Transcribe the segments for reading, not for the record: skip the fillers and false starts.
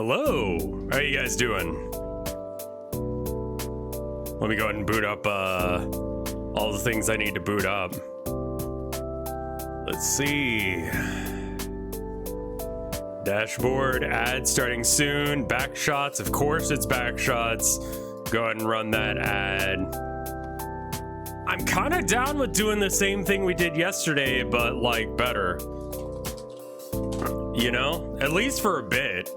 Hello, how you guys doing? Let me go ahead and boot up all the things I need to boot up. Let's see. Dashboard, ad starting soon. Back shots, of course it's back shots. Go ahead and run that ad. I'm kind of down with doing the same thing we did yesterday, but like better. You know, at least for a bit.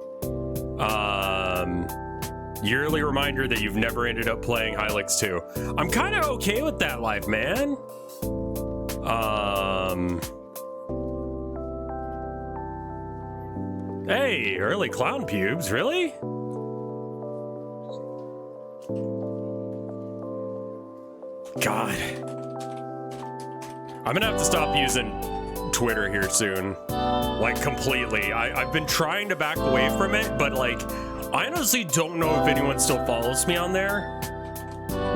Yearly reminder that you've never ended up playing Hylics 2. I'm kind of okay with that life, man. Hey, early clown pubes, really? God. I'm gonna have to stop using Twitter here soon. Like, completely. I've been trying to back away from it, but like, I honestly don't know if anyone still follows me on there.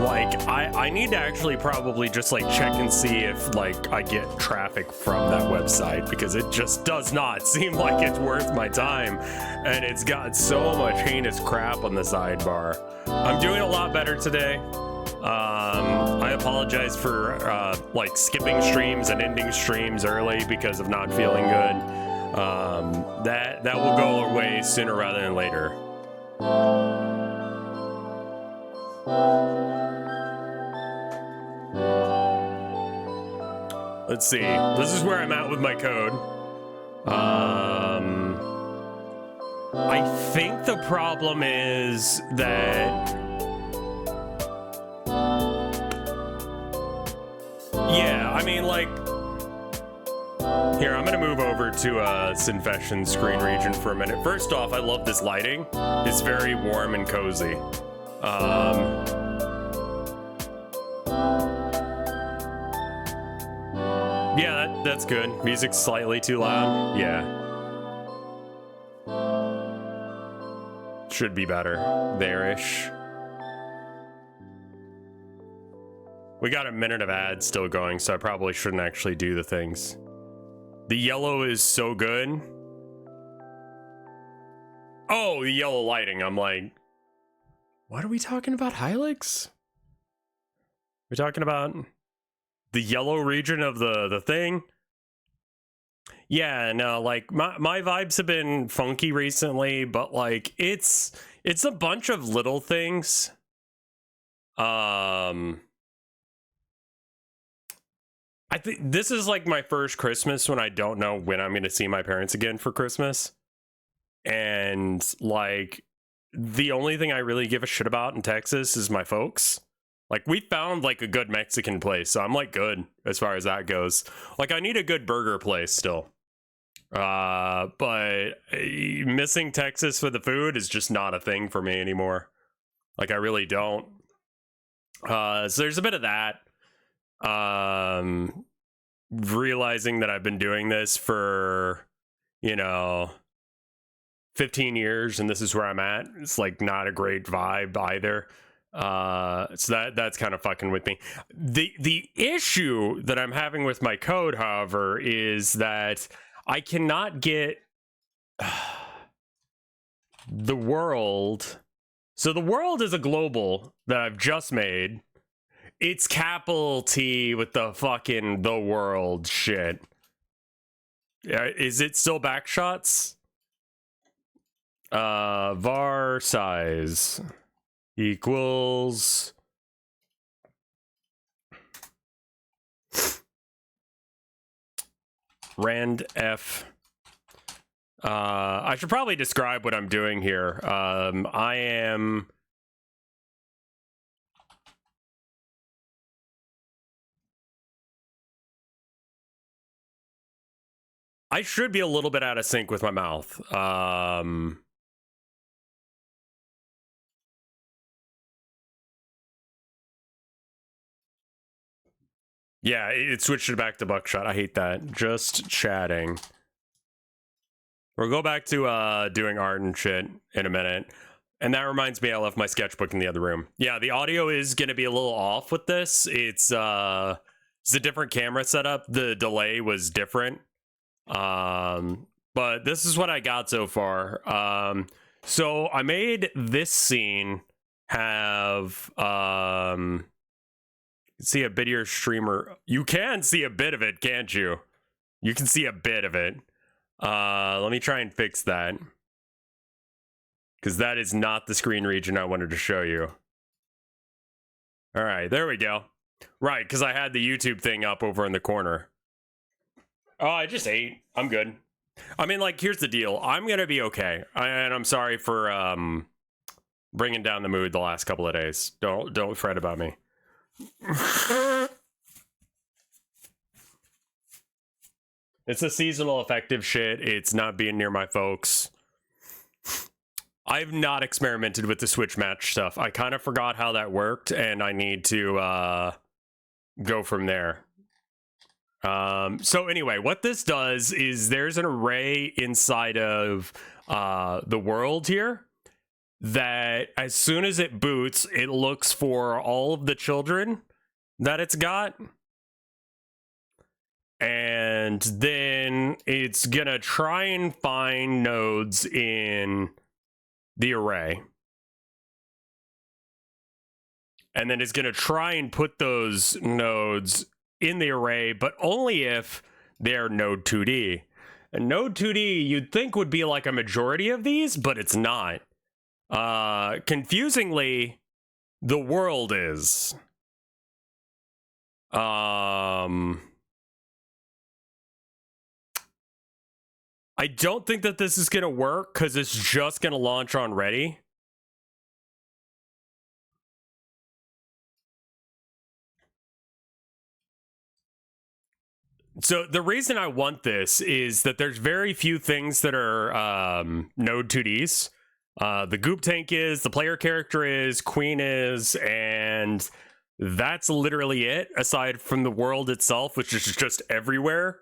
Like, I need to actually probably just like check and see if like I get traffic from that website, because it just does not seem like it's worth my time, and it's got so much heinous crap on the sidebar. I'm doing a lot better today. I apologize for like skipping streams and ending streams early because of not feeling good. That will go away sooner rather than later. Let's see. This is where I'm at with my code. I think the problem is that, yeah, I mean, like, here, I'm gonna move over to Synfession screen region for a minute. First off, I love this lighting. It's very warm and cozy. Yeah, that's good. Music's slightly too loud. Yeah. Should be better. There-ish. We got a minute of ads still going, so I probably shouldn't actually do the things. The yellow is so good. Oh, the yellow lighting. I'm like, what are we talking about, Hylics? We're talking about the yellow region of the thing? Yeah, no, like my vibes have been funky recently, but like it's a bunch of little things. I think this is like my first Christmas when I don't know when I'm going to see my parents again for Christmas. And like, the only thing I really give a shit about in Texas is my folks. Like, we found like a good Mexican place, so I'm like good as far as that goes. Like, I need a good burger place still. But missing Texas for the food is just not a thing for me anymore. Like, I really don't. So there's a bit of that. Realizing that I've been doing this for, you know, 15 years and this is where I'm at. It's like not a great vibe either. So that's kind of fucking with me. The issue that I'm having with my code, however, is that I cannot get the world. So the world is a global that I've just made. It's capital T with the fucking the world shit. Is it still backshots? Var size equals rand f. I should probably describe what I'm doing here. I should be a little bit out of sync with my mouth. Yeah, it switched it back to buckshot. I hate that. Just chatting. We'll go back to doing art and shit in a minute. And that reminds me, I left my sketchbook in the other room. Yeah, the audio is going to be a little off with this. It's a different camera setup. The delay was different. But this is what I got so far. So I made this scene have see a bit of your streamer. You can see a bit of it, can't you? You can see a bit of it. Let me try and fix that, because that is not the screen region I wanted to show you. All right, there we go. Right, because I had the YouTube thing up over in the corner. Oh, I just ate. I'm good. I mean, like, here's the deal. I'm gonna be okay, and I'm sorry for bringing down the mood the last couple of days. Don't fret about me. It's a seasonal affective shit. It's not being near my folks. I've not experimented with the Switch match stuff. I kind of forgot how that worked, and I need to go from there. So anyway, what this does is there's an array inside of the world here that as soon as it boots, it looks for all of the children that it's got. And then it's gonna try and find nodes in the array. And then it's gonna try and put those nodes in the array, but only if they're node 2D. And node 2D you'd think would be like a majority of these, but it's not. Confusingly, the world is. I don't think that this is gonna work because it's just gonna launch on ready. So the reason I want this is that there's very few things that are node 2Ds. The goop tank is, the player character is, Queen is, and that's literally it, aside from the world itself, which is just everywhere.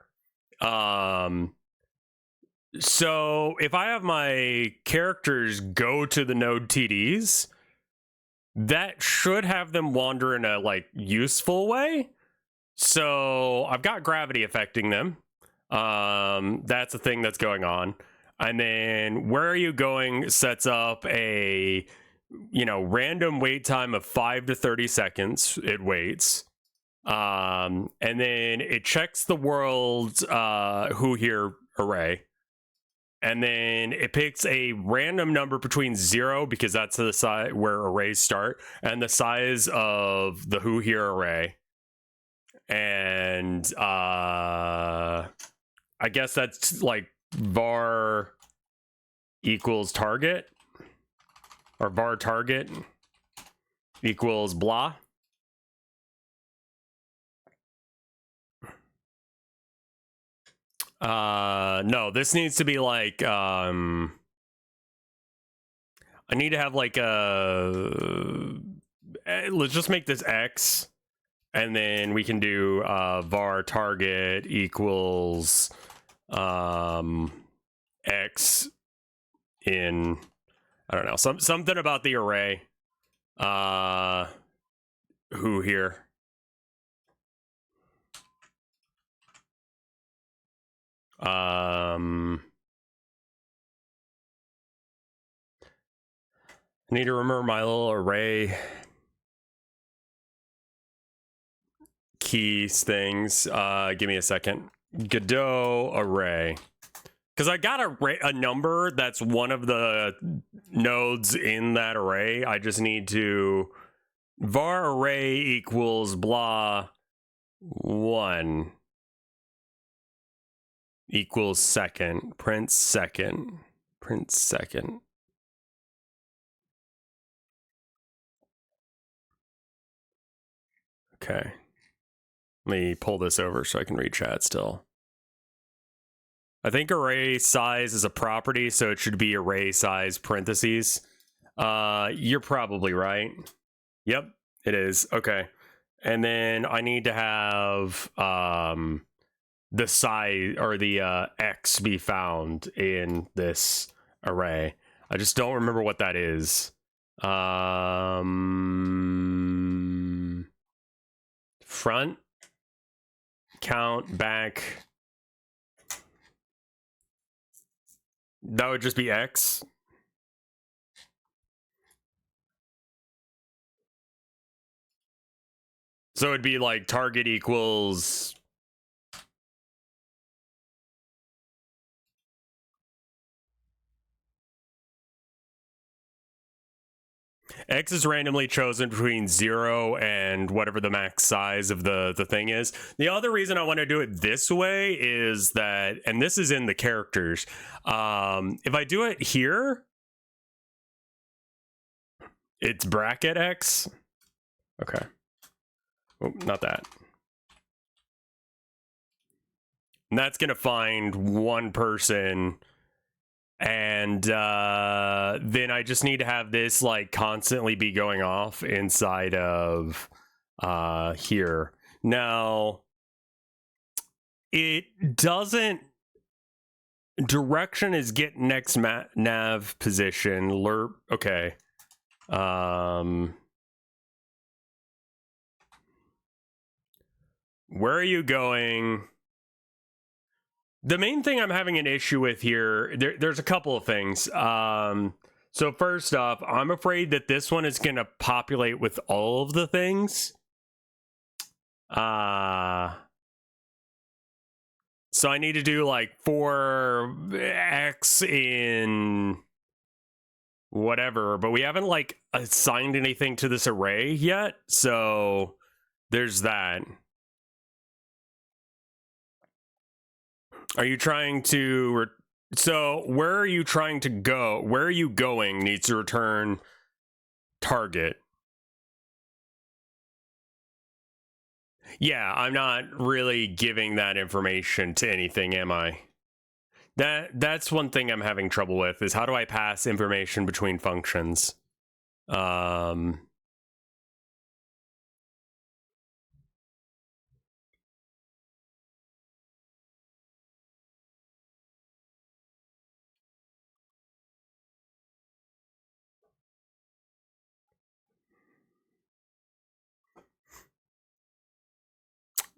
So if I have my characters go to the node TDs, that should have them wander in a like useful way. So I've got gravity affecting them. That's a thing that's going on. And then Where Are You Going sets up a, random wait time of 5 to 30 seconds. It waits. And then it checks the world's Who Here array. And then it picks a random number between 0, because that's the size where arrays start, and the size of the Who Here array. And I guess that's like var equals target, or var target equals blah. No, this needs to be like I need to have like let's just make this X, and then we can do var target equals X in, I don't know, something about the array. Who here? I need to remember my little array keys things. Give me a second. Godot array. Because I got a number that's one of the nodes in that array. I just need to var array equals blah 1 equals second. Print second. Print second. Okay. Let me pull this over so I can read chat still. I think array size is a property, so it should be array size parentheses. You're probably right. Yep, it is. Okay. And then I need to have the size, or the X, be found in this array. I just don't remember what that is. Front, count, back. That would just be X. So it'd be like target equals X is randomly chosen between 0 and whatever the max size of the thing is. The other reason I want to do it this way is that, and this is in the characters, if I do it here, it's bracket X. Okay. Oh, not that. And that's going to find one person. And then I just need to have this like constantly be going off inside of here. Now, it doesn't. Direction is get next nav position. Lerp. Okay. Where are you going? The main thing I'm having an issue with here, there's a couple of things. So first off, I'm afraid that this one is going to populate with all of the things. So I need to do like 4x in whatever, but we haven't like assigned anything to this array yet. So there's that. Are you trying to... So where are you trying to go? Where are you going needs to return target. Yeah, I'm not really giving that information to anything, am I? That's one thing I'm having trouble with, is how do I pass information between functions?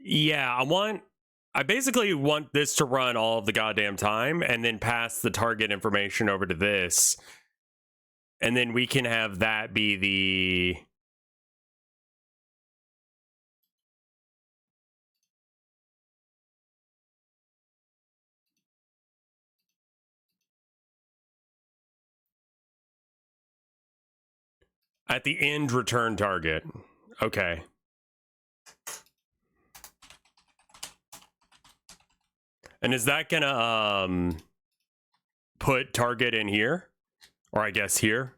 Yeah, I basically want this to run all of the goddamn time and then pass the target information over to this. And then we can have that be the... At the end, return target. Okay. And is that gonna put target in here? Or I guess here?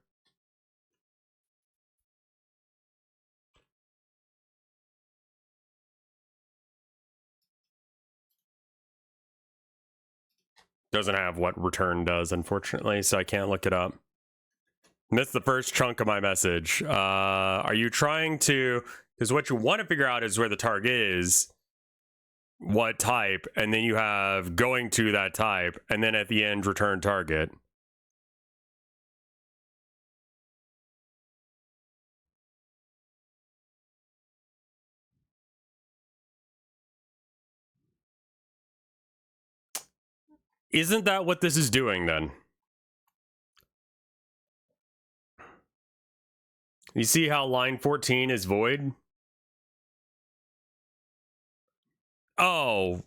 Doesn't have what return does, unfortunately, so I can't look it up. Missed the first chunk of my message. Are you trying to... Because what you want to figure out is where the target is, what type, and then you have going to that type, and then at the end, return target. Isn't that what this is doing, then? You see how line 14 is void? Oh.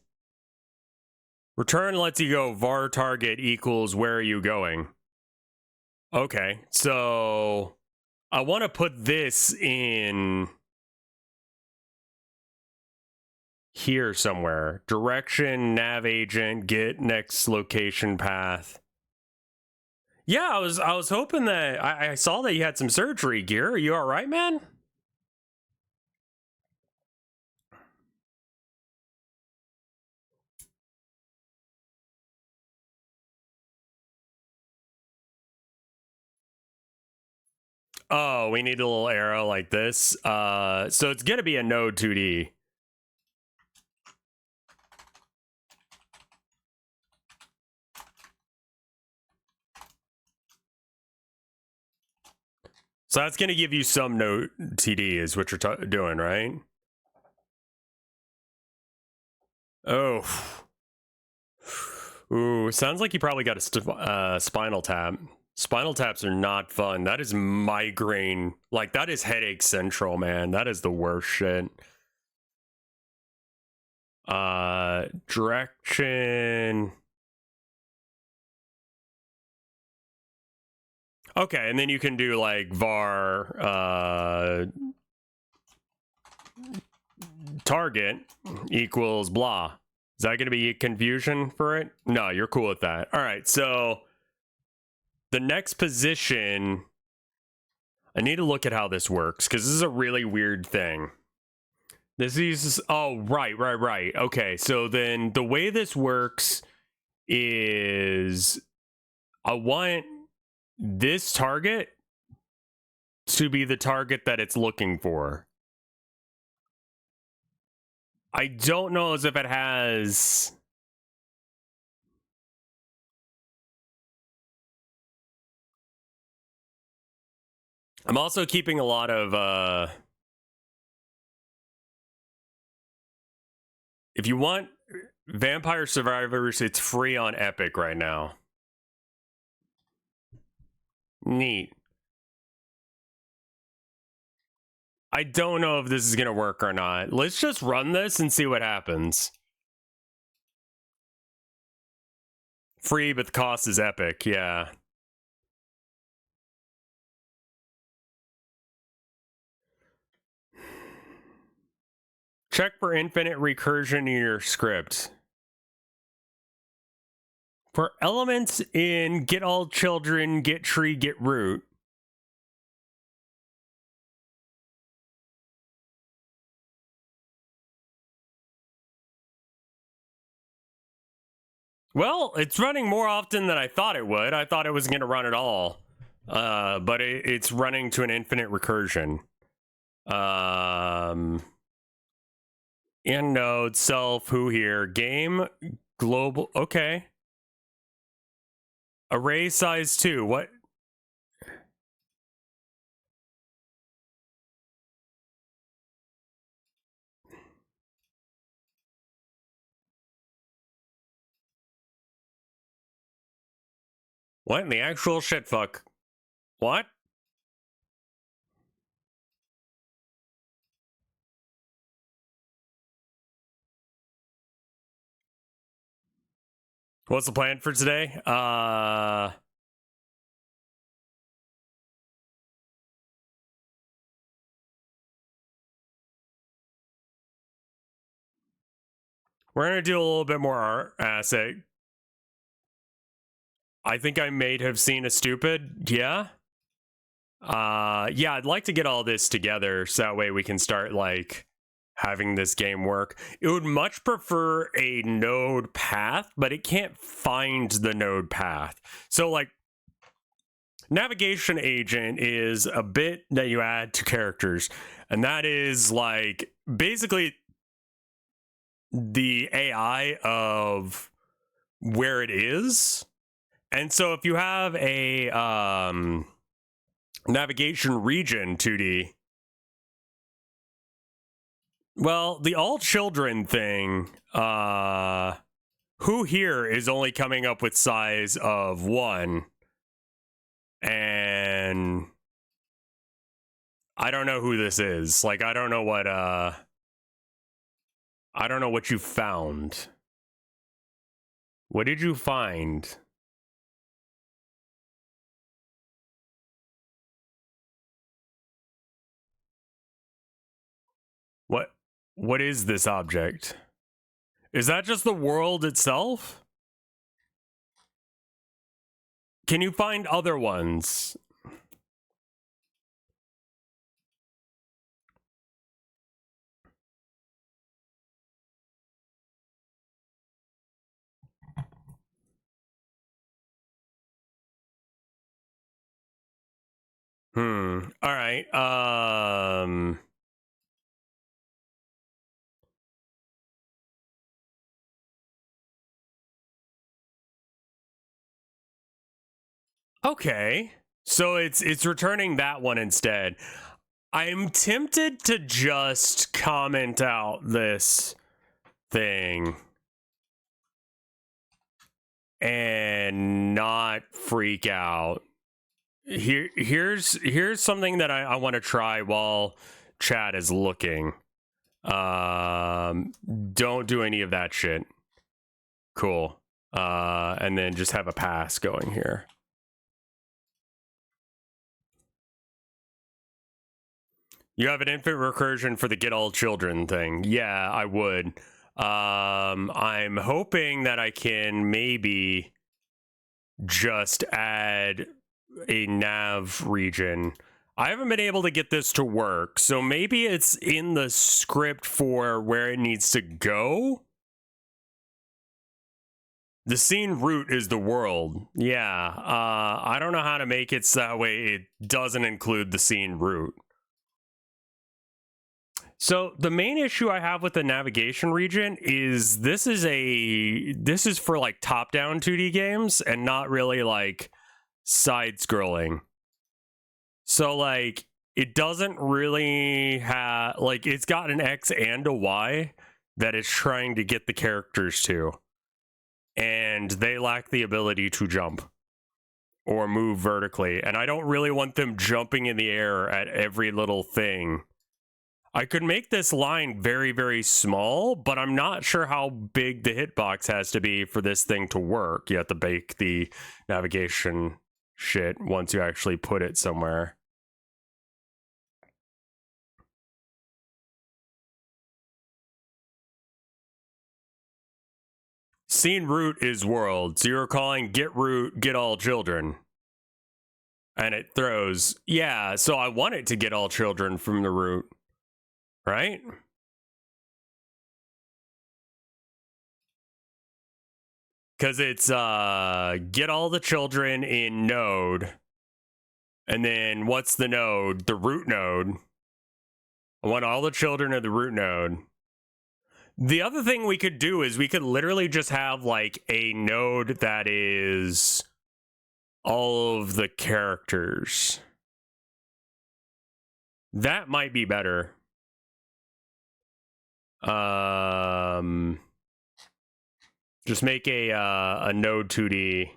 Return lets you go var target equals where are you going? Okay, so I want to put this in here somewhere. Direction, nav agent, get next location path. Yeah, I was hoping that I saw that you had some surgery gear. Are you all right, man? Oh, we need a little arrow like this. So it's gonna be a node 2D. So that's gonna give you some node TD is what you're doing, right? Oh. Ooh, sounds like you probably got a spinal tap. Spinal taps are not fun. That is migraine. Like, that is headache central, man. That is the worst shit. Direction. Okay, and then you can do like var target equals blah. Is that going to be confusion for it? No, you're cool with that. All right, so the next position, I need to look at how this works because this is a really weird thing. This is, oh, right. Okay, so then the way this works is I want this target to be the target that it's looking for. I don't know as if it has... I'm also keeping a lot of, if you want Vampire Survivors, it's free on Epic right now. Neat. I don't know if this is going to work or not. Let's just run this and see what happens. Free, but the cost is epic, yeah. Check for infinite recursion in your script. For elements in get all children, get tree, get root. Well, it's running more often than I thought it would. I thought it was going to run at all. But it's running to an infinite recursion. In node, self, who here, game, global, okay. Array size 2, what? What in the actual shit fuck? What? What's the plan for today? We're gonna do a little bit more art asset. I think I may have seen a stupid, yeah? Yeah, I'd like to get all this together so that way we can start, like, having this game work. It would much prefer a node path, but it can't find the node path. So, like, navigation agent is a bit that you add to characters, and that is, like, basically the AI of where it is. And so if you have a navigation region 2D, well, the all children thing, who here is only coming up with size of 1, and I don't know who this is. Like, I don't know what you found. What did you find? What is this object? Is that just the world itself? Can you find other ones? All right. Okay. So it's returning that one instead. I'm tempted to just comment out this thing and not freak out. Here's something that I want to try while chat is looking. Don't do any of that shit. Cool. And then just have a pass going here. You have an infant recursion for the get all children thing. Yeah, I would. I'm hoping that I can maybe just add a nav region. I haven't been able to get this to work, so maybe it's in the script for where it needs to go. The scene root is the world. Yeah, I don't know how to make it so that way it doesn't include the scene root. So the main issue I have with the navigation region is this is for like top-down 2D games and not really like side-scrolling. So like it doesn't really have like it's got an X and a Y that it's trying to get the characters to. And they lack the ability to jump or move vertically. And I don't really want them jumping in the air at every little thing. I could make this line very, very small, but I'm not sure how big the hitbox has to be for this thing to work. You have to bake the navigation shit once you actually put it somewhere. Scene root is world, so you're calling get root, get all children. And it throws, yeah, so I want it to get all children from the root. Right? Because it's get all the children in node. And then what's the node? The root node. I want all the children of the root node. The other thing we could do is we could literally just have like a node that is all of the characters. That might be better. Just make a node 2D.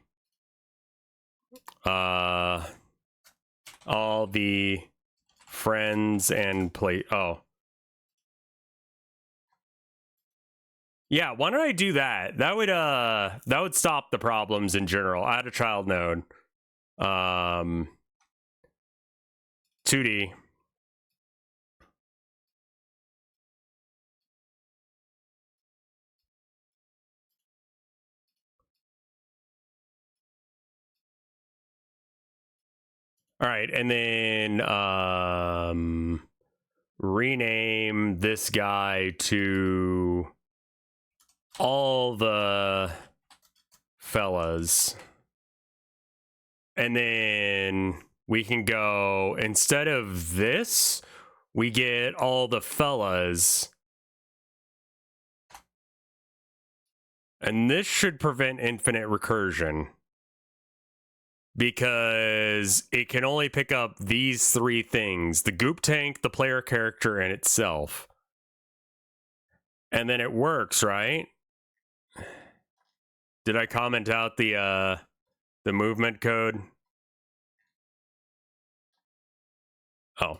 All the friends and play. Oh, yeah. Why don't I do that? That would stop the problems in general. Add a child node. 2D. All right, and then rename this guy to all the fellas. And then we can go, instead of this, we get all the fellas. And this should prevent infinite recursion, because it can only pick up these three things: the goop tank, the player character, and itself. And then it works, right? Did I comment out the movement code? Oh.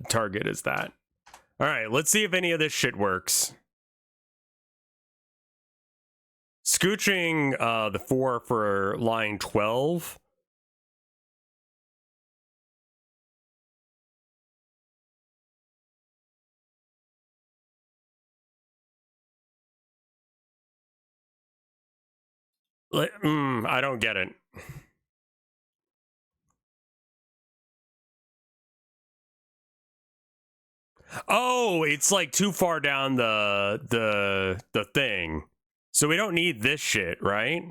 Target is that. All right, let's see if any of this shit works. Scooching the 4 for line 12. I don't get it. Oh, it's like too far down the thing. So we don't need this shit, right?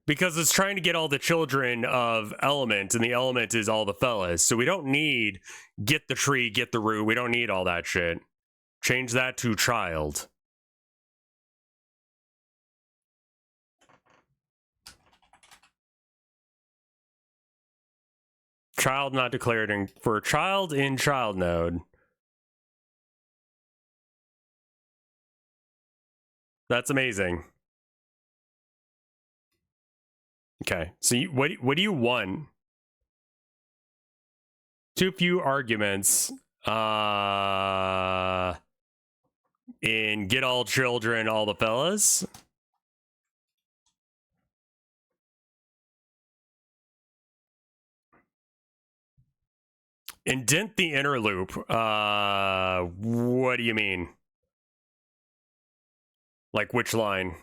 Because it's trying to get all the children of element, and the element is all the fellas. So we don't need get the tree, get the root. We don't need all that shit. Change that to child. Child not declared for child in child node. That's amazing. Okay, so what do you want? Too few arguments. In Get All Children, All the Fellas. Indent the inner loop. What do you mean? Like which line?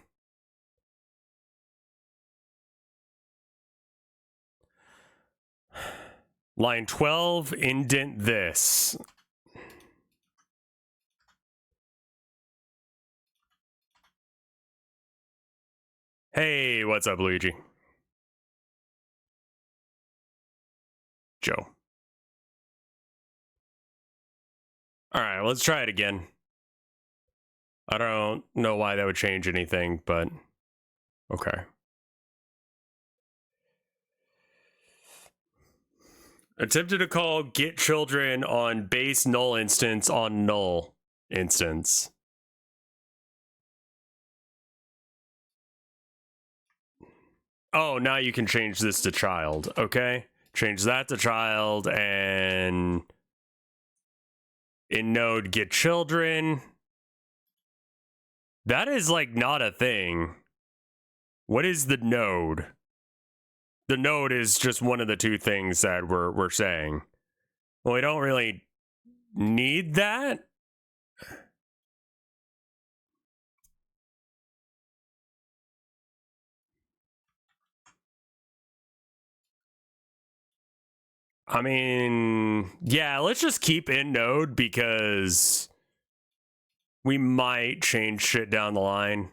Line 12, indent this. Hey, what's up, Luigi? Joe. All right, let's try it again. I don't know why that would change anything, but okay. Attempted to call get children on base null instance on null instance. Oh, now you can change this to child. Okay. Change that to child and in node get children. That is like not a thing. What is the node? The node is just one of the two things that we're saying. Well, we don't really need that. I mean, yeah, let's just keep in node because we might change shit down the line.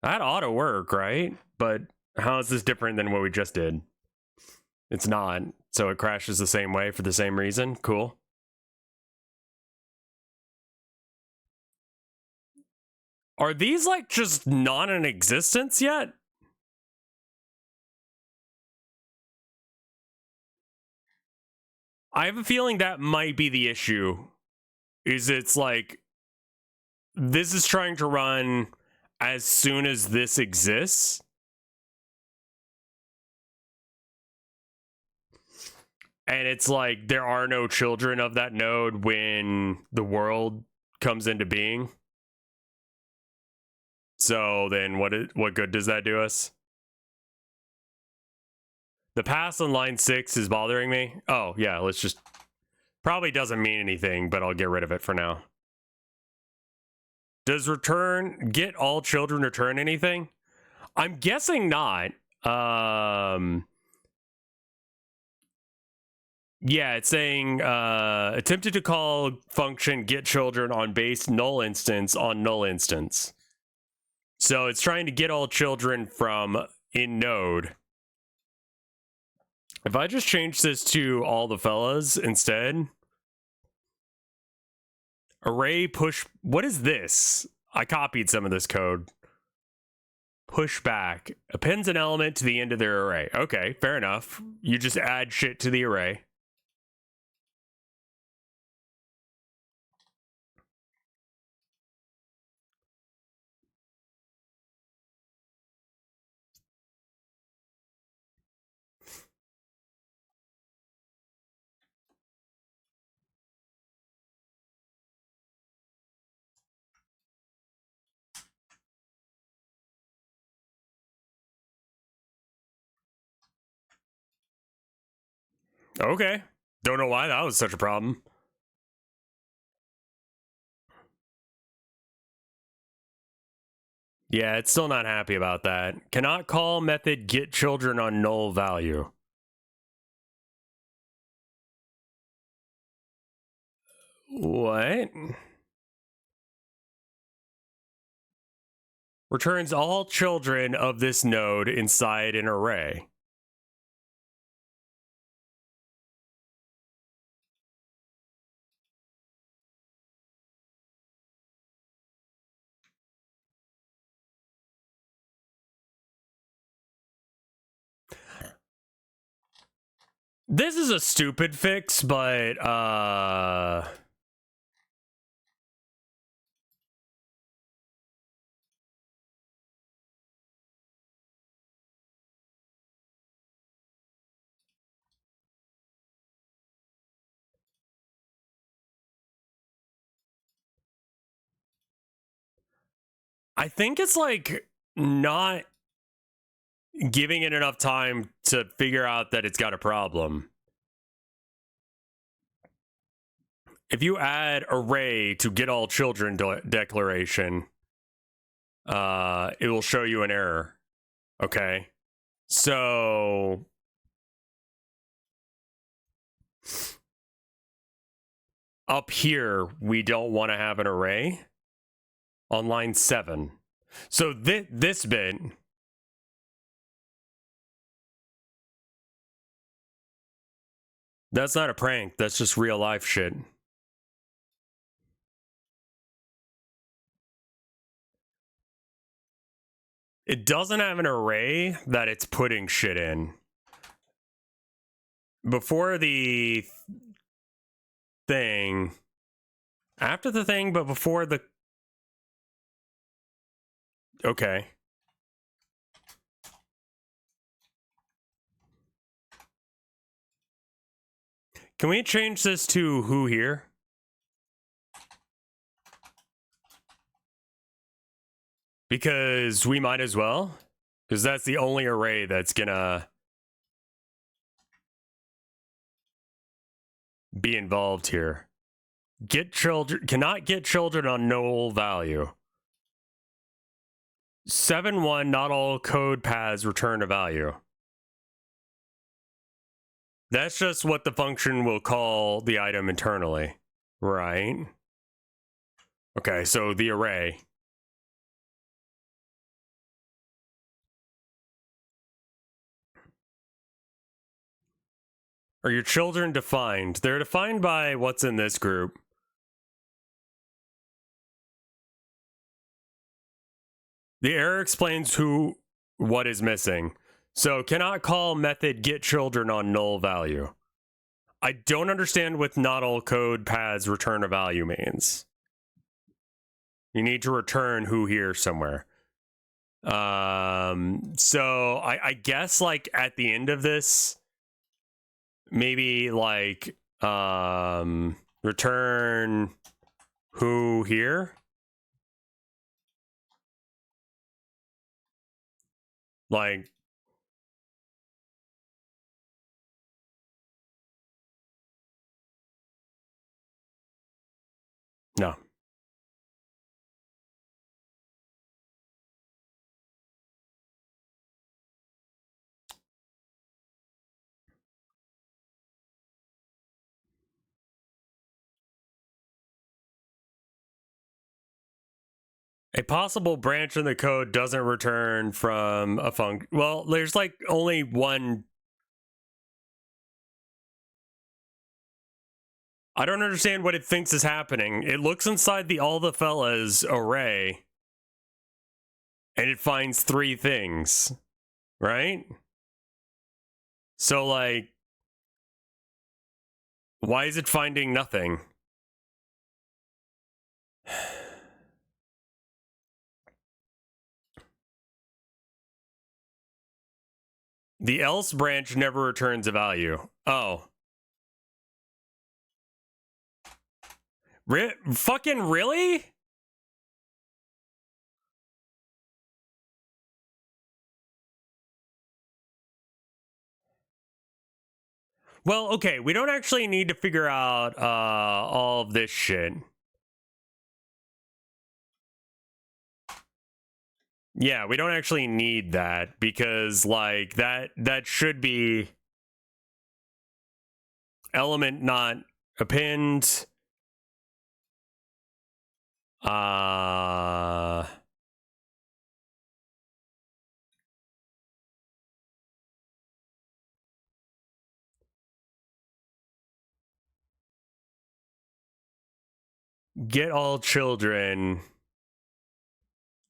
That ought to work, right? But how is this different than what we just did? It's not. So it crashes the same way for the same reason. Cool. Are these like just not in existence yet? I have a feeling that might be the issue. Is it's like this is trying to run as soon as this exists. And it's like there are no children of that node when the world comes into being. So then what good does that do us? The pass on line 6 is bothering me. Oh, yeah, let's just... Probably doesn't mean anything, but I'll get rid of it for now. Does return... Get all children return anything? I'm guessing not. Yeah, it's saying attempted to call function get children on base null instance on null instance. So it's trying to get all children from in node. If I just change this to all the fellas instead. Array push. What is this? I copied some of this code. Push back. Appends an element to the end of their array. Okay, fair enough. You just add shit to the array. Okay. Don't know why that was such a problem. Yeah, it's still not happy about that. Cannot call method get children on null value. What? Returns all children of this node inside an array. This is a stupid fix, but I think it's like not giving it enough time to figure out that it's got a problem. If you add array to get all children declaration, it will show you an error. Okay. So up here, we don't want to have an array on line 7. So this bit, that's not a prank. That's just real life shit. It doesn't have an array that it's putting shit in. Before the thing, after the thing, but before the... Okay. Can we change this to who here? Because we might as well. Because that's the only array that's gonna be involved here. Get children, cannot get children on null value. 7.1, not all code paths return a value. That's just what the function will call the item internally, right? Okay, so the array. Are your children defined? They're defined by what's in this group. The error explains what is missing. So cannot call method get children on null value. I don't understand what not all code paths return a value means. You need to return who here somewhere. So I guess like at the end of this, maybe like return who here. Like no. A possible branch in the code doesn't return from a function. Well, there's like only one. I don't understand what it thinks is happening. It looks inside the all the fellas array and it finds 3 things, right? So like, why is it finding nothing? The else branch never returns a value. Oh. Fucking really? Well, okay, we don't actually need to figure out all of this shit. Yeah, we don't actually need that because like that should be element not append. Get all children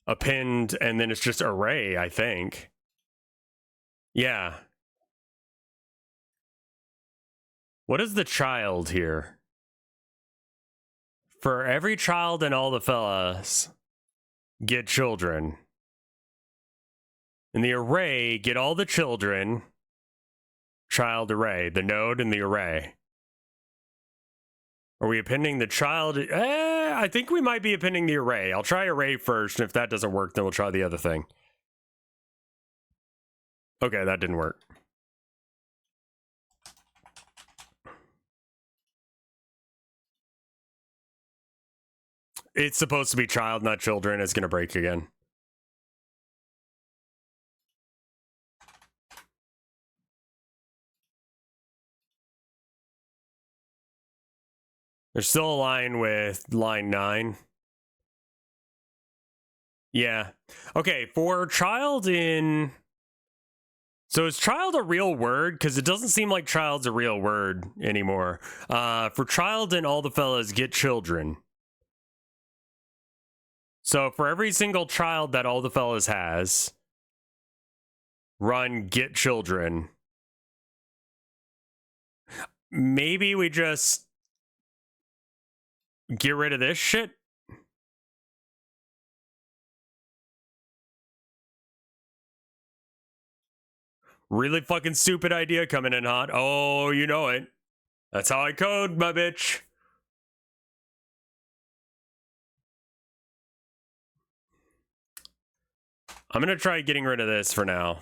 append, and then it's just array, I think. Yeah. What is the child here? For every child and all the fellas, get children. In the array, get all the children, child array, the node and the array. Are we appending the child? I think we might be appending the array. I'll try array first, and if that doesn't work, then we'll try the other thing. Okay, that didn't work. It's supposed to be child, not children. It's going to break again. There's still a line with line 9. Yeah. Okay, for child in... So is child a real word? Because it doesn't seem like child's a real word anymore. For child in all the fellas, get children. So for every single child that all the fellas has, run get children. Maybe we just get rid of this shit? Really fucking stupid idea coming in hot. Oh, you know it. That's how I code, my bitch. I'm gonna try getting rid of this for now.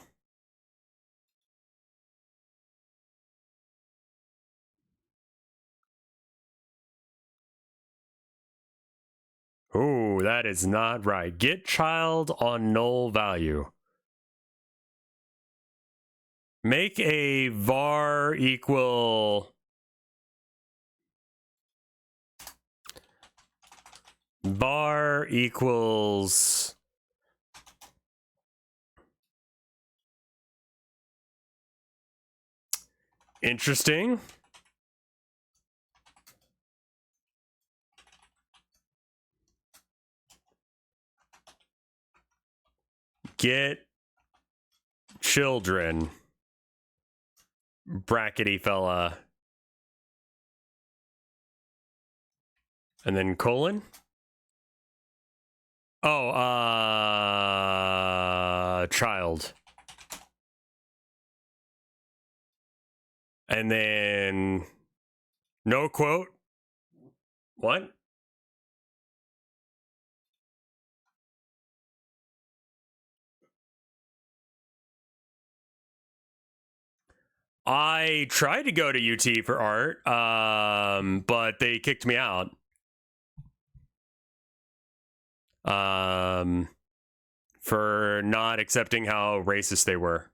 Ooh, that is not right. Get child on null value. Make a var equal... var equals... Interesting. Get children. Brackety fella. And then colon. Oh, child. And then no quote. What? I tried to go to UT for art, but they kicked me out. For not accepting how racist they were.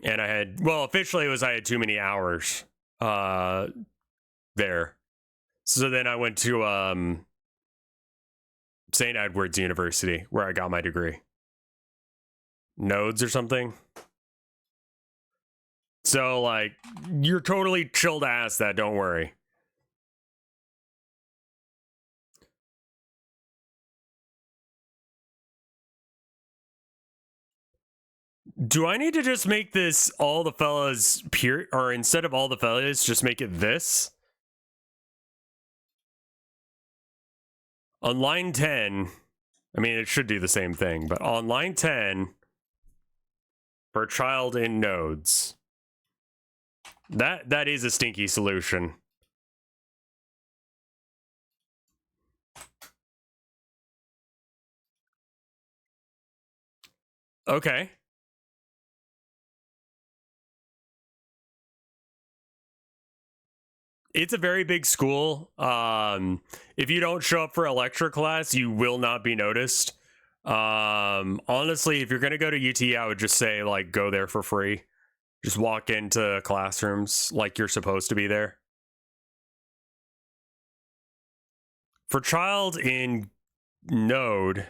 And I had, well, officially it was I had too many hours there. So then I went to St. Edward's University, where I got my degree. Nodes or something. So, like, you're totally chill to ask that, don't worry. Do I need to just make this all the fellas pure, or instead of all the fellas, just make it this? On line 10, I mean, it should do the same thing, but on line 10, for child in nodes, that is a stinky solution. Okay. It's a very big school. If you don't show up for a lecture class, you will not be noticed. Honestly, if you're gonna go to UT, I would just say, like, go there for free. Just walk into classrooms like you're supposed to be there. For child in node,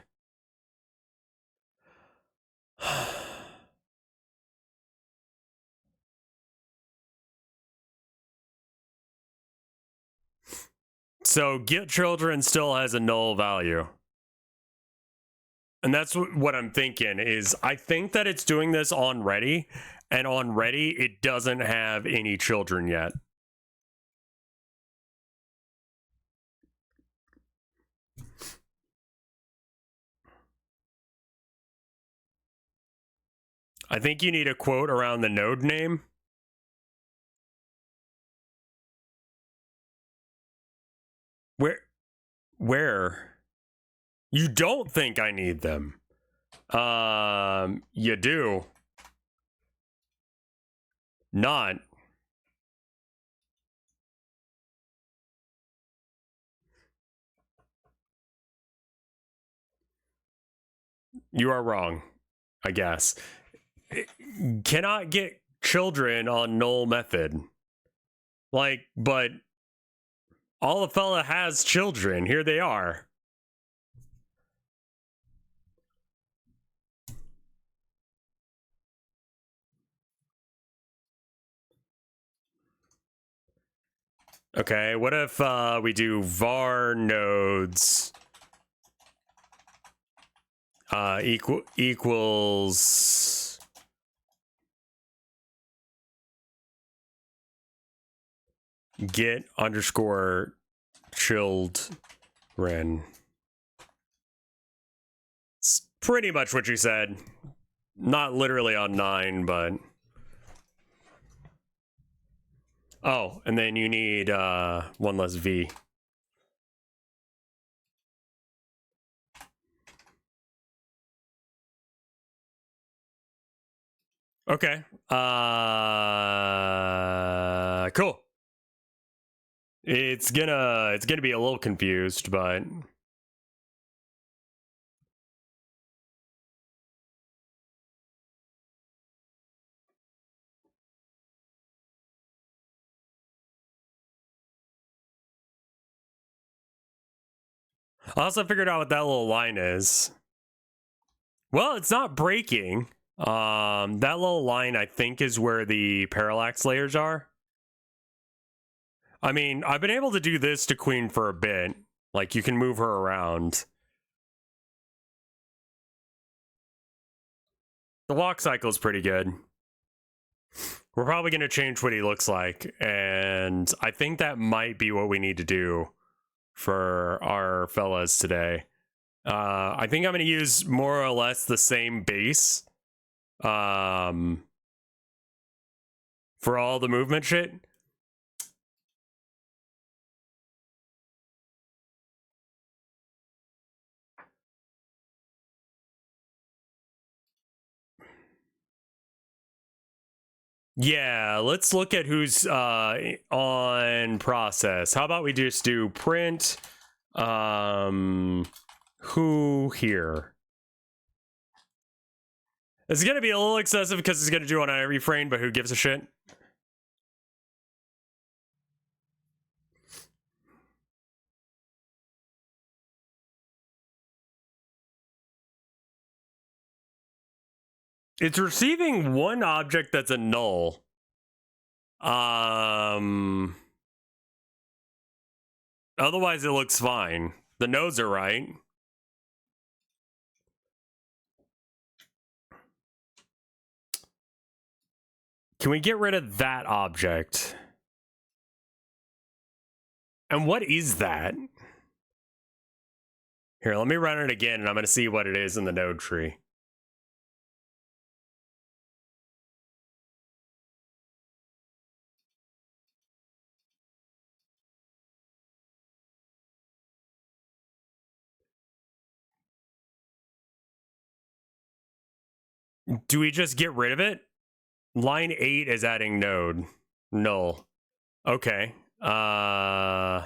so get children still has a null value. And that's what I'm thinking is I think that it's doing this on ready, and on ready it doesn't have any children yet. I think you need a quote around the node name. Where? You don't think I need them. You do. Not. You are wrong, I guess. Cannot get children on null method. Like, but all the fella has children. Here they are. Okay, what if we do var nodes equals get underscore children. It's pretty much what you said. Not literally on 9, but... Oh, and then you need one less V. Okay. Cool. It's gonna be a little confused, but I also figured out what that little line is. Well, it's not breaking. That little line, I think, is where the parallax layers are. I mean, I've been able to do this to Queen for a bit. Like, you can move her around. The walk cycle is pretty good. We're probably going to change what he looks like, and I think that might be what we need to do for our fellas today. I think I'm going to use more or less the same base for all the movement shit. Yeah, let's look at who's on process. How about we just do print who here? It's gonna be a little excessive because it's gonna do on every frame, but who gives a shit? It's receiving one object that's a null. Otherwise it looks fine. The nodes are right. Can we get rid of that object? And what is that? Here, let me run it again, and I'm going to see what it is in the node tree. Do we just get rid of it? Line 8 is adding node. Null. Okay. Yeah,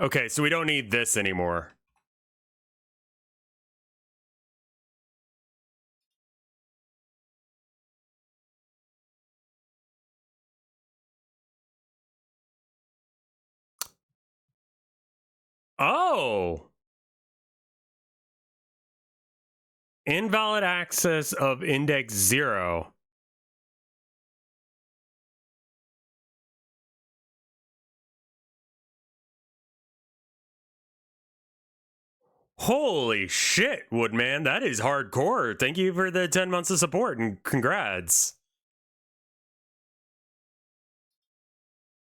okay, so we don't need this anymore. Oh! Invalid access of index 0. Holy shit, Woodman, that is hardcore. Thank you for the 10 months of support and congrats.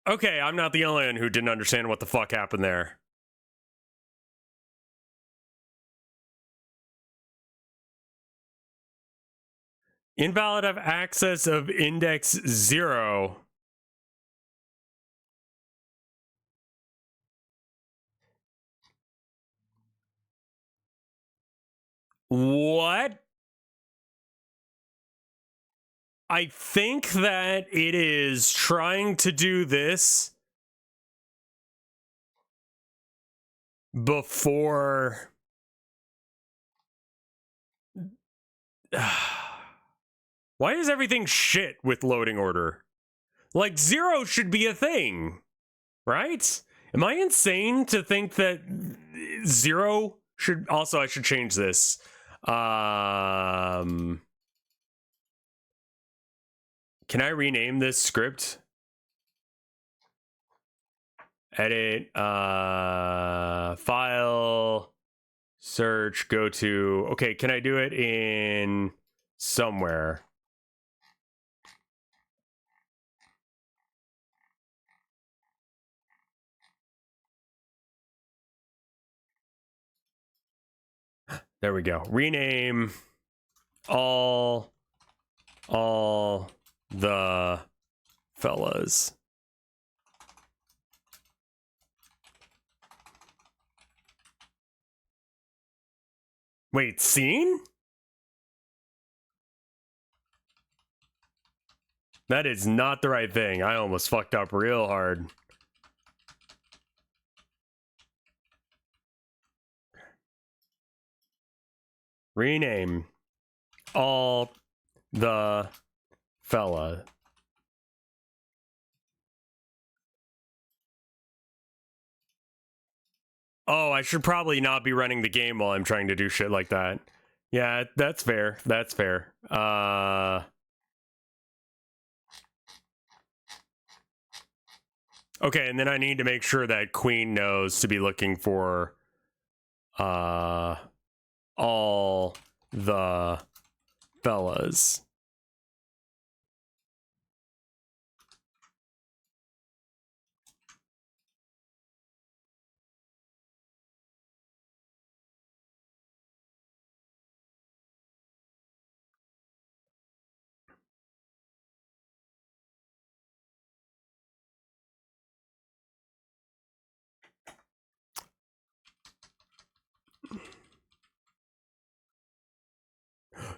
Okay, I'm not the only one who didn't understand what the fuck happened there. Invalid of access of index 0. What? I think that it is trying to do this before. Why is everything shit with loading order? Like 0 should be a thing, right? Am I insane to think that 0 should also? I should change this. Can I rename this script? Edit, file, search, go to. Okay, can I do it in somewhere? There we go. Rename all the fellas. Wait, scene? That is not the right thing. I almost fucked up real hard. Rename all the fella. Oh, I should probably not be running the game while I'm trying to do shit like that. Yeah, that's fair. That's fair. Okay, and then I need to make sure that Queen knows to be looking for all the fellas.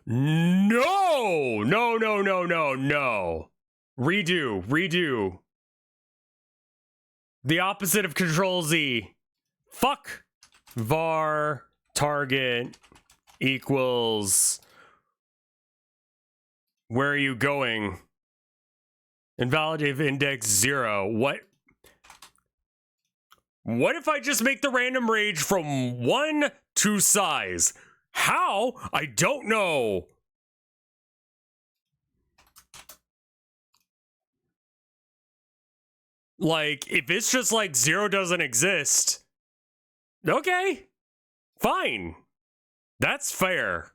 No! No, no, no, no, no. Redo. The opposite of Control Z. Fuck. Var target equals. Where are you going? Invalidate index 0. What? What if I just make the random range from 1 to size? How? I don't know. Like, if it's just like 0 doesn't exist, okay, fine. That's fair.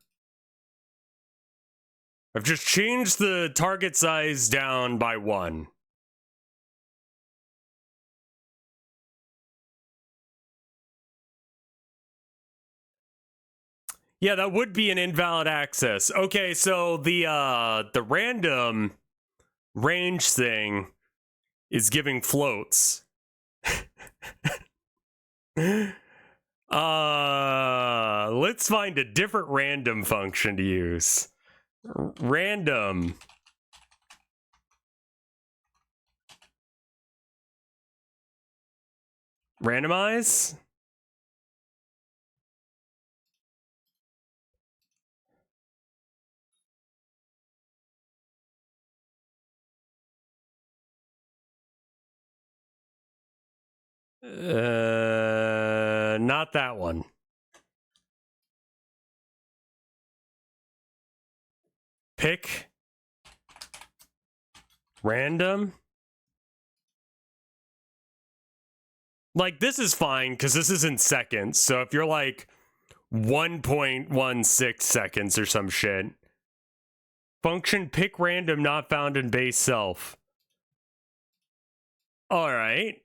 I've just changed the target size down by 1. Yeah, that would be an invalid access. Okay, so the random range thing is giving floats. Let's find a different random function to use. Random. Randomize? Not that one. Pick random. Like, this is fine because this is in seconds. So if you're like 1.16 seconds or some shit. Function pick random not found in base self. All right.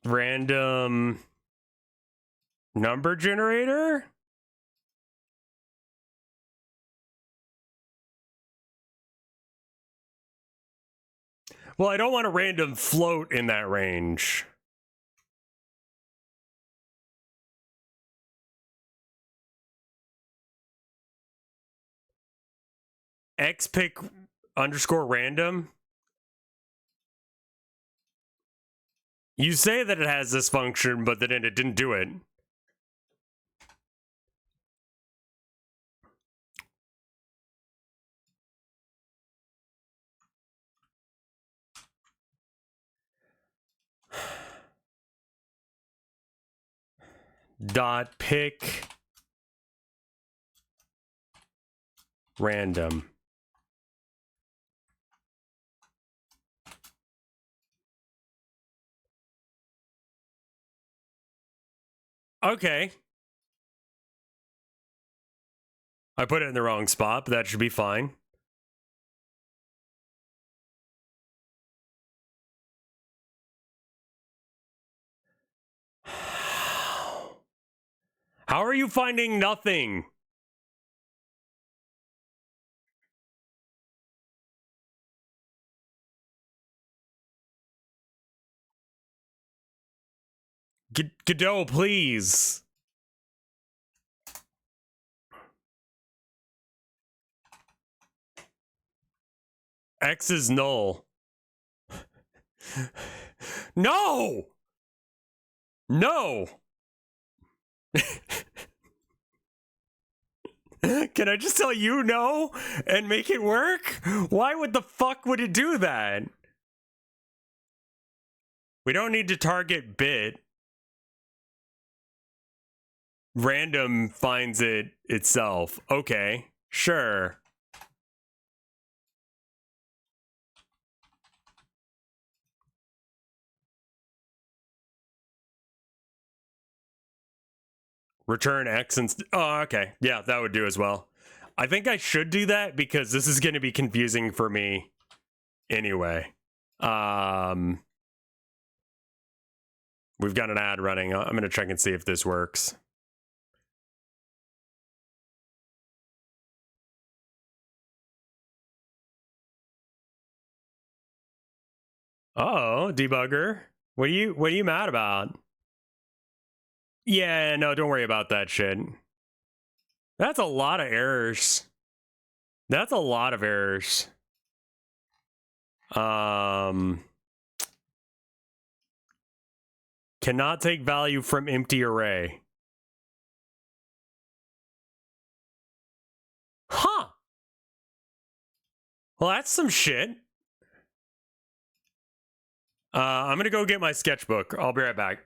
Random number generator? Well, I don't want a random float in that range. xpick underscore random. You say that it has this function, but then it didn't do it. Dot pick random. Okay. I put it in the wrong spot, but that should be fine. How are you finding nothing? Godot, please. X is null. No! No! Can I just tell you no and make it work? Why would the fuck would it do that? We don't need to target bit. Random finds it itself. Okay, sure. Return X and oh, okay. Yeah, that would do as well. I think I should do that because this is going to be confusing for me anyway. We've got an ad running. I'm going to check and see if this works. Oh, debugger. What are you mad about? Yeah, no, don't worry about that shit. That's a lot of errors. That's a lot of errors. Cannot take value from empty array. Huh. Well, that's some shit. I'm gonna go get my sketchbook. I'll be right back.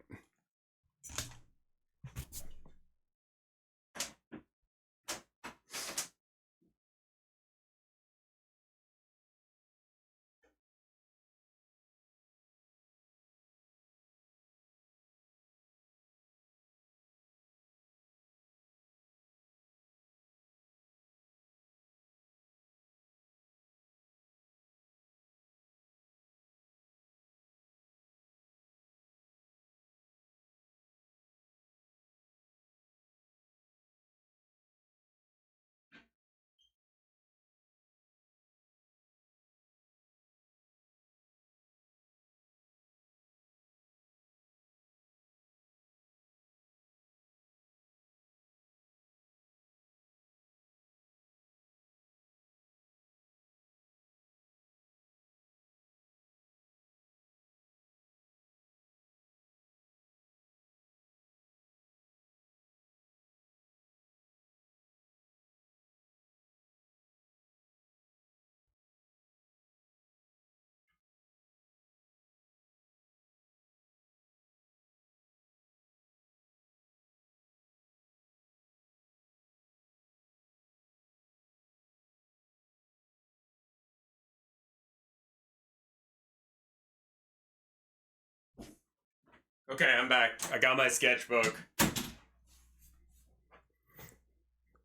Okay, I'm back. I got my sketchbook.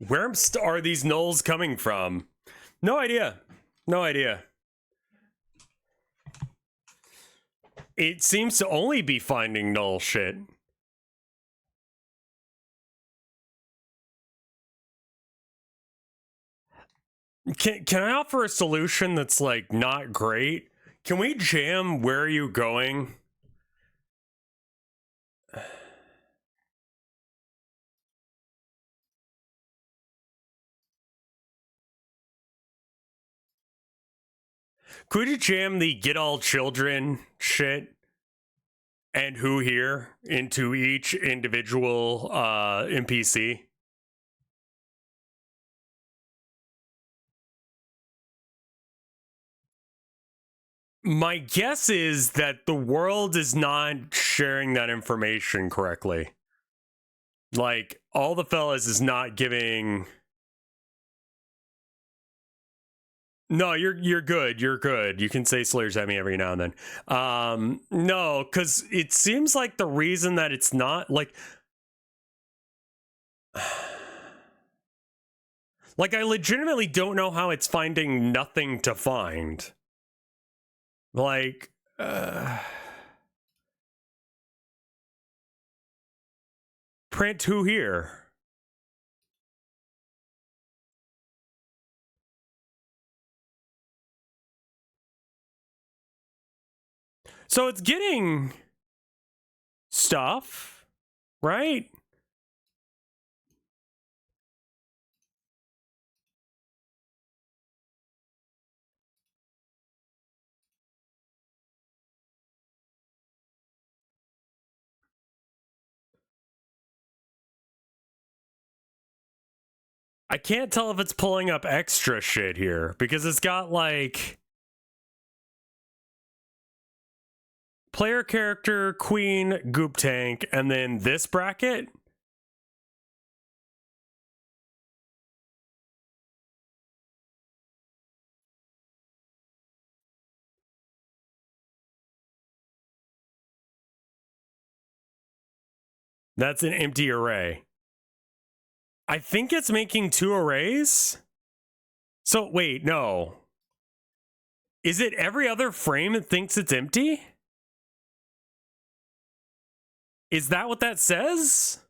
Where are these nulls coming from? No idea. No idea. It seems to only be finding null shit. Can I offer a solution that's like not great? Can we jam Where Are You Going? Could you jam the get all children shit and who here into each individual NPC? My guess is that the world is not sharing that information correctly. Like, all the fellas is not giving... No, you're good. You're good. You can say slurs at me every now and then. No, because it seems like the reason that it's not like I legitimately don't know how it's finding nothing to find. Like, print who here? So it's getting stuff, right? I can't tell if it's pulling up extra shit here because it's got like player character, queen, goop tank, and then this bracket. That's an empty array. I think it's making 2 arrays. So wait, no. Is it every other frame it thinks it's empty? Is that what that says?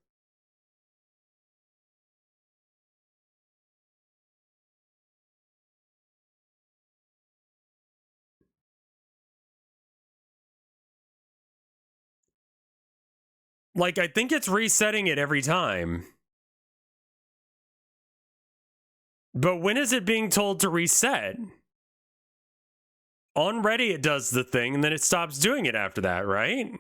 Like, I think it's resetting it every time. But when is it being told to reset? On Ready, it does the thing, and then it stops doing it after that, right?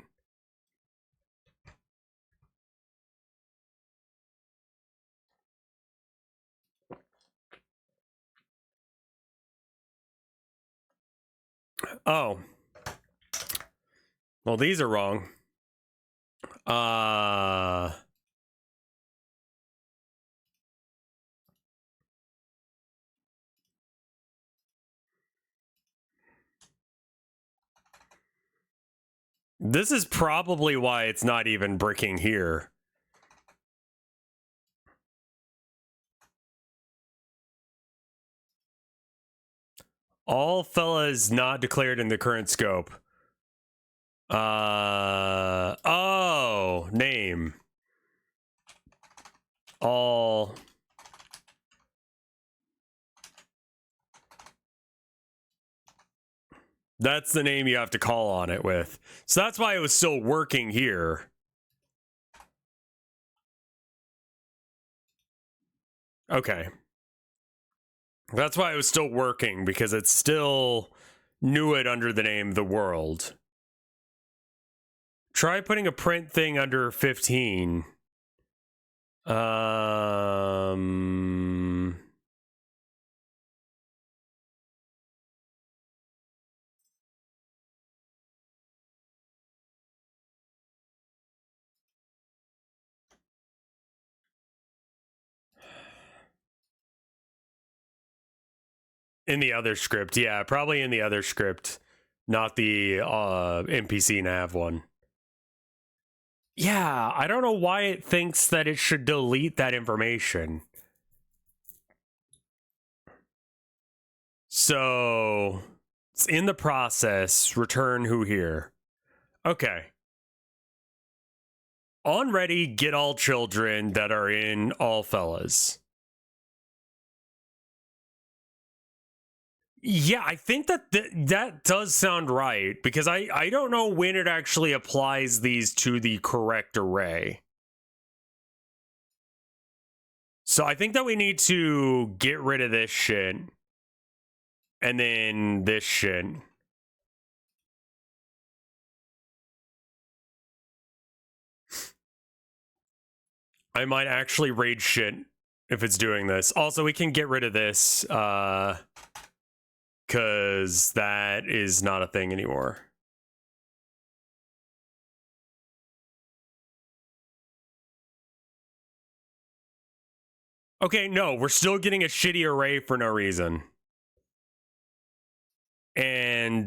Oh. Well, these are wrong. This is probably why it's not even bricking here. All fellas not declared in the current scope. Oh, name. All. That's the name you have to call on it with. So that's why it was still working here. Okay. That's why it was still working, because it still knew it under the name The World. Try putting a print thing under 15. In the other script, yeah, probably in the other script, not the NPC nav one. Yeah, I don't know why it thinks that it should delete that information. So, it's in the process, return who here. Okay. On Ready, get all children that are in all fellas. Yeah, I think that that does sound right, because I don't know when it actually applies these to the correct array. So I think that we need to get rid of this shit And then this shit. I might actually rage shit if it's doing this. Also, we can get rid of this, because that is not a thing anymore. Okay, no, we're still getting a shitty array for no reason. And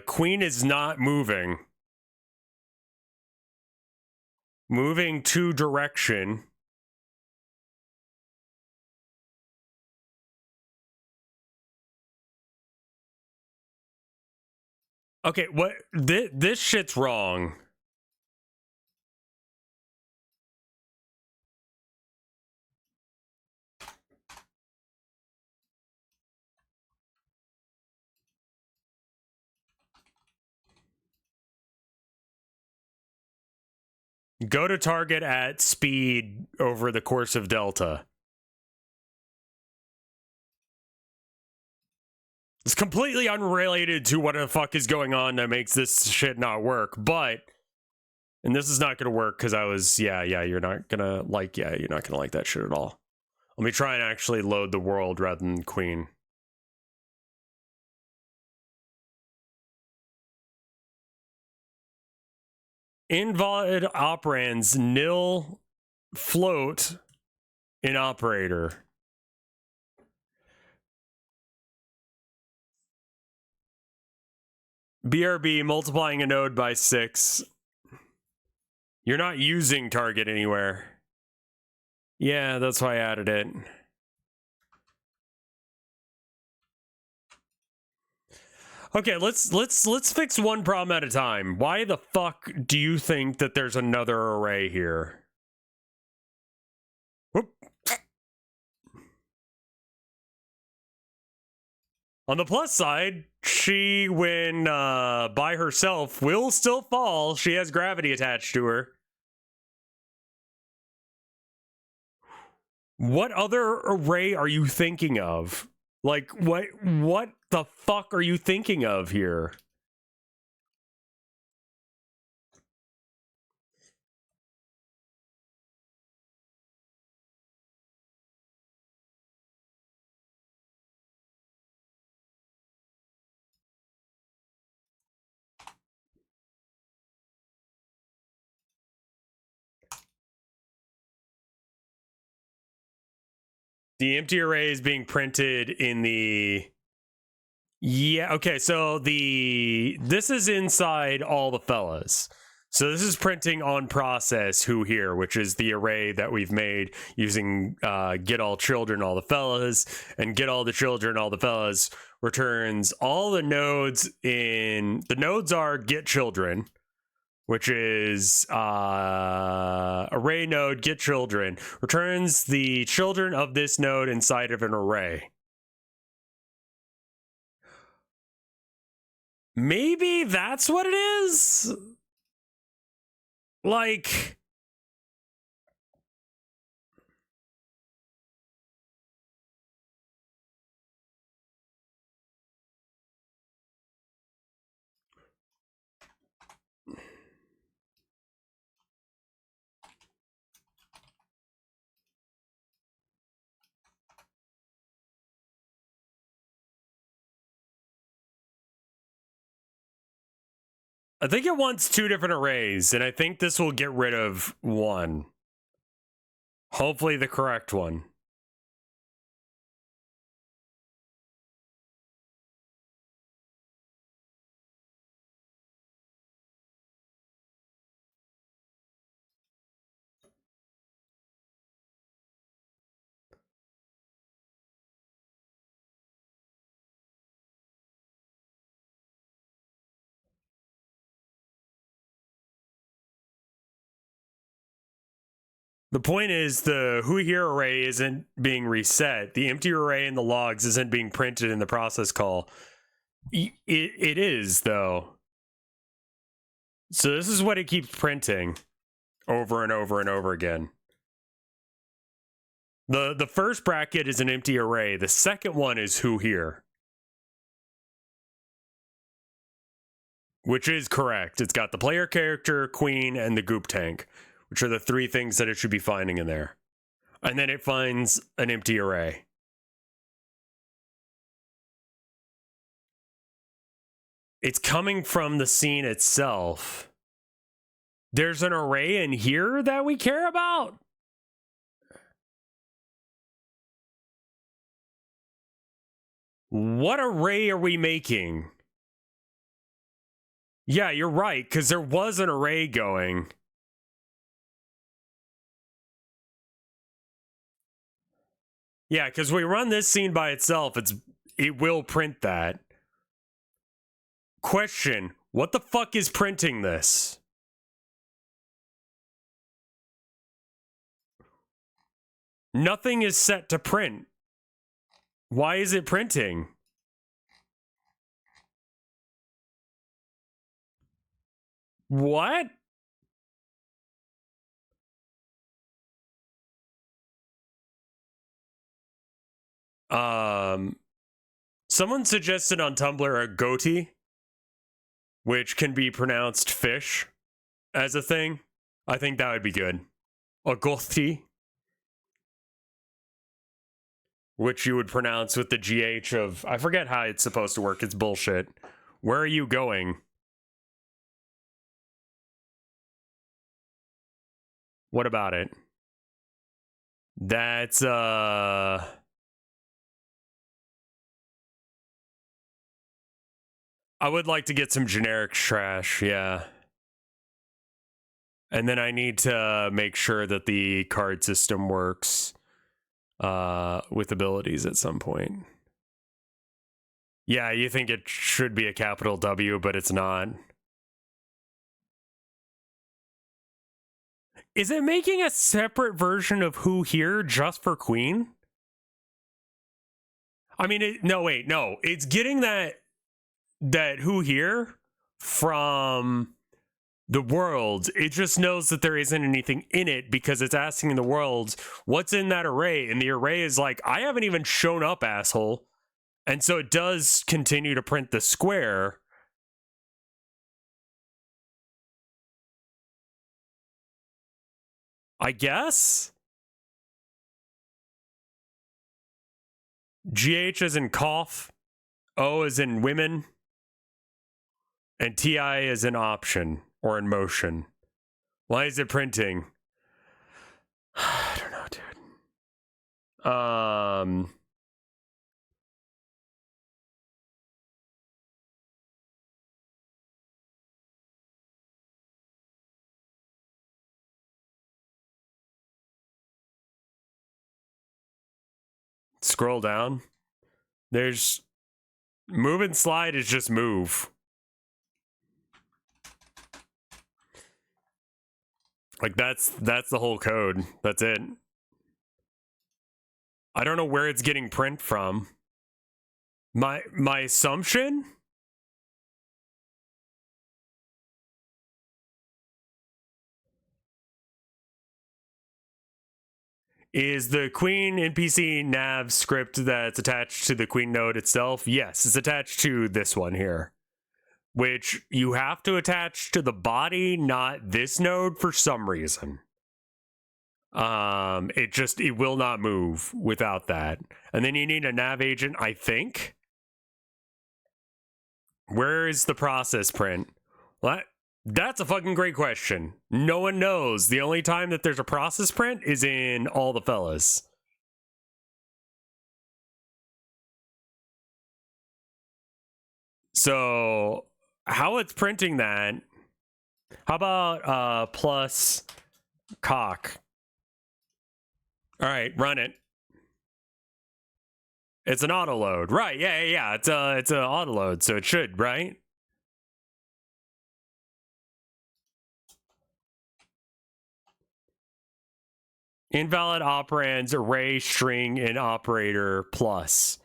Queen is not moving. Moving to direction. Okay, what? This shit's wrong. Go to target at speed over the course of delta. It's completely unrelated to what the fuck is going on that makes this shit not work, but... And this is not gonna work because I was... Yeah, you're not gonna like... Yeah, you're not gonna like that shit at all. Let me try and actually load the world rather than Queen. Invalid operands nil float in operator. BRB multiplying a node by 6. You're not using target anywhere. Yeah, that's why I added it. Okay, let's fix one problem at a time. Why the fuck do you think that there's another array here? Whoop. On the plus side, she, when by herself, will still fall. She has gravity attached to her. What other array are you thinking of? Like, what the fuck are you thinking of here? The empty array is being printed in the... Yeah, okay, so this is inside all the fellas. So this is printing on process who here, which is the array that we've made using get all children, all the fellas, and get all the children, all the fellas returns all the nodes in... The nodes are get children, which is array node get children, returns the children of this node inside of an array. Maybe that's what it is? Like... I think it wants two different arrays, and I think this will get rid of one. Hopefully the correct one. The point is the who here array isn't being reset. The empty array in the logs isn't being printed in the process call. It is, though. So this is what it keeps printing over and over and over again. The first bracket is an empty array. The second one is who here. Which is correct. It's got the player character, queen, and the goop tank, which are the three things that it should be finding in there. And then it finds an empty array. It's coming from the scene itself. There's an array in here that we care about? What array are we making? Yeah, you're right, because there was an array going. Yeah, because we run this scene by itself, it will print that. Question, what the fuck is printing this? Nothing is set to print. Why is it printing? What? Someone suggested on Tumblr a goatee, which can be pronounced fish as a thing. I think that would be good. A goatee, which you would pronounce with the GH of, I forget how it's supposed to work. It's bullshit. Where are you going? What about it? That's, I would like to get some generic trash, yeah. And then I need to make sure that the card system works with abilities at some point. Yeah, you think it should be a capital W, but it's not. Is it making a separate version of Who Here just for Queen? I mean, no, it's getting that Who Here from the world. It just knows that there isn't anything in it because it's asking the world what's in that array, and the array is like, I haven't even shown up, asshole. And so it does continue to print the square. I guess? GH as in cough, O as in women, and TI as in option or in motion. Why is it printing? I don't know, dude. Scroll down. There's move and slide is just move. Like that's the whole code. That's it. I don't know where it's getting print from. My assumption is the Queen NPC nav script that's attached to the Queen node itself. Yes, it's attached to this one here, which you have to attach to the body, not this node for some reason. It will not move without that. And then you need a nav agent, I think. Where is the process print? What? That's a fucking great question. No one knows. The only time that there's a process print is in All the Fellas. So how it's printing that? How about plus cock? All right, run it. It's an auto load, right? Yeah. It's an auto load, so it should, right? Invalid operands, array, string, and operator plus.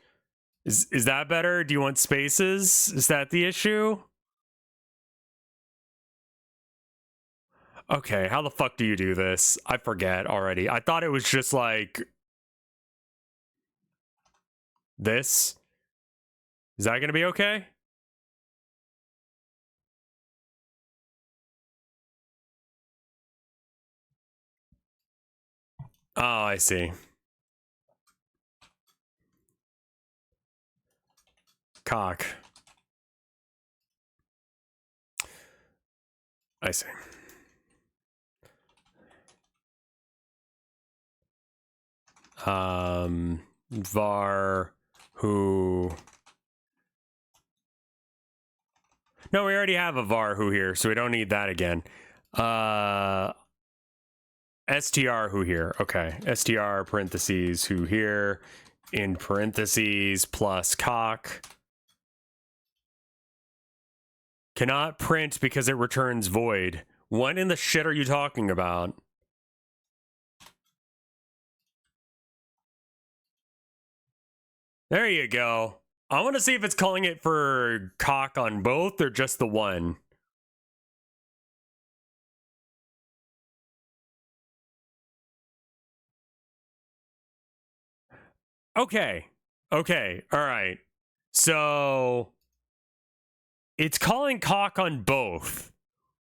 Is that better? Do you want spaces? Is that the issue? Okay, how the fuck do you do this? I forget already. I thought it was just like this. Is that gonna be okay? Oh, I see. Cock. I see. Var who. No, we already have a var who here, so we don't need that again. STR who here. Okay. STR parentheses who here in parentheses plus cock. Cannot print because it returns void. What in the shit are you talking about? There you go. I want to see if it's calling it for cock on both or just the one. Okay. Okay. All right. So it's calling cock on both,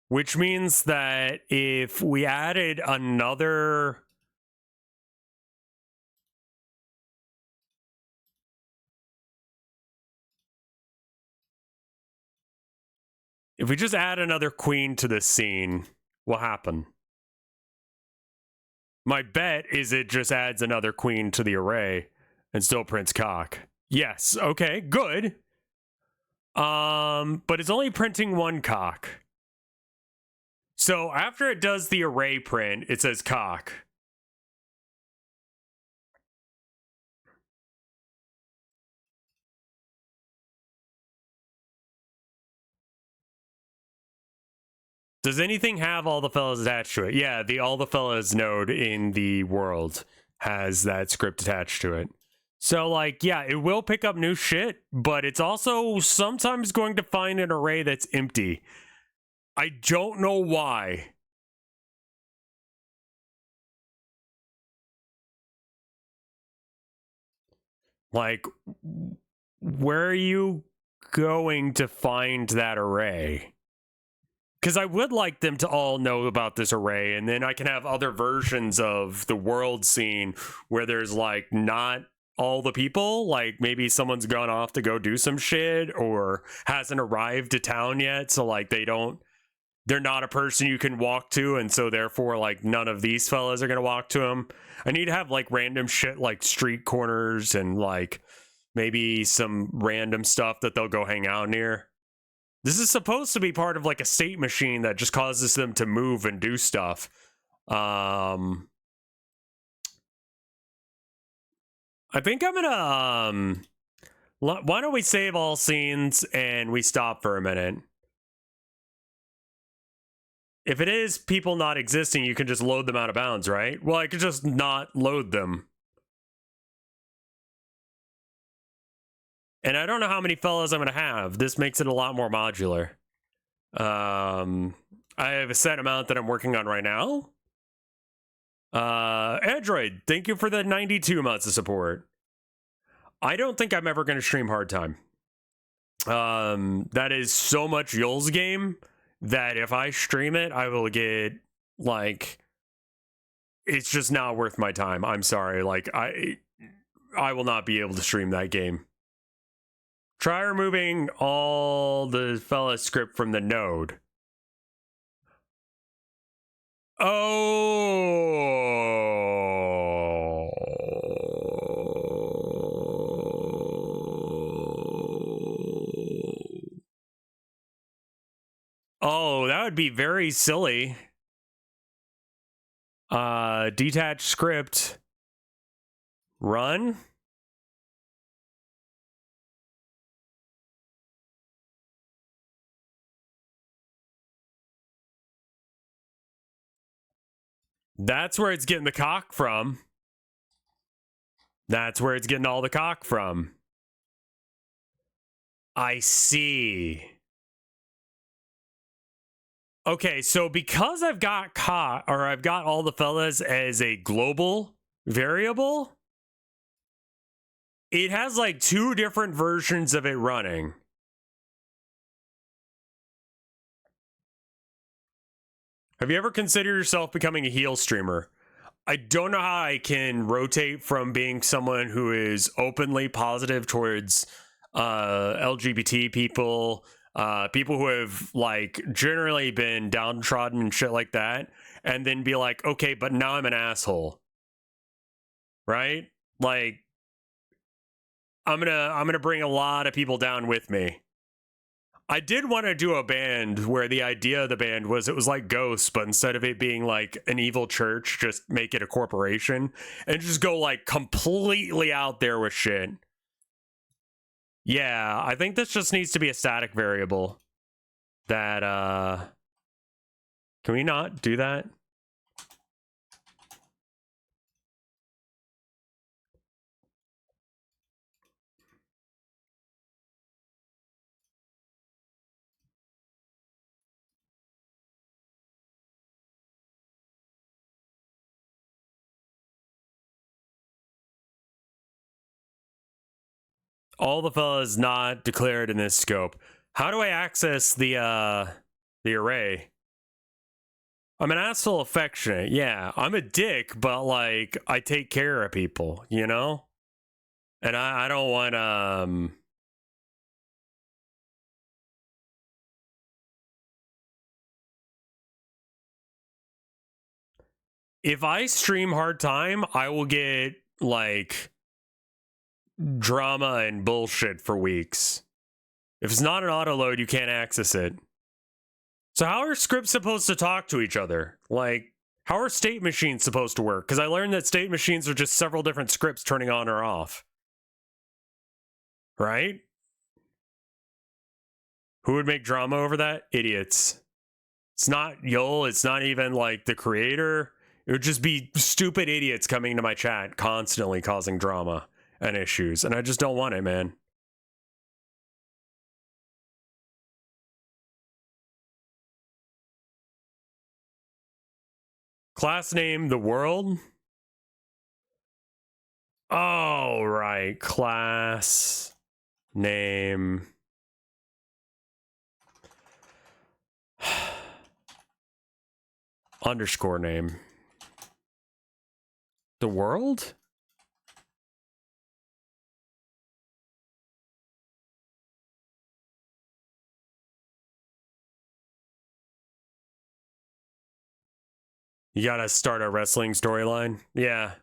which means that if we added another. If we just add another queen to this scene, what'll happen? My bet is it just adds another queen to the array and still prints cock. Yes, okay, good. But it's only printing one cock. So after it does the array print, it says cock. Does anything have all the fellas attached to it? Yeah, the all the fellas node in the world has that script attached to it. So, like, yeah, it will pick up new shit, but it's also sometimes going to find an array that's empty. I don't know why. Like, where are you going to find that array? Because I would like them to all know about this array, and then I can have other versions of the world scene where there's, like, not all the people. Like, maybe someone's gone off to go do some shit or hasn't arrived to town yet, so, like, they're not a person you can walk to, and so therefore, like, none of these fellas are gonna walk to him. I need to have, like, random shit like street corners and, like, maybe some random stuff that they'll go hang out near. This is supposed to be part of, like, a state machine that just causes them to move and do stuff. I think I'm gonna, why don't we save all scenes and we stop for a minute? If it is people not existing, you can just load them out of bounds, right? Well, I could just not load them. And I don't know how many fellas I'm going to have. This makes it a lot more modular. I have a set amount that I'm working on right now. Android, thank you for the 92 months of support. I don't think I'm ever going to stream Hard Time. That is so much Yul's game that if I stream it, I will get, like, it's just not worth my time. I'm sorry. Like, I will not be able to stream that game. Try removing all the fella script from the node. Oh, that would be very silly. Detach script. Run. That's where it's getting the cock from. That's where it's getting all the cock from. I see. Okay, so because I've got cock, or I've got all the fellas as a global variable, it has like two different versions of it running. Have you ever considered yourself becoming a heel streamer? I don't know how I can rotate from being someone who is openly positive towards LGBT people, people who have like generally been downtrodden and shit like that, and then be like, okay, but now I'm an asshole, right? Like, I'm gonna bring a lot of people down with me. I did want to do a band where the idea of the band was it was like Ghosts, but instead of it being like an evil church, just make it a corporation and just go like completely out there with shit. Yeah, I think this just needs to be a static variable. That can we not do that? All the fellas not declared in this scope. How do I access the array? I'm an asshole affectionate. Yeah, I'm a dick, but like I take care of people, you know? And I don't want if I stream hard time, I will get like drama and bullshit for weeks. If it's not an auto load, you can't access it. So how are scripts supposed to talk to each other? Like, how are state machines supposed to work? Because I learned that state machines are just several different scripts turning on or off. Right? Who would make drama over that? Idiots. It's not Yol, it's not even like the creator. It would just be stupid idiots coming into my chat constantly causing drama and issues. And I just don't want it, man. Class name, the world? Oh, right. Class name. Underscore name. The world? You gotta start a wrestling storyline? Yeah.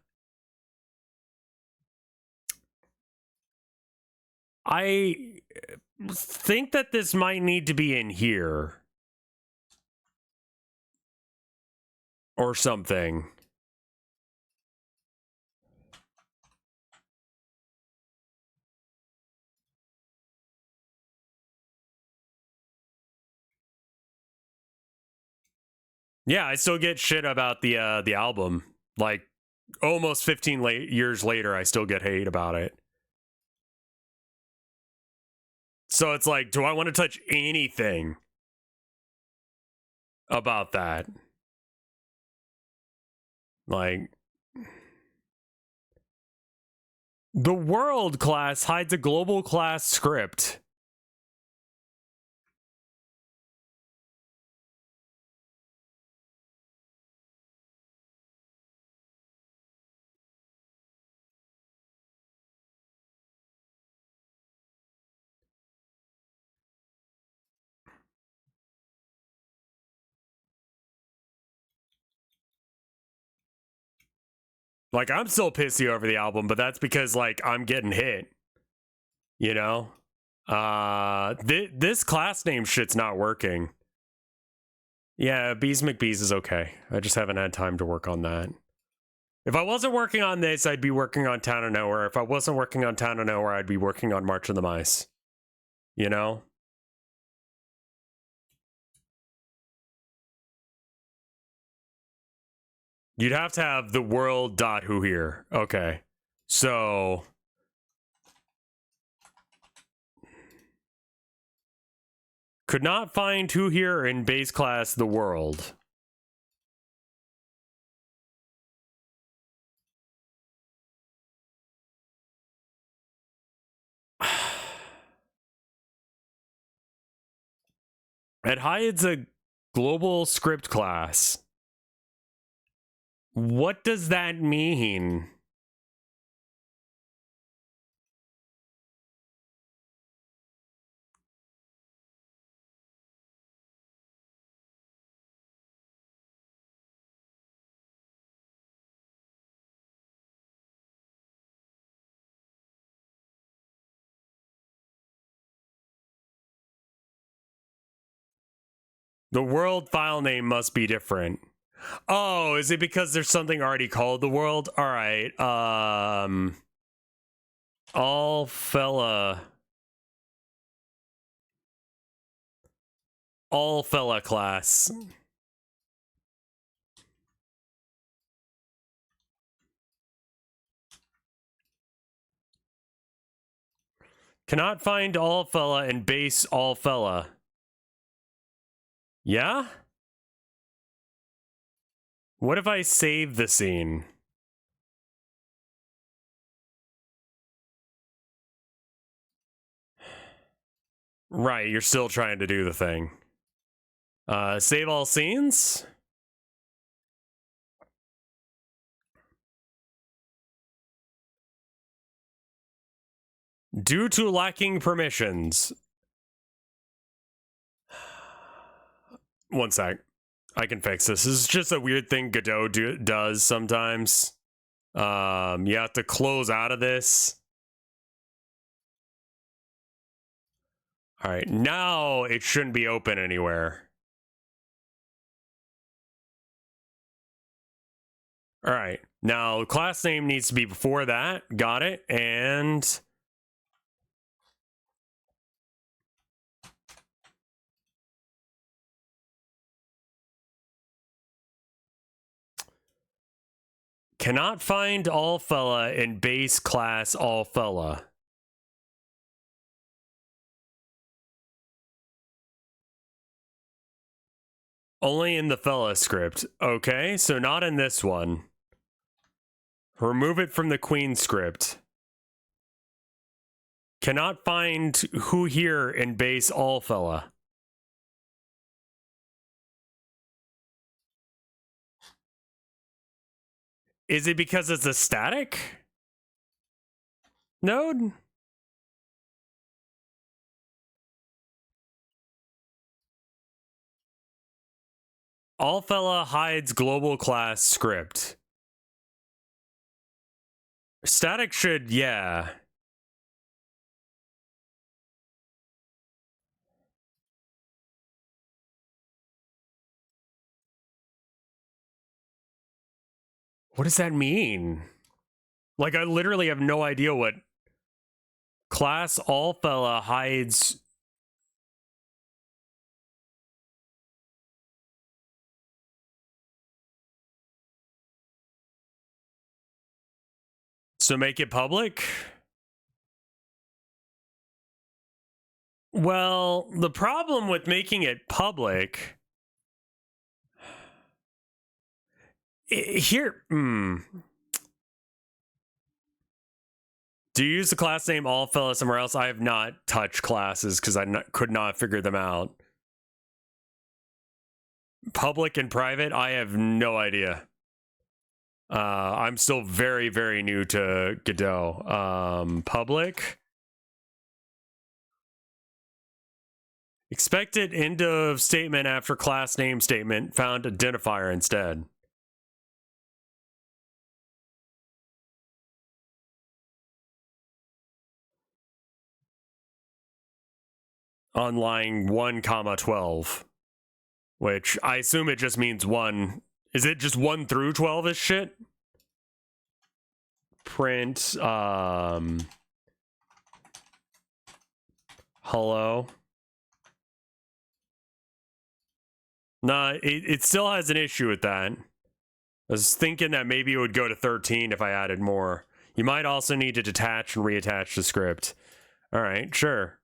I think that this might need to be in here. Or something. Yeah, I still get shit about the album. Like almost 15 years later, I still get hate about it. So it's like, do I want to touch anything about that? Like, the world class hides a global class script. Like, I'm still pissy over the album, but that's because like I'm getting hit. You know? This class name shit's not working. Yeah, Bees McBees is okay. I just haven't had time to work on that. If I wasn't working on this, I'd be working on Town of Nowhere. If I wasn't working on Town of Nowhere, I'd be working on March of the Mice. You know? You'd have to have the world dot who here. Okay. So could not find who here in base class the world. It hides a global script class. What does that mean? The world file name must be different. Oh, is it because there's something already called the world? All right. All fella class. Cannot find all fella and base all fella. Yeah? What if I save the scene? Right, you're still trying to do the thing. Save all scenes? Due to lacking permissions. One sec. I can fix this. This is just a weird thing Godot does sometimes. You have to close out of this. All right, now it shouldn't be open anywhere. All right, now class name needs to be before that. Got it. And cannot find all fella in base class all fella. Only in the fella script. Okay, so not in this one. Remove it from the queen script. Cannot find who here in base all fella. Is it because it's a static node? All fella hides global class script. Static should, yeah. What does that mean? Like, I literally have no idea what class all fella hides. So make it public? Well, the problem with making it public here, do you use the class name all fella somewhere else? I have not touched classes because I could not figure them out. Public and private, I have no idea. I'm still very, very new to Godot. Public. Expected end of statement after class name statement. Found identifier instead. On line 1, 12. Which I assume it just means 1. Is it just 1 through 12 is shit? Print, hello. Nah, it still has an issue with that. I was thinking that maybe it would go to 13 if I added more. You might also need to detach and reattach the script. All right, sure.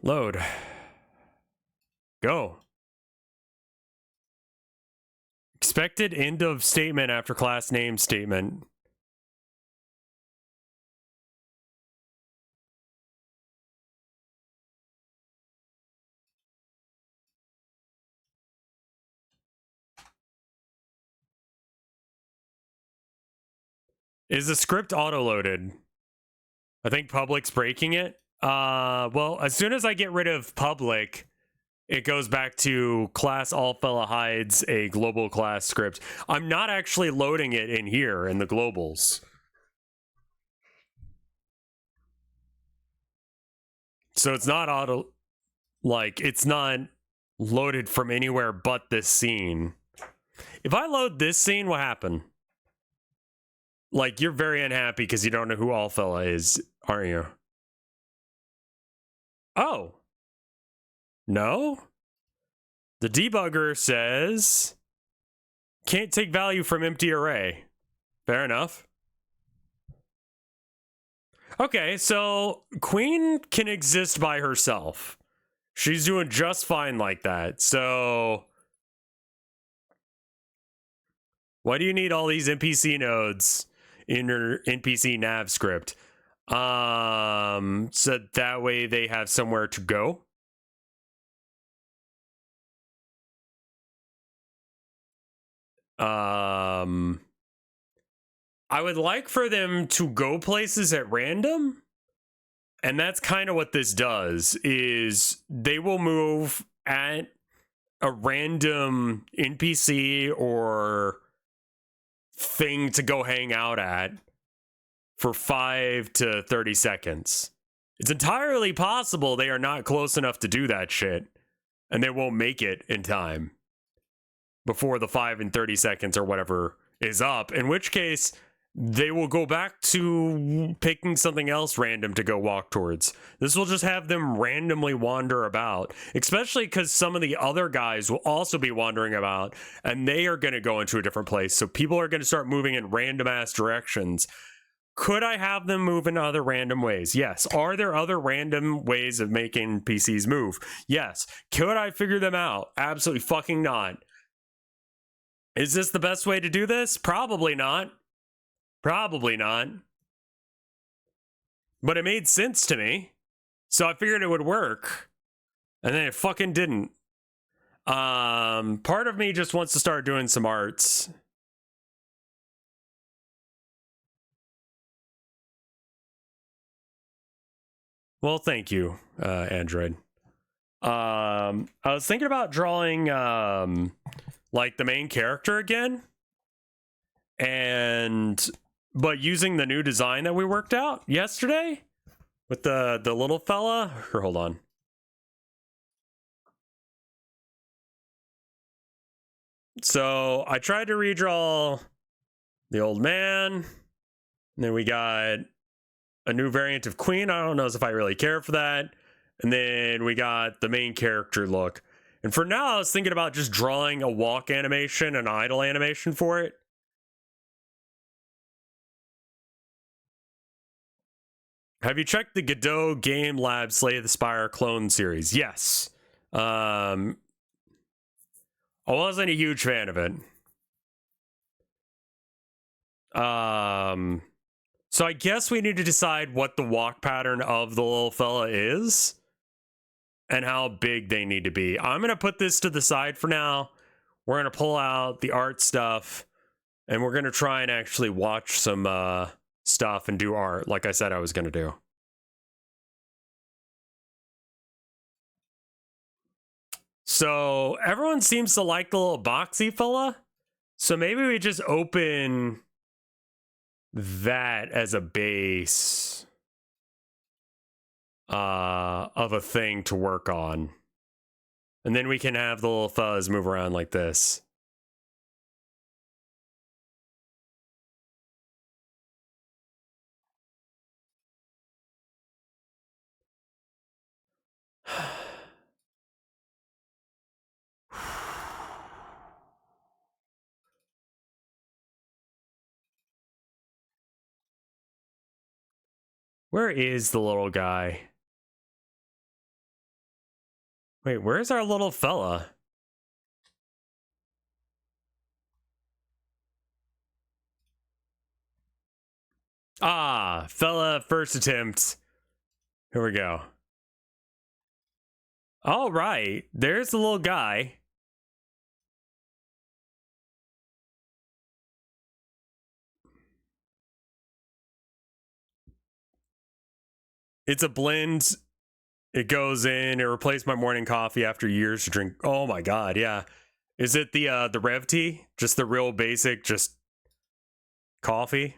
Load. Go. Expected end of statement after class name statement. Is the script auto-loaded? I think public's breaking it. Well, as soon as I get rid of public, it goes back to class allfella hides a global class script. I'm not actually loading it in here in the globals. So it's not auto, like, it's not loaded from anywhere but this scene. If I load this scene, what happened? Like, you're very unhappy because you don't know who Allfella is, aren't you? Oh. No? The debugger says can't take value from empty array. Fair enough. Okay, so Queen can exist by herself. She's doing just fine like that. So why do you need all these NPC nodes in your NPC nav script? So that way they have somewhere to go. I would like for them to go places at random. And that's kind of what this does, is they will move at a random NPC or thing to go hang out at for 5 to 30 seconds. It's entirely possible they are not close enough to do that shit, and they won't make it in time before the 5 and 30 seconds or whatever is up, in which case they will go back to picking something else random to go walk towards. This will just have them randomly wander about, especially because some of the other guys will also be wandering about, and they are going to go into a different place. So people are going to start moving in random ass directions. Could I have them move in other random ways? Yes. Are there other random ways of making PCs move? Yes. Could I figure them out? Absolutely fucking not. Is this the best way to do this? Probably not. Probably not. But it made sense to me. So I figured it would work. And then it fucking didn't. Part of me just wants to start doing some arts. Well, thank you, Android. I was thinking about drawing like the main character again. But using the new design that we worked out yesterday with the little fella. Or hold on. So I tried to redraw the old man. And then we got a new variant of Queen. I don't know if I really care for that. And then we got the main character look. And for now, I was thinking about just drawing a walk animation, an idle animation for it. Have you checked the Godot Game Lab Slay the Spire clone series? Yes. I wasn't a huge fan of it. So I guess we need to decide what the walk pattern of the little fella is and how big they need to be. I'm going to put this to the side for now. We're going to pull out the art stuff and we're going to try and actually watch some stuff and do art like I said I was going to do. So everyone seems to like the little boxy fella. So maybe we just open that as a base of a thing to work on. And then we can have the little fellas move around like this. Where is the little guy? Wait, where's our little fella? Ah, fella first attempt. Here we go. All right, there's the little guy. It's a blend. It goes in. It replaced my morning coffee after years to drink. Oh my god, yeah. Is it the Rev tea? Just the real basic, just coffee?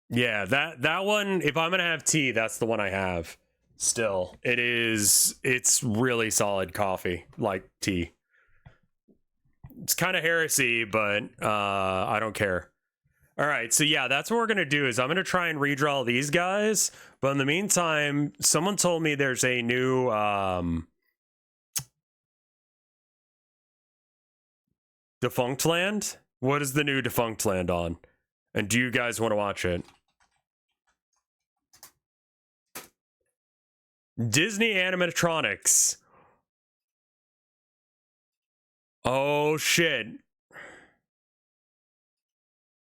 Yeah, that one, if I'm gonna have tea, that's the one I have. Still. It's really solid coffee, like tea. It's kind of heresy, but I don't care. All right, so yeah, that's what we're gonna do is I'm gonna try and redraw these guys, but in the meantime, someone told me there's a new Defunct Land. What is the new Defunct Land on? And do you guys want to watch it? Disney animatronics. Oh shit.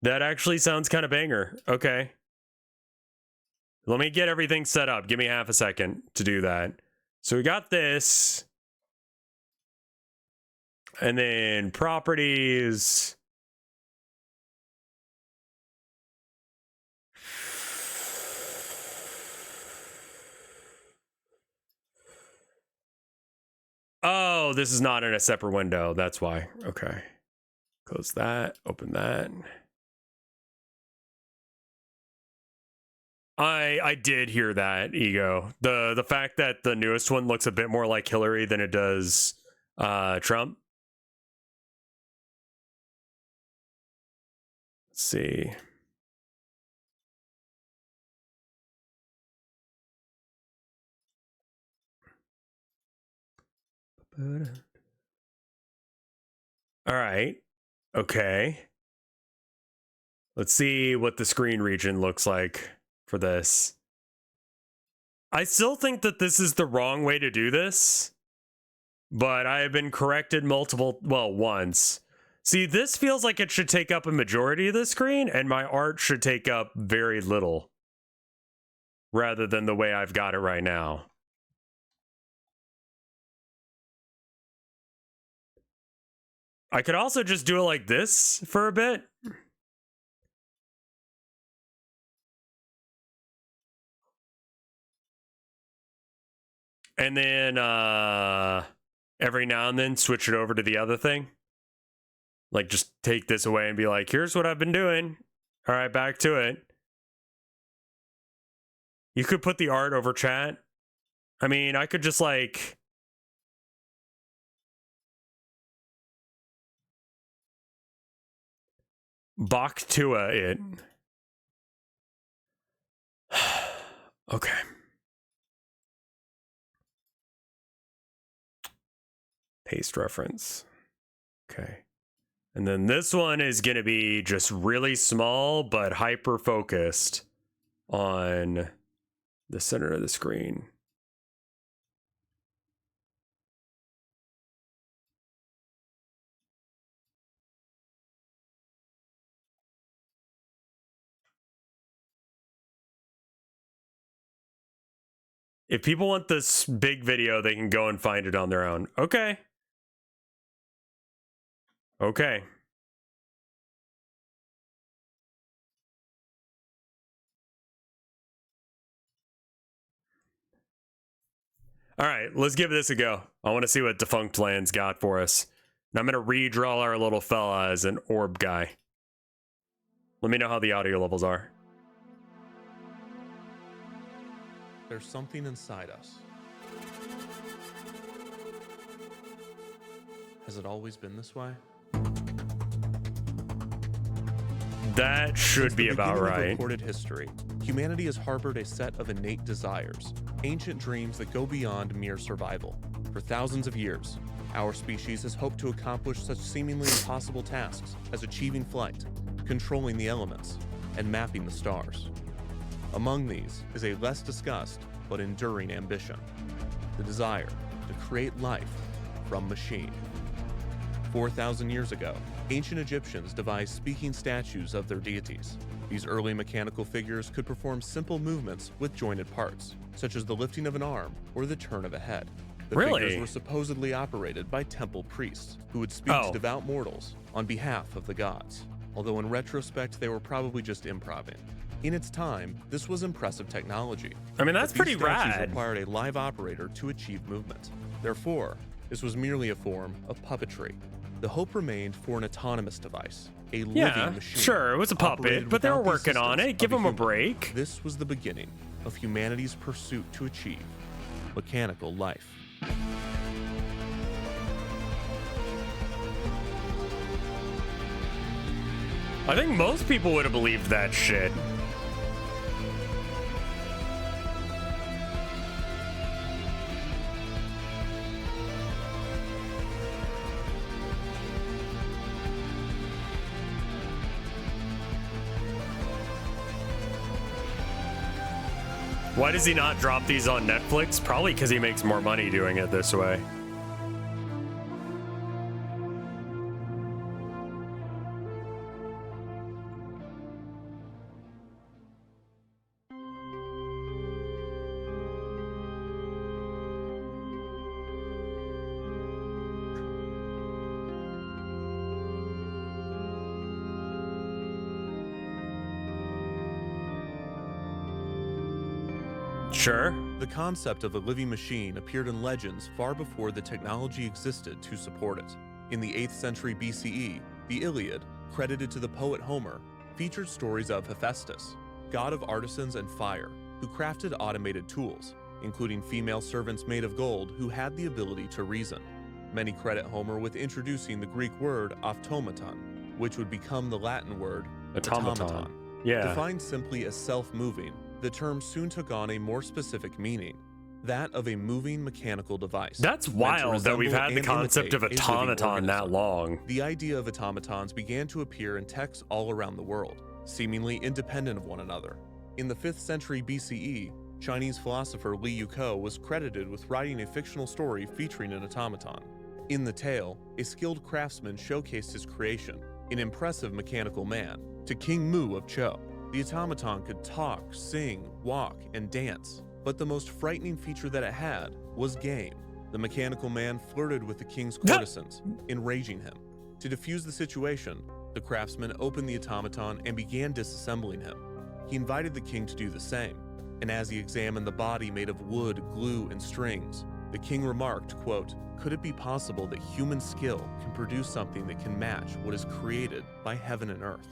That actually sounds kind of banger. Okay. Let me get everything set up. Give me half a second to do that. So we got this. And then properties. Oh, this is not in a separate window. That's why. Okay. Close that. Open that. I did hear that, Ego. The fact that the newest one looks a bit more like Hillary than it does Trump. Let's see. All right. Okay. Let's see what the screen region looks like for this. I still think that this is the wrong way to do this, but I have been corrected once. See, this feels like it should take up a majority of the screen, and my art should take up very little, rather than the way I've got it right now. I could also just do it like this for a bit. And then every now and then switch it over to the other thing. Like just take this away and be like, here's what I've been doing. All right, back to it. You could put the art over chat. I mean, I could just like... Baktua it. Okay. Paste reference. Okay. And then this one is going to be just really small, but hyper focused on the center of the screen. If people want this big video, they can go and find it on their own. Okay. Okay. All right, let's give this a go. I want to see what Defunct Land's got for us. And I'm going to redraw our little fella as an orb guy. Let me know how the audio levels are. There's something inside us. Has it always been this way? That should be about right. In recorded history, humanity has harbored a set of innate desires, ancient dreams that go beyond mere survival. For thousands of years, our species has hoped to accomplish such seemingly impossible tasks as achieving flight, controlling the elements, and mapping the stars. Among these is a less discussed but enduring ambition, the desire to create life from machine. 4,000 years ago, ancient Egyptians devised speaking statues of their deities. These early mechanical figures could perform simple movements with jointed parts, such as the lifting of an arm or the turn of a head. The figures were supposedly operated by temple priests, who would speak to devout mortals on behalf of the gods. although in retrospect they were probably just improv. In its time, this was impressive technology. I mean, that's But pretty these statues rad. required a live operator to achieve movement. Therefore, this was merely a form of puppetry. The hope remained for an autonomous device, a living Yeah, machine. sure, it was a puppet, operated but they were without the working on assistance it. Give of them a human. break. This was the beginning of humanity's pursuit to achieve mechanical life. I think most people would have believed that shit. Why does he not drop these on Netflix? Probably because he makes more money doing it this way. Sure. The concept of a living machine appeared in legends far before the technology existed to support it. In the 8th century BCE, the Iliad, credited to the poet Homer, featured stories of Hephaestus, god of artisans and fire, who crafted automated tools, including female servants made of gold who had the ability to reason. Many credit Homer with introducing the Greek word automaton, which would become the Latin word Automaton. Yeah. Defined simply as self-moving, the term soon took on a more specific meaning, that of a moving mechanical device. That's meant to wild that we've had the resemble and concept of imitate a living automaton that organism. long. The idea of automatons began to appear in texts all around the world, seemingly independent of one another. In the 5th century BCE, Chinese philosopher Li Yuko was credited with writing a fictional story featuring an automaton. In the tale, a skilled craftsman showcased his creation, an impressive mechanical man, to King Mu of Chou. The automaton could talk, sing, walk, and dance, but the most frightening feature that it had was game. The mechanical man flirted with the king's courtesans, enraging him. To defuse the situation, the craftsman opened the automaton and began disassembling him. He invited the king to do the same, and as he examined the body made of wood, glue, and strings, the king remarked, quote, "Could it be possible that human skill can produce something that can match what is created by heaven and earth?"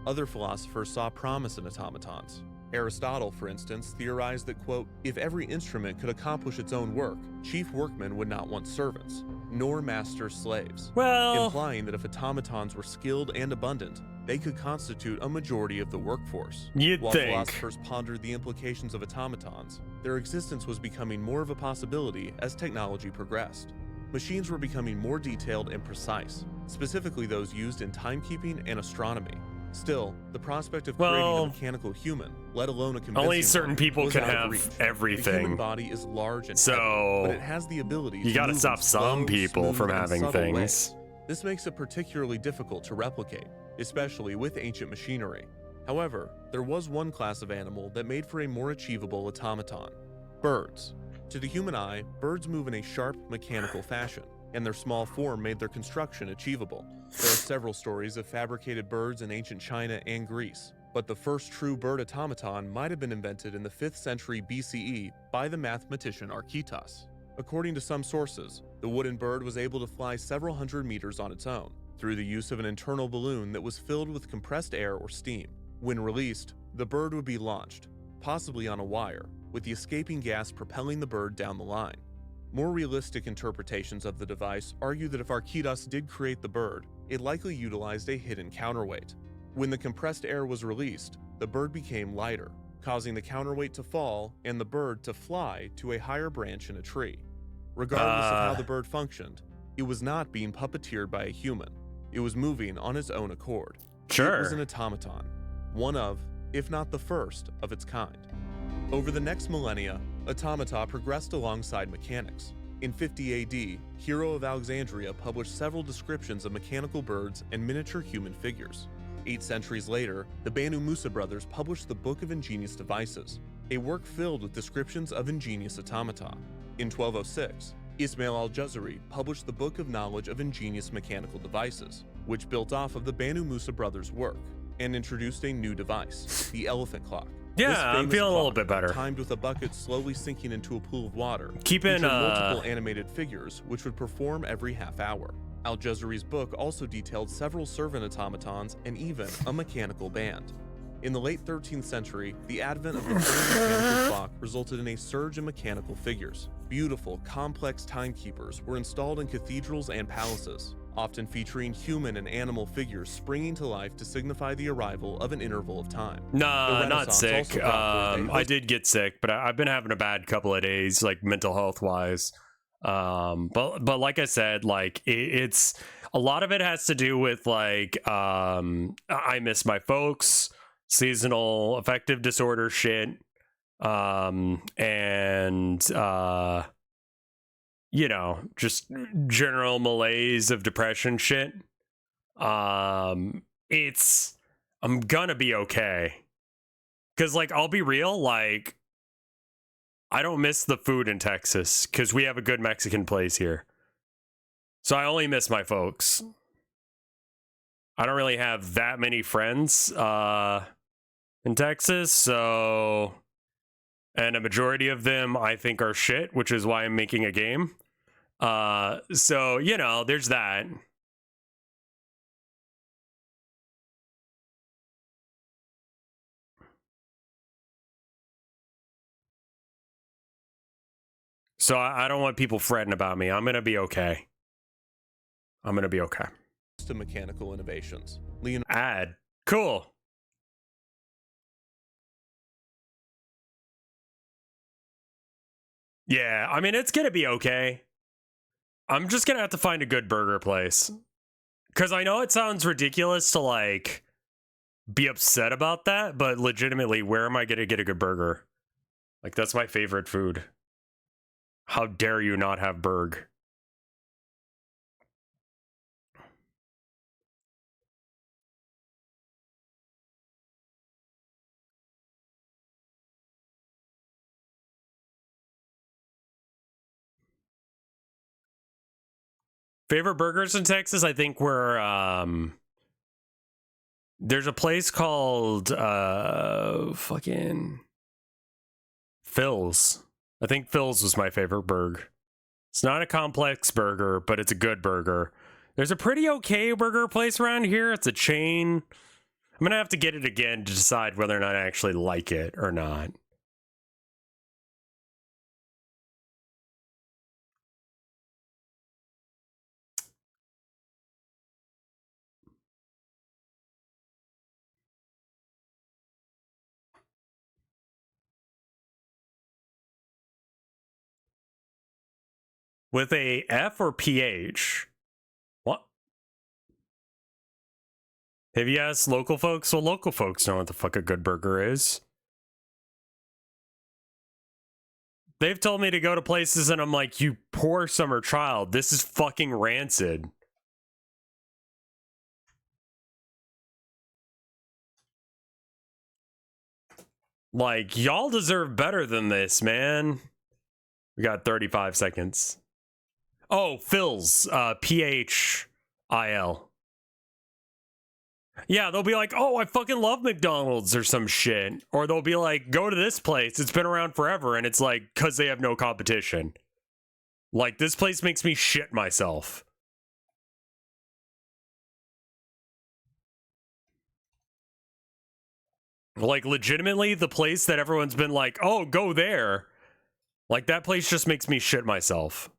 Other philosophers saw promise in automatons. Aristotle, for instance, theorized that, quote, "If every instrument could accomplish its own work, chief workmen would not want servants, nor master slaves," Well, implying that if automatons were skilled and abundant, they could constitute a majority of the workforce. you'd While think. philosophers pondered the implications of automatons, their existence was becoming more of a possibility as technology progressed. Machines were becoming more detailed and precise, specifically those used in timekeeping and astronomy. Still, the prospect of creating Well, a mechanical human, let alone a convincing only certain one, people was can out of have reach. The everything. human body is large and So, heavy, but it has the ability You to gotta move in stop some slow, people smooth, from and having subtle things. ways. This makes it particularly difficult to replicate, especially with ancient machinery. However, there was one class of animal that made for a more achievable automaton: birds. To the human eye, birds move in a sharp, mechanical fashion, and their small form made their construction achievable. There are several stories of fabricated birds in ancient China and Greece, but the first true bird automaton might have been invented in the 5th century BCE by the mathematician Archytas. According to some sources, the wooden bird was able to fly several hundred meters on its own, through the use of an internal balloon that was filled with compressed air or steam. When released, the bird would be launched, possibly on a wire, with the escaping gas propelling the bird down the line. More realistic interpretations of the device argue that if Archytas did create the bird, it likely utilized a hidden counterweight. When the compressed air was released, the bird became lighter, causing the counterweight to fall and the bird to fly to a higher branch in a tree. Regardless of how the bird functioned, it was not being puppeteered by a human. It was moving on its own accord. It was an Sure. automaton, one of, if not the first, of its kind. Over the next millennia, automata progressed alongside mechanics. In 50 AD, Hero of Alexandria published several descriptions of mechanical birds and miniature human figures. 8 centuries later, the Banu Musa brothers published the Book of Ingenious Devices, a work filled with descriptions of ingenious automata. In 1206, Ismail al-Jazari published the Book of Knowledge of Ingenious Mechanical Devices, which built off of the Banu Musa brothers' work and introduced a new device, the elephant clock. Yeah, This I'm famous feeling a little clock, bit better. Timed with a bucket slowly sinking into a pool of water, Keeping featured multiple animated figures which would perform every half hour. Al-Jazari's book also detailed several servant automatons and even a mechanical band. In the late 13th century, the advent of the fully mechanical clock resulted in a surge in mechanical figures. Beautiful, complex timekeepers were installed in cathedrals and palaces, often featuring human and animal figures springing to life to signify the arrival of an interval of time. Nah, The not Renaissance sick. also brought forth a I did get sick, but I've been having a bad couple of days, like mental health wise. But like I said, like it's a lot of it has to do with like I miss my folks, seasonal affective disorder shit, and you know, just general malaise of depression shit. I'm gonna be okay. Cause like I'll be real, like I don't miss the food in Texas because we have a good Mexican place here. So I only miss my folks. I don't really have that many friends in Texas, so and a majority of them I think are shit, which is why I'm making a game. So, you know, there's that. So I don't want people fretting about me. I'm gonna be okay. I'm gonna be okay. to mechanical innovations. Ad. Cool. Yeah, I mean, it's gonna be okay. I'm just gonna have to find a good burger place. Because I know it sounds ridiculous to, like, be upset about that, but legitimately, where am I gonna get a good burger? Like, that's my favorite food. How dare you not have burg? Favorite burgers in Texas, I think were there's a place called fucking Phil's. I think Phil's was my favorite burger. It's not a complex burger, but it's a good burger. There's a pretty okay burger place around here. It's a chain. I'm gonna have to get it again to decide whether or not I actually like it or not. With a F or PH? What? Have you asked local folks? Well, local folks know what the fuck a good burger is. They've told me to go to places and I'm like, you poor summer child, this is fucking rancid. Like, y'all deserve better than this, man. We got 35 seconds. Oh, Phil's, Phil. Yeah, they'll be like, oh, I fucking love McDonald's or some shit. Or they'll be like, go to this place. It's been around forever. And it's like, because they have no competition. Like, this place makes me shit myself. Like, legitimately, the place that everyone's been like, oh, go there. Like, that place just makes me shit myself.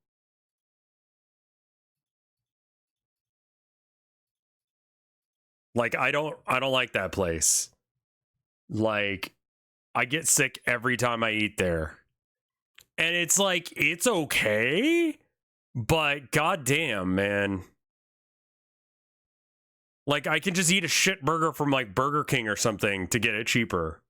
Like, I don't like that place. Like, I get sick every time I eat there. And it's like, it's okay, but goddamn, man. Like, I can just eat a shit burger from, like, Burger King or something to get it cheaper.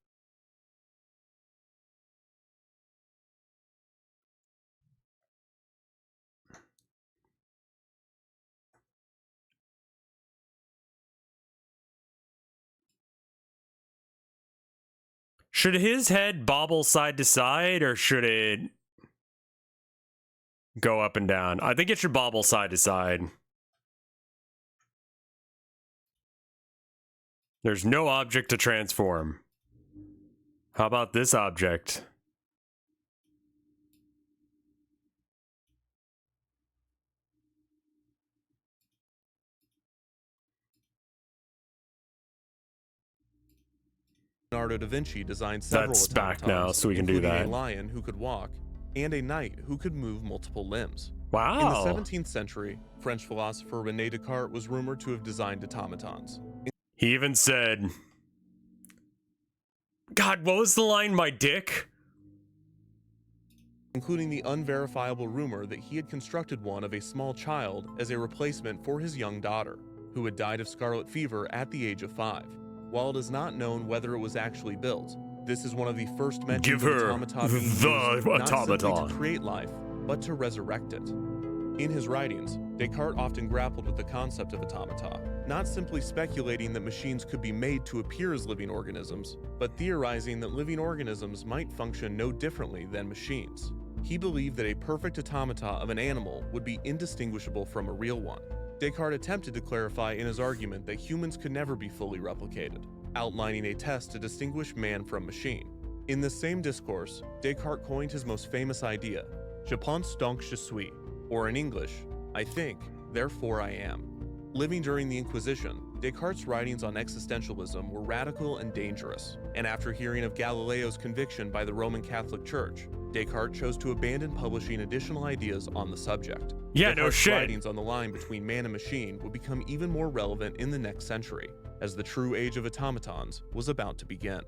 Should his head bobble side to side, or should it go up and down? I think it should bobble side to side. There's no object to transform. How about this object? Leonardo da Vinci designed several That's back automatons, now, so we can do including that. a lion who could walk and a knight who could move multiple limbs. Wow. In the 17th century, French philosopher René Descartes was rumored to have designed automatons. He even said, God, what was the line, my dick? Including the unverifiable rumor that he had constructed one of a small child as a replacement for his young daughter, who had died of scarlet fever at the age of 5. While it is not known whether it was actually built, this is one of the first mentions Give of her automata being used the not simply automaton. to create life, but to resurrect it. In his writings, Descartes often grappled with the concept of automata, not simply speculating that machines could be made to appear as living organisms, but theorizing that living organisms might function no differently than machines. He believed that a perfect automata of an animal would be indistinguishable from a real one. Descartes attempted to clarify in his argument that humans could never be fully replicated, outlining a test to distinguish man from machine. In this same discourse, Descartes coined his most famous idea, Je pense donc je suis, or in English, I think, therefore I am. Living during the Inquisition, Descartes' writings on existentialism were radical and dangerous, and after hearing of Galileo's conviction by the Roman Catholic Church, Descartes chose to abandon publishing additional ideas on the subject. Yeah, no Descartes' shit. writings on the line between man and machine would become even more relevant in the next century, as the true age of automatons was about to begin.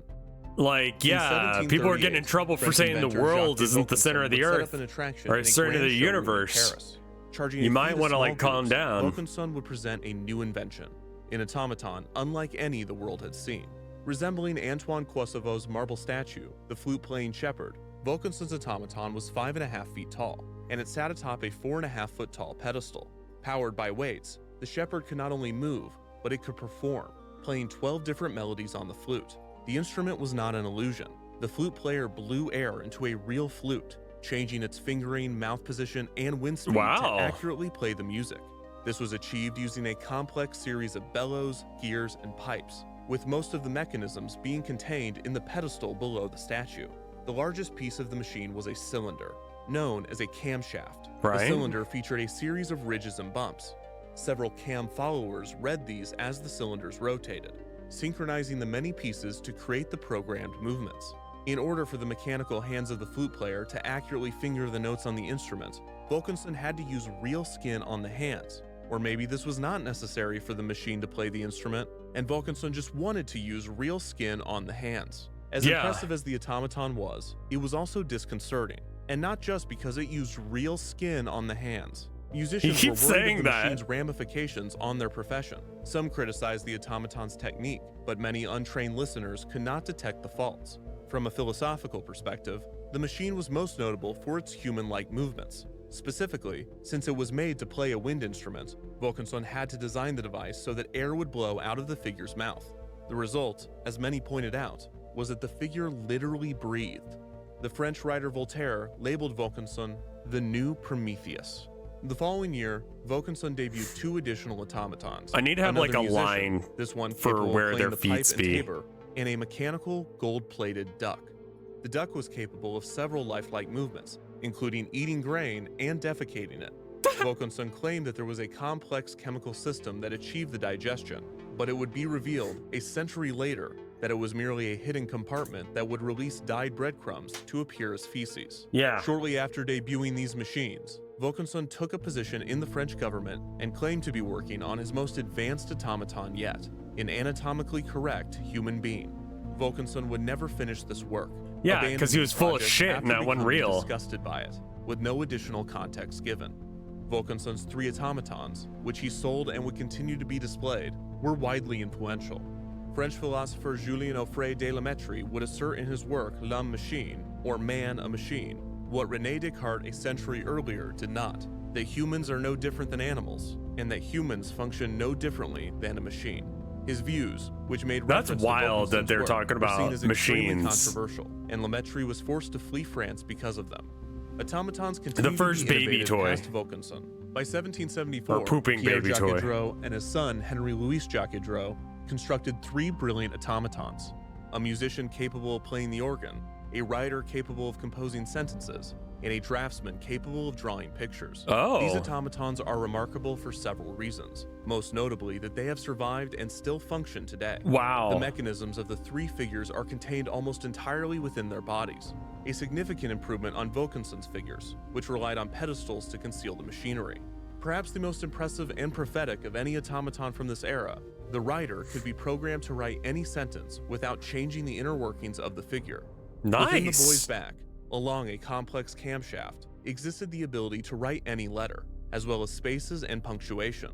Like, In yeah, people are getting in 1738, trouble for French saying the inventor world Jacques isn't the Vaucanson center of the would set earth. up an attraction or in a it's center of grand the showroom in universe. Paris. Charging You a might fee to wanna, like, small calm groups, down. Vaucanson would present a new invention, an automaton unlike any the world had seen. Resembling Antoine Koissavau's marble statue, the flute-playing shepherd, Vaucanson's automaton was 5.5 feet tall, and it sat atop a 4.5 foot tall pedestal. Powered by weights, the shepherd could not only move, but it could perform, playing 12 different melodies on the flute. The instrument was not an illusion. The flute player blew air into a real flute, changing its fingering, mouth position, and wind speed Wow. to accurately play the music. This was achieved using a complex series of bellows, gears, and pipes, with most of the mechanisms being contained in the pedestal below the statue. The largest piece of the machine was a cylinder, known as a camshaft. Right. The cylinder featured a series of ridges and bumps. Several cam followers read these as the cylinders rotated, synchronizing the many pieces to create the programmed movements. In order for the mechanical hands of the flute player to accurately finger the notes on the instrument, Vaucanson had to use real skin on the hands. Or maybe this was not necessary for the machine to play the instrument, and Vaucanson just wanted to use real skin on the hands. As Yeah. impressive as the automaton was, it was also disconcerting, and not just because it used real skin on the hands. Musicians He were keeps worried saying of the that. machine's ramifications on their profession. Some criticized the automaton's technique, but many untrained listeners could not detect the faults. From a philosophical perspective, the machine was most notable for its human-like movements. Specifically, since it was made to play a wind instrument, Vaucanson had to design the device so that air would blow out of the figure's mouth. The result, as many pointed out, was that the figure literally breathed. The French writer Voltaire labeled Vaucanson the new Prometheus. The following year, Vaucanson debuted 2 additional automatons. I need to have, Another like, a musician, line this one for capable of where playing their the feet pipe and be. tabor, and a mechanical gold-plated duck. The duck was capable of several lifelike movements, including eating grain and defecating it. Vaucanson claimed that there was a complex chemical system that achieved the digestion, but it would be revealed a century later that it was merely a hidden compartment that would release dyed breadcrumbs to appear as feces. Yeah. Shortly after debuting these machines, Vaucanson took a position in the French government and claimed to be working on his most advanced automaton yet, an anatomically correct human being. Vaucanson would never finish this work. Yeah, abandoning 'cause he was the full of project shit and after that wasn't becoming real. Disgusted by it, with no additional context given. Vaucanson's 3 automatons, which he sold and would continue to be displayed, were widely influential. French philosopher Julien Offray de la Mettrie would assert in his work L'Homme Machine, or Man a Machine, what René Descartes a century earlier did not, that humans are no different than animals, and that humans function no differently than a machine. His views, which made That's reference to wild that Vaucanson's they're work, talking were seen about as extremely machines. controversial, and La Mettrie was forced to flee France because of them. Automatons continued first to be baby innovated toy. past Vaucanson. By 1774, Or pooping Pierre baby toy. Jacques Dreux and his son Henry Louis Jacques Dreux constructed 3 brilliant automatons: a musician capable of playing the organ, a writer capable of composing sentences, and a draftsman capable of drawing pictures. Oh. These automatons are remarkable for several reasons, most notably that they have survived and still function today. Wow. The mechanisms of the 3 figures are contained almost entirely within their bodies, a significant improvement on Wilkinson's figures, which relied on pedestals to conceal the machinery. Perhaps the most impressive and prophetic of any automaton from this era, the writer could be programmed to write any sentence without changing the inner workings of the figure. Nice. Within the boy's back, along a complex camshaft, existed the ability to write any letter, as well as spaces and punctuation.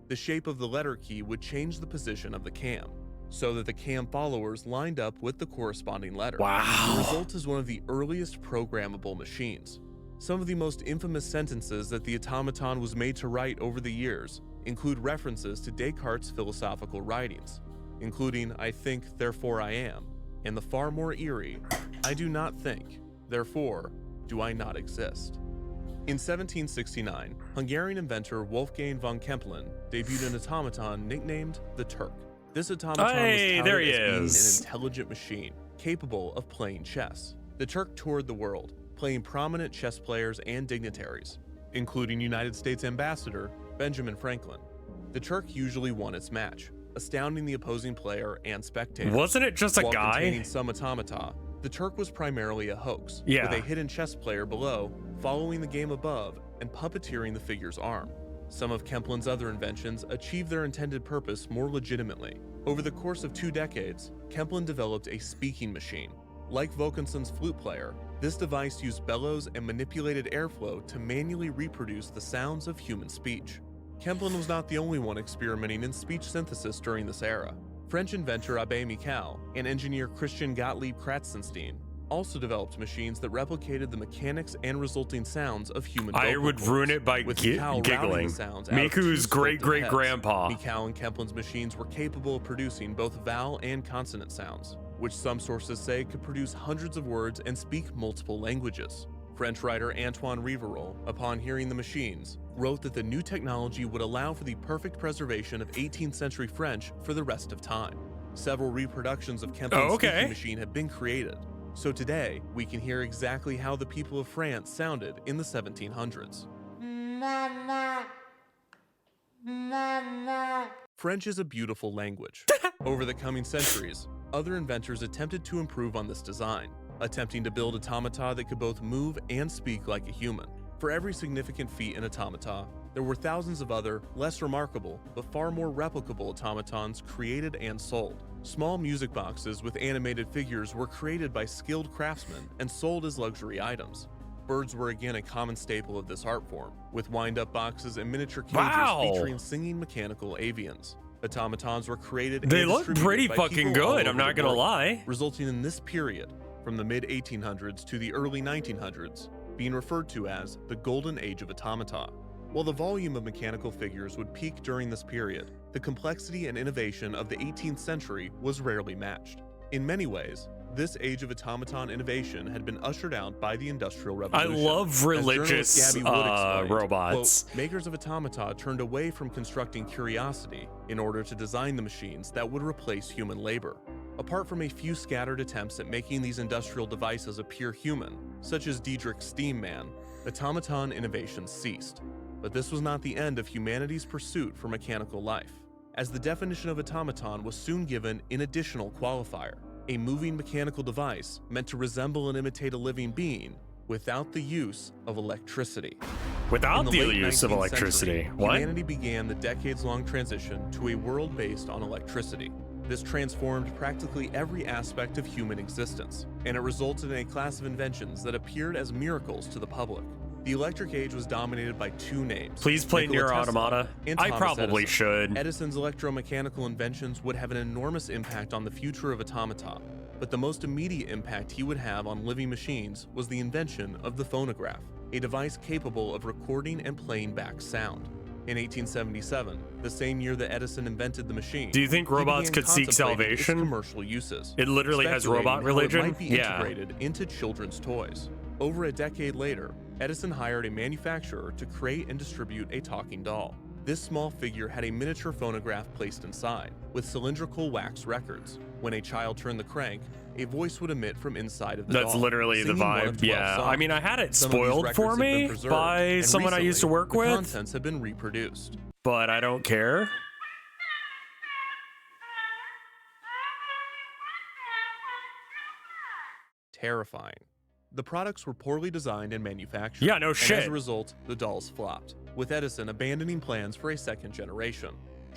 The shape of the letter key would change the position of the cam, so that the cam followers lined up with the corresponding letter. Wow. The result is one of the earliest programmable machines. Some of the most infamous sentences that the automaton was made to write over the years include references to Descartes' philosophical writings, including "I think, therefore I am," and the far more eerie "I do not think, therefore do I not exist." In 1769, Hungarian inventor Wolfgang von Kempelen debuted an automaton nicknamed the Turk. This automaton was touted there he as being is. an intelligent machine capable of playing chess. The Turk toured the world, playing prominent chess players and dignitaries, including United States Ambassador Benjamin Franklin. The Turk usually won its match, astounding the opposing player and spectators. Wasn't it just a While guy? containing some automata, the Turk was primarily a hoax, Yeah. with a hidden chess player below, following the game above, and puppeteering the figure's arm. Some of Kempelen's other inventions achieved their intended purpose more legitimately. Over the course of 2 decades, Kempelen developed a speaking machine. Like Wilkinson's flute player, this device used bellows and manipulated airflow to manually reproduce the sounds of human speech. Kempelen was not the only one experimenting in speech synthesis during this era. French inventor Abbé Michel and engineer Christian Gottlieb Kratzenstein also developed machines that replicated the mechanics and resulting sounds of human I vocal would cords, ruin it by with Michel routing giggling. the sounds out of 2 Miku's sculpted great-great-grandpa. heads. Michel and Kempelen's machines were capable of producing both vowel and consonant sounds, which some sources say could produce hundreds of words and speak multiple languages. French writer Antoine Rivarol, upon hearing the machines, wrote that the new technology would allow for the perfect preservation of 18th century French for the rest of time. Several reproductions of Kempelen's speaking machine have been created, so today we can hear exactly how the people of France sounded in the 1700s. French is a beautiful language. Over the coming centuries, other inventors attempted to improve on this design, attempting to build automata that could both move and speak like a human. For every significant feat in automata, there were thousands of other, less remarkable, but far more replicable automatons created and sold. Small music boxes with animated figures were created by skilled craftsmen and sold as luxury items. Birds were again a common staple of this art form, with wind-up boxes and miniature cages featuring singing mechanical avians. Automatons were created They and look distributed pretty by fucking people all good, over I'm not the gonna world, lie. resulting in this period, from the mid-1800s to the early 1900s, being referred to as the Golden Age of Automata. While the volume of mechanical figures would peak during this period, the complexity and innovation of the 18th century was rarely matched. In many ways, this age of automaton innovation had been ushered out by the Industrial I Revolution. love As religious journalist Gabby Wood explained, robots. quote, makers of automata turned away from constructing curiosity in order to design the machines that would replace human labor. Apart from a few scattered attempts at making these industrial devices appear human, such as Diedrich's Steam Man, automaton innovation ceased. But this was not the end of humanity's pursuit for mechanical life, as the definition of automaton was soon given an additional qualifier: a moving mechanical device meant to resemble and imitate a living being without the use of electricity. Without In the late use of 19th electricity. century, What? Humanity began the decades-long transition to a world based on electricity. This transformed practically every aspect of human existence, and it resulted in a class of inventions that appeared as miracles to the public. The electric age was dominated by 2 names. Please play Nikola Nier Tesla Automata. and I Thomas probably Edison. should. Edison's electromechanical inventions would have an enormous impact on the future of automata, but the most immediate impact he would have on living machines was the invention of the phonograph, a device capable of recording and playing back sound. In 1877, the same year that Edison invented the machine, Do you think he robots began could seek contemplating its salvation? commercial uses. It literally has speculating robot how religion? It might be Yeah. integrated into children's toys. Over a decade later, Edison hired a manufacturer to create and distribute a talking doll. This small figure had a miniature phonograph placed inside, with cylindrical wax records. When a child turned the crank, a voice would emit from inside of the That's doll, literally the singing one of vibe. 12 Yeah, I songs. mean, I had it Some of these spoiled records for have been me preserved, by and someone I used to recently, work the with, contents have been reproduced. but I don't care. Terrifying. The products were poorly designed and manufactured. Yeah, no and shit. as a result, the dolls flopped, with Edison abandoning plans for a second generation.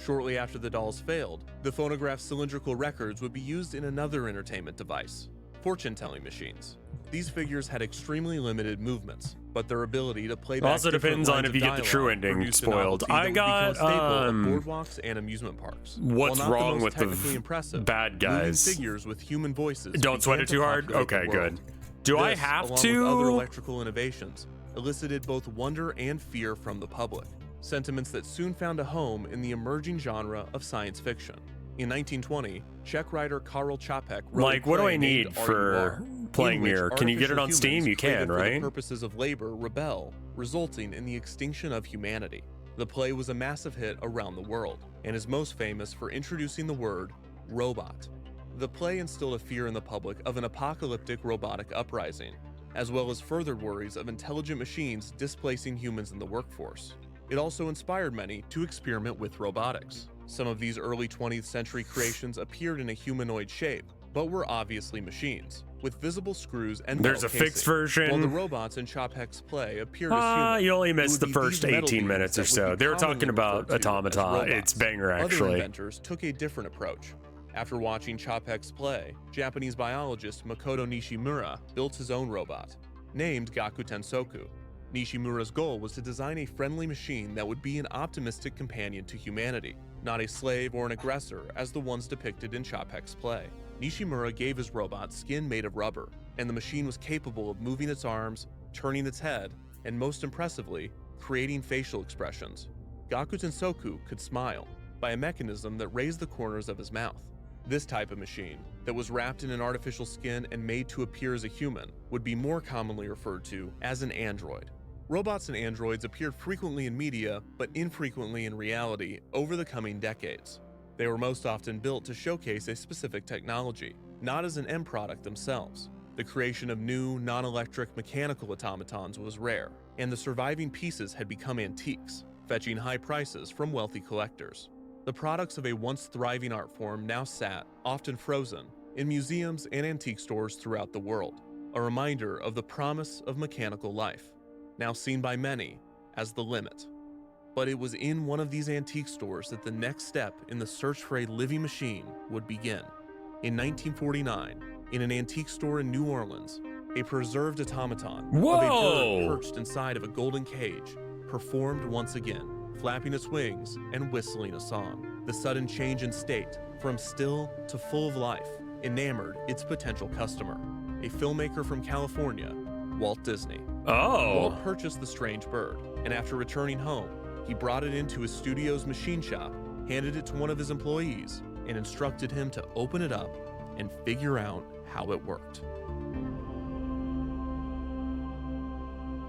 Shortly after the dolls failed, the phonograph's cylindrical records would be used in another entertainment device, fortune-telling machines. These figures had extremely limited movements, but their ability to play back Also depends on if you get the true ending spoiled. I got boardwalks and amusement parks. what's While not wrong the most with the technically impressive, bad moving guys? figures with human voices Don't sweat began it to too hard. populate the Okay, world. good. Do I This, have along with other to? electrical innovations, elicited both wonder and fear from the public, sentiments that soon found a home in the emerging genre of science fiction. In 1920, Czech writer Karel Čapek wrote Like, a what do play I named need for R.U.R., playing in which Mirror? Can you get it on artificial Steam? humans You can, created for right? the purposes of labor rebel, resulting in the extinction of humanity. The play was a massive hit around the world, and is most famous for introducing the word robot. The play instilled a fear in the public of an apocalyptic robotic uprising, as well as further worries of intelligent machines displacing humans in the workforce. It also inspired many to experiment with robotics. Some of these early 20th century creations appeared in a humanoid shape, but were obviously machines, with visible screws and There's metal a fixed casing. version. While the robots in Čapek's play appeared as human, You only it missed would the be first these metal 18 beings minutes or that would so. be They were commonly talking about referred to as Automata. robots. It's banger, Other actually. inventors took a different approach. After watching Čapek's play, Japanese biologist Makoto Nishimura built his own robot, named Gaku Tensoku. Nishimura's goal was to design a friendly machine that would be an optimistic companion to humanity, not a slave or an aggressor as the ones depicted in Čapek's play. Nishimura gave his robot skin made of rubber, and the machine was capable of moving its arms, turning its head, and most impressively, creating facial expressions. Gaku Tensoku could smile by a mechanism that raised the corners of his mouth. This type of machine, that was wrapped in an artificial skin and made to appear as a human, would be more commonly referred to as an android. Robots and androids appeared frequently in media, but infrequently in reality over the coming decades. They were most often built to showcase a specific technology, not as an end product themselves. The creation of new, non-electric mechanical automatons was rare, and the surviving pieces had become antiques, fetching high prices from wealthy collectors. The products of a once thriving art form now sat, often frozen, in museums and antique stores throughout the world, a reminder of the promise of mechanical life, now seen by many as the limit. But it was in one of these antique stores that the next step in the search for a living machine would begin. In 1949, in an antique store in New Orleans, a preserved automaton of a bird perched inside of a golden cage performed once again, flapping its wings and whistling a song. The sudden change in state, from still to full of life, enamored its potential customer, a filmmaker from California, Walt Disney. Walt purchased the strange bird, and after returning home, he brought it into his studio's machine shop, handed it to one of his employees, and instructed him to open it up and figure out how it worked.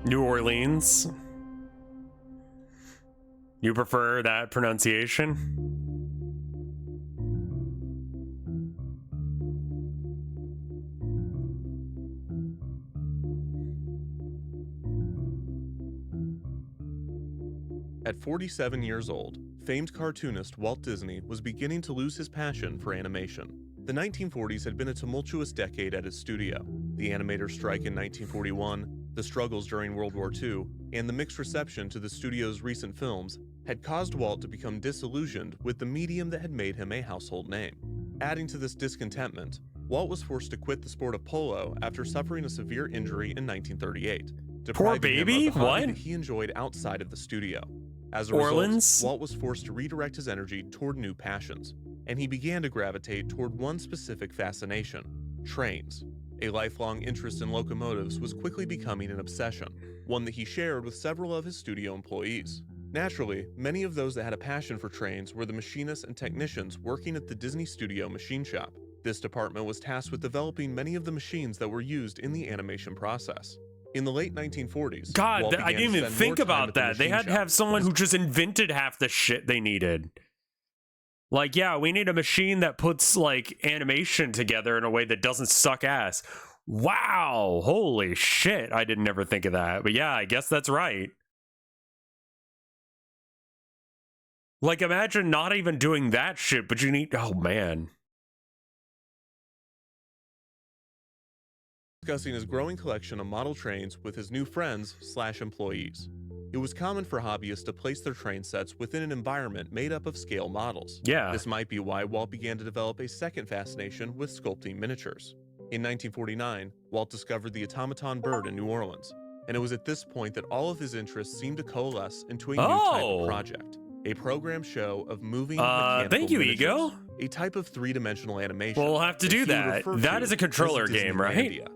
New Orleans. You prefer that pronunciation? At 47 years old, famed cartoonist Walt Disney was beginning to lose his passion for animation. The 1940s had been a tumultuous decade at his studio. The animators' strike in 1941, the struggles during World War II, and the mixed reception to the studio's recent films had caused Walt to become disillusioned with the medium that had made him a household name. Adding to this discontentment, Walt was forced to quit the sport of polo after suffering a severe injury in 1938, depriving him of the hobby that he enjoyed outside of the studio. As a result, Walt was forced to redirect his energy toward new passions, and he began to gravitate toward one specific fascination: trains. A lifelong interest in locomotives was quickly becoming an obsession, one that he shared with several of his studio employees. Naturally, many of those that had a passion for trains were the machinists and technicians working at the Disney Studio machine shop. This department was tasked with developing many of the machines that were used in the animation process. In the late 1940s, God, Walt I began didn't to even spend think more time about at the that. They machine had to shop. have someone who just invented half the shit they needed. Like, yeah, we need a machine that puts, like, animation together in a way that doesn't suck ass. Wow, holy shit. I didn't ever think of that. But yeah, I guess that's right. Like, imagine not even doing that shit, but you need, oh man. Discussing his growing collection of model trains with his new friends/employees. It was common for hobbyists to place their train sets within an environment made up of scale models. Yeah. This might be why Walt began to develop a second fascination with sculpting miniatures. In 1949, Walt discovered the automaton bird in New Orleans, and it was at this point that all of his interests seemed to coalesce into a new type of project. A program show of moving mechanical thank you, miniatures, Ego. a type of three-dimensional animation. Well, we'll have to do that. That is a controller game, right?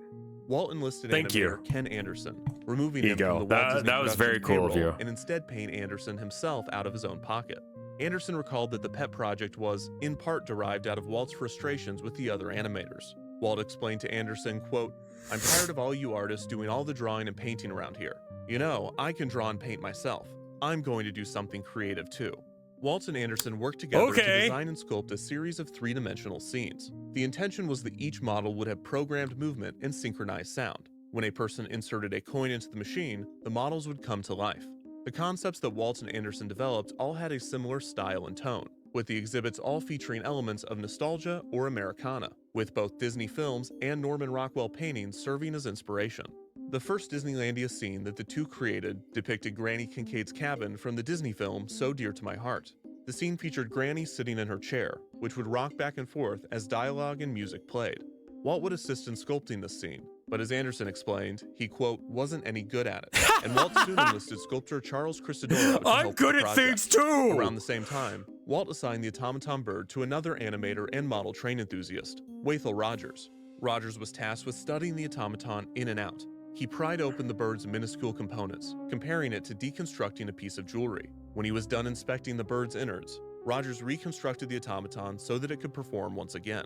Walt enlisted Thank animator you. Ken Anderson, removing him Ego. from the Walt Disney That was very Productions cool of payroll, you. and instead paying Anderson himself out of his own pocket. Anderson recalled that the pet project was, in part, derived out of Walt's frustrations with the other animators. Walt explained to Anderson, quote, "I'm tired of all you artists doing all the drawing and painting around here. You know, I can draw and paint myself. I'm going to do something creative too." Walt and Anderson worked together to design and sculpt a series of three-dimensional scenes. The intention was that each model would have programmed movement and synchronized sound. When a person inserted a coin into the machine, the models would come to life. The concepts that Walt and Anderson developed all had a similar style and tone, with the exhibits all featuring elements of nostalgia or Americana, with both Disney films and Norman Rockwell paintings serving as inspiration. The first Disneylandia scene that the two created depicted Granny Kincaid's cabin from the Disney film So Dear to My Heart. The scene featured Granny sitting in her chair, which would rock back and forth as dialogue and music played. Walt would assist in sculpting this scene, but as Anderson explained, he, quote, wasn't any good at it, and Walt soon enlisted sculptor Charles Cristodoro to help good with the at project. things too! Around the same time, Walt assigned the automaton bird to another animator and model train enthusiast, Wathel Rogers. Rogers was tasked with studying the automaton in and out. He pried open the bird's minuscule components, comparing it to deconstructing a piece of jewelry. When he was done inspecting the bird's innards, Rogers reconstructed the automaton so that it could perform once again.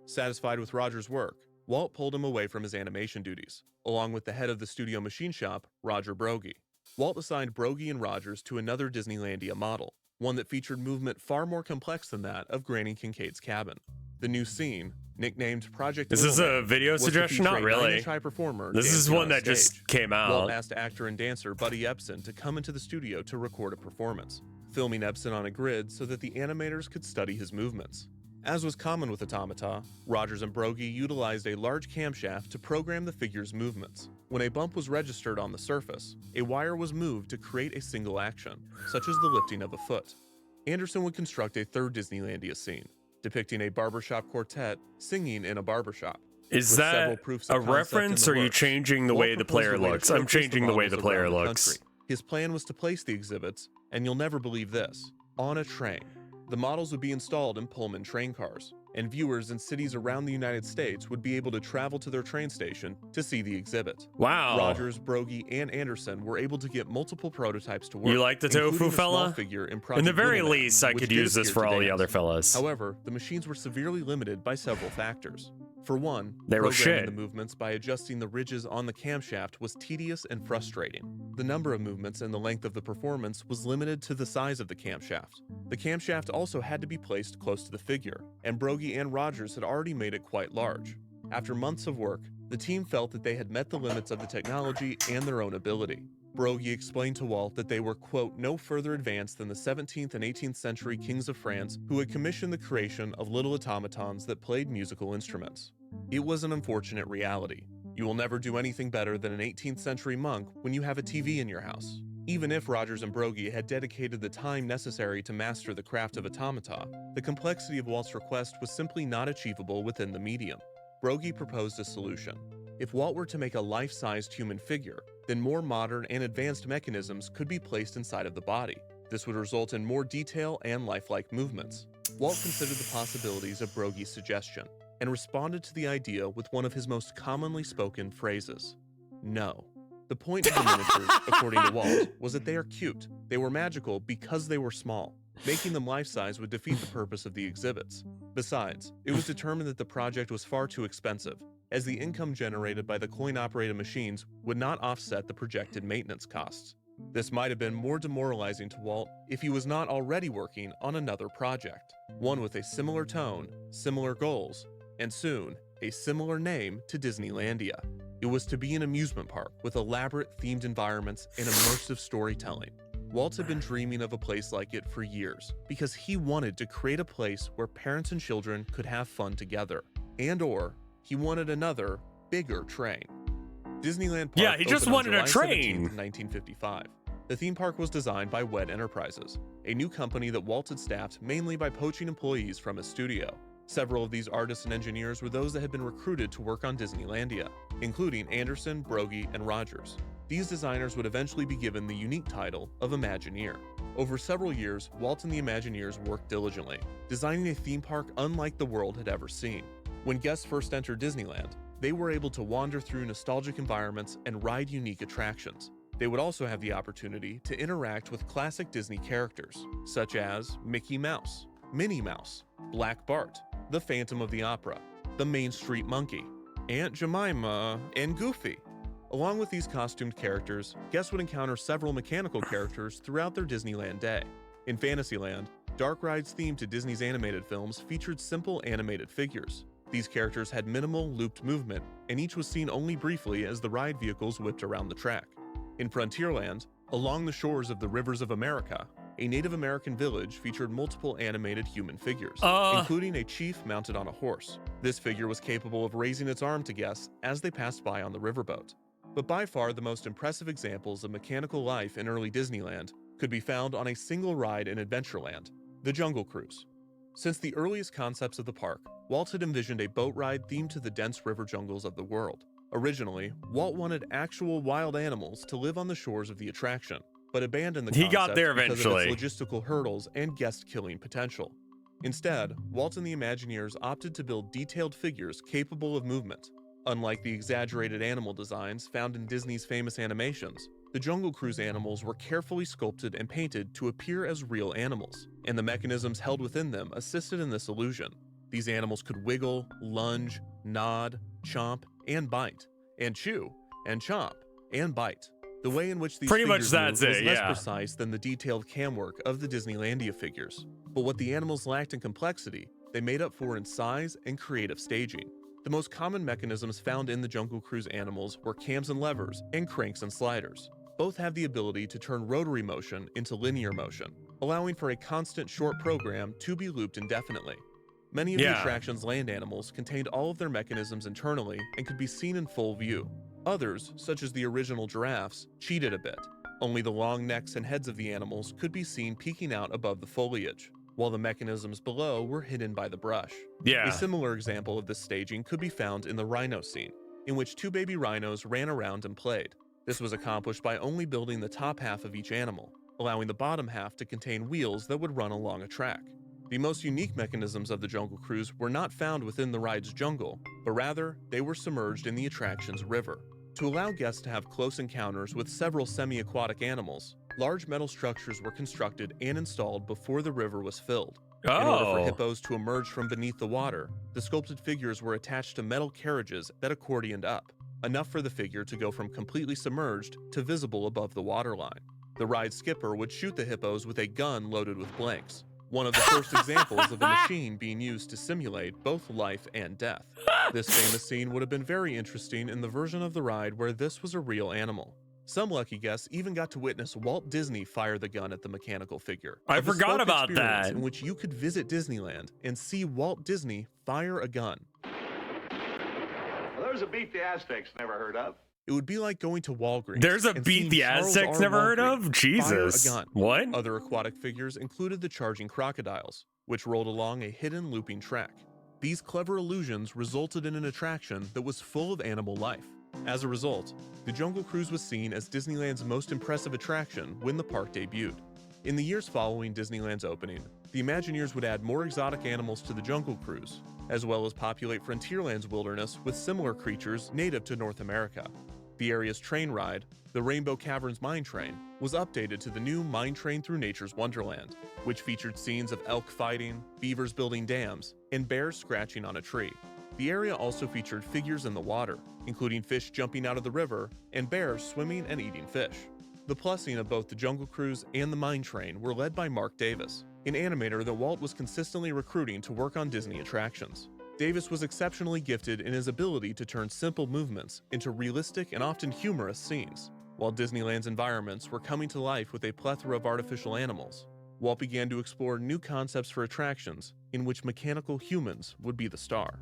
Satisfied with Rogers' work, Walt pulled him away from his animation duties, along with the head of the studio machine shop, Roger Broggie. Walt assigned Broggie and Rogers to another Disneylandia model, one that featured movement far more complex than that of Granny Kincaid's cabin. The new scene, nicknamed Project Is this a video was to suggestion? feature Not a really. 9-inch high performer This is dancing one on a that just stage. came out. Walt asked actor and dancer Buddy Ebsen to come into the studio to record a performance, filming Ebsen on a grid so that the animators could study his movements. As was common with automata, Rogers and Broggie utilized a large camshaft to program the figure's movements. When a bump was registered on the surface, a wire was moved to create a single action, such as the lifting of a foot. Anderson would construct a third Disneylandia scene, depicting a barbershop quartet singing in a barbershop. Is that a reference, or are you changing the way the player looks? I'm changing the way the player looks. His plan was to place the exhibits, and you'll never believe this, on a train. The models would be installed in Pullman train cars, and viewers in cities around the United States would be able to travel to their train station to see the exhibit. Wow. Rogers, Broggie, and Anderson were able to get multiple prototypes to work. You like the tofu fella? In the very least, I could use this for all the other fellas. However, the machines were severely limited by several factors. For one, they were programming shit. the movements by adjusting the ridges on the camshaft was tedious and frustrating. The number of movements and the length of the performance was limited to the size of the camshaft. The camshaft also had to be placed close to the figure, and Broggie and Rogers had already made it quite large. After months of work, the team felt that they had met the limits of the technology and their own ability. Broggie explained to Walt that they were, quote, no further advanced than the 17th and 18th century kings of France who had commissioned the creation of little automatons that played musical instruments. It was an unfortunate reality. You will never do anything better than an 18th century monk when you have a TV in your house. Even if Rogers and Broggie had dedicated the time necessary to master the craft of automata, the complexity of Walt's request was simply not achievable within the medium. Broggie proposed a solution. If Walt were to make a life-sized human figure, then more modern and advanced mechanisms could be placed inside of the body. This would result in more detail and lifelike movements. Walt considered the possibilities of Broggie's suggestion and responded to the idea with one of his most commonly spoken phrases: no. The point of the miniatures, according to Walt, was that they are cute. They were magical because they were small. Making them life-size would defeat the purpose of the exhibits. Besides, it was determined that the project was far too expensive, as the income generated by the coin-operated machines would not offset the projected maintenance costs. This might have been more demoralizing to Walt if he was not already working on another project, one with a similar tone, similar goals, and soon, a similar name to Disneylandia. It was to be an amusement park with elaborate themed environments and immersive storytelling. Walt had been dreaming of a place like it for years because he wanted to create a place where parents and children could have fun together, and/or he wanted another, bigger train. Disneyland Park Yeah, he just opened on wanted a July train. 17th, 1955. The theme park was designed by WED Enterprises, a new company that Walt had staffed mainly by poaching employees from his studio. Several of these artists and engineers were those that had been recruited to work on Disneylandia, including Anderson, Broggie, and Rogers. These designers would eventually be given the unique title of Imagineer. Over several years, Walt and the Imagineers worked diligently, designing a theme park unlike the world had ever seen. When guests first entered Disneyland, they were able to wander through nostalgic environments and ride unique attractions. They would also have the opportunity to interact with classic Disney characters, such as Mickey Mouse, Minnie Mouse, Black Bart, the Phantom of the Opera, the Main Street Monkey, Aunt Jemima, and Goofy. Along with these costumed characters, guests would encounter several mechanical characters throughout their Disneyland day. In Fantasyland, dark rides themed to Disney's animated films featured simple animated figures. These characters had minimal looped movement, and each was seen only briefly as the ride vehicles whipped around the track. In Frontierland, along the shores of the rivers of America, a Native American village featured multiple animated human figures, including a chief mounted on a horse. This figure was capable of raising its arm to guests as they passed by on the riverboat. But by far the most impressive examples of mechanical life in early Disneyland could be found on a single ride in Adventureland, the Jungle Cruise. Since the earliest concepts of the park, Walt had envisioned a boat ride themed to the dense river jungles of the world. Originally, Walt wanted actual wild animals to live on the shores of the attraction, but abandoned the concept He got there because eventually. of its logistical hurdles and guest-killing potential. Instead, Walt and the Imagineers opted to build detailed figures capable of movement. Unlike the exaggerated animal designs found in Disney's famous animations, the Jungle Cruise animals were carefully sculpted and painted to appear as real animals, and the mechanisms held within them assisted in this illusion. These animals could wiggle, lunge, nod, chomp, and bite, and chew, and chomp, and bite. The way in which these Pretty much figures that's moved was it, less yeah. precise than the detailed cam work of the Disneylandia figures. But what the animals lacked in complexity, they made up for in size and creative staging. The most common mechanisms found in the Jungle Cruise animals were cams and levers, and cranks and sliders. Both have the ability to turn rotary motion into linear motion, allowing for a constant short program to be looped indefinitely. Many of the attraction's land animals contained all of their mechanisms internally and could be seen in full view. Others, such as the original giraffes, cheated a bit. Only the long necks and heads of the animals could be seen peeking out above the foliage, while the mechanisms below were hidden by the brush. Yeah. A similar example of this staging could be found in the rhino scene, in which two baby rhinos ran around and played. This was accomplished by only building the top half of each animal, allowing the bottom half to contain wheels that would run along a track. The most unique mechanisms of the Jungle Cruise were not found within the ride's jungle, but rather, they were submerged in the attraction's river. To allow guests to have close encounters with several semi-aquatic animals, large metal structures were constructed and installed before the river was filled. In order for hippos to emerge from beneath the water, the sculpted figures were attached to metal carriages that accordioned up, enough for the figure to go from completely submerged to visible above the waterline. The ride skipper would shoot the hippos with a gun loaded with blanks, one of the first examples of a machine being used to simulate both life and death. This famous scene would have been very interesting in the version of the ride where this was a real animal. Some lucky guests even got to witness Walt Disney fire the gun at the mechanical figure. I A forgot bespoke about experience that. In which you could visit Disneyland and see Walt Disney fire a gun. Well, there's a beat the Aztecs never heard of. It would be like going to Walgreens. There's a and beat seeing the Charles Aztecs R. never heard Walgreen of? Jesus. fire a gun. What? Other aquatic figures included the charging crocodiles, which rolled along a hidden looping track. These clever illusions resulted in an attraction that was full of animal life. As a result, the Jungle Cruise was seen as Disneyland's most impressive attraction when the park debuted. In the years following Disneyland's opening, the Imagineers would add more exotic animals to the Jungle Cruise, as well as populate Frontierland's wilderness with similar creatures native to North America. The area's train ride, the Rainbow Caverns Mine Train, was updated to the new Mine Train Through Nature's Wonderland, which featured scenes of elk fighting, beavers building dams, and bears scratching on a tree. The area also featured figures in the water, including fish jumping out of the river and bears swimming and eating fish. The plussing of both the Jungle Cruise and the Mine Train were led by Mark Davis, an animator that Walt was consistently recruiting to work on Disney attractions. Davis was exceptionally gifted in his ability to turn simple movements into realistic and often humorous scenes. While Disneyland's environments were coming to life with a plethora of artificial animals, Walt began to explore new concepts for attractions in which mechanical humans would be the star.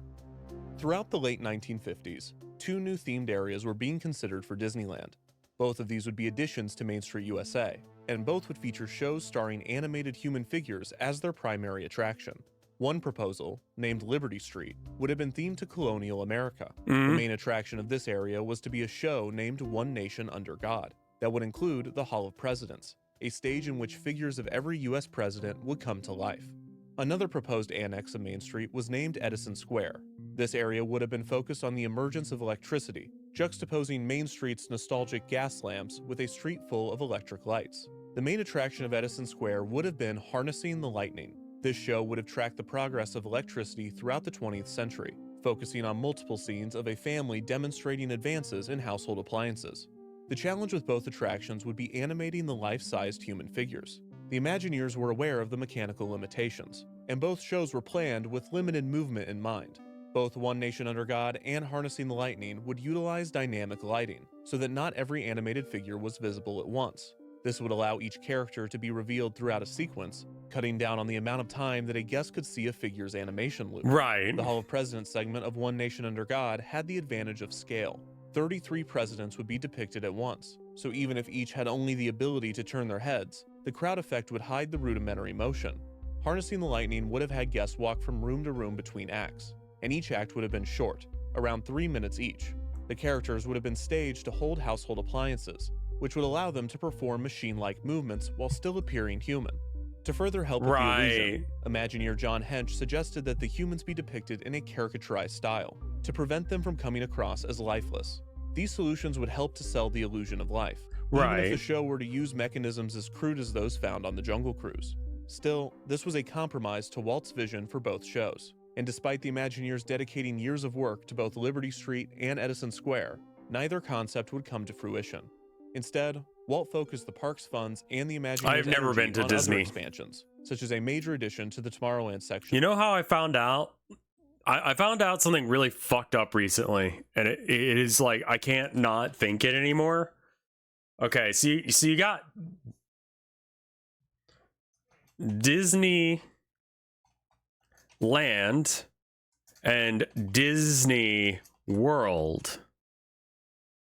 Throughout the late 1950s, 2 new themed areas were being considered for Disneyland. Both of these would be additions to Main Street USA, and both would feature shows starring animated human figures as their primary attraction. One proposal, named Liberty Street, would have been themed to colonial America. The main attraction of this area was to be a show named One Nation Under God, that would include the Hall of Presidents, a stage in which figures of every US president would come to life. Another proposed annex of Main Street was named Edison Square. This area would have been focused on the emergence of electricity, juxtaposing Main Street's nostalgic gas lamps with a street full of electric lights. The main attraction of Edison Square would have been Harnessing the Lightning. This show would have tracked the progress of electricity throughout the 20th century, focusing on multiple scenes of a family demonstrating advances in household appliances. The challenge with both attractions would be animating the life-sized human figures. The Imagineers were aware of the mechanical limitations, and both shows were planned with limited movement in mind. Both One Nation Under God and Harnessing the Lightning would utilize dynamic lighting, so that not every animated figure was visible at once. This would allow each character to be revealed throughout a sequence, cutting down on the amount of time that a guest could see a figure's animation loop. Right. The Hall of Presidents segment of One Nation Under God had the advantage of scale. 33 presidents would be depicted at once, so even if each had only the ability to turn their heads, the crowd effect would hide the rudimentary motion. Harnessing the Lightning would have had guests walk from room to room between acts, and each act would have been short, around 3 minutes each. The characters would have been staged to hold household appliances, which would allow them to perform machine-like movements while still appearing human. To further help with the illusion, Imagineer John Hench suggested that the humans be depicted in a caricaturized style, to prevent them from coming across as lifeless. These solutions would help to sell the illusion of life, even if the show were to use mechanisms as crude as those found on the Jungle Cruise. Still, this was a compromise to Walt's vision for both shows, and despite the Imagineers dedicating years of work to both Liberty Street and Edison Square, neither concept would come to fruition. Instead, Walt focused the park's funds and the Imagineers' I've never been to Disney other expansions, such as a major addition to the Tomorrowland section. You know how I found out? I found out something really fucked up recently, and it is like I can't not think it anymore. Okay, so you got Disney Land and Disney World,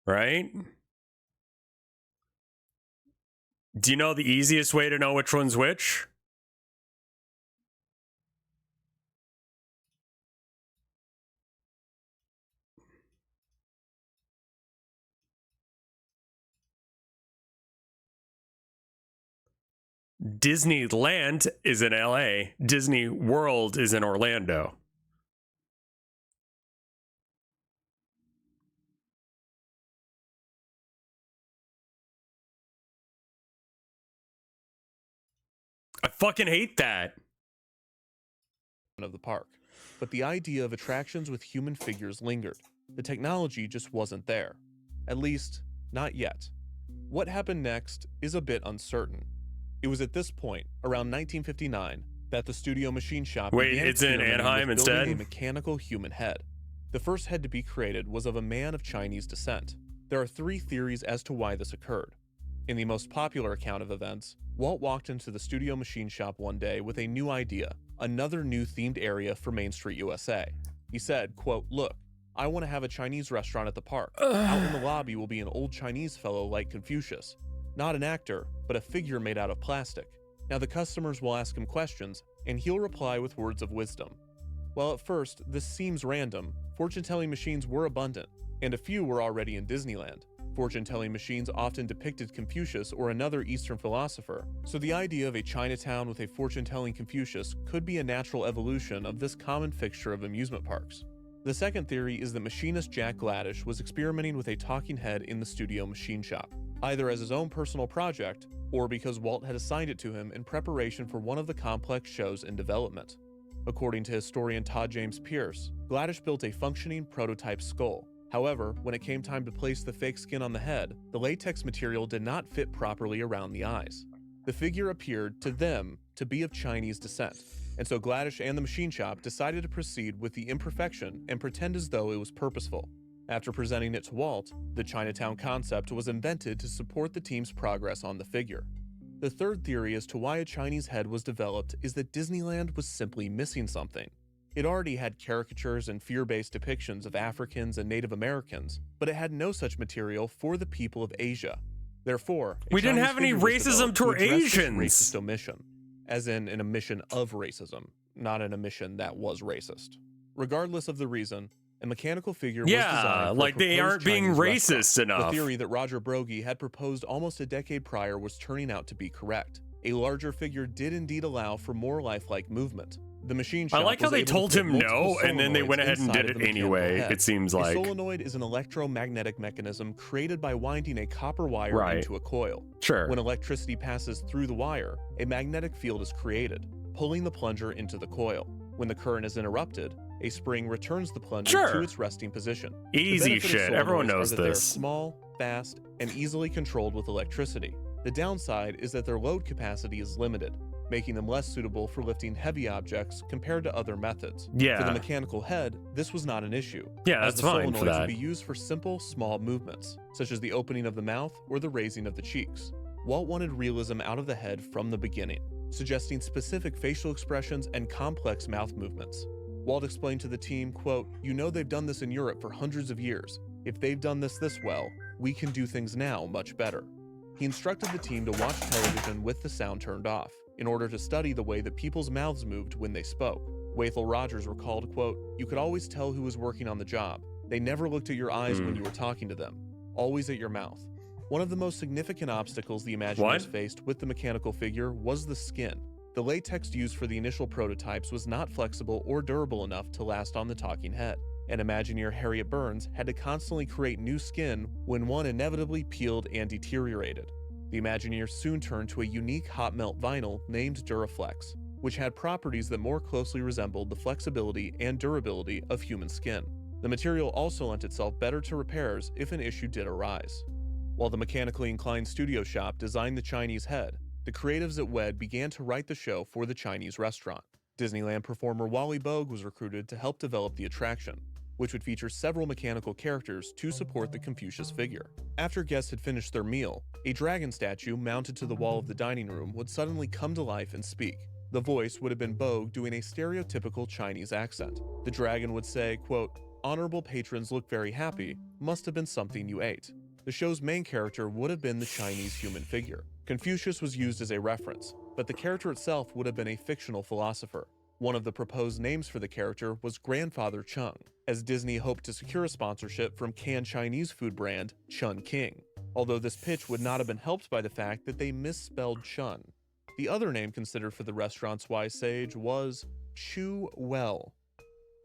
right? Do you know the easiest way to know which one's which? Disneyland is in LA. Disney World is in Orlando. I fucking hate that. Of the park, but the idea of attractions with human figures lingered. The technology just wasn't there. At least, not yet. What happened next is a bit uncertain. It was at this point, around 1959, that the Studio Machine Shop began it's in experimenting Anaheim with instead? building a mechanical human head. The first head to be created was of a man of Chinese descent. There are 3 theories as to why this occurred. In the most popular account of events, Walt walked into the Studio Machine Shop one day with a new idea, another new themed area for Main Street USA. He said, quote, "Look, I want to have a Chinese restaurant at the park. Out in the lobby will be an old Chinese fellow like Confucius. Not an actor, but a figure made out of plastic. Now the customers will ask him questions, and he'll reply with words of wisdom." While at first this seems random, fortune-telling machines were abundant, and a few were already in Disneyland. Fortune-telling machines often depicted Confucius or another Eastern philosopher, so the idea of a Chinatown with a fortune-telling Confucius could be a natural evolution of this common fixture of amusement parks. The second theory is that machinist Jack Gladish was experimenting with a talking head in the Studio Machine Shop, either as his own personal project, or because Walt had assigned it to him in preparation for one of the complex shows in development. According to historian Todd James Pierce, Gladish built a functioning prototype skull. However, when it came time to place the fake skin on the head, the latex material did not fit properly around the eyes. The figure appeared to them to be of Chinese descent, and so Gladish and the machine shop decided to proceed with the imperfection and pretend as though it was purposeful. After presenting it to Walt, the Chinatown concept was invented to support the team's progress on the figure. The third theory as to why a Chinese head was developed is that Disneyland was simply missing something. It already had caricatures and fear-based depictions of Africans and Native Americans, but it had no such material for the people of Asia. Therefore, we didn't have any racism toward Asians. Racist omission, as in an omission of racism, not an omission that was racist. Regardless of the reason, a mechanical figure was designed for like they aren't being Chinese racist enough. The theory that Roger Broggie had proposed almost a decade prior was turning out to be correct. A larger figure did indeed allow for more lifelike movement. The machine shop I like how was they able to told fit him multiple no, and then they went solenoids ahead and inside did of the it mechanical anyway, head. it seems A like. solenoid is an electromagnetic mechanism created by winding a copper wire into a coil. Sure. When electricity passes through the wire, a magnetic field is created, pulling the plunger into the coil. When the current is interrupted, a spring returns the plunger to its resting position. Easy shit. Everyone knows this. They're this. small, fast, and easily controlled with electricity. The downside is that their load capacity is limited, making them less suitable for lifting heavy objects compared to other methods. Yeah. For the mechanical head, this was not an issue. Yeah, as that's the fine for solenoids that. would be used for simple, small movements, such as the opening of the mouth or the raising of the cheeks. Walt wanted realism out of the head from the beginning, suggesting specific facial expressions and complex mouth movements. Walt explained to the team, quote, "You know they've done this in Europe for hundreds of years. If they've done this well, we can do things now much better." He instructed the team to watch television with the sound turned off, in order to study the way that people's mouths moved when they spoke. Wathel Rogers recalled, quote, "You could always tell who was working on the job. They never looked at your eyes when you were talking to them, always at your mouth." One of the most significant obstacles the Imagineers faced with the mechanical figure was the skin. The latex used for the initial prototypes was not flexible or durable enough to last on the talking head, and Imagineer Harriet Burns had to constantly create new skin when one inevitably peeled and deteriorated. The Imagineers soon turned to a unique hot melt vinyl named Duraflex, which had properties that more closely resembled the flexibility and durability of human skin. The material also lent itself better to repairs if an issue did arise. While the mechanically inclined studio shop designed the Chinese head, the creatives at WED began to write the show for the Chinese restaurant. Disneyland performer Wally Bogue was recruited to help develop the attraction, which would feature several mechanical characters to support the Confucius figure. After guests had finished their meal, a dragon statue mounted to the wall of the dining room would suddenly come to life and speak. The voice would have been Bogue doing a stereotypical Chinese accent. The dragon would say, quote, "Honorable patrons look very happy, must have been something you ate." The show's main character would have been the Chinese human figure. Confucius was used as a reference, but the character itself would have been a fictional philosopher. One of the proposed names for the character was Grandfather Chung, as Disney hoped to secure a sponsorship from canned Chinese food brand Chun King, although this pitch would not have been helped by the fact that they misspelled Chun. The other name considered for the restaurant's wise sage was Chu Well.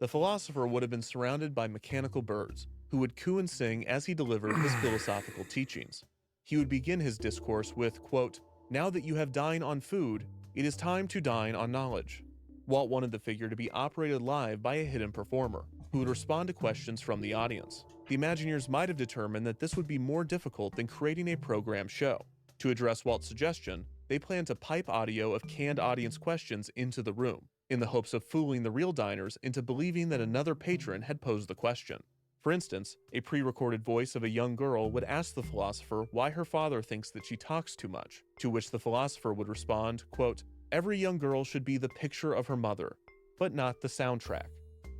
The philosopher would have been surrounded by mechanical birds, who would coo and sing as he delivered his philosophical teachings. He would begin his discourse with, quote, "Now that you have dined on food, it is time to dine on knowledge." Walt wanted the figure to be operated live by a hidden performer, who would respond to questions from the audience. The Imagineers might have determined that this would be more difficult than creating a program show. To address Walt's suggestion, they planned to pipe audio of canned audience questions into the room, in the hopes of fooling the real diners into believing that another patron had posed the question. For instance, a pre-recorded voice of a young girl would ask the philosopher why her father thinks that she talks too much, to which the philosopher would respond, quote, "Every young girl should be the picture of her mother, but not the soundtrack."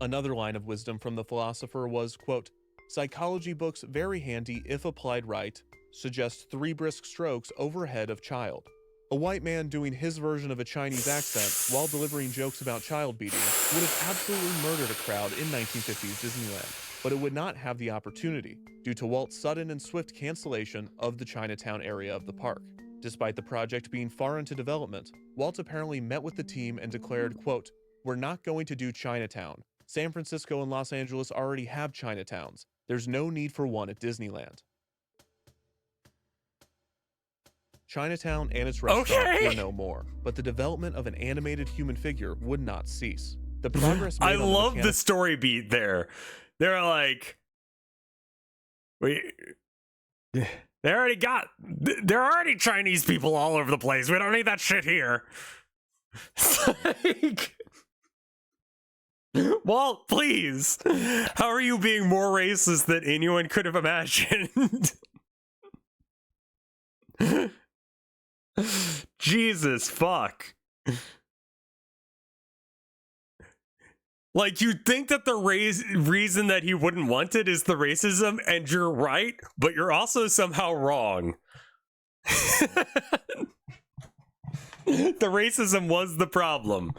Another line of wisdom from the philosopher was, quote, "Psychology books very handy if applied right, suggest 3 brisk strokes overhead of child." A white man doing his version of a Chinese accent while delivering jokes about child beating would have absolutely murdered a crowd in 1950s Disneyland, but it would not have the opportunity due to Walt's sudden and swift cancellation of the Chinatown area of the park. Despite the project being far into development, Walt apparently met with the team and declared, quote, "We're not going to do Chinatown. San Francisco and Los Angeles already have Chinatowns. There's no need for one at Disneyland." Chinatown and its restaurant were no more, but the development of an animated human figure would not cease. The progress I made on the love the mechanical story beat there. They're like, they're already Chinese people all over the place. We don't need that shit here. It's like, Walt, please. How are you being more racist than anyone could have imagined? Jesus fuck. Like, you'd think that the reason that he wouldn't want it is the racism, and you're right, but you're also somehow wrong. The racism was the problem.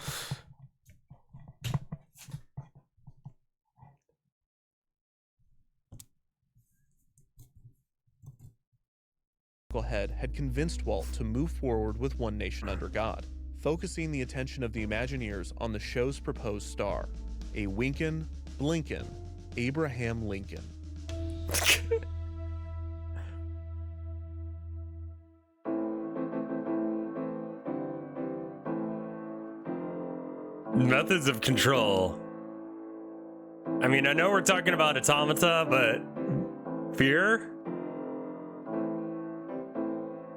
head had convinced Walt to move forward with One Nation Under God, focusing the attention of the Imagineers on the show's proposed star, a Winkin, Blinkin, Abraham Lincoln. Methods of control. I mean, I know we're talking about automata, but fear?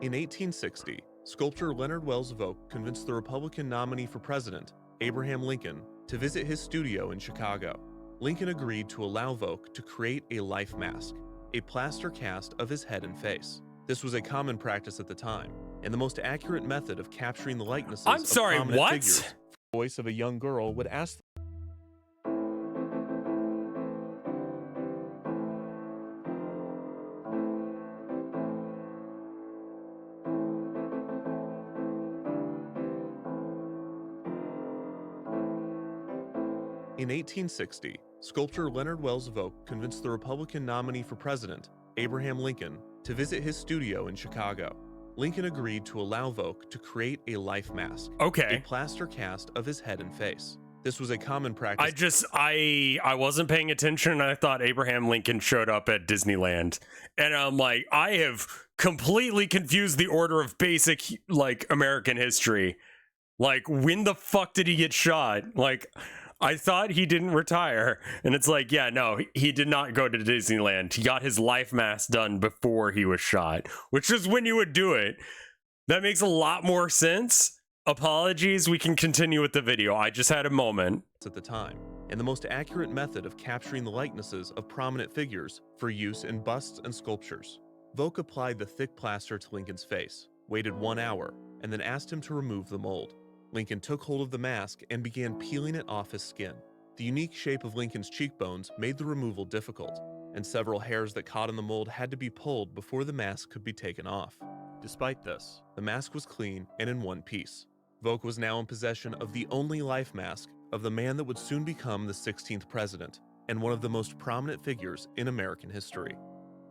In 1860, sculptor Leonard Wells Vogt convinced the Republican nominee for president, Abraham Lincoln, to visit his studio in Chicago. Lincoln agreed to allow Vogt to create a life mask, a plaster cast of his head and face. This was a common practice at the time, and the most accurate method of capturing the likenesses of prominent figures. The voice of a young girl would ask In 1860, sculptor Leonard Wells Vogt convinced the Republican nominee for president, Abraham Lincoln, to visit his studio in Chicago. Lincoln agreed to allow Vogt to create a life mask, a plaster cast of his head and face. This was a common practice. I wasn't paying attention, and I thought Abraham Lincoln showed up at Disneyland, and I'm like, I have completely confused the order of basic, like, American history. Like, when the fuck did he get shot? Like, I thought he didn't retire, and it's like, yeah, no, he did not go to Disneyland. He got his life mask done before he was shot, which is when you would do it. That makes a lot more sense. Apologies, we can continue with the video. I just had a moment. At the time, and the most accurate method of capturing the likenesses of prominent figures for use in busts and sculptures. Vogt applied the thick plaster to Lincoln's face, waited 1 hour, and then asked him to remove the mold. Lincoln took hold of the mask and began peeling it off his skin. The unique shape of Lincoln's cheekbones made the removal difficult, and several hairs that caught in the mold had to be pulled before the mask could be taken off. Despite this, the mask was clean and in one piece. Vogt was now in possession of the only life mask of the man that would soon become the 16th president and one of the most prominent figures in American history.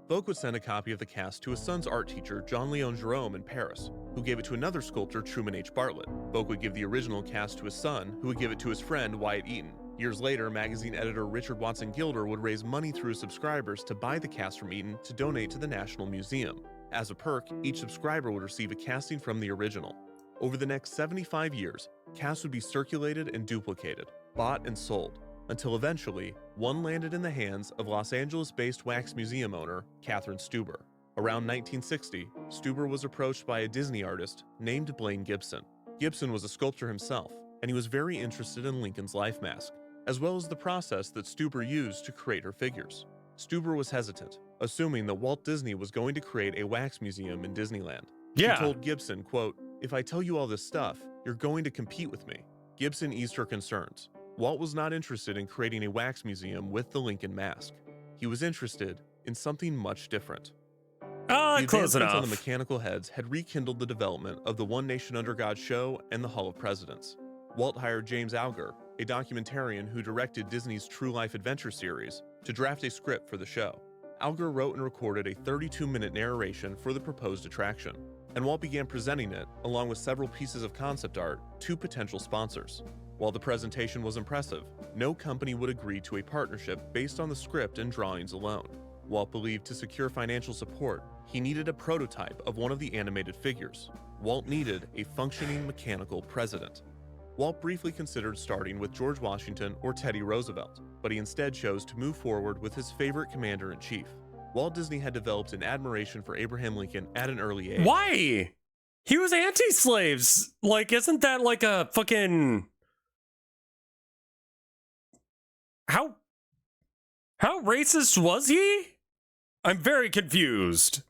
Vogt would send a copy of the cast to his son's art teacher, John Leon Jerome, in Paris, who gave it to another sculptor, Truman H. Bartlett. Vogt would give the original cast to his son, who would give it to his friend, Wyatt Eaton. Years later, magazine editor Richard Watson Gilder would raise money through his subscribers to buy the cast from Eaton to donate to the National Museum. As a perk, each subscriber would receive a casting from the original. Over the next 75 years, casts would be circulated and duplicated, bought and sold, until eventually, one landed in the hands of Los Angeles-based wax museum owner, Catherine Stuber. Around 1960, Stuber was approached by a Disney artist named Blaine Gibson. Gibson was a sculptor himself, and he was very interested in Lincoln's life mask, as well as the process that Stuber used to create her figures. Stuber was hesitant, assuming that Walt Disney was going to create a wax museum in Disneyland. He told Gibson, quote, "If I tell you all this stuff, you're going to compete with me." Gibson eased her concerns. Walt was not interested in creating a wax museum with the Lincoln mask. He was interested in something much different. The advancements on the mechanical heads had rekindled the development of the One Nation Under God show and the Hall of Presidents. Walt hired James Alger, a documentarian who directed Disney's True Life Adventure series, to draft a script for the show. Alger wrote and recorded a 32-minute narration for the proposed attraction, and Walt began presenting it, along with several pieces of concept art, to potential sponsors. While the presentation was impressive, no company would agree to a partnership based on the script and drawings alone. Walt believed to secure financial support, he needed a prototype of one of the animated figures. Walt needed a functioning mechanical president. Walt briefly considered starting with George Washington or Teddy Roosevelt, but he instead chose to move forward with his favorite commander-in-chief. Walt Disney had developed an admiration for Abraham Lincoln at an early age. Why? He was anti-slaves. Like, isn't that like a fucking... How racist was he? I'm very confused.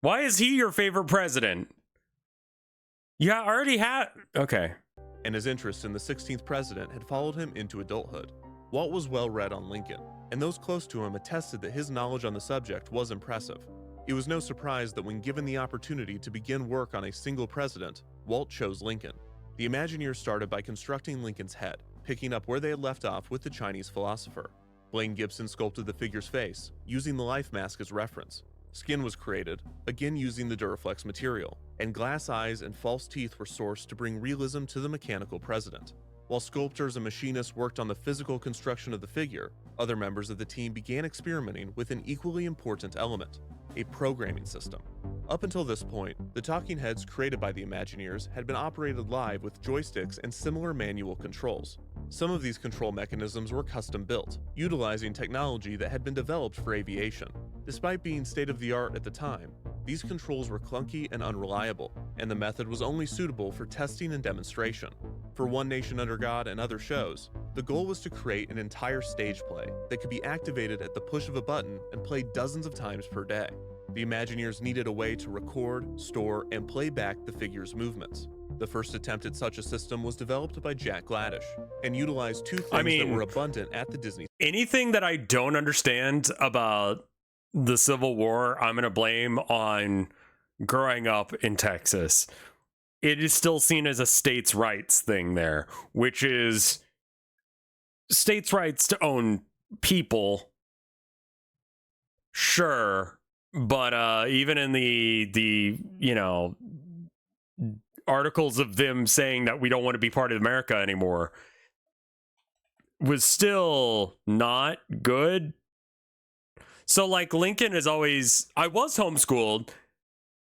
Why is he your favorite president? Yeah, I already had... Okay. And his interest in the 16th president had followed him into adulthood. Walt was well read on Lincoln, and those close to him attested that his knowledge on the subject was impressive. It was no surprise that when given the opportunity to begin work on a single president, Walt chose Lincoln. The Imagineers started by constructing Lincoln's head, picking up where they had left off with the Chinese philosopher. Blaine Gibson sculpted the figure's face, using the life mask as reference. Skin was created, again using the Duraflex material, and glass eyes and false teeth were sourced to bring realism to the mechanical president. While sculptors and machinists worked on the physical construction of the figure, other members of the team began experimenting with an equally important element: a programming system. Up until this point, the talking heads created by the Imagineers had been operated live with joysticks and similar manual controls. Some of these control mechanisms were custom-built, utilizing technology that had been developed for aviation. Despite being state-of-the-art at the time, these controls were clunky and unreliable, and the method was only suitable for testing and demonstration. For One Nation Under God and other shows, the goal was to create an entire stage play that could be activated at the push of a button and played dozens of times per day. The Imagineers needed a way to record, store, and play back the figure's movements. The first attempt at such a system was developed by Jack Gladish and utilized two things that were abundant at the Disney. Anything that I don't understand about the Civil War, I'm going to blame on growing up in Texas. It is still seen as a states' rights thing there, which is states' rights to own people. Sure. But even in the articles of them saying that we don't want to be part of America anymore was still not good. So like Lincoln is always, I was homeschooled.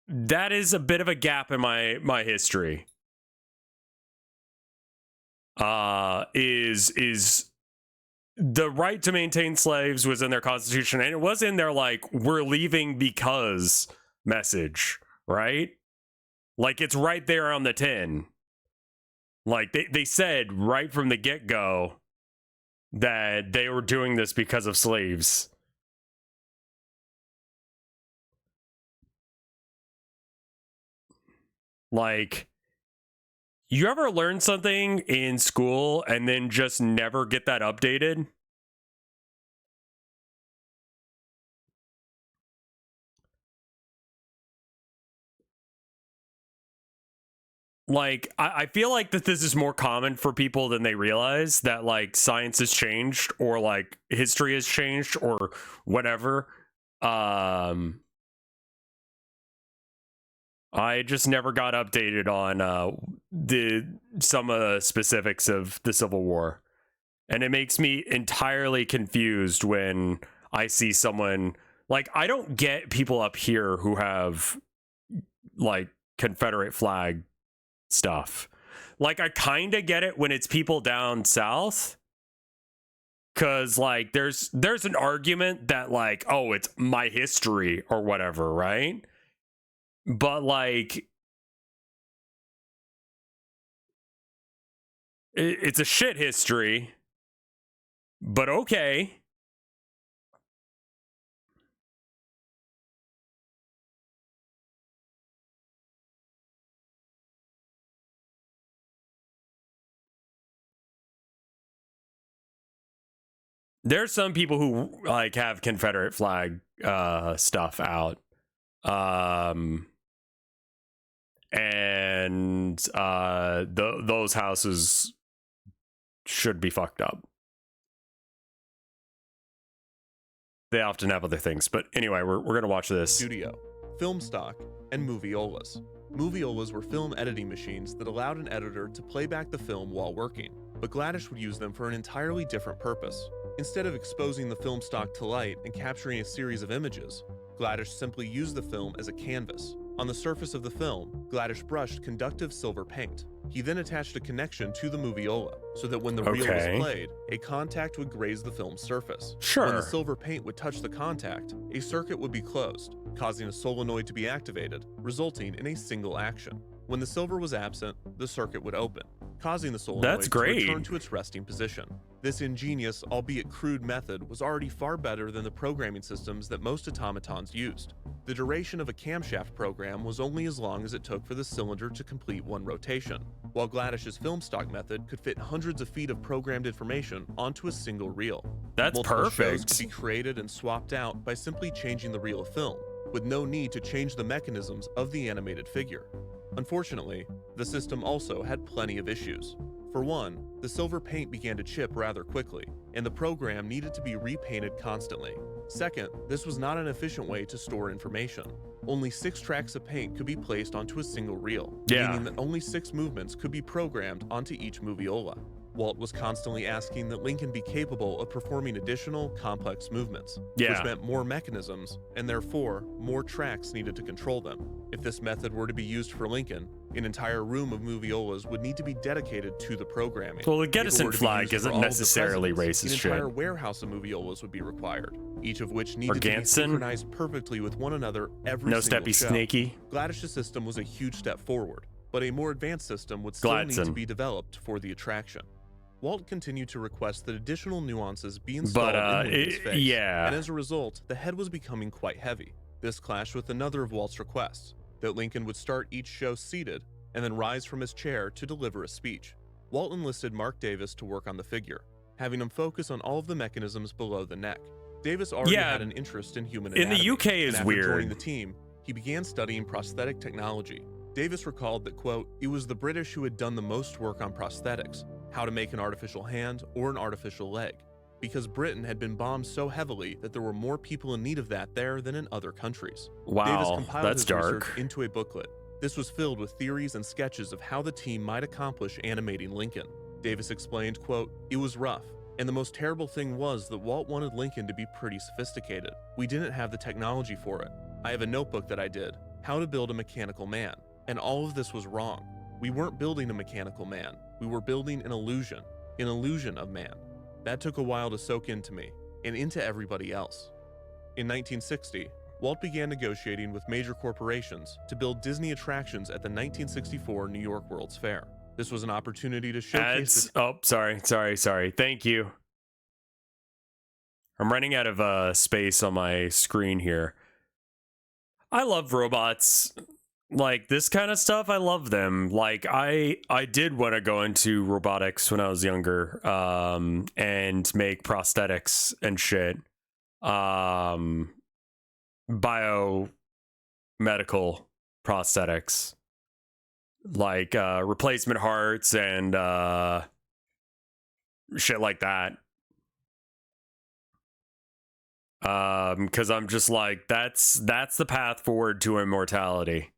That is a bit of a gap in my history. Is the right to maintain slaves was in their constitution, and it was in their like we're leaving because message, right? Like it's right there on the tin. Like they said right from the get-go that they were doing this because of slaves. Like, you ever learn something in school and then just never get that updated? Like, I feel like that this is more common for people than they realize, that like science has changed or like history has changed or whatever. I just never got updated on some of the specifics of the Civil War. And it makes me entirely confused when I see someone like, I don't get people up here who have like Confederate flag stuff. Like I kind of get it when it's people down south, cuz like there's an argument that like, oh, it's my history or whatever, right? But like it's a shit history, but okay. There's some people who like have Confederate flag stuff out. And those houses should be fucked up. They often have other things, but anyway, we're gonna watch this. Studio, film stock, and moviolas. Moviolas were film editing machines that allowed an editor to play back the film while working, but Gladish would use them for an entirely different purpose. Instead of exposing the film stock to light and capturing a series of images, Gladish simply used the film as a canvas. On the surface of the film, Gladish brushed conductive silver paint. He then attached a connection to the moviola so that when the reel was played, a contact would graze the film's surface. Sure. When the silver paint would touch the contact, a circuit would be closed, causing a solenoid to be activated, resulting in a single action. When the silver was absent, the circuit would open, causing the solenoid to return to its resting position. This ingenious, albeit crude method was already far better than the programming systems that most automatons used. The duration of a camshaft program was only as long as it took for the cylinder to complete one rotation, while Gladish's film stock method could fit hundreds of feet of programmed information onto a single reel. That's Multiple shows perfect. could be created and swapped out by simply changing the reel of film, with no need to change the mechanisms of the animated figure. Unfortunately, the system also had plenty of issues. For one, the silver paint began to chip rather quickly, and the program needed to be repainted constantly. Second, this was not an efficient way to store information. Only 6 tracks of paint could be placed onto a single reel, meaning that only 6 movements could be programmed onto each moviola. Walt was constantly asking that Lincoln be capable of performing additional, complex movements, which meant more mechanisms, and therefore, more tracks needed to control them. If this method were to be used for Lincoln, an entire room of moviolas would need to be dedicated to the programming. Well, the Gettysburg flag isn't necessarily racist shit. An entire warehouse of moviolas would be required, each of which needed to be synchronized perfectly with one another every single show. No Steppy Sneaky. Gladish's system was a huge step forward, but a more advanced system would still need to be developed for the attraction. Walt continued to request that additional nuances be installed in Lincoln's face, and as a result, the head was becoming quite heavy. This clashed with another of Walt's requests, that Lincoln would start each show seated and then rise from his chair to deliver a speech. Walt enlisted Mark Davis to work on the figure, having him focus on all of the mechanisms below the neck. Davis already had an interest in human anatomy. In the UK is and weird. After joining the team, he began studying prosthetic technology. Davis recalled that, quote, "It was the British who had done the most work on prosthetics, how to make an artificial hand or an artificial leg, because Britain had been bombed so heavily that there were more people in need of that there than in other countries." Wow, Davis compiled that's his dark. research into a booklet. This was filled with theories and sketches of how the team might accomplish animating Lincoln. Davis explained, quote, "It was rough, and the most terrible thing was that Walt wanted Lincoln to be pretty sophisticated. We didn't have the technology for it. I have a notebook that I did, How to Build a Mechanical Man, and all of this was wrong. We weren't building a mechanical man. We were building an illusion of man. That took a while to soak into me, and into everybody else." In 1960, Walt began negotiating with major corporations to build Disney attractions at the 1964 New York World's Fair. This was an opportunity to showcase sorry. Thank you. I'm running out of space on my screen here. I love robots. Like, this kind of stuff, I love them. Like, I did want to go into robotics when I was younger, and make prosthetics and shit. Biomedical prosthetics. Like, replacement hearts and, shit like that. Because I'm just like, that's the path forward to immortality.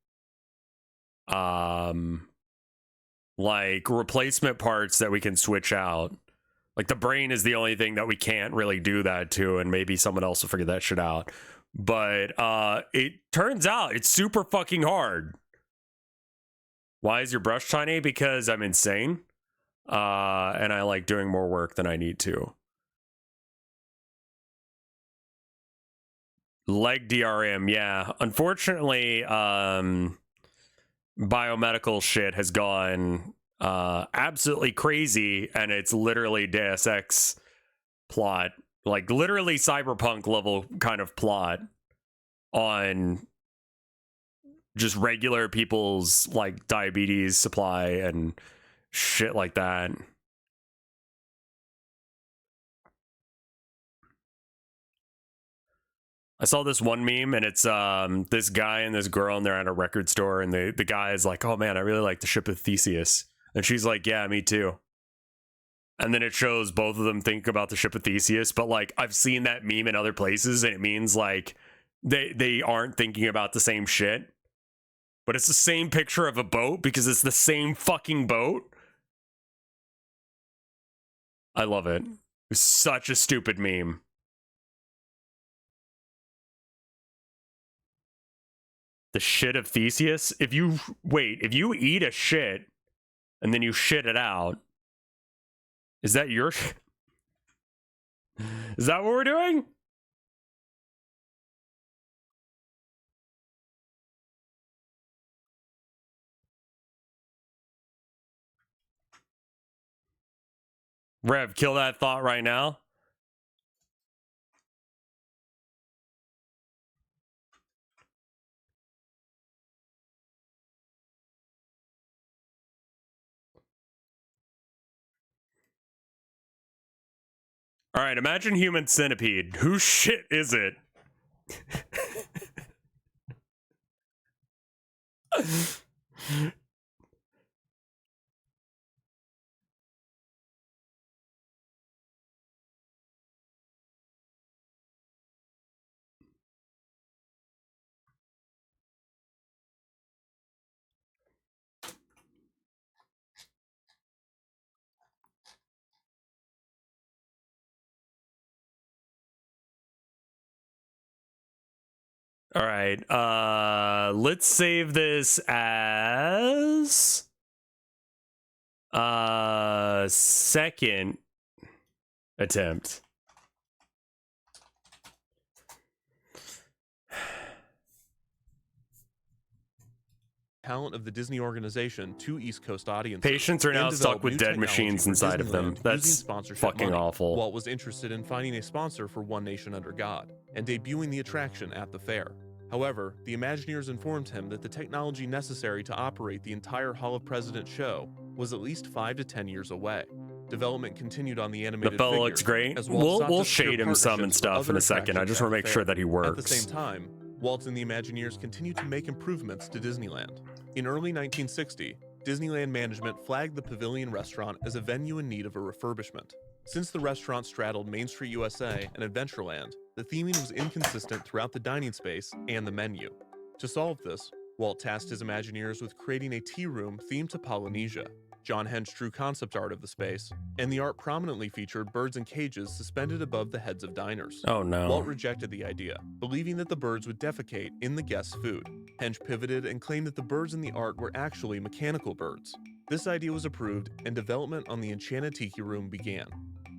Like replacement parts that we can switch out. Like the brain is the only thing that we can't really do that to, and maybe someone else will figure that shit out. But it turns out it's super fucking hard. Why is your brush tiny? Because I'm insane. And I like doing more work than I need to. Leg DRM, yeah. Unfortunately, biomedical shit has gone absolutely crazy, and it's literally Deus Ex plot, like literally cyberpunk level kind of plot on just regular people's like diabetes supply and shit like that. I saw this one meme, and it's this guy and this girl, and they're at a record store, and the guy is like, "Oh man, I really like the Ship of Theseus," and she's like, "Yeah, me too." And then it shows both of them think about the Ship of Theseus, but like I've seen that meme in other places, and it means like they aren't thinking about the same shit, but it's the same picture of a boat because it's the same fucking boat. I love it. It's such a stupid meme. The shit of Theseus? If you eat a shit and then you shit it out, is that your is that what we're doing? Rev, kill that thought right now. All right, imagine human centipede. Whose shit is it? All right, let's save this as second attempt. Talent of the Disney organization to East Coast audiences. Patients are now and stuck develop with new dead technology machines for inside of them. Disneyland That's using sponsorship fucking money. awful. Walt was interested in finding a sponsor for One Nation Under God and debuting the attraction at the fair. However, the Imagineers informed him that the technology necessary to operate the entire Hall of Presidents show was at least 5 to 10 years away. Development continued on the The animated fella figures, looks great. as Walt sought We'll to secure shade him some and partnerships for stuff in other a second. I just want to make attractions sure at that he the fair. At the works. same time, Walt and the Imagineers continued to make improvements to Disneyland. In early 1960, Disneyland management flagged the Pavilion restaurant as a venue in need of a refurbishment. Since the restaurant straddled Main Street USA and Adventureland, the theming was inconsistent throughout the dining space and the menu. To solve this, Walt tasked his Imagineers with creating a tea room themed to Polynesia. John Hench drew concept art of the space, and the art prominently featured birds in cages suspended above the heads of diners. Oh no. Walt rejected the idea, believing that the birds would defecate in the guests' food. Hench pivoted and claimed that the birds in the art were actually mechanical birds. This idea was approved, and development on the Enchanted Tiki Room began.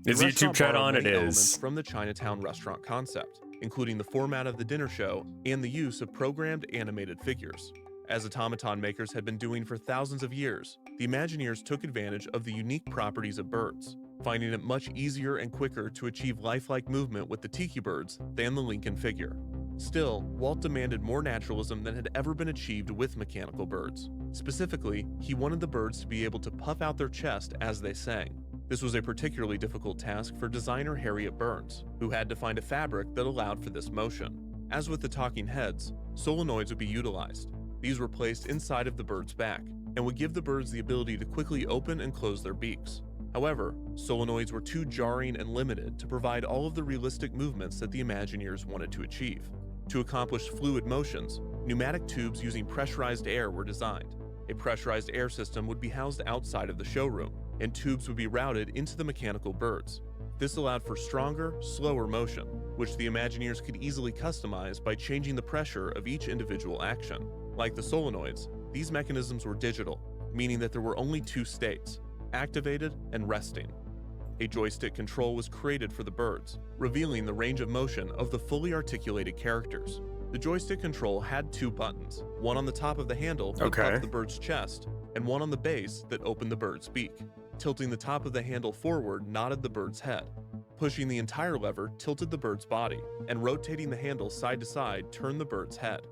The Is YouTube restaurant chat borrowed on? It many elements is. from the Chinatown restaurant concept, including the format of the dinner show and the use of programmed animated figures. As automaton makers had been doing for thousands of years, the Imagineers took advantage of the unique properties of birds, finding it much easier and quicker to achieve lifelike movement with the tiki birds than the Lincoln figure. Still, Walt demanded more naturalism than had ever been achieved with mechanical birds. Specifically, he wanted the birds to be able to puff out their chest as they sang. This was a particularly difficult task for designer Harriet Burns, who had to find a fabric that allowed for this motion. As with the talking heads, solenoids would be utilized. These were placed inside of the bird's back and would give the birds the ability to quickly open and close their beaks. However, solenoids were too jarring and limited to provide all of the realistic movements that the Imagineers wanted to achieve. To accomplish fluid motions, pneumatic tubes using pressurized air were designed. A pressurized air system would be housed outside of the showroom, and tubes would be routed into the mechanical birds. This allowed for stronger, slower motion, which the Imagineers could easily customize by changing the pressure of each individual action. Like the solenoids, these mechanisms were digital, meaning that there were only two states, activated and resting. A joystick control was created for the birds, revealing the range of motion of the fully articulated characters. The joystick control had two buttons, one on the top of the handle that puffed the bird's chest, and one on the base that opened the bird's beak. Tilting the top of the handle forward nodded the bird's head. Pushing the entire lever tilted the bird's body, and rotating the handle side to side turned the bird's head.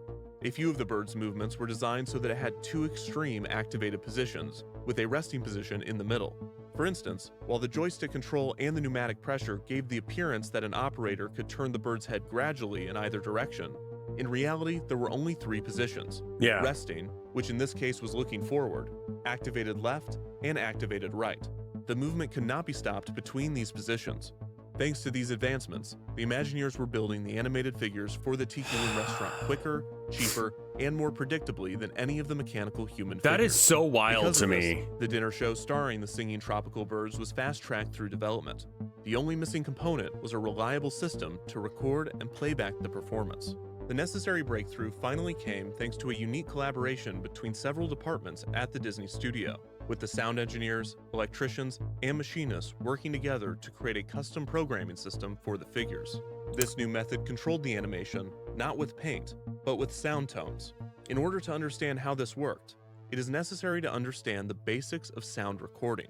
A few of the bird's movements were designed so that it had two extreme activated positions, with a resting position in the middle. For instance, while the joystick control and the pneumatic pressure gave the appearance that an operator could turn the bird's head gradually in either direction, in reality there were only three positions. Resting, which in this case was looking forward, activated left, and activated right. The movement could not be stopped between these positions. Thanks to these advancements, the Imagineers were building the animated figures for the Tiki Room restaurant quicker, cheaper, and more predictably than any of the mechanical human figures. That is so wild Because to of me. this, the dinner show starring the singing tropical birds was fast-tracked through development. The only missing component was a reliable system to record and playback the performance. The necessary breakthrough finally came thanks to a unique collaboration between several departments at the Disney studio, with the sound engineers, electricians, and machinists working together to create a custom programming system for the figures. This new method controlled the animation, not with paint, but with sound tones. In order to understand how this worked, it is necessary to understand the basics of sound recording.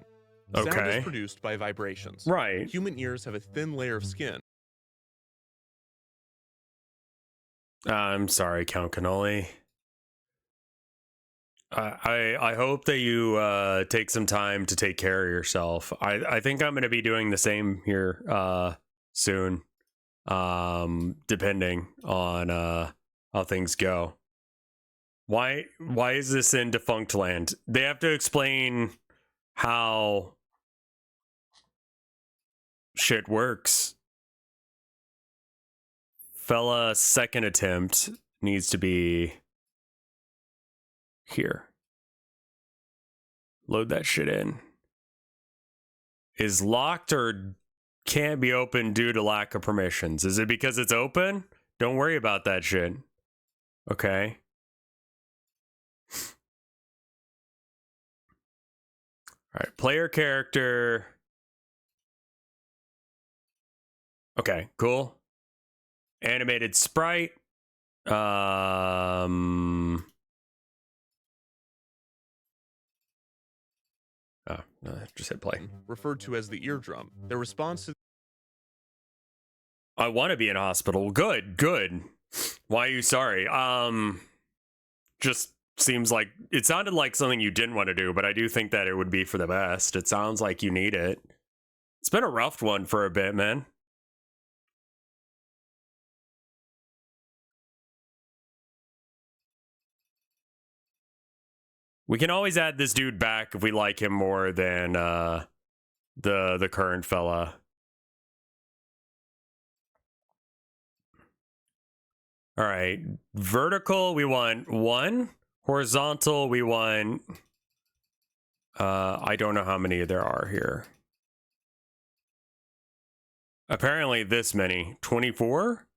Sound Okay. is produced by vibrations. Right. Human ears have a thin layer of skin. I'm sorry, Count Cannoli. I hope that you take some time to take care of yourself. I think I'm going to be doing the same here soon, depending on how things go. Why is this in Defunct Land? They have to explain how shit works. Fella's second attempt needs to be here. Load that shit in. Is locked or can't be opened due to lack of permissions? Is it because it's open? Don't worry about that shit. Okay. All right, player character. Okay, cool. Animated sprite. Just hit play. Referred to as the eardrum. Their response to I want to be in hospital. Good. Why are you sorry? Just seems like it sounded like something you didn't want to do, but I do think that it would be for the best. It sounds like you need it. It's been a rough one for a bit, man. We can always add this dude back if we like him more than the current fella. All right, vertical we want 1, horizontal we want I don't know how many there are here. Apparently this many, 24.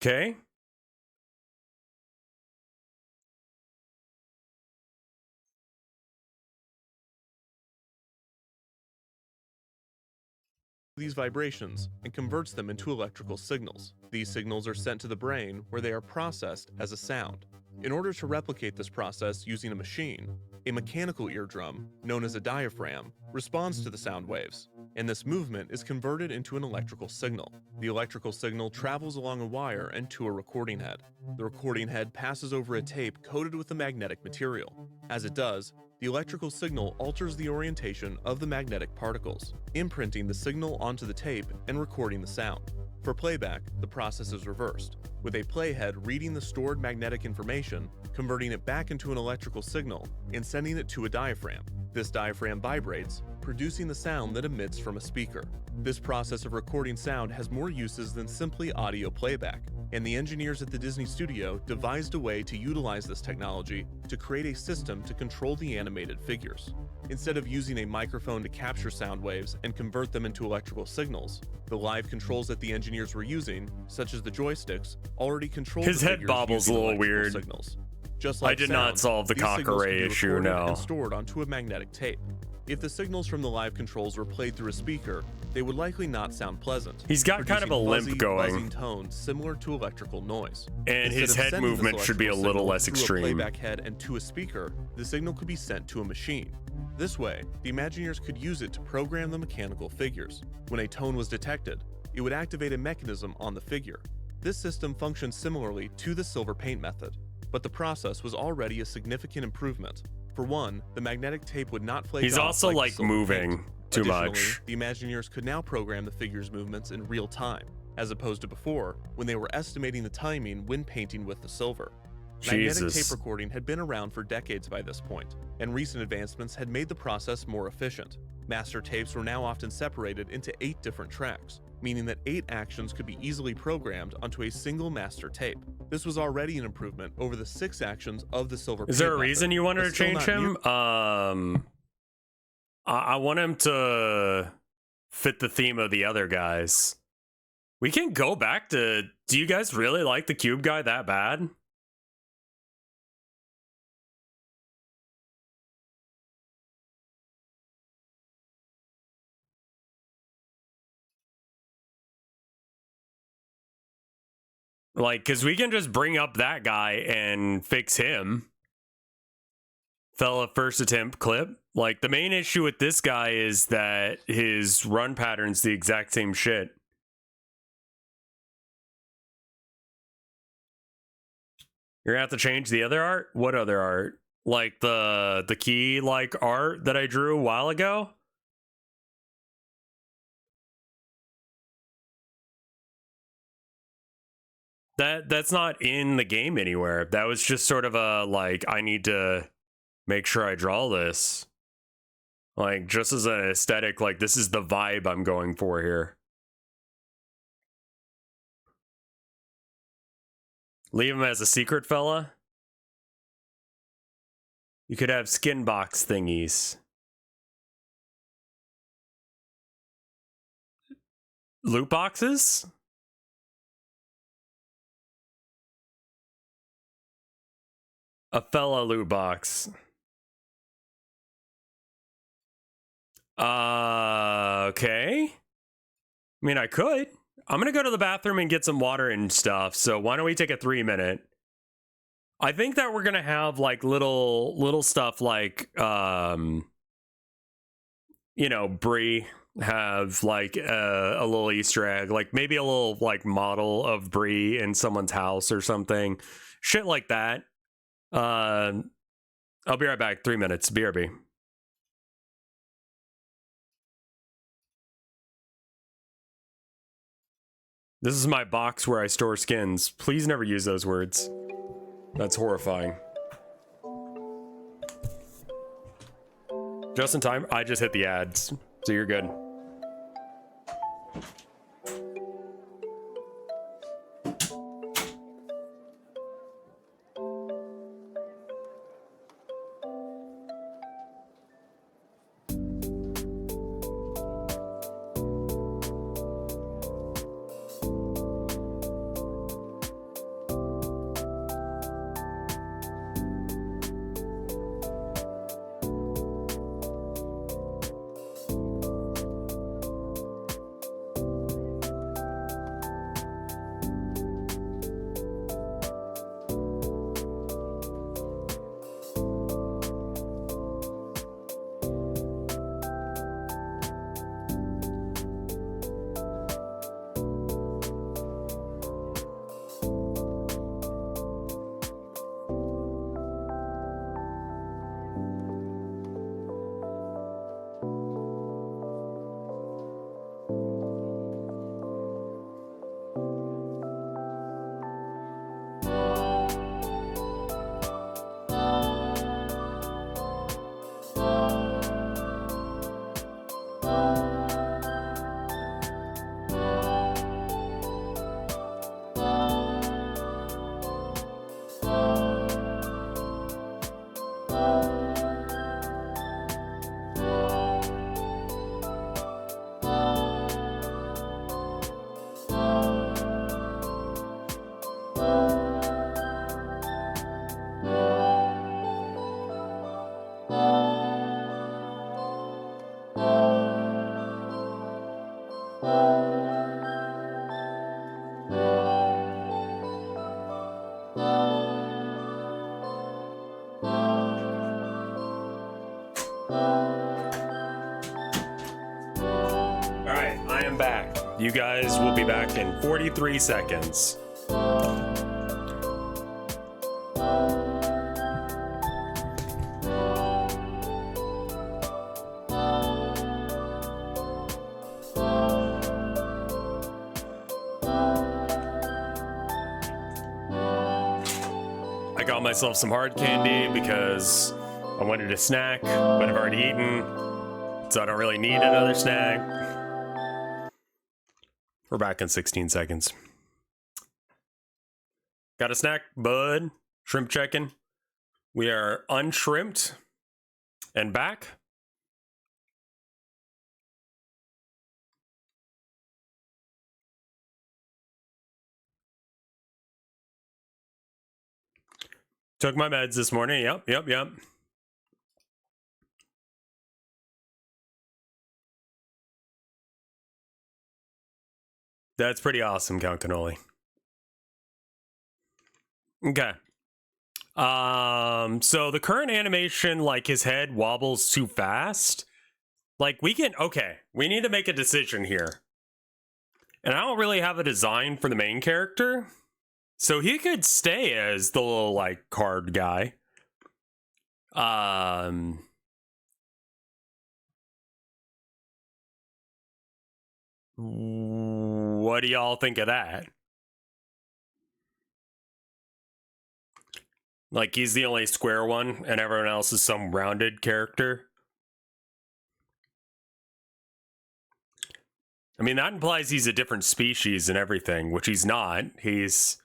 Okay. these vibrations and converts them into electrical signals. These signals are sent to the brain where they are processed as a sound. In order to replicate this process using a machine, a mechanical eardrum, known as a diaphragm, responds to the sound waves, and this movement is converted into an electrical signal. The electrical signal travels along a wire and to a recording head. The recording head passes over a tape coated with a magnetic material. As it does, the electrical signal alters the orientation of the magnetic particles, imprinting the signal onto the tape and recording the sound. For playback, the process is reversed, with a playhead reading the stored magnetic information, converting it back into an electrical signal, and sending it to a diaphragm. This diaphragm vibrates, producing the sound that emits from a speaker. This process of recording sound has more uses than simply audio playback, and the engineers at the Disney Studio devised a way to utilize this technology to create a system to control the animated figures. Instead of using a microphone to capture sound waves and convert them into electrical signals, the live controls that the engineers were using, such as the joysticks, already controlled His the head figures bobbles a using little electrical weird. signals. Just like I did sound, not solve the these cock signals array can be issue, recorded no. and stored onto a magnetic tape. If the signals from the live controls were played through a speaker, they would likely not sound pleasant. He's got kind of a producing limp fuzzy, going. buzzing tones similar to electrical noise. And Instead his of head sending this movement should be a electrical little signal less through extreme. a playback head and to a speaker, the signal could be sent to a machine. This way, the Imagineers could use it to program the mechanical figures. When a tone was detected, it would activate a mechanism on the figure. This system functions similarly to the silver paint method, but the process was already a significant improvement. For one, the magnetic tape would not flake He's off also like the like silver moving paint. too Additionally, much. the Imagineers could now program the figure's movements in real time, as opposed to before, when they were estimating the timing when painting with the silver. Magnetic Jesus. tape recording had been around for decades by this point, and recent advancements had made the process more efficient. Master tapes were now often separated into 8 different tracks, meaning that 8 actions could be easily programmed onto a single master tape. This was already an improvement over the 6 actions of the silver Is there a paint reason method, you wanted but to still change not him? I want him to fit the theme of the other guys. We can go back to... Do you guys really like the cube guy that bad? Like, because we can just bring up that guy and fix him. Fella first attempt clip. Like, the main issue with this guy is that his run pattern's the exact same shit. You're gonna have to change the other art? What other art? Like the key like art that I drew a while ago? That's not in the game anywhere. That was just sort of a like, I need to make sure I draw this. Like, just as an aesthetic, like, this is the vibe I'm going for here. Leave him as a secret fella. You could have skin box thingies. Loot boxes? A fella loot box. Okay. I mean, I could. I'm gonna go to the bathroom and get some water and stuff. So why don't we take a 3-minute? I think that we're gonna have like little stuff like you know, Bree have like a little Easter egg, like maybe a little like model of Bree in someone's house or something, shit like that. I'll be right back. 3 minutes. BRB. This is my box where I store skins. Please never use those words. That's horrifying. Just in time. I just hit the ads, so you're good. You guys will be back in 43 seconds. I got myself some hard candy because I wanted a snack, but I've already eaten, so I don't really need another snack. We're back in 16 seconds. Got a snack, bud? Shrimp checking. We are unshrimped and back. Took my meds this morning. Yep. That's pretty awesome, Count Cannoli. Okay. So the current animation, like his head wobbles too fast. Like we need to make a decision here. And I don't really have a design for the main character. So he could stay as the little like card guy. What do y'all think of that? Like he's the only square one and everyone else is some rounded character. I mean, that implies he's a different species and everything, which he's not. He's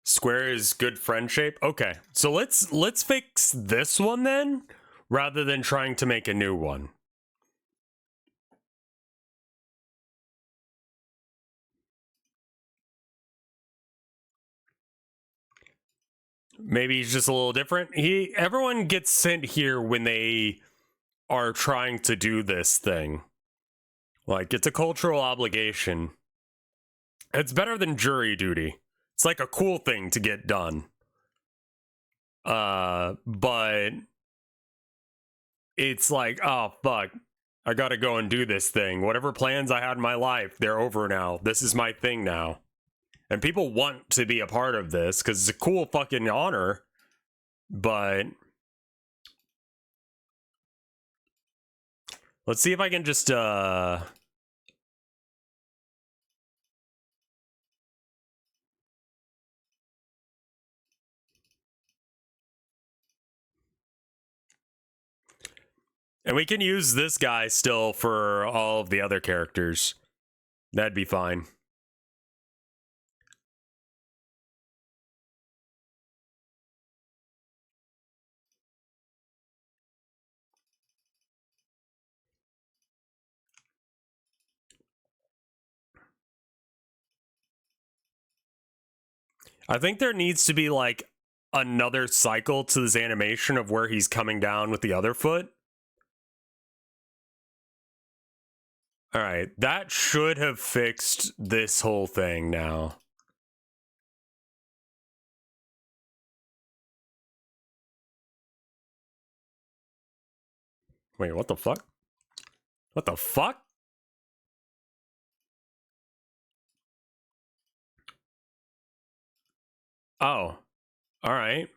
square is good friend shape. Okay, so let's fix this one then, rather than trying to make a new one. Maybe he's just a little different. Everyone gets sent here when they are trying to do this thing. Like, it's a cultural obligation. It's better than jury duty. It's like a cool thing to get done. But it's like, oh, fuck. I gotta go and do this thing. Whatever plans I had in my life, they're over now. This is my thing now. And people want to be a part of this because it's a cool fucking honor. But let's see if I can just and we can use this guy still for all of the other characters. That'd be fine. I think there needs to be like another cycle to this animation of where he's coming down with the other foot. All right, that should have fixed this whole thing now. Wait, what the fuck? What the fuck? Oh, all right.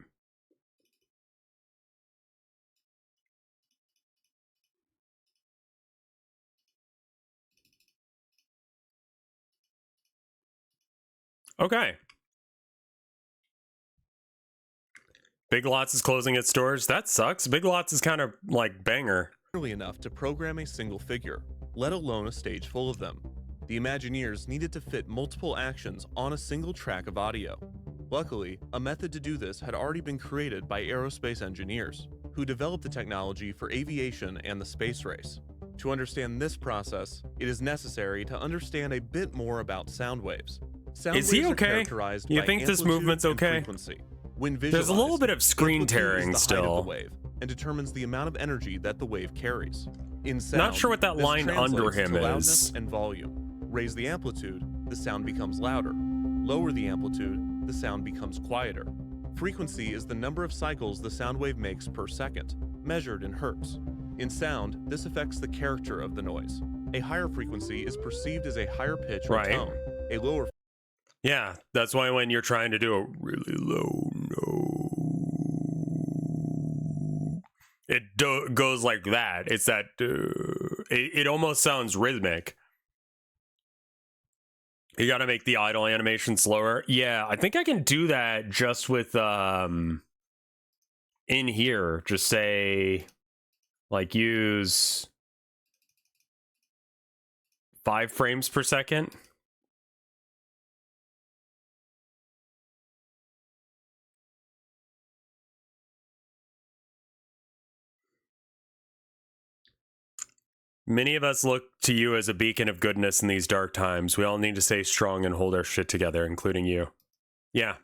Okay. Big Lots is closing its doors. That sucks. Big Lots is kind of like banger. Nearly enough to program a single figure, let alone a stage full of them. The Imagineers needed to fit multiple actions on a single track of audio. Luckily, a method to do this had already been created by aerospace engineers, who developed the technology for aviation and the space race. To understand this process, it is necessary to understand a bit more about sound waves. Sound Is he waves are okay? characterized You by think this amplitude movement's and okay? frequency. When There's a little visualized, bit of screen amplitude tearing is the height of still. the wave and determines the amount of energy that the wave carries. In sound, Not sure what that this line under translates him to loudness is. and volume. Raise the amplitude, the sound becomes louder. Lower the amplitude, the sound becomes quieter. Frequency is the number of cycles the sound wave makes per second, measured in hertz. In sound, this affects the character of the noise. A higher frequency is perceived as a higher pitch or Right. tone. A lower Yeah, that's why when you're trying to do a really low note, it goes like that. It's that it almost sounds rhythmic. You got to make the idle animation slower. Yeah, I think I can do that just with in here. Just say like use 5 frames per second. Many of us look to you as a beacon of goodness in these dark times. We all need to stay strong and hold our shit together, including you. Yeah.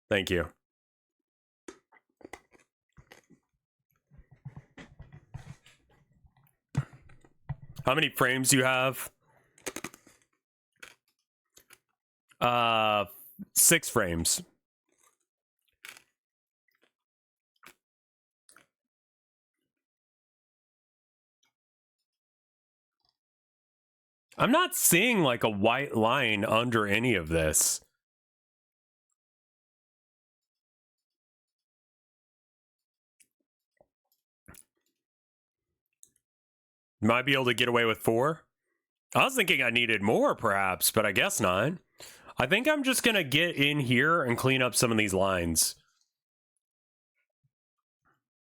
Thank you. How many frames do you have? 6 frames. I'm not seeing like a white line under any of this. Might be able to get away with 4. I was thinking I needed more perhaps, but I guess not. I think I'm just gonna get in here and clean up some of these lines.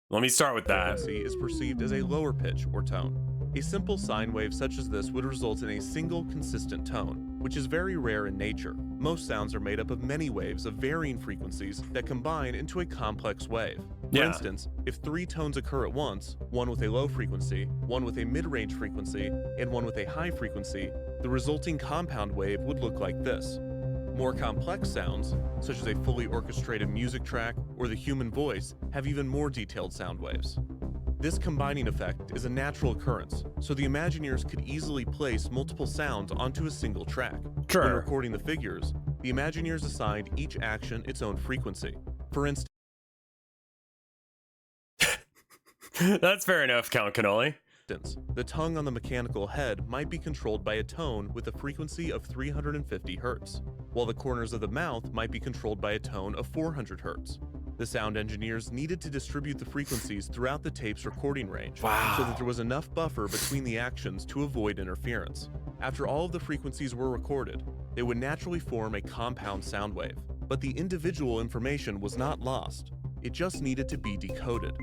Let me start with that. Frequency is perceived as a lower pitch or tone. A simple sine wave such as this would result in a single consistent tone, which is very rare in nature. Most sounds are made up of many waves of varying frequencies that combine into a complex wave. For instance, if 3 tones occur at once, one with a low frequency, one with a mid-range frequency, and one with a high frequency, the resulting compound wave would look like this. More complex sounds, such as a fully orchestrated music track or the human voice, have even more detailed sound waves. This combining effect is a natural occurrence, so the Imagineers could easily place multiple sounds onto a single track. Sure. When recording the figures, the Imagineers assigned each action its own frequency. For instance, That's fair enough, Count Cannoli. the tongue on the mechanical head might be controlled by a tone with a frequency of 350 Hz, while the corners of the mouth might be controlled by a tone of 400 Hz. The sound engineers needed to distribute the frequencies throughout the tape's recording range, so that there was enough buffer between the actions to avoid interference. After all of the frequencies were recorded, they would naturally form a compound sound wave. But the individual information was not lost, it just needed to be decoded.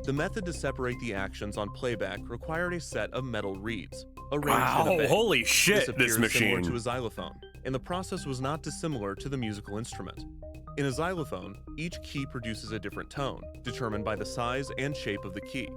The method to separate the actions on playback required a set of metal reeds, arranged in a bay. Holy shit, This appears this similar machine. to a xylophone, and the process was not dissimilar to the musical instrument. In a xylophone, each key produces a different tone, determined by the size and shape of the key.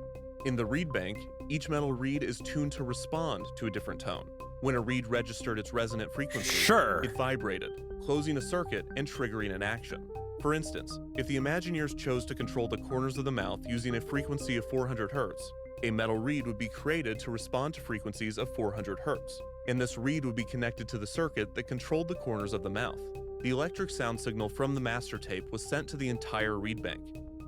In the reed bank, each metal reed is tuned to respond to a different tone. When a reed registered its resonant frequency, Sure. it vibrated, closing a circuit and triggering an action. For instance, if the Imagineers chose to control the corners of the mouth using a frequency of 400 Hz, a metal reed would be created to respond to frequencies of 400 Hz, and this reed would be connected to the circuit that controlled the corners of the mouth. The electric sound signal from the master tape was sent to the entire reed bank.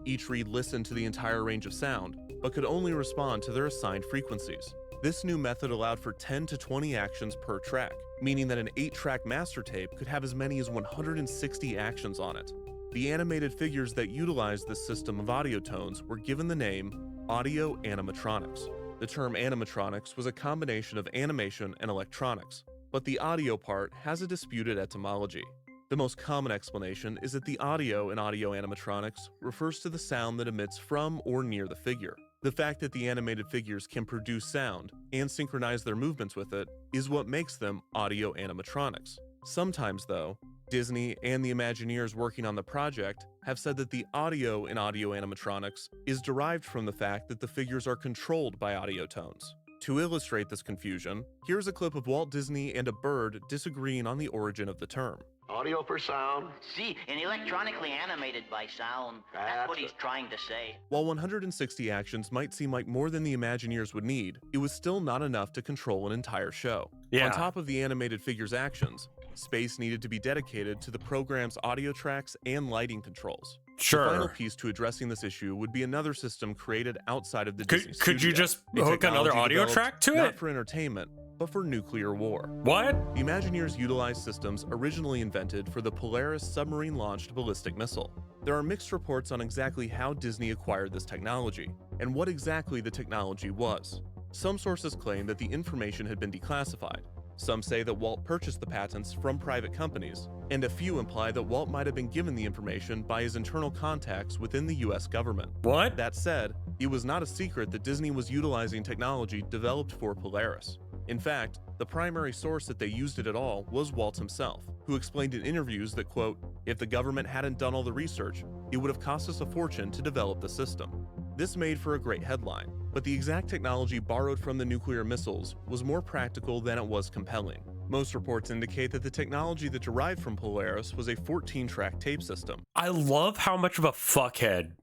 Each reed listened to the entire range of sound, but could only respond to their assigned frequencies. This new method allowed for 10 to 20 actions per track, meaning that an 8-track master tape could have as many as 160 actions on it. The animated figures that utilized this system of audio tones were given the name audio animatronics. The term animatronics was a combination of animation and electronics, but the audio part has a disputed etymology. The most common explanation is that the audio in audio animatronics refers to the sound that emits from or near the figure. The fact that the animated figures can produce sound and synchronize their movements with it is what makes them audio animatronics. Sometimes, though, Disney and the Imagineers working on the project have said that the audio in audio animatronics is derived from the fact that the figures are controlled by audio tones. To illustrate this confusion, here's a clip of Walt Disney and a bird disagreeing on the origin of the term. Audio for sound. See, and electronically animated by sound. That's what he's trying to say. While 160 actions might seem like more than the Imagineers would need, it was still not enough to control an entire show. Yeah. On top of the animated figures' actions, space needed to be dedicated to the program's audio tracks and lighting controls. Sure. The final piece to addressing this issue would be another system created outside of the Disney Could you studio. just A hook another technology audio developed track to not it? for entertainment, but for nuclear war. What? The Imagineers utilized systems originally invented for the Polaris submarine-launched ballistic missile. There are mixed reports on exactly how Disney acquired this technology, and what exactly the technology was. Some sources claim that the information had been declassified. Some say that Walt purchased the patents from private companies, and a few imply that Walt might have been given the information by his internal contacts within the US government. What? That said, it was not a secret that Disney was utilizing technology developed for Polaris. In fact, the primary source that they used it at all was Walt himself, who explained in interviews that, quote, "If the government hadn't done all the research, it would have cost us a fortune to develop the system." This made for a great headline, but the exact technology borrowed from the nuclear missiles was more practical than it was compelling. Most reports indicate that the technology that derived from Polaris was a 14-track tape system. I love how much of a fuckhead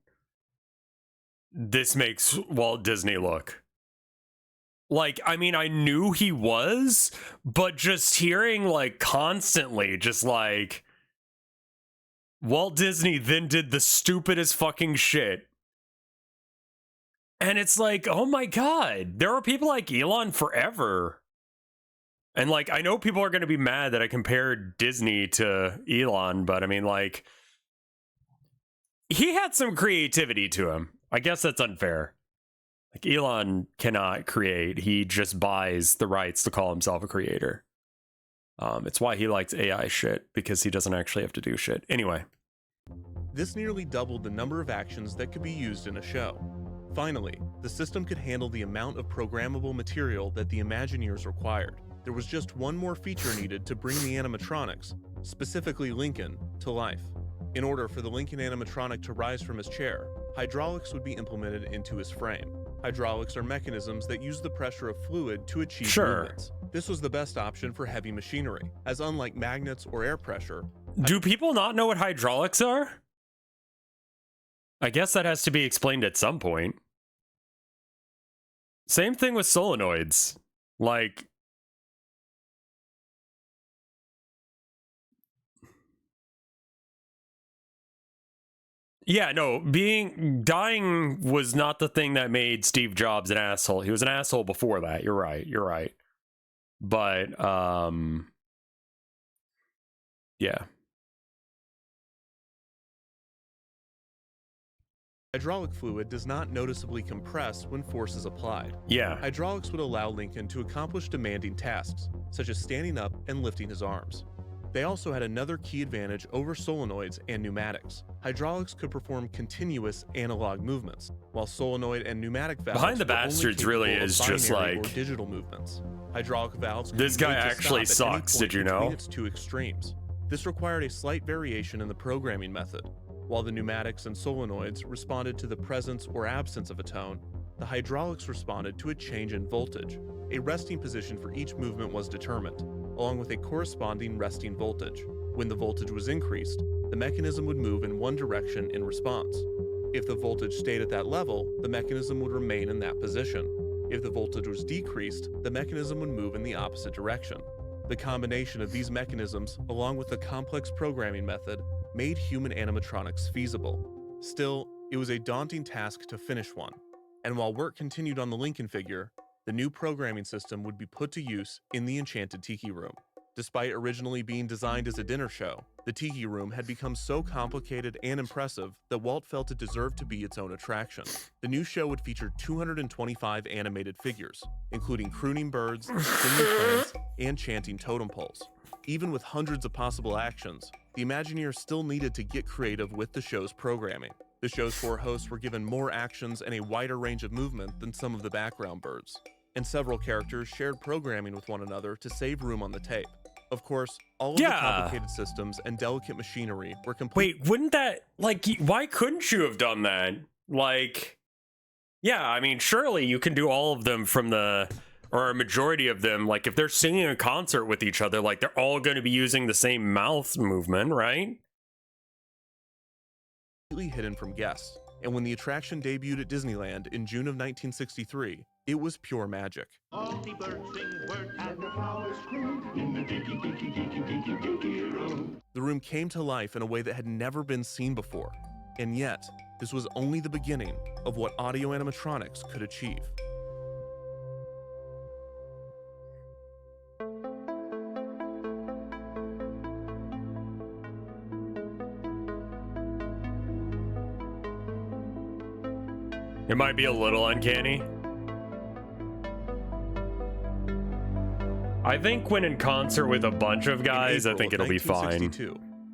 this makes Walt Disney look. Like, I mean, I knew he was, but just hearing, like, constantly, just like, Walt Disney then did the stupidest fucking shit. And it's like, oh my God, there are people like Elon forever. And, like, I know people are going to be mad that I compared Disney to Elon, but I mean, like, he had some creativity to him. I guess that's unfair. Like, Elon cannot create. He just buys the rights to call himself a creator. It's why he likes AI shit, because he doesn't actually have to do shit. Anyway. This nearly doubled the number of actions that could be used in a show. Finally, the system could handle the amount of programmable material that the Imagineers required. There was just one more feature needed to bring the animatronics, specifically Lincoln, to life. In order for the Lincoln animatronic to rise from his chair, hydraulics would be implemented into his frame. Hydraulics are mechanisms that use the pressure of fluid to achieve movements. This was the best option for heavy machinery, as unlike magnets or air pressure... Do people not know what hydraulics are? I guess that has to be explained at some point. Same thing with solenoids. Like... Yeah, no, dying was not the thing that made Steve Jobs an asshole. He was an asshole before that. You're right. But, yeah. Hydraulic fluid does not noticeably compress when force is applied. Yeah. Hydraulics would allow Lincoln to accomplish demanding tasks, such as standing up and lifting his arms. They also had another key advantage over solenoids and pneumatics. Hydraulics could perform continuous analog movements, while solenoid and pneumatic valves Behind the were only Bastards really capable of is just binary like... or digital movements. Hydraulic valves could This be guy made to actually stop at any sucks, point did you between know? its two extremes. This required a slight variation in the programming method. While the pneumatics and solenoids responded to the presence or absence of a tone, the hydraulics responded to a change in voltage. A resting position for each movement was determined, along with a corresponding resting voltage. When the voltage was increased, the mechanism would move in one direction in response. If the voltage stayed at that level, the mechanism would remain in that position. If the voltage was decreased, the mechanism would move in the opposite direction. The combination of these mechanisms, along with the complex programming method, made human animatronics feasible. Still, it was a daunting task to finish one. And while work continued on the Lincoln figure, the new programming system would be put to use in the Enchanted Tiki Room. Despite originally being designed as a dinner show, the Tiki Room had become so complicated and impressive that Walt felt it deserved to be its own attraction. The new show would feature 225 animated figures, including crooning birds, singing plants, and chanting totem poles. Even with hundreds of possible actions, the Imagineers still needed to get creative with the show's programming. The show's 4 hosts were given more actions and a wider range of movement than some of the background birds, and several characters shared programming with one another to save room on the tape. Of course, all of the complicated systems and delicate machinery were complete. Wait, wouldn't that, like, why couldn't you have done that? Like, yeah, I mean, surely you can do all of them from the, or a majority of them, like, if they're singing a concert with each other, like, they're all going to be using the same mouth movement, right? Completely hidden from guests. And when the attraction debuted at Disneyland in June of 1963, it was pure magic. All the birds sing words and the flowers bloom in the dinky, dinky, dinky, dinky, dinky room. The room came to life in a way that had never been seen before. And yet, this was only the beginning of what audio animatronics could achieve. It might be a little uncanny. I think when in concert with a bunch of guys, I think it'll be fine.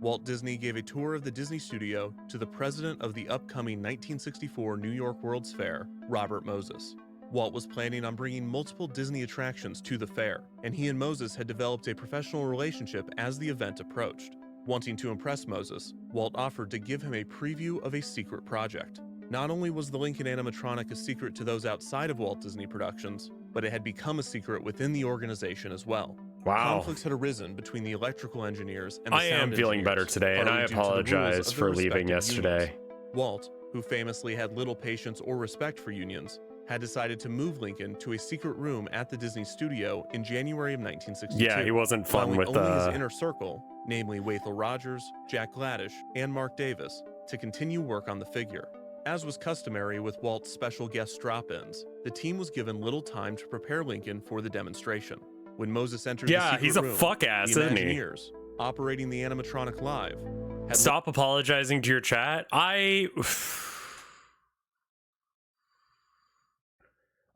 Walt Disney gave a tour of the Disney studio to the president of the upcoming 1964 New York World's Fair, Robert Moses. Walt was planning on bringing multiple Disney attractions to the fair, and he and Moses had developed a professional relationship as the event approached. Wanting to impress Moses, Walt offered to give him a preview of a secret project. Not only was the Lincoln animatronic a secret to those outside of Walt Disney Productions, but it had become a secret within the organization as well. Wow. Conflicts had arisen between the electrical engineers and the I am sound feeling better engineers, today, and I partly due to the rules apologize of the for leaving respective yesterday. unions. Walt, who famously had little patience or respect for unions, had decided to move Lincoln to a secret room at the Disney studio in January of 1962. Yeah, he wasn't fun allowing with only his inner circle, namely Wathel Rogers, Jack Gladish, and Mark Davis, to continue work on the figure. As was customary with Walt's special guest drop-ins, the team was given little time to prepare Lincoln for the demonstration. When Moses entered the secret he's a room, fuck ass, the isn't he? Imagineers, operating the animatronic live, had Stop apologizing to your chat. I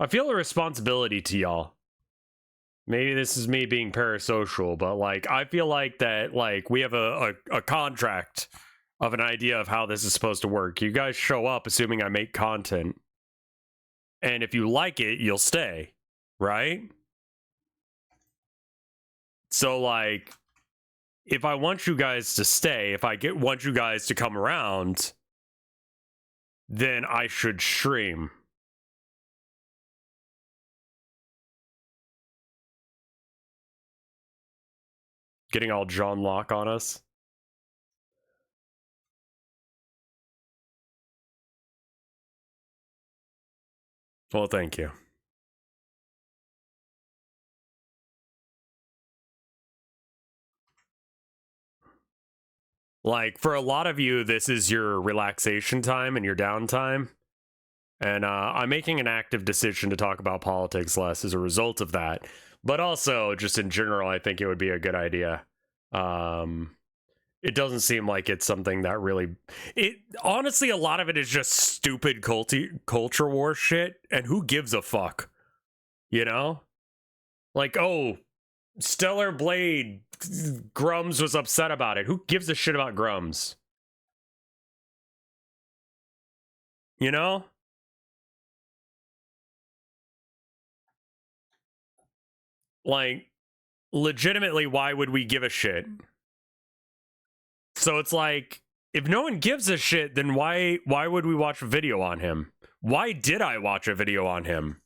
feel a responsibility to y'all. Maybe this is me being parasocial, but like I feel like that like we have a contract of an idea of how this is supposed to work. You guys show up assuming I make content. And if you like it, you'll stay, right? So like if I want you guys to stay, if I want you guys to come around, then I should stream. Getting all John Locke on us. Well, thank you. Like, for a lot of you, this is your relaxation time and your downtime. And I'm making an active decision to talk about politics less as a result of that. But also, just in general, I think it would be a good idea. It doesn't seem like it's something that really... honestly, a lot of it is just stupid culture war shit. And who gives a fuck? You know? Like, oh, Stellar Blade, Grums was upset about it. Who gives a shit about Grums? You know? Like, legitimately, why would we give a shit? So it's like, if no one gives a shit, then why would we watch a video on him? Why did I watch a video on him?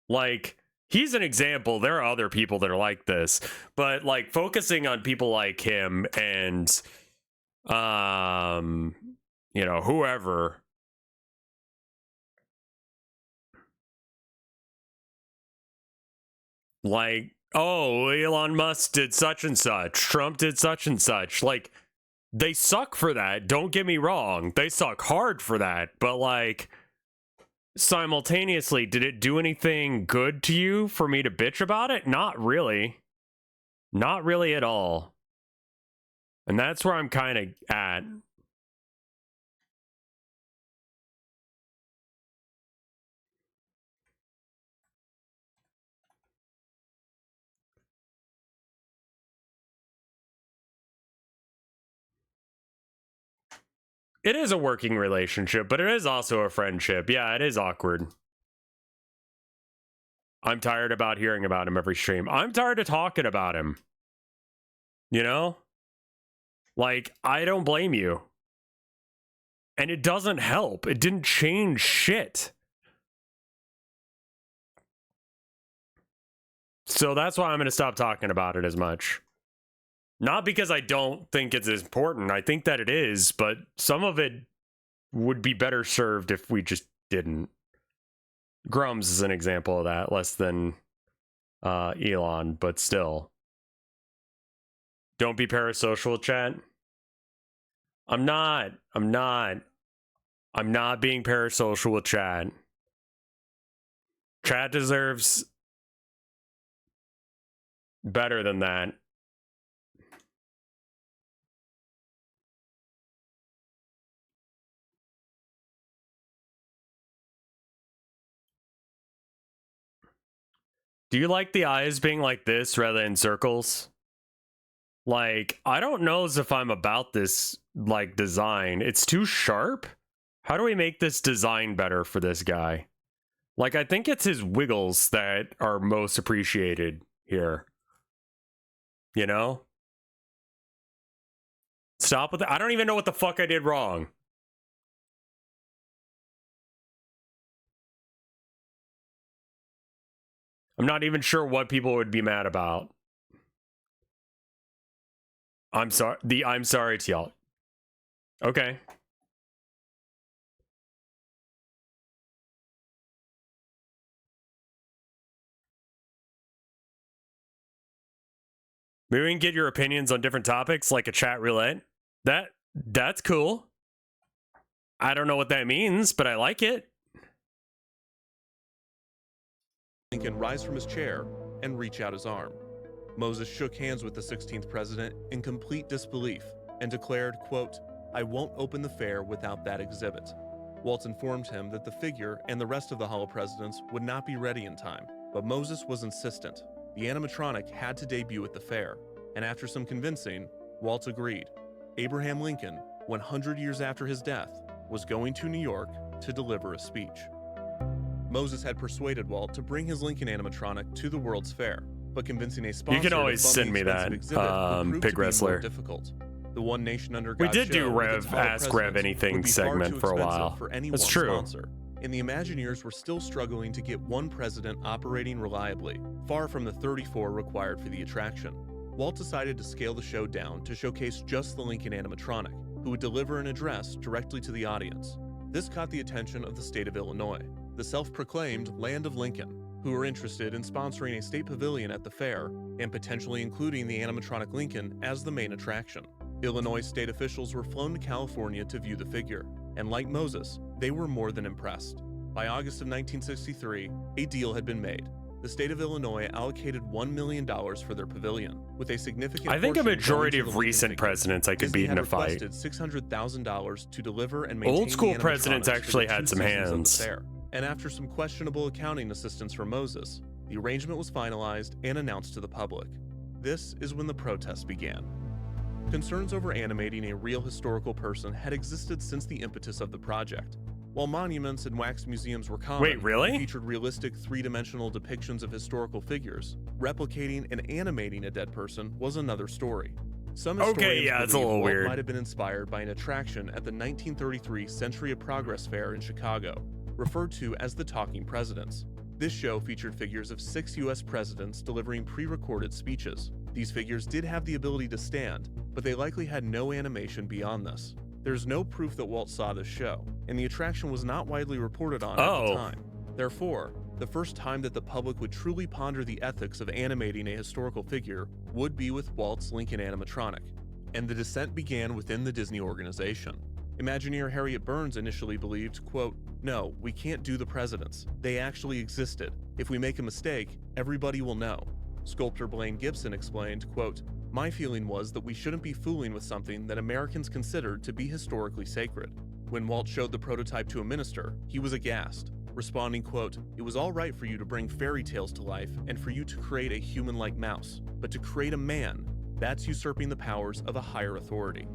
Like, he's an example. There are other people that are like this, but like focusing on people like him and, you know, whoever. Like, oh, Elon Musk did such and such. Trump did such and such. Like, they suck for that. Don't get me wrong. They suck hard for that. But like, simultaneously, did it do anything good to you for me to bitch about it? Not really. Not really at all. And that's where I'm kind of at. It is a working relationship, but it is also a friendship. Yeah, it is awkward. I'm tired about hearing about him every stream. I'm tired of talking about him. You know? Like, I don't blame you. And it doesn't help. It didn't change shit. So that's why I'm going to stop talking about it as much. Not because I don't think it's as important. I think that it is, but some of it would be better served if we just didn't. Grums is an example of that, less than Elon, but still. Don't be parasocial, chat. I'm not being parasocial with chat. Chat deserves better than that. Do you like the eyes being like this rather than circles? Like, I don't know as if I'm about this, like, design. It's too sharp? How do we make this design better for this guy? Like, I think it's his wiggles that are most appreciated here. You know? Stop with that. I don't even know what the fuck I did wrong. I'm not even sure what people would be mad about. I'm sorry. I'm sorry to y'all. Okay. Maybe we can get your opinions on different topics, like a chat roulette. That's cool. I don't know what that means, but I like it. Lincoln rise from his chair and reach out his arm. Moses shook hands with the 16th president in complete disbelief and declared, quote, "I won't open the fair without that exhibit." Waltz informed him that the figure and the rest of the Hall of Presidents would not be ready in time, but Moses was insistent. The animatronic had to debut at the fair, and after some convincing, Waltz agreed. Abraham Lincoln, 100 years after his death, was going to New York to deliver a speech. Moses had persuaded Walt to bring his Lincoln animatronic to the World's Fair, but convincing a sponsor You can always to fund send the me that, expensive exhibit would prove Pig to be Wrestler. more difficult. The One Nation Under We God did do show with its Rev Hall of Ask Rev Presidents Anything would be far segment too for a expensive while. for any That's one true. sponsor, and the Imagineers were still struggling to get one president operating reliably, far from the 34 required for the attraction. Walt decided to scale the show down to showcase just the Lincoln animatronic, who would deliver an address directly to the audience. This caught the attention of the state of Illinois, the self-proclaimed Land of Lincoln, who were interested in sponsoring a state pavilion at the fair and potentially including the animatronic Lincoln as the main attraction. Illinois state officials were flown to California to view the figure, and like Moses, they were more than impressed. By August of 1963, a deal had been made. The state of Illinois allocated $1 million for their pavilion, with a significant I think a portion majority going to of the Lincoln recent figure. presidents I could Disney beat in had a fight. requested $600,000 to deliver and maintain Old school the presidents animatronics for actually the had two some seasons of the hands. fair. And after some questionable accounting assistance from Moses, the arrangement was finalized and announced to the public. This is when the protests began. Concerns over animating a real historical person had existed since the impetus of the project. While monuments and wax museums were common, Wait, really? and featured realistic three-dimensional depictions of historical figures, replicating and animating a dead person was another story. Some Okay, historians yeah, it's a believe little Walt weird. might have been inspired by an attraction at the 1933 Century of Progress Fair in Chicago, referred to as the Talking Presidents. This show featured figures of 6 U.S. presidents delivering pre-recorded speeches. These figures did have the ability to stand, but they likely had no animation beyond this. There's no proof that Walt saw this show, and the attraction was not widely reported on at the time. Therefore, the first time that the public would truly ponder the ethics of animating a historical figure would be with Walt's Lincoln animatronic, and the descent began within the Disney organization. Imagineer Harriet Burns initially believed, quote, "No, we can't do the presidents. They actually existed. If we make a mistake, everybody will know." Sculptor Blaine Gibson explained, quote, "My feeling was that we shouldn't be fooling with something that Americans considered to be historically sacred." When Walt showed the prototype to a minister, he was aghast, responding, quote, "It was all right for you to bring fairy tales to life and for you to create a human-like mouse, but to create a man, that's usurping the powers of a higher authority."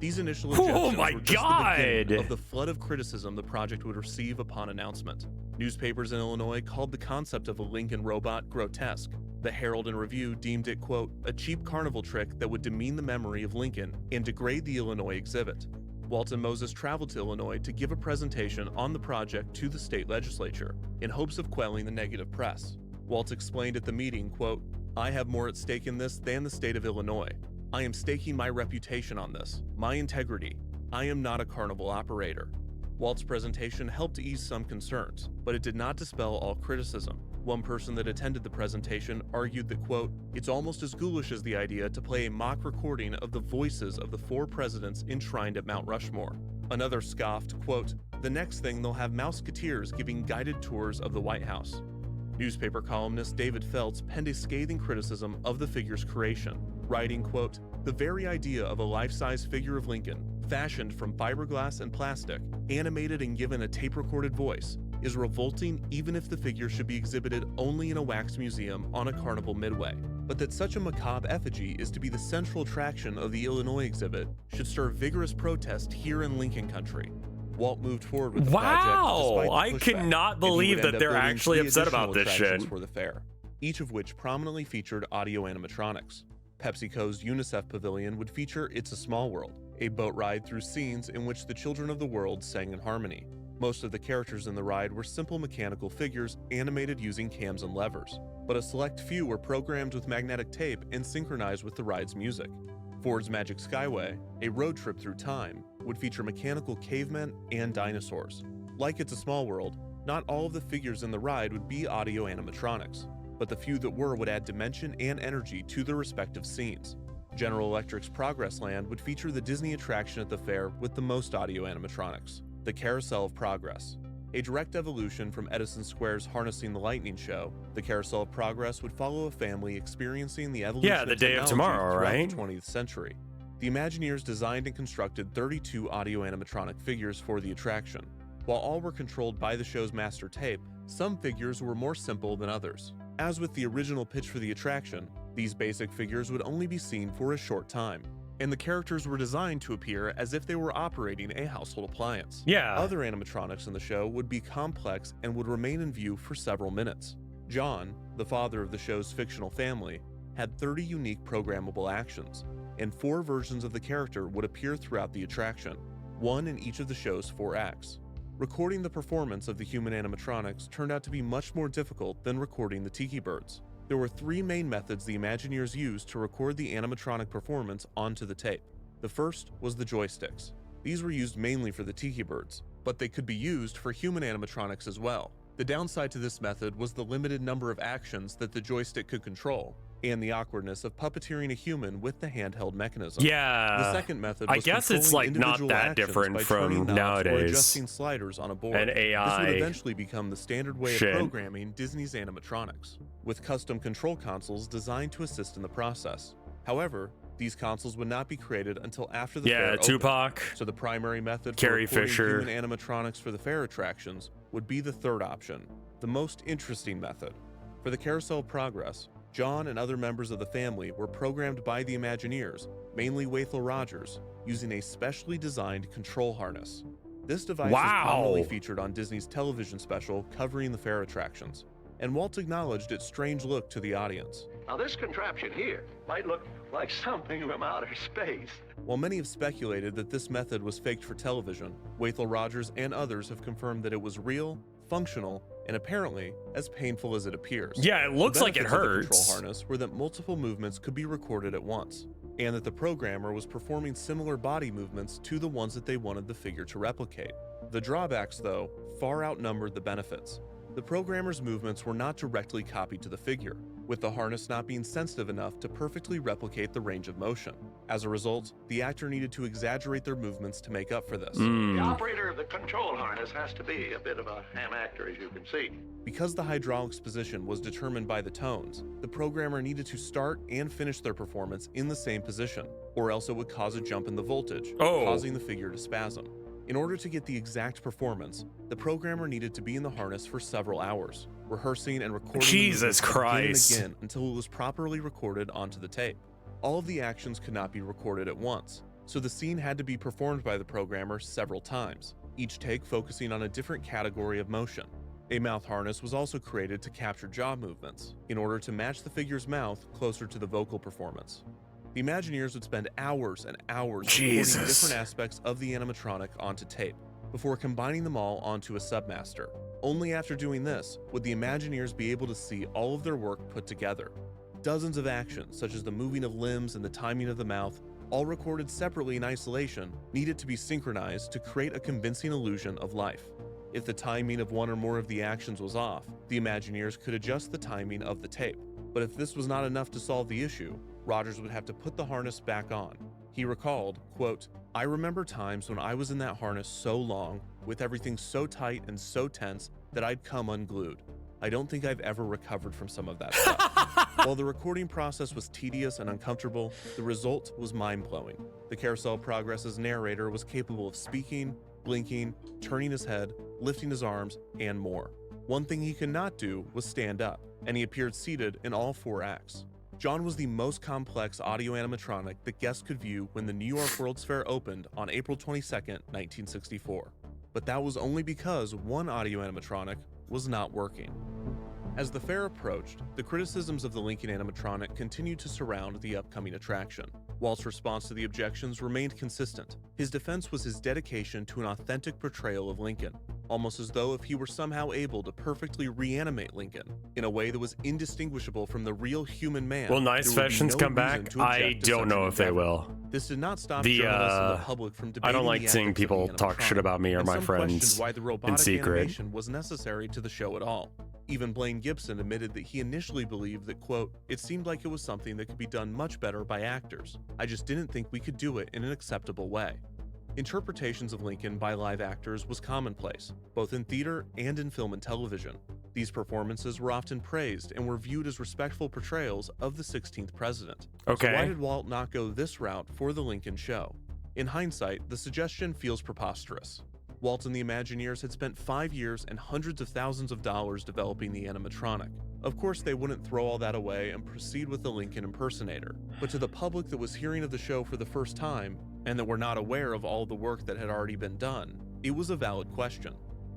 These initial objections my were just the beginning God! of the flood of criticism the project would receive upon announcement. Newspapers in Illinois called the concept of a Lincoln robot grotesque. The Herald and Review deemed it, quote, "a cheap carnival trick that would demean the memory of Lincoln and degrade the Illinois exhibit." Walt and Moses traveled to Illinois to give a presentation on the project to the state legislature in hopes of quelling the negative press. Walt explained at the meeting, quote, "I have more at stake in this than the state of Illinois. I am staking my reputation on this, my integrity. I am not a carnival operator." Walt's presentation helped ease some concerns, but it did not dispel all criticism. One person that attended the presentation argued that, quote, "It's almost as ghoulish as the idea to play a mock recording of the voices of the 4 presidents enshrined at Mount Rushmore." Another scoffed, quote, "The next thing they'll have Mouseketeers giving guided tours of the White House." Newspaper columnist David Feltz penned a scathing criticism of the figure's creation, writing, quote, "The very idea of a life-size figure of Lincoln, fashioned from fiberglass and plastic, animated and given a tape-recorded voice, is revolting even if the figure should be exhibited only in a wax museum on a carnival midway. But that such a macabre effigy is to be the central attraction of the Illinois exhibit should stir vigorous protest here in Lincoln country." Walt moved forward with the project despite the I pushback, cannot and he would believe end that up they're building actually 3 upset about additional this attractions shit. for the fair, each of which prominently featured audio animatronics. PepsiCo's UNICEF Pavilion would feature It's a Small World, a boat ride through scenes in which the children of the world sang in harmony. Most of the characters in the ride were simple mechanical figures animated using cams and levers, but a select few were programmed with magnetic tape and synchronized with the ride's music. Ford's Magic Skyway, a road trip through time, would feature mechanical cavemen and dinosaurs. Like It's a Small World, not all of the figures in the ride would be audio animatronics, but the few that were would add dimension and energy to their respective scenes. General Electric's Progress Land would feature the Disney attraction at the fair with the most audio animatronics, the Carousel of Progress. A direct evolution from Edison Square's Harnessing the Lightning show, the Carousel of Progress would follow a family experiencing the evolution the day of technology tomorrow, throughout right? the 20th century. The Imagineers designed and constructed 32 audio animatronic figures for the attraction. While all were controlled by the show's master tape, some figures were more simple than others. As with the original pitch for the attraction, these basic figures would only be seen for a short time, and the characters were designed to appear as if they were operating a household appliance. Yeah. Other animatronics in the show would be complex and would remain in view for several minutes. John, the father of the show's fictional family, had 30 unique programmable actions, and 4 versions of the character would appear throughout the attraction, one in each of the show's 4 acts. Recording the performance of the human animatronics turned out to be much more difficult than recording the Tiki Birds. There were 3 main methods the Imagineers used to record the animatronic performance onto the tape. The first was the joysticks. These were used mainly for the Tiki Birds, but they could be used for human animatronics as well. The downside to this method was the limited number of actions that the joystick could control, and the awkwardness of puppeteering a human with the handheld mechanism. Yeah. The second method I was guess it's controlling like not individual that actions different by from turning knobs or nowadays. adjusting sliders on a board. And This AI would eventually become the standard way shit. of programming Disney's animatronics, with custom control consoles designed to assist in the process. However, these consoles would not be created until after the fair opened. Tupac. So the primary method Carrie for recording Fisher. human animatronics for the fair attractions would be the third option, the most interesting method. For the Carousel of Progress, John and other members of the family were programmed by the Imagineers, mainly Wathel Rogers, using a specially designed control harness. This device was prominently featured on Disney's television special covering the fair attractions, and Walt acknowledged its strange look to the audience. Now, this contraption here might look like something from outer space. While many have speculated that this method was faked for television, Wathel Rogers and others have confirmed that it was real, functional, and apparently as painful as it appears. Yeah, it looks The like it benefits of the hurts. control harness were that multiple movements could be recorded at once, and that the programmer was performing similar body movements to the ones that they wanted the figure to replicate. The drawbacks, though, far outnumbered the benefits. The programmer's movements were not directly copied to the figure, with the harness not being sensitive enough to perfectly replicate the range of motion. As a result, the actor needed to exaggerate their movements to make up for this. The operator of the control harness has to be a bit of a ham actor, as you can see. Because the hydraulics position was determined by the tones, the programmer needed to start and finish their performance in the same position, or else it would cause a jump in the voltage, causing the figure to spasm. In order to get the exact performance, the programmer needed to be in the harness for several hours, rehearsing and recording Jesus the movements Christ. again and again until it was properly recorded onto the tape. All of the actions could not be recorded at once, so the scene had to be performed by the programmer several times, each take focusing on a different category of motion. A mouth harness was also created to capture jaw movements, in order to match the figure's mouth closer to the vocal performance. The Imagineers would spend hours and hours recording different aspects of the animatronic onto tape, before combining them all onto a submaster. Only after doing this would the Imagineers be able to see all of their work put together. Dozens of actions, such as the moving of limbs and the timing of the mouth, all recorded separately in isolation, needed to be synchronized to create a convincing illusion of life. If the timing of one or more of the actions was off, the Imagineers could adjust the timing of the tape. But if this was not enough to solve the issue, Rogers would have to put the harness back on. He recalled, quote, "I remember times when I was in that harness so long, with everything so tight and so tense, that I'd come unglued. I don't think I've ever recovered from some of that stuff." While the recording process was tedious and uncomfortable, the result was mind-blowing. The Carousel of Progress's narrator was capable of speaking, blinking, turning his head, lifting his arms, and more. One thing he could not do was stand up, and he appeared seated in all 4 acts. John was the most complex audio animatronic that guests could view when the New York World's Fair opened on April 22, 1964. But that was only because one audio animatronic was not working. As the fair approached, the criticisms of the Lincoln animatronic continued to surround the upcoming attraction. Walt's response to the objections remained consistent. His defense was his dedication to an authentic portrayal of Lincoln, almost as though if he were somehow able to perfectly reanimate Lincoln in a way that was indistinguishable from the real human man. Will Nice there would be Fashions no come reason back? to I object to don't such know an if they endeavor. will. This did not stop The, journalists and the public from debating I don't like the seeing ethics of people the talk shit animatronic, about me or and my some friends questioned why the in robotic secret. animation was necessary to the show at all. Even Blaine Gibson admitted that he initially believed that, quote, "it seemed like it was something that could be done much better by actors. I just didn't think we could do it in an acceptable way." Interpretations of Lincoln by live actors was commonplace, both in theater and in film and television. These performances were often praised and were viewed as respectful portrayals of the 16th president. Okay. So why did Walt not go this route for the Lincoln show? In hindsight, the suggestion feels preposterous. Walt and the Imagineers had spent 5 years and hundreds of thousands of dollars developing the animatronic. Of course, they wouldn't throw all that away and proceed with the Lincoln impersonator. But to the public that was hearing of the show for the first time, and that were not aware of all the work that had already been done, it was a valid question.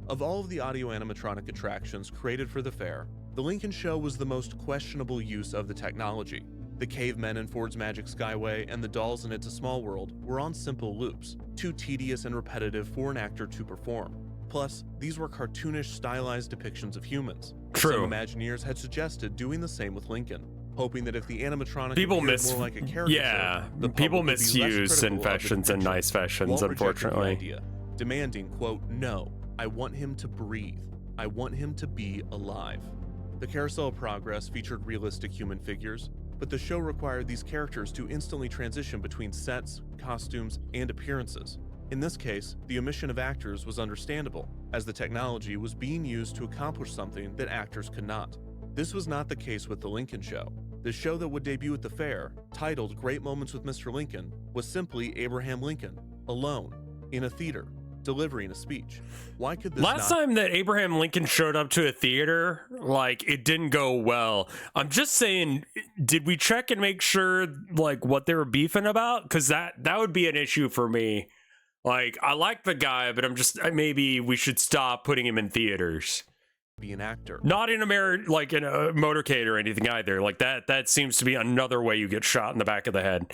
Of all of the audio animatronic attractions created for the fair, the Lincoln show was the most questionable use of the technology. The cavemen in Ford's Magic Skyway and the dolls in It's a Small World were on simple loops, too tedious and repetitive for an actor to perform. Plus, these were cartoonish, stylized depictions of humans. True. Some Imagineers had suggested doing the same with Lincoln, hoping that if the animatronic People appeared miss, more like a caricature, yeah, the people public would be less misuse critical in of the fashions and depiction. nice fashions, Walt rejected the unfortunately. idea, demanding, quote, "No, I want him to breathe. I want him to be alive." The Carousel of Progress featured realistic human figures, but the show required these characters to instantly transition between sets, costumes, and appearances. In this case, the omission of actors was understandable, as the technology was being used to accomplish something that actors could not. This was not the case with The Lincoln Show. The show that would debut at the fair, titled Great Moments with Mr. Lincoln, was simply Abraham Lincoln, alone, in a theater, delivering a speech. Why could this Last time that Abraham Lincoln showed up to a theater, like, it didn't go well. I'm just saying, did we check and make sure, like, what they were beefing about? Because that would be an issue for me. Like, I like the guy, but I'm just, maybe we should stop putting him in theaters. be an actor? Not in a like in a motorcade or anything either. Like, that seems to be another way you get shot in the back of the head.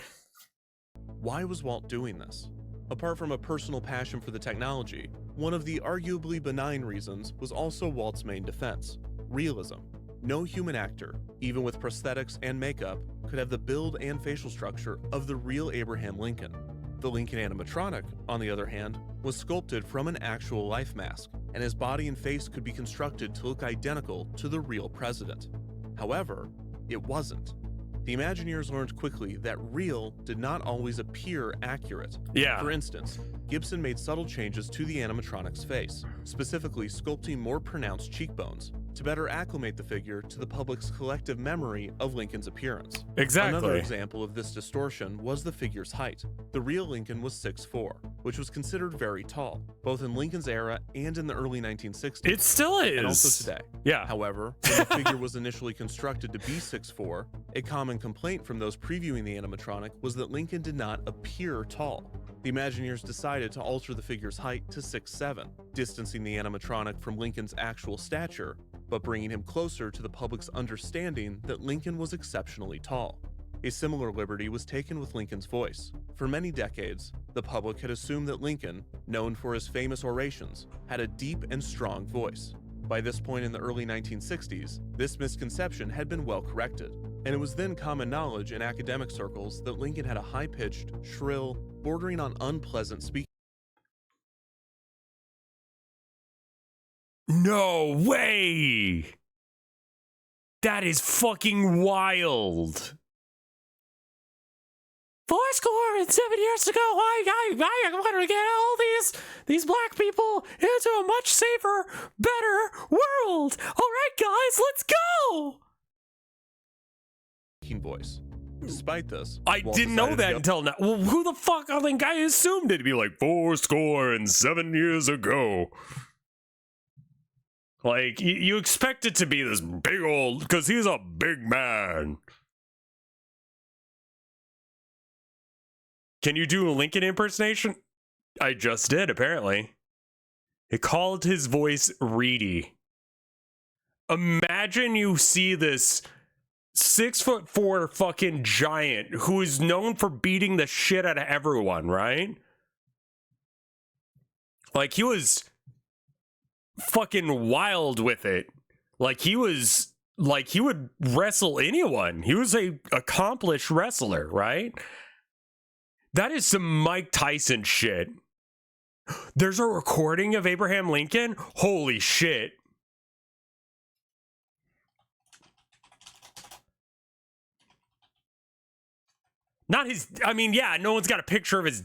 Why was Walt doing this? Apart from a personal passion for the technology, one of the arguably benign reasons was also Walt's main defense: realism. No human actor, even with prosthetics and makeup, could have the build and facial structure of the real Abraham Lincoln. The Lincoln animatronic, on the other hand, was sculpted from an actual life mask, and his body and face could be constructed to look identical to the real president. However, it wasn't. The Imagineers learned quickly that real did not always appear accurate. Yeah. For instance, Gibson made subtle changes to the animatronic's face, specifically sculpting more pronounced cheekbones, to better acclimate the figure to the public's collective memory of Lincoln's appearance. Exactly. Another example of this distortion was the figure's height. The real Lincoln was 6'4", which was considered very tall, both in Lincoln's era and in the early 1960s. It still is. And also today. Yeah. However, when the figure was initially constructed to be 6'4", a common complaint from those previewing the animatronic was that Lincoln did not appear tall. The Imagineers decided to alter the figure's height to 6'7", distancing the animatronic from Lincoln's actual stature, but bringing him closer to the public's understanding that Lincoln was exceptionally tall. A similar liberty was taken with Lincoln's voice. For many decades, the public had assumed that Lincoln, known for his famous orations, had a deep and strong voice. By this point in the early 1960s, this misconception had been well corrected, and it was then common knowledge in academic circles that Lincoln had a high-pitched, shrill, bordering on unpleasant speaking. No way! That is fucking wild. 7 years ago, I wanted to get all these black people into a much safer, better world. All right, guys, let's go. Voice. Despite this, I Walt didn't know decided that to go- until now. Well, who the fuck? I think I assumed it'd be like 7 years ago. Like, you expect it to be this big old, because he's a big man. Can you do a Lincoln impersonation? I just did, apparently. It called his voice reedy. imagine you see this 6'4" fucking giant who is known for beating the shit out of everyone, right? Like, he was fucking wild with it. Like, he would wrestle anyone. He was a accomplished wrestler, right? That is some Mike Tyson shit. There's a recording of Abraham Lincoln? Holy shit. Not his, I mean, yeah, no one's got a picture of his.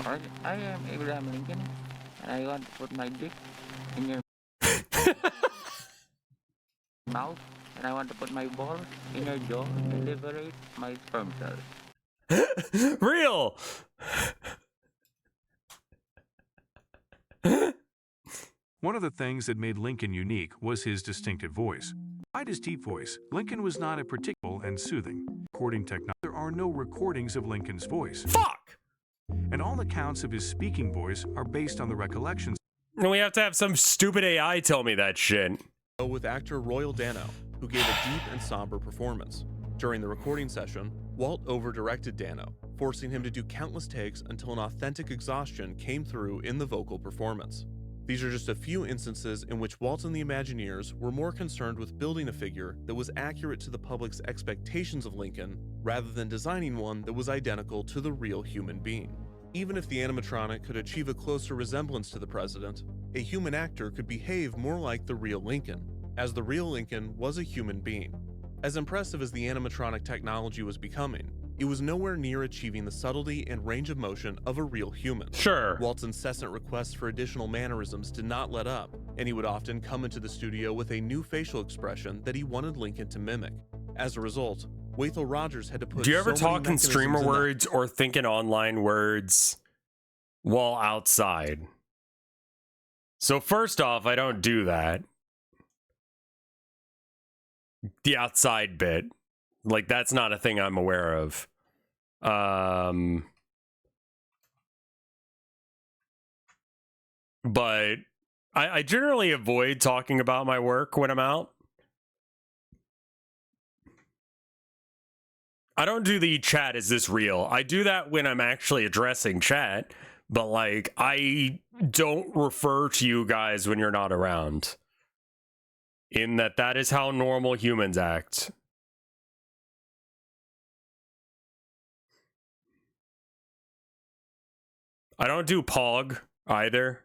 Alright, I am Abraham Lincoln, and I want to put my dick in your mouth, and I want to put my ball in your jaw and liberate my sperm cells. Real. One of the things that made Lincoln unique was his distinctive voice. Despite his deep voice, Lincoln was not a particular and soothing. Recording technology, there are no recordings of Lincoln's voice. Fuck! And all accounts of his speaking voice are based on the recollections. And we have to have some stupid AI tell me that shit. With actor Royal Dano, who gave a deep and somber performance. During the recording session, Walt over-directed Dano, forcing him to do countless takes until an authentic exhaustion came through in the vocal performance. These are just a few instances in which Walt and the Imagineers were more concerned with building a figure that was accurate to the public's expectations of Lincoln, rather than designing one that was identical to the real human being. Even if the animatronic could achieve a closer resemblance to the president, a human actor could behave more like the real Lincoln, as the real Lincoln was a human being. As impressive as the animatronic technology was becoming, it was nowhere near achieving the subtlety and range of motion of a real human. Sure. Walt's incessant requests for additional mannerisms did not let up, and he would often come into the studio with a new facial expression that he wanted Lincoln to mimic. As a result, Wathel Rogers had to put Do you ever so many talk in streamer mechanisms in the- words or think in online words while outside? So first off, I don't do that. The outside bit. Like, that's not a thing I'm aware of. But I generally avoid talking about my work when I'm out. I don't do the chat, is this real? I do that when I'm actually addressing chat, but like, I don't refer to you guys when you're not around. In that is how normal humans act. I don't do Pog either.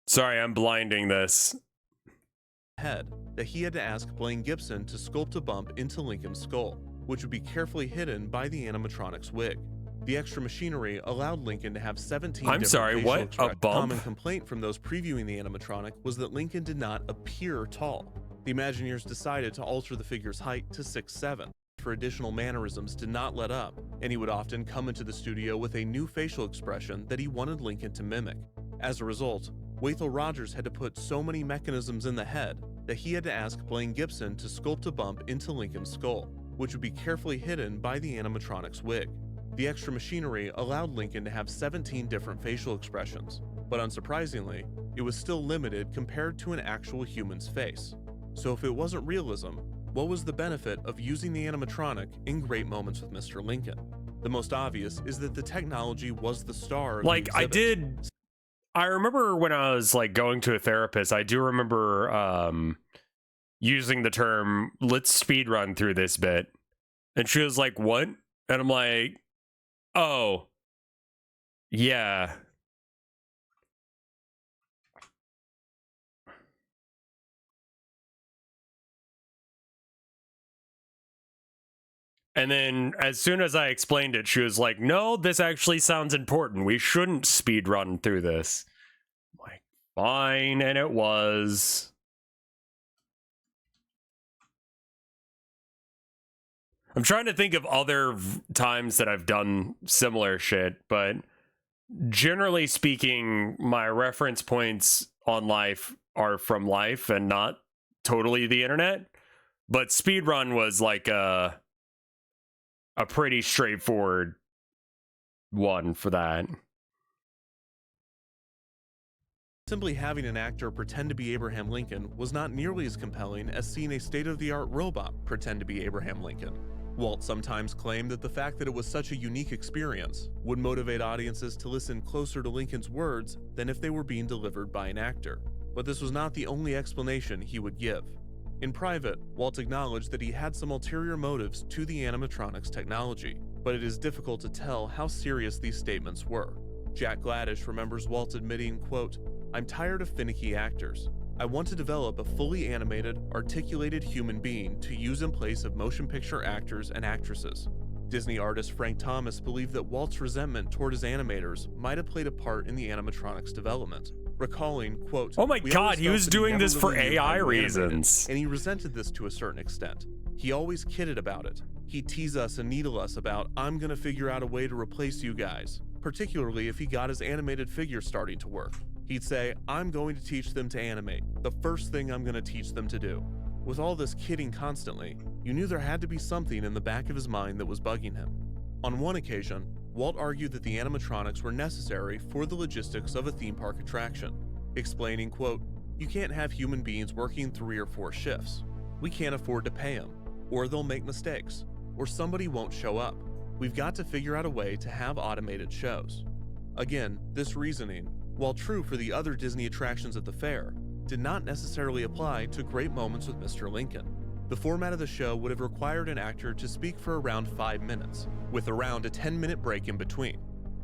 Sorry, I'm blinding this. Head that he had to ask Blaine Gibson to sculpt a bump into Lincoln's skull, which would be carefully hidden by the animatronic's wig. The extra machinery allowed Lincoln to have 17 I'm different sorry, facial what? A expressions. bump? A common complaint from those previewing the animatronic was that Lincoln did not appear tall. The Imagineers decided to alter the figure's height to 6'7". For additional mannerisms did not let up, and he would often come into the studio with a new facial expression that he wanted Lincoln to mimic. As a result, Wathel Rogers had to put so many mechanisms in the head that he had to ask Blaine Gibson to sculpt a bump into Lincoln's skull, which would be carefully hidden by the animatronic's wig. The extra machinery allowed Lincoln to have 17 different facial expressions, but unsurprisingly, it was still limited compared to an actual human's face. So if it wasn't realism, what was the benefit of using the animatronic in Great Moments with Mr. Lincoln? The most obvious is that the technology was the star of the Like, I remember when I was like going to a therapist, I do remember using the term, let's speed run through this bit. And she was like, what? And I'm like, oh, yeah. And then as soon as I explained it, she was like, no, this actually sounds important. We shouldn't speed run through this. I'm like, fine. And it was. I'm trying to think of other times that I've done similar shit, but generally speaking, my reference points on life are from life and not totally the internet. But speedrun was like a pretty straightforward one for that. Simply having an actor pretend to be Abraham Lincoln was not nearly as compelling as seeing a state-of-the-art robot pretend to be Abraham Lincoln. Walt sometimes claimed that the fact that it was such a unique experience would motivate audiences to listen closer to Lincoln's words than if they were being delivered by an actor. But this was not the only explanation he would give. In private, Walt acknowledged that he had some ulterior motives to the animatronics technology, but it is difficult to tell how serious these statements were. Jack Gladish remembers Walt admitting, quote, "I'm tired of finicky actors. I want to develop a fully animated, articulated human being to use in place of motion picture actors and actresses." Disney artist Frank Thomas believed that Walt's resentment toward his animators might have played a part in the animatronics development, recalling, quote, Oh my "We God, always he felt was that doing never this for really knew how AI to animate it, reasons. and he resented this to a certain extent. He always kidded about it. He'd tease us and needle us about, I'm gonna figure out a way to replace you guys, particularly if he got his animated figure starting to work. He'd say, I'm going to teach them to animate, the first thing I'm gonna teach them to do. With all this kidding constantly, you knew there had to be something in the back of his mind that was bugging him. On one occasion, Walt argued that the animatronics were necessary for the logistics of a theme park attraction, explaining, quote, "You can't have human beings working 3 or 4 shifts. We can't afford to pay them, or they'll make mistakes, or somebody won't show up. We've got to figure out a way to have automated shows." Again, this reasoning, while true for the other Disney attractions at the fair, did not necessarily apply to Great Moments with Mr. Lincoln. The format of the show would have required an actor to speak for around 5 minutes, with around a 10-minute break in between.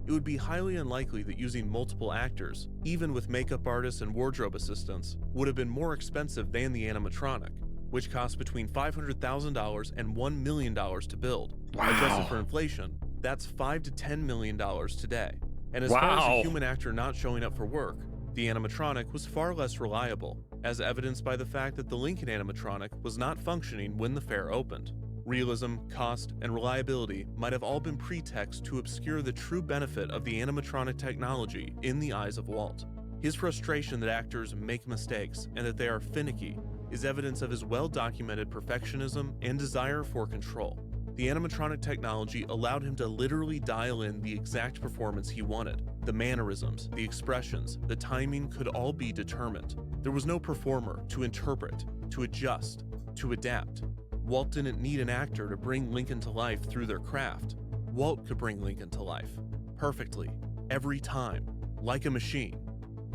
It would be highly unlikely that using multiple actors, even with makeup artists and wardrobe assistants, would have been more expensive than the animatronic, which cost between $500,000 and $1 million to build. Wow. Adjusted for inflation, that's $5 to $10 million today. And as far as a human actor not showing up for work, the animatronic was far less reliable, as evidenced by the fact that the Lincoln animatronic was not functioning when the fair opened. Realism, cost, and reliability might have all been pretext to obscure the true benefit of the animatronic technology in the eyes of Walt. His frustration that actors make mistakes and that they are finicky is evidence of his well-documented perfectionism and desire for control. The animatronic technology allowed him to literally dial in the exact performance he wanted. The mannerisms, the expressions, the timing could all be determined. There was no performer to interpret, to adjust, to adapt. Walt didn't need an actor to bring Lincoln to life through their craft. Walt could bring Lincoln to life, perfectly, every time, like a machine.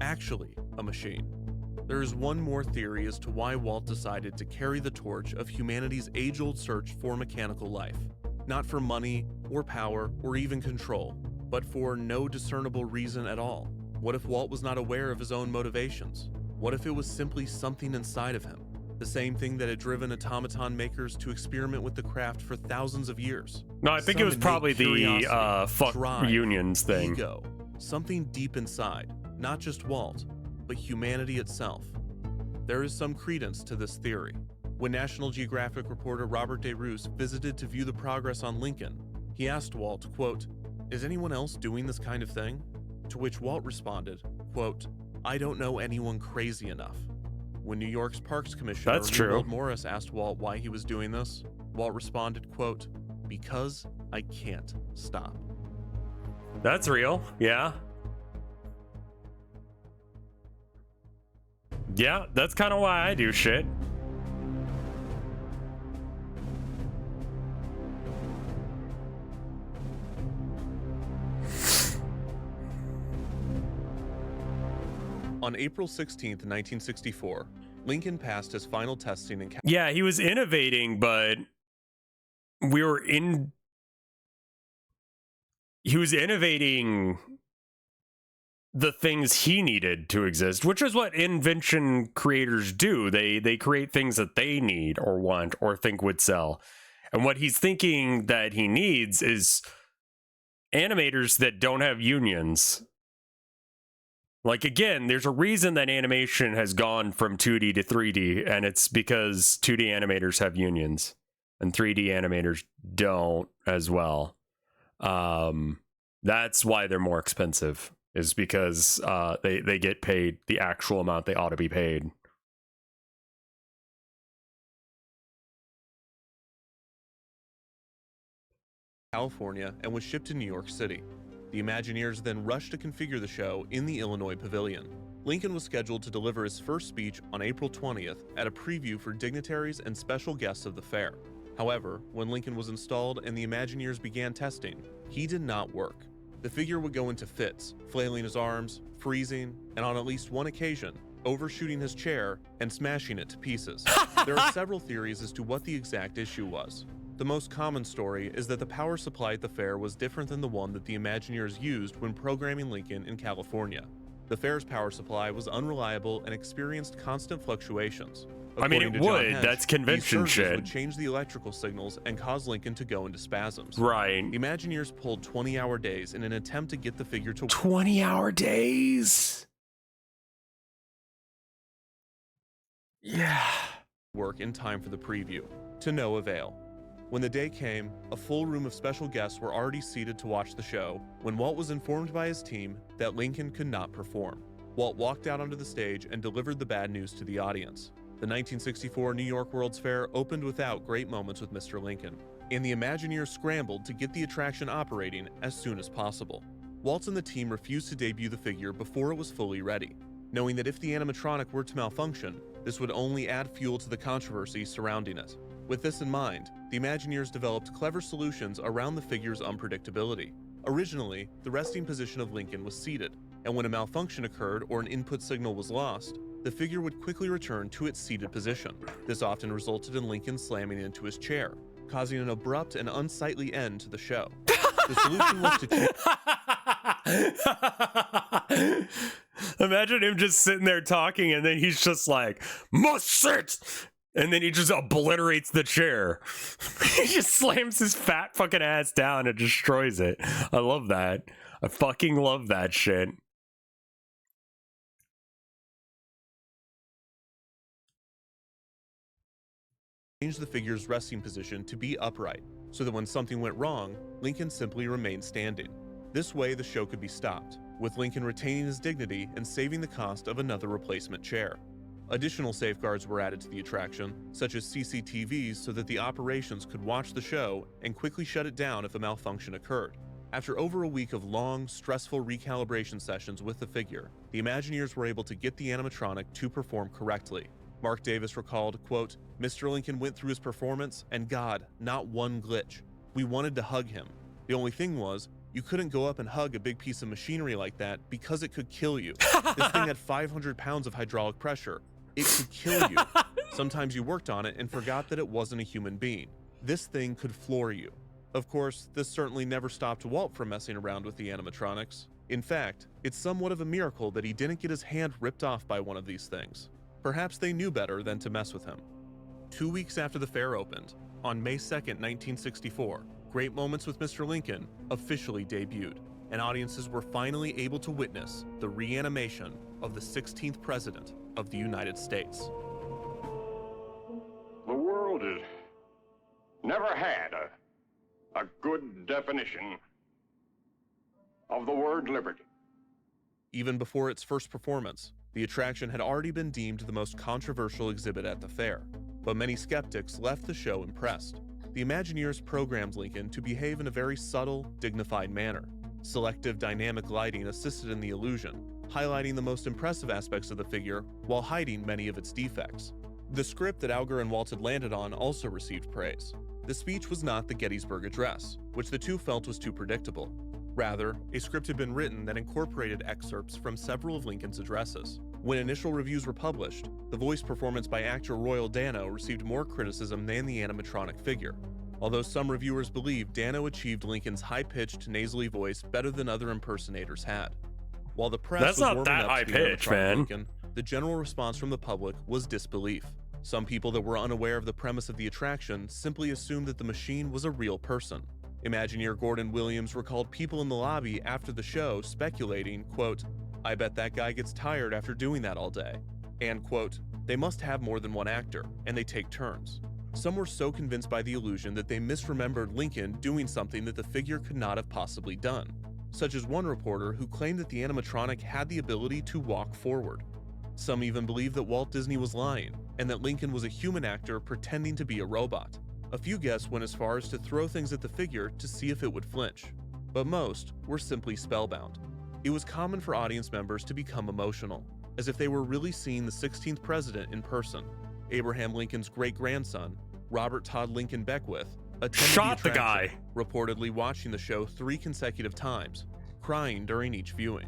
Actually, a machine. There is one more theory as to why Walt decided to carry the torch of humanity's age-old search for mechanical life. Not for money, or power, or even control, but for no discernible reason at all. What if Walt was not aware of his own motivations? What if it was simply something inside of him? The same thing that had driven automaton makers to experiment with the craft for thousands of years. No, I think it was probably the fuck drive, unions thing. Ego, something deep inside, not just Walt, but humanity itself. There is some credence to this theory. When National Geographic reporter Robert DeRoos visited to view the progress on Lincoln, he asked Walt, quote, "Is anyone else doing this kind of thing?" To which Walt responded, quote, "I don't know anyone crazy enough." When New York's Parks Commissioner Newald Morris asked Walt why he was doing this, Walt responded, quote, "Because I can't stop." That's real, yeah. Yeah, that's kind of why I do shit. On April 16th, 1964, Lincoln passed his final testing in Yeah, he was innovating, but he was innovating the things he needed to exist, which is what invention creators do. They create things that they need or want or think would sell. And what he's thinking that he needs is animators that don't have unions. Like, again, there's a reason that animation has gone from 2D to 3D, and it's because 2D animators have unions and 3D animators don't as well. That's why they're more expensive. is because they get paid the actual amount they ought to be paid. California and was shipped to New York City. The Imagineers then rushed to configure the show in the Illinois Pavilion. Lincoln was scheduled to deliver his first speech on April 20th at a preview for dignitaries and special guests of the fair. However, when Lincoln was installed and the Imagineers began testing, he did not work. The figure would go into fits, flailing his arms, freezing, and on at least one occasion, overshooting his chair and smashing it to pieces. There are several theories as to what the exact issue was. The most common story is that the power supply at the fair was different than the one that the Imagineers used when programming Lincoln in California. The fair's power supply was unreliable and experienced constant fluctuations. I mean, According it to John would. Hench, That's convention these surges shit. would change the electrical signals and cause Lincoln to go into spasms. Right. The Imagineers pulled 20-hour days in an attempt to get the figure to 20-hour days. Yeah. work in time for the preview, to no avail. When the day came, a full room of special guests were already seated to watch the show when Walt was informed by his team that Lincoln could not perform. Walt walked out onto the stage and delivered the bad news to the audience. The 1964 New York World's Fair opened without great moments with Mr. Lincoln, and the Imagineers scrambled to get the attraction operating as soon as possible. Walt and the team refused to debut the figure before it was fully ready, knowing that if the animatronic were to malfunction, this would only add fuel to the controversy surrounding it. With this in mind, the Imagineers developed clever solutions around the figure's unpredictability. Originally, the resting position of Lincoln was seated, and when a malfunction occurred or an input signal was lost, the figure would quickly return to its seated position. This often resulted in Lincoln slamming into his chair, causing an abrupt and unsightly end to the show. The solution was to Imagine him just sitting there talking and then he's just like, must sit! And then he just obliterates the chair. He just slams his fat fucking ass down and destroys it. I love that. I fucking love that shit. change the figure's resting position to be upright, so that when something went wrong, Lincoln simply remained standing. This way, the show could be stopped, with Lincoln retaining his dignity and saving the cost of another replacement chair. Additional safeguards were added to the attraction, such as CCTVs so that the operations could watch the show and quickly shut it down if a malfunction occurred. After over a week of long, stressful recalibration sessions with the figure, the Imagineers were able to get the animatronic to perform correctly. Mark Davis recalled, quote, "Mr. Lincoln went through his performance, and God, not one glitch. We wanted to hug him. The only thing was, you couldn't go up and hug a big piece of machinery like that because it could kill you. This thing had 500 pounds of hydraulic pressure. It could kill you. Sometimes you worked on it and forgot that it wasn't a human being. This thing could floor you." Of course, this certainly never stopped Walt from messing around with the animatronics. In fact, it's somewhat of a miracle that he didn't get his hand ripped off by one of these things. Perhaps they knew better than to mess with him. 2 weeks after the fair opened, on May 2nd, 1964, Great Moments with Mr. Lincoln officially debuted, and audiences were finally able to witness the reanimation of the 16th President of the United States. The world has never had a good definition of the word liberty. Even before its first performance, the attraction had already been deemed the most controversial exhibit at the fair, but many skeptics left the show impressed. The Imagineers programmed Lincoln to behave in a very subtle, dignified manner. Selective dynamic lighting assisted in the illusion, highlighting the most impressive aspects of the figure while hiding many of its defects. The script that Alger and Walt had landed on also received praise. The speech was not the Gettysburg Address, which the two felt was too predictable. Rather, a script had been written that incorporated excerpts from several of Lincoln's addresses. When initial reviews were published, the voice performance by actor Royal Dano received more criticism than the animatronic figure. Although some reviewers believe Dano achieved Lincoln's high-pitched, nasally voice better than other impersonators had. While the press That's was not warming that up to the high-pitched, animatronic man. Lincoln, the general response from the public was disbelief. Some people that were unaware of the premise of the attraction simply assumed that the machine was a real person. Imagineer Gordon Williams recalled people in the lobby after the show speculating, quote, "I bet that guy gets tired after doing that all day," and, quote, "They must have more than one actor, and they take turns." Some were so convinced by the illusion that they misremembered Lincoln doing something that the figure could not have possibly done. such as one reporter who claimed that the animatronic had the ability to walk forward. Some even believed that Walt Disney was lying, and that Lincoln was a human actor pretending to be a robot. A few guests went as far as to throw things at the figure to see if it would flinch, but most were simply spellbound. It was common for audience members to become emotional, as if they were really seeing the 16th president in person. Abraham Lincoln's great-grandson, Robert Todd Lincoln Beckwith, attended Shot the attraction, guy. reportedly watching the show 3 consecutive times, crying during each viewing.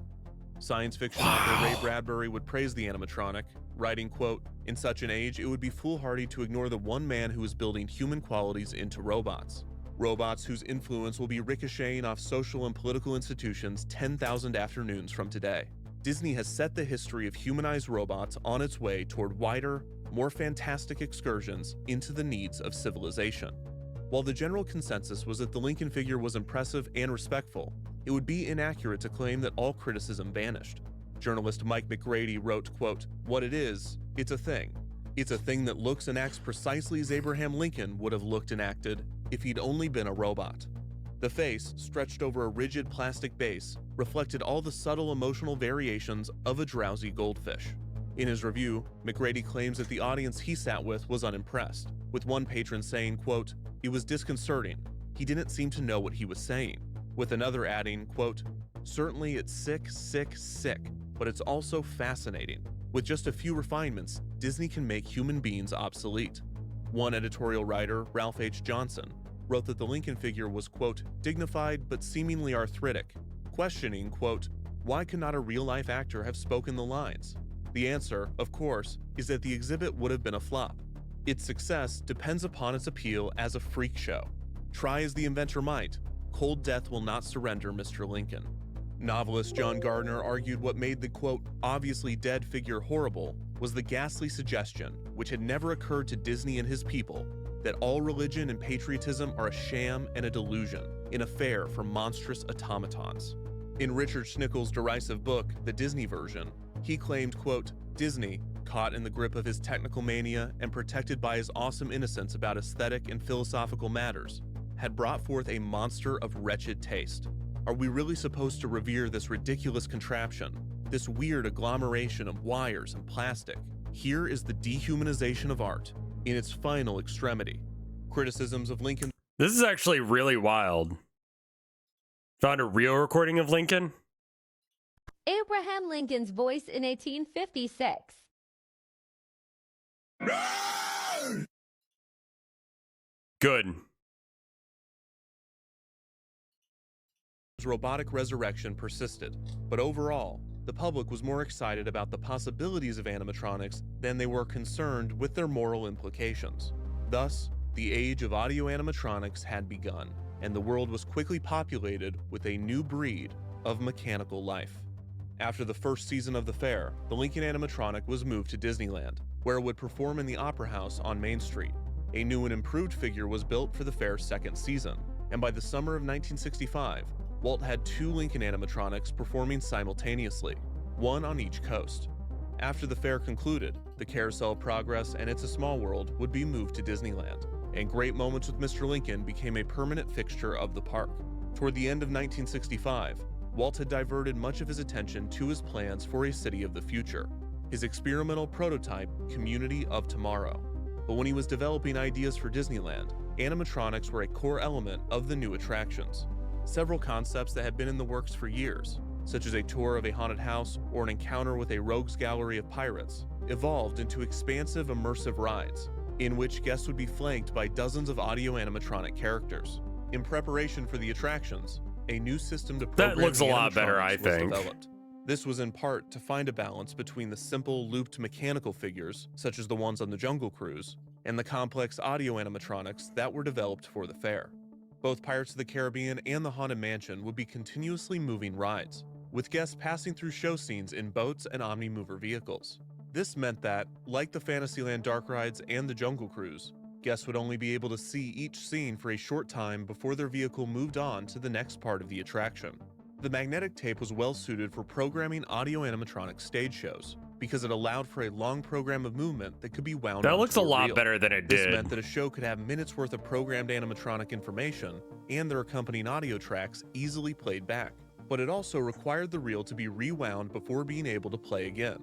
Science fiction author Ray Bradbury would praise the animatronic, writing, quote, "In such an age, it would be foolhardy to ignore the one man who is building human qualities into robots. Robots whose influence will be ricocheting off social and political institutions 10,000 afternoons from today." Disney has set the history of humanized robots on its way toward wider, more fantastic excursions into the needs of civilization. While the general consensus was that the Lincoln figure was impressive and respectful, it would be inaccurate to claim that all criticism vanished. Journalist Mike McGrady wrote, quote, "What it is, it's a thing. It's a thing that looks and acts precisely as Abraham Lincoln would have looked and acted if he'd only been a robot." The face, stretched over a rigid plastic base, reflected all the subtle emotional variations of a drowsy goldfish. In his review, McGrady claims that the audience he sat with was unimpressed, with one patron saying, quote, "It was disconcerting. He didn't seem to know what he was saying," with another adding, quote, "Certainly it's sick, sick, sick, but it's also fascinating. With just a few refinements, Disney can make human beings obsolete." One editorial writer, Ralph H. Johnson, wrote that the Lincoln figure was, quote, "dignified but seemingly arthritic," questioning, quote, "Why could not a real-life actor have spoken the lines?" The answer, of course, is that the exhibit would have been a flop. Its success depends upon its appeal as a freak show. Try as the inventor might, cold death will not surrender Mr. Lincoln. Novelist John Gardner argued what made the, quote, "obviously dead figure horrible was the ghastly suggestion, which had never occurred to Disney and his people, that all religion and patriotism are a sham and a delusion, an affair for monstrous automatons." In Richard Schnickel's derisive book, The Disney Version, he claimed, quote, "Disney, caught in the grip of his technical mania and protected by his awesome innocence about aesthetic and philosophical matters, had brought forth a monster of wretched taste. Are we really supposed to revere this ridiculous contraption, this weird agglomeration of wires and plastic? Here is the dehumanization of art in its final extremity." Criticisms of Lincoln. This is actually really wild. Found a real recording of Lincoln? Abraham Lincoln's voice in 1856. Good. Robotic resurrection persisted, but overall, the public was more excited about the possibilities of animatronics than they were concerned with their moral implications. Thus, the age of audio animatronics had begun, and the world was quickly populated with a new breed of mechanical life. After the first season of the fair, the Lincoln animatronic was moved to Disneyland, where it would perform in the Opera House on Main Street. A new and improved figure was built for the fair's second season, and by the summer of 1965, Walt had 2 Lincoln animatronics performing simultaneously, one on each coast. After the fair concluded, the Carousel of Progress and It's a Small World would be moved to Disneyland, and Great Moments with Mr. Lincoln became a permanent fixture of the park. Toward the end of 1965, Walt had diverted much of his attention to his plans for a city of the future, his experimental prototype, Community of Tomorrow. But when he was developing ideas for Disneyland, animatronics were a core element of the new attractions. Several concepts that had been in the works for years, such as a tour of a haunted house or an encounter with a rogues gallery of pirates, evolved into expansive immersive rides, in which guests would be flanked by dozens of audio animatronic characters. In preparation for the attractions, a new system to program That looks a the lot better, I animatronics was think. developed. This was in part to find a balance between the simple looped mechanical figures, such as the ones on the Jungle Cruise, and the complex audio animatronics that were developed for the fair. Both Pirates of the Caribbean and the Haunted Mansion would be continuously moving rides, with guests passing through show scenes in boats and Omnimover vehicles. This meant that, like the Fantasyland dark rides and the Jungle Cruise, guests would only be able to see each scene for a short time before their vehicle moved on to the next part of the attraction. The magnetic tape was well suited for programming audio animatronic stage shows, because it allowed for a long program of movement that could be wound That onto looks a lot reel. better than it This did. meant that a show could have minutes worth of programmed animatronic information and their accompanying audio tracks easily played back. but it also required the reel to be rewound before being able to play again.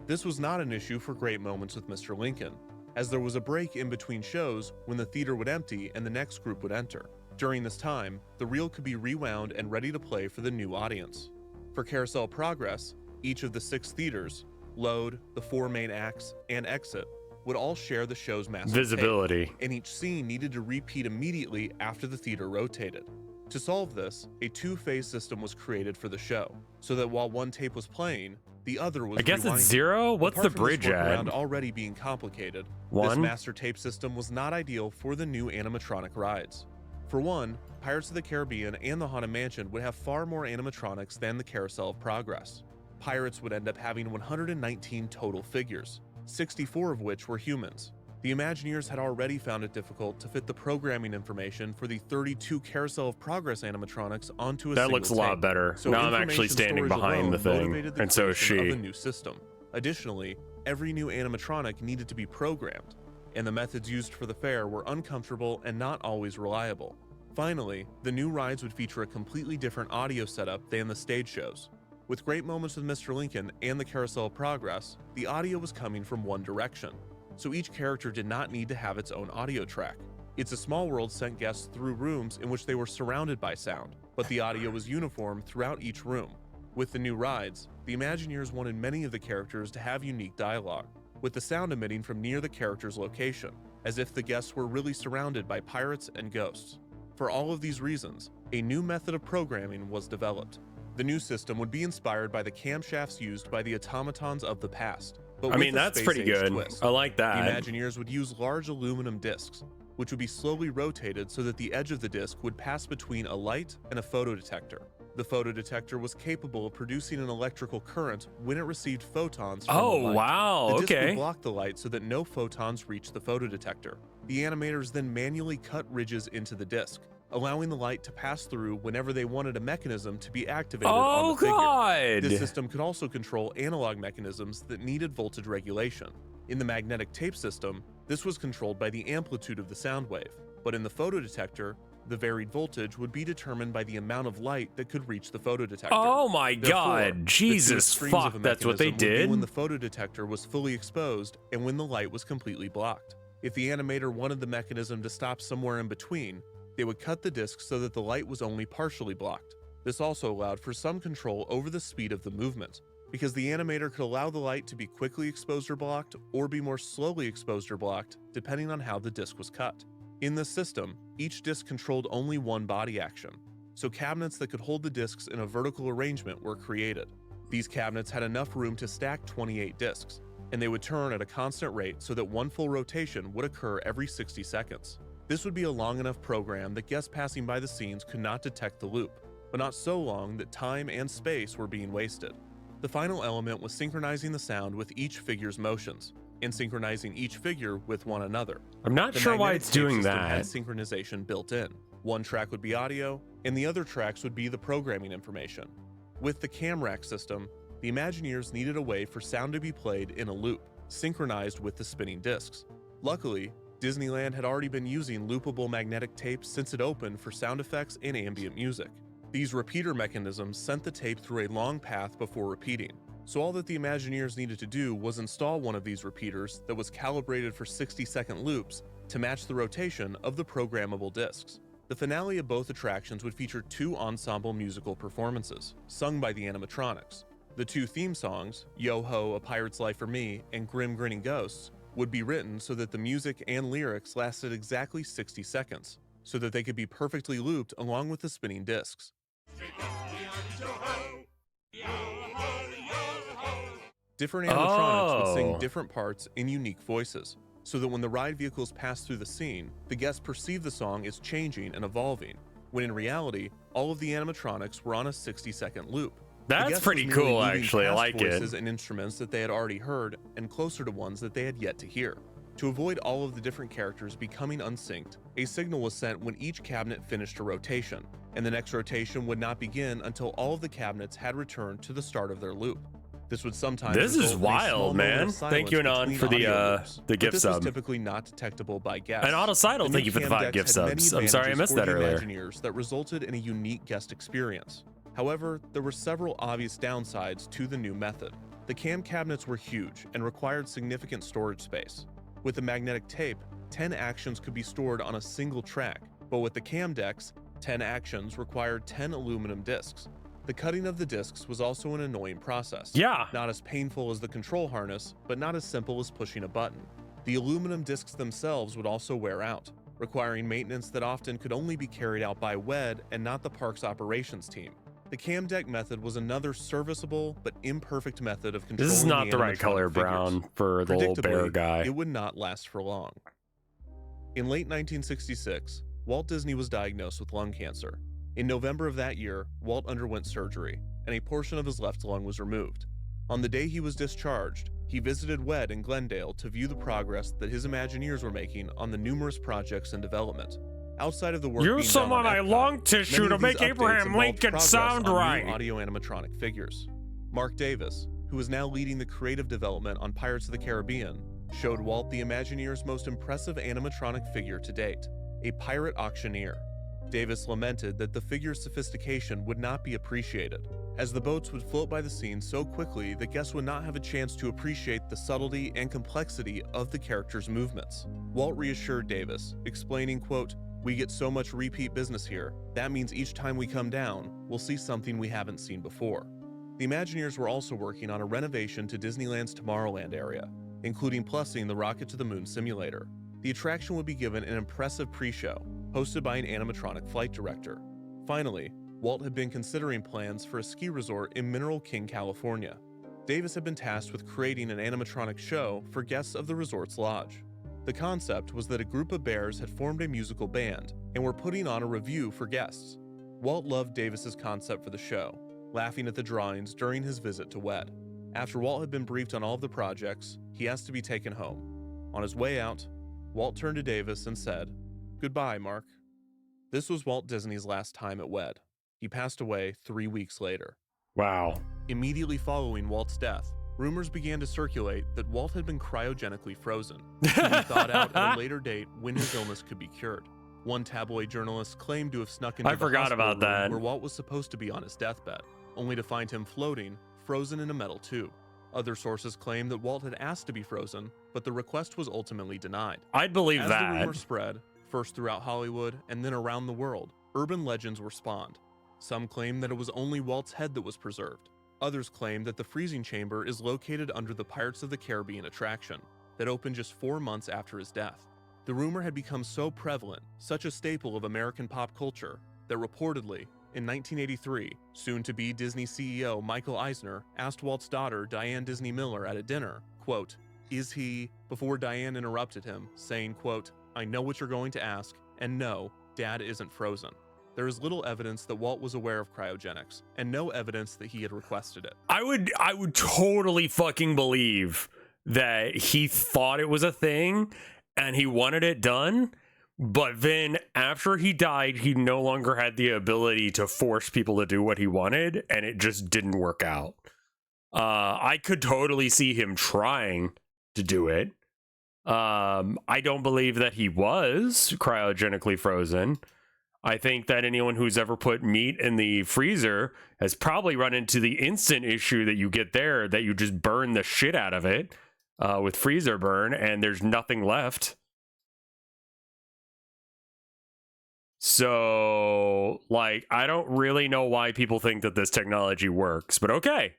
This was not an issue for Great Moments with Mr. Lincoln, as there was a break in between shows when the theater would empty and the next group would enter. During this time, the reel could be rewound and ready to play for the new audience. For Carousel Progress, each of the 6 theaters, Load, the 4 main acts, and Exit, would all share the show's massive Visibility. tape, and each scene needed to repeat immediately after the theater rotated. To solve this, a 2-phase system was created for the show, so that while one tape was playing, the other was I guess rewinding. it's 0? What's Apart the from this bridge at? workaround already being complicated, this 1? master tape system was not ideal for the new animatronic rides. For one, Pirates of the Caribbean and the Haunted Mansion would have far more animatronics than the Carousel of Progress. Pirates would end up having 119 total figures, 64 of which were humans. The Imagineers had already found it difficult to fit the programming information for the 32 Carousel of Progress animatronics onto a That single looks a lot tape. better. So Now I'm actually information standing storage behind alone the thing, motivated the and so is creation she. of the new system. Additionally, every new animatronic needed to be programmed, and the methods used for the fair were uncomfortable and not always reliable. Finally, the new rides would feature a completely different audio setup than the stage shows. With Great Moments with Mr. Lincoln and the Carousel of Progress, the audio was coming from one direction, so each character did not need to have its own audio track. It's a Small World sent guests through rooms in which they were surrounded by sound, but the audio was uniform throughout each room. With the new rides, the Imagineers wanted many of the characters to have unique dialogue, with the sound emitting from near the character's location, as if the guests were really surrounded by pirates and ghosts. For all of these reasons, a new method of programming was developed. The new system would be inspired by the camshafts used by the automatons of the past. But I with mean, a that's space pretty age good. twist. I like The that. Imagineers would use large aluminum discs, which would be slowly rotated so that the edge of the disc would pass between a light and a photodetector. The photodetector was capable of producing an electrical current when it received photons from Oh, the light. wow, The disc okay. would block the light so that no photons reached the photodetector. The animators then manually cut ridges into the disc, allowing the light to pass through whenever they wanted a mechanism to be activated on Oh, the figure. God. This system could also control analog mechanisms that needed voltage regulation. In the magnetic tape system, this was controlled by the amplitude of the sound wave, but in the photodetector, the varied voltage would be determined by the amount of light that could reach the photodetector. Oh my Therefore, God, the two Jesus extremes of fuck, a that's what they mechanism would be did? when the photodetector was fully exposed and when the light was completely blocked. If the animator wanted the mechanism to stop somewhere in between, they would cut the disc so that the light was only partially blocked. This also allowed for some control over the speed of the movement, because the animator could allow the light to be quickly exposed or blocked, or be more slowly exposed or blocked, depending on how the disc was cut. In this system, each disc controlled only one body action, so cabinets that could hold the discs in a vertical arrangement were created. These cabinets had enough room to stack 28 discs, and they would turn at a constant rate so that one full rotation would occur every 60 seconds. This would be a long enough program that guests passing by the scenes could not detect the loop, but not so long that time and space were being wasted. The final element was synchronizing the sound with each figure's motions, and synchronizing each figure with one another. I'm not The sure why magnetic it's tape doing system that. had synchronization built in. One track would be audio, and the other tracks would be the programming information. With the CamRack system, the Imagineers needed a way for sound to be played in a loop, synchronized with the spinning discs. Luckily, Disneyland had already been using loopable magnetic tapes since it opened for sound effects and ambient music. These repeater mechanisms sent the tape through a long path before repeating, so all that the Imagineers needed to do was install one of these repeaters that was calibrated for 60-second loops to match the rotation of the programmable discs. The finale of both attractions would feature 2 ensemble musical performances, sung by the animatronics. The 2 theme songs, Yo-Ho, A Pirate's Life for Me, and Grim Grinning Ghosts, would be written so that the music and lyrics lasted exactly 60 seconds, so that they could be perfectly looped along with the spinning discs. Different animatronics would sing different parts in unique voices, so that when the ride vehicles passed through the scene, the guests perceived the song as changing and evolving, when in reality, all of the animatronics were on a 60-second loop. The That's guest pretty was merely cool, moving actually. I past like voices it. and instruments that they had already heard and closer to ones that they had yet to hear. To avoid all of the different characters becoming unsynced, a signal was sent when each cabinet finished a rotation, and the next rotation would not begin until all of the cabinets had returned to the start of their loop. This would sometimes This is result in a small wild, moment man. of Thank you, silence Anon, between for the, audio loops, the but gift this sub. was typically not detectable by guests. And Autocidal, The thank new you for the cam 5 gift decks had many subs. I'm sorry I advantages missed for that the earlier. Imagineers that resulted in a unique guest experience. However, there were several obvious downsides to the new method. The cam cabinets were huge and required significant storage space. With the magnetic tape, 10 actions could be stored on a single track, but with the cam decks, 10 actions required 10 aluminum discs. The cutting of the discs was also an annoying process. Yeah. Not as painful as the control harness, but not as simple as pushing a button. The aluminum discs themselves would also wear out, requiring maintenance that often could only be carried out by WED and not the park's operations team. The cam deck method was another serviceable but imperfect method of controlling This is not the right animatronic color figures. brown for the little bear Predictably, guy. it would not last for long. In late 1966, Walt Disney was diagnosed with lung cancer. In November of that year, Walt underwent surgery, and a portion of his left lung was removed. On the day he was discharged, he visited WED in Glendale to view the progress that his Imagineers were making on the numerous projects in development. Outside of the work You're being someone done I on Epcot, long tissue many to of make these updates Abraham involved Lincoln progress sound on new right. audio animatronic figures. Mark Davis, who is now leading the creative development on Pirates of the Caribbean, showed Walt the Imagineer's most impressive animatronic figure to date, a pirate auctioneer. Davis lamented that the figure's sophistication would not be appreciated, as the boats would float by the scene so quickly that guests would not have a chance to appreciate the subtlety and complexity of the character's movements. Walt reassured Davis, explaining, quote, "We get so much repeat business here, that means each time we come down, we'll see something we haven't seen before." The Imagineers were also working on a renovation to Disneyland's Tomorrowland area, including plussing the Rocket to the Moon simulator. The attraction would be given an impressive pre-show, hosted by an animatronic flight director. Finally, Walt had been considering plans for a ski resort in Mineral King, California. Davis had been tasked with creating an animatronic show for guests of the resort's lodge. The concept was that a group of bears had formed a musical band and were putting on a revue for guests. Walt loved Davis's concept for the show, laughing at the drawings during his visit to WED. After Walt had been briefed on all of the projects, he asked to be taken home. On his way out, Walt turned to Davis and said, "Goodbye, Mark." This was Walt Disney's last time at WED. He passed away 3 weeks later. Wow. Immediately following Walt's death, rumors began to circulate that Walt had been cryogenically frozen, to be thought out at a later date when his illness could be cured. One tabloid journalist claimed to have snuck into I the forgot hospital about that. room where Walt was supposed to be on his deathbed, only to find him floating, frozen in a metal tube. Other sources claim that Walt had asked to be frozen, but the request was ultimately denied. I'd believe As that. the rumor spread, first throughout Hollywood and then around the world, urban legends were spawned. Some claim that it was only Walt's head that was preserved. Others claim that the freezing chamber is located under the Pirates of the Caribbean attraction that opened just 4 months after his death. The rumor had become so prevalent, such a staple of American pop culture, that reportedly, in 1983, soon-to-be Disney CEO Michael Eisner asked Walt's daughter Diane Disney Miller at a dinner, quote, "Is he," before Diane interrupted him, saying, quote, "I know what you're going to ask, and no, Dad isn't frozen." There is little evidence that Walt was aware of cryogenics, and no evidence that he had requested it. I would totally fucking believe that he thought it was a thing and he wanted it done, but then after he died, he no longer had the ability to force people to do what he wanted, and it just didn't work out. I could totally see him trying to do it. I don't believe that he was cryogenically frozen. I think that anyone who's ever put meat in the freezer has probably run into the instant issue that you get there, that you just burn the shit out of it with freezer burn, and there's nothing left. So, like, I don't really know why people think that this technology works, but okay.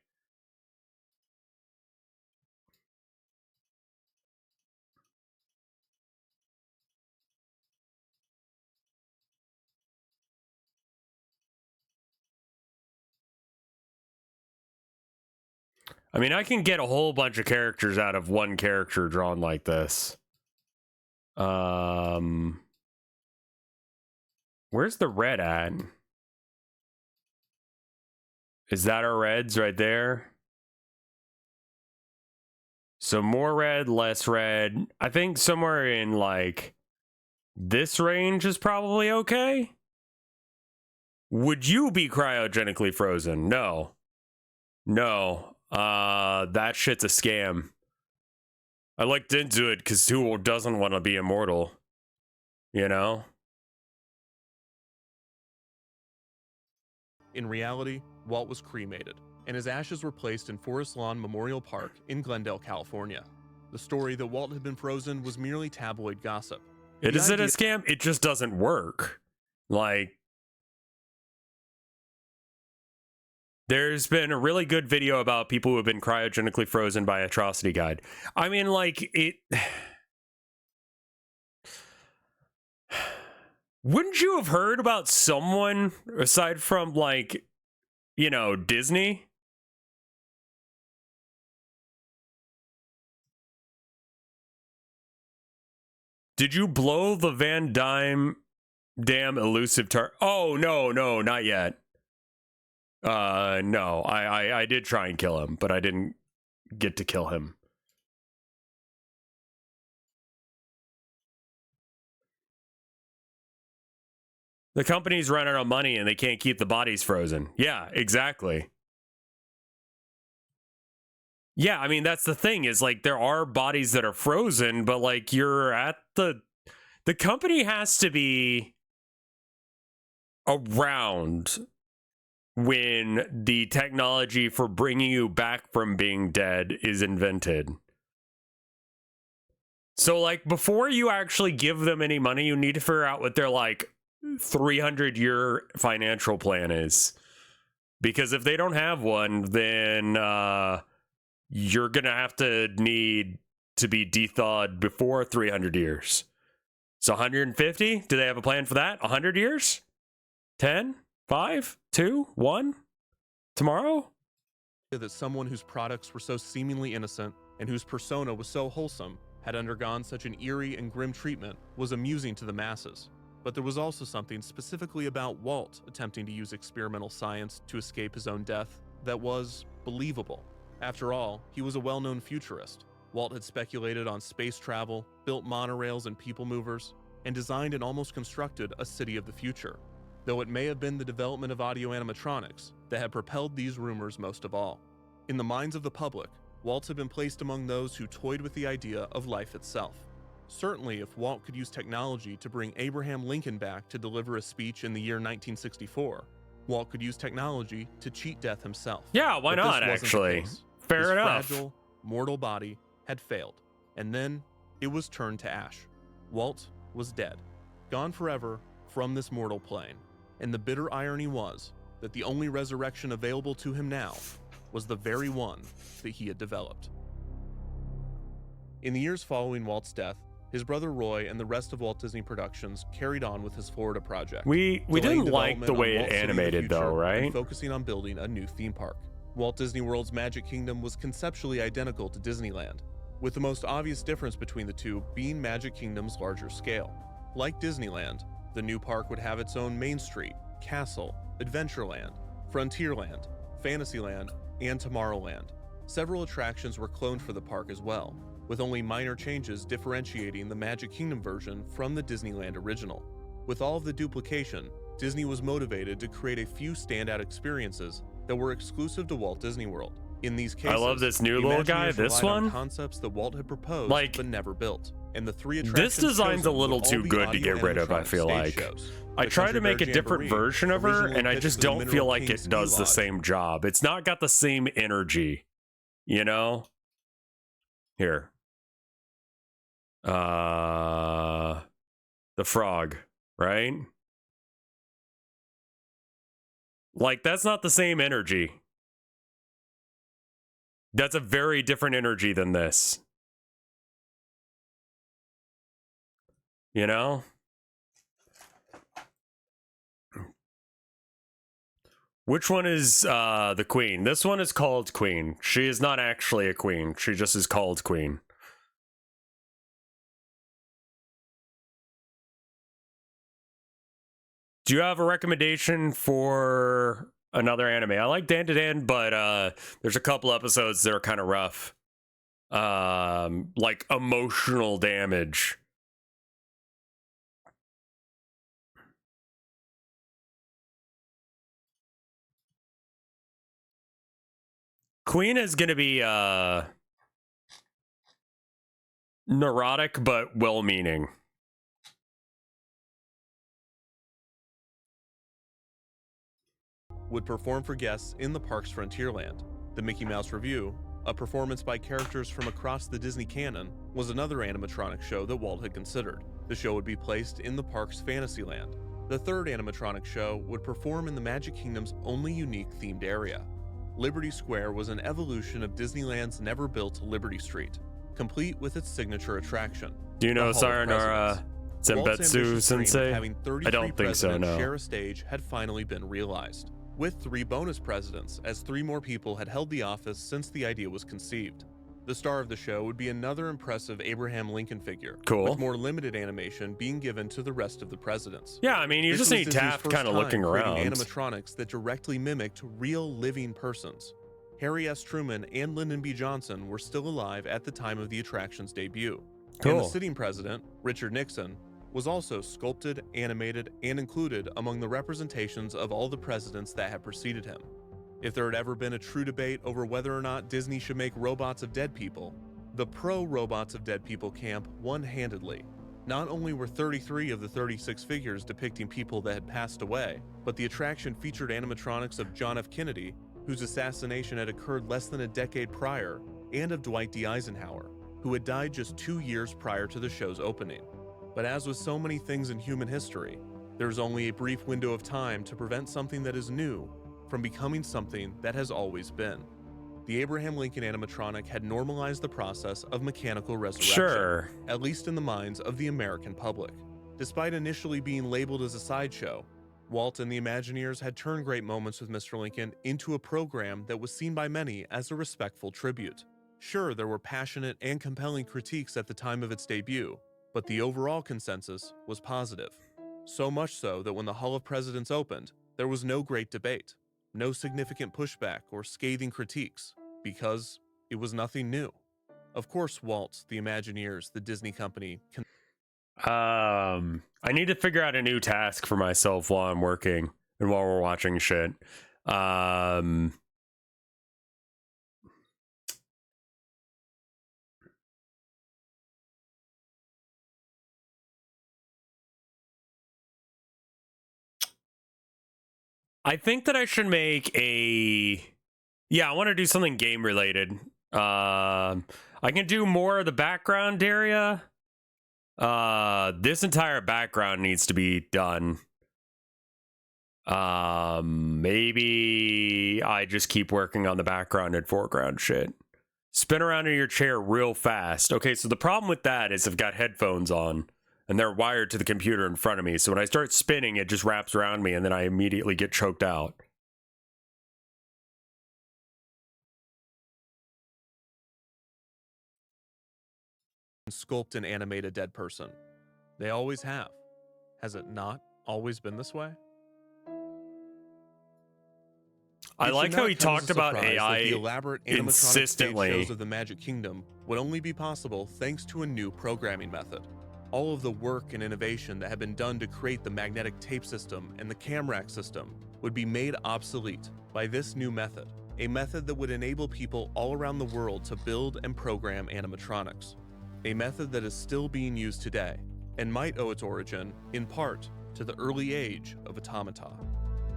I mean, I can get a whole bunch of characters out of one character drawn like this. Where's the red at? Is that our reds right there? So more red, less red. I think somewhere in like this range is probably okay. Would you be cryogenically frozen? No. No. That shit's a scam. I looked into it because who doesn't want to be immortal? You know? In reality, Walt was cremated, and his ashes were placed in Forest Lawn Memorial Park in Glendale, California. The story that Walt had been frozen was merely tabloid gossip. It The isn't a idea- scam. It just doesn't work. Like, there's been a really good video about people who have been cryogenically frozen by Atrocity Guide. I mean, like, it... Wouldn't you have heard about someone, aside from, like, you know, Disney? Did you blow the Van Dyne damn elusive target? Oh, no, not yet. No, I did try and kill him, but I didn't get to kill him. The company's run out of money and they can't keep the bodies frozen. Yeah, exactly. Yeah, I mean, that's the thing is, like, there are bodies that are frozen, but, like, you're at the company has to be around when the technology for bringing you back from being dead is invented. So, like, before you actually give them any money, you need to figure out what their, like, 300-year financial plan is. Because if they don't have one, then you're going to have to need to be de-thawed before 300 years. So 150? Do they have a plan for that? 100 years? 10? 5? 2? 1? Tomorrow? that someone whose products were so seemingly innocent and whose persona was so wholesome had undergone such an eerie and grim treatment was amusing to the masses. But there was also something specifically about Walt attempting to use experimental science to escape his own death that was believable. After all, he was a well-known futurist. Walt had speculated on space travel, built monorails and people movers, and designed and almost constructed a city of the future. Though it may have been the development of audio animatronics that had propelled these rumors most of all. In the minds of the public, Walt had been placed among those who toyed with the idea of life itself. Certainly, if Walt could use technology to bring Abraham Lincoln back to deliver a speech in the year 1964, Walt could use technology to cheat death himself. Yeah, why But this not, wasn't the actually? case. Fair His enough. fragile, mortal body had failed, and then it was turned to ash. Walt was dead, gone forever from this mortal plane. And the bitter irony was that the only resurrection available to him now was the very one that he had developed. In the years following Walt's death, his brother Roy and the rest of Walt Disney Productions carried on with his Florida project. We delaying didn't like development the on way Walt it City of the animated, though, Future right? and focusing on building a new theme park. Walt Disney World's Magic Kingdom was conceptually identical to Disneyland, with the most obvious difference between the two being Magic Kingdom's larger scale. Like Disneyland, the new park would have its own Main Street, Castle, Adventureland, Frontierland, Fantasyland, and Tomorrowland. Several attractions were cloned for the park as well, with only minor changes differentiating the Magic Kingdom version from the Disneyland original. With all of the duplication, Disney was motivated to create a few standout experiences that were exclusive to Walt Disney World. In these cases, I love this new the little guy, Imagineers this relied on one. concepts that Walt had proposed Like, but never built. And the three This attractions design's a chosen little would all too be good to audio get rid of, I animatronic feel stage like. shows. I The try to Country make a Bear different Jamboree, version of her, originally and I pitched just to the don't Mineral feel like King it does Ski the Lodge. same job. It's not got the same energy, you know? Here. The frog, right? Like, that's not the same energy. That's a very different energy than this. You know? Which one is the queen? This one is called Queen. She is not actually a queen. She just is called Queen. Do you have a recommendation for another anime? I like Dan to Dan, but there's a couple episodes that are kind of rough. Like emotional damage. Queen is going to be neurotic but well-meaning. would perform for guests in the park's Frontierland. The Mickey Mouse Revue, a performance by characters from across the Disney canon, was another animatronic show that Walt had considered. The show would be placed in the park's Fantasyland. The third animatronic show would perform in the Magic Kingdom's only unique themed area. Liberty Square was an evolution of Disneyland's never-built Liberty Street, complete with its signature attraction. Do you know the Hall of Sayonara Presidents. Senbetsu Walt's ambitious dream of Sensei? having 33 I don't think so, presidents no. share a stage had finally been realized, with 3 bonus presidents, as 3 more people had held the office since the idea was conceived. The star of the show would be another impressive Abraham Lincoln figure, Cool. with more limited animation being given to the rest of the presidents. Yeah, I mean, you This just was need Disney's Taft first kind of time looking creating around. animatronics that directly mimicked real living persons. Harry S. Truman and Lyndon B. Johnson were still alive at the time of the attraction's debut. And the Cool. sitting president, Richard Nixon, was also sculpted, animated, and included among the representations of all the presidents that had preceded him. If there had ever been a true debate over whether or not Disney should make robots of dead people, the pro-robots of dead people camp won handedly. Not only were 33 of the 36 figures depicting people that had passed away, but the attraction featured animatronics of John F. Kennedy, whose assassination had occurred less than a decade prior, and of Dwight D. Eisenhower, who had died just 2 years prior to the show's opening. But as with so many things in human history, there's only a brief window of time to prevent something that is new from becoming something that has always been. The Abraham Lincoln animatronic had normalized the process of mechanical resurrection, Sure. at least in the minds of the American public. Despite initially being labeled as a sideshow, Walt and the Imagineers had turned Great Moments with Mr. Lincoln into a program that was seen by many as a respectful tribute. Sure, there were passionate and compelling critiques at the time of its debut, but the overall consensus was positive. So much so that when the Hall of Presidents opened, there was no great debate, no significant pushback or scathing critiques, because it was nothing new. Of course, Walt, the Imagineers, the Disney company, I need to figure out a new task for myself while I'm working and while we're watching shit. I think that I should make I want to do something game related. I can do more of the background area. This entire background needs to be done. Maybe I just keep working on the background and foreground shit. Spin around in your chair real fast. Okay, so the problem with that is I've got headphones on and they're wired to the computer in front of me. So when I start spinning, it just wraps around me and then I immediately get choked out. sculpt and animate a dead person. They always have. Has it not always been this way? I It like should how not he come as talked a about surprise that AI the elaborate animatronic stage insistently. shows of the Magic Kingdom would only be possible thanks to a new programming method. All of the work and innovation that had been done to create the magnetic tape system and the cam rack system would be made obsolete by this new method, a method that would enable people all around the world to build and program animatronics, a method that is still being used today and might owe its origin, in part, to the early age of automata.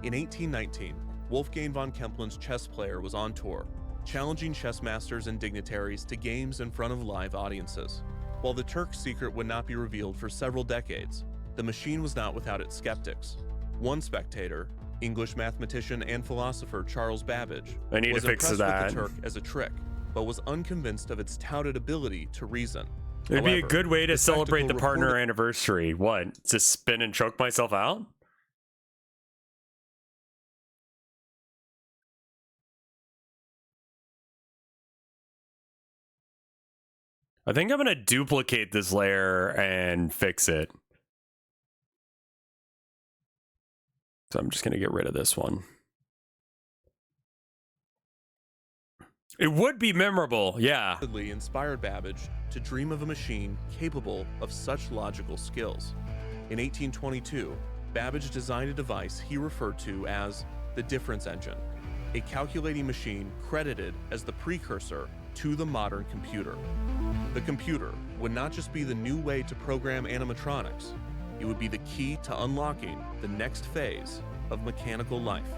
In 1819, Wolfgang von Kempelen's chess player was on tour, challenging chess masters and dignitaries to games in front of live audiences. While the Turk's secret would not be revealed for several decades, the machine was not without its skeptics. One spectator, English mathematician and philosopher Charles Babbage, I need to was fix impressed that. with the Turk as a trick, but was unconvinced of its touted ability to reason. It'd be a However, good way to the celebrate the spectacle partner reported- anniversary. What? To spin and choke myself out? I think I'm going to duplicate this layer and fix it. So I'm just going to get rid of this one. It would be memorable, yeah. Inspired Babbage to dream of a machine capable of such logical skills. In 1822, Babbage designed a device he referred to as the difference engine, a calculating machine credited as the precursor to the modern computer. The computer would not just be the new way to program animatronics, it would be the key to unlocking the next phase of mechanical life.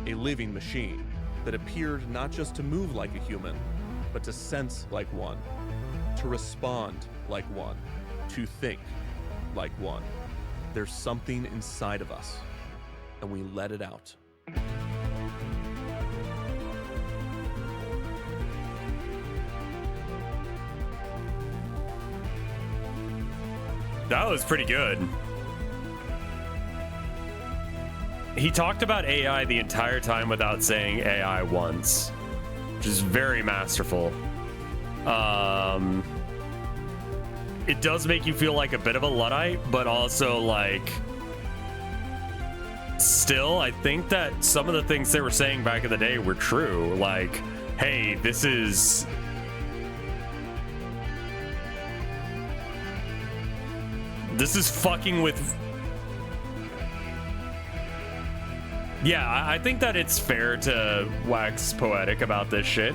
a living machine that appeared not just to move like a human, but to sense like one, to respond like one, to think like one. There's something inside of us, and we let it out. That was pretty good. He talked about AI the entire time without saying AI once, which is very masterful. It does make you feel like a bit of a Luddite, but also like still, I think that some of the things they were saying back in the day were true. Like, hey, this is fucking with. Yeah, I think that it's fair to wax poetic about this shit.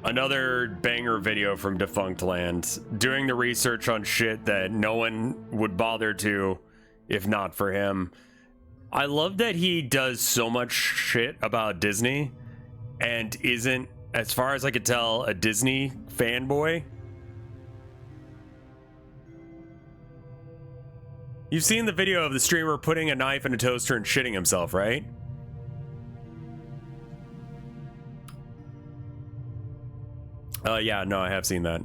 Another banger video from Defunct Land, doing the research on shit that no one would bother to if not for him. I love that he does so much shit about Disney and isn't, as far as I could tell, a Disney fanboy. You've seen the video of the streamer putting a knife in a toaster and shitting himself, right? Yeah, no, I have seen that.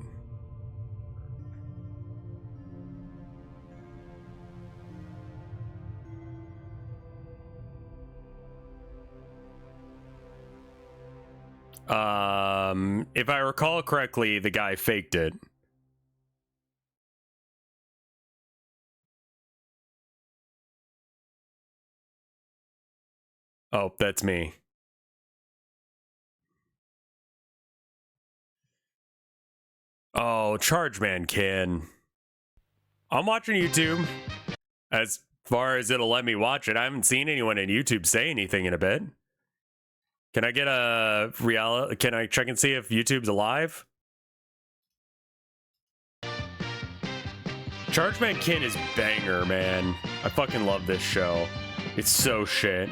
If I recall correctly, the guy faked it. Oh, that's me. Oh, Chargeman Ken. I'm watching YouTube. As far as it'll let me watch it. I haven't seen anyone in YouTube say anything in a bit. Can I get a reality? Can I check and see if YouTube's alive? Chargeman Ken is banger, man. I fucking love this show. It's so shit.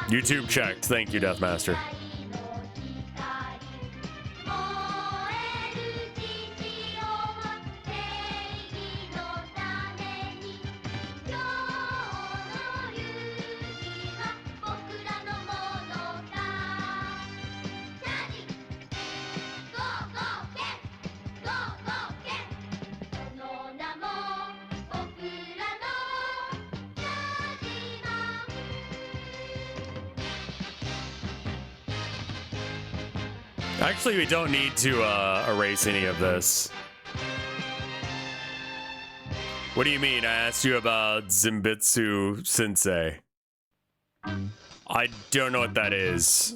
YouTube checked. Thank you, Deathmaster. Actually, we don't need to erase any of this. What do you mean? I asked you about Zimbitsu Sensei. I don't know what that is.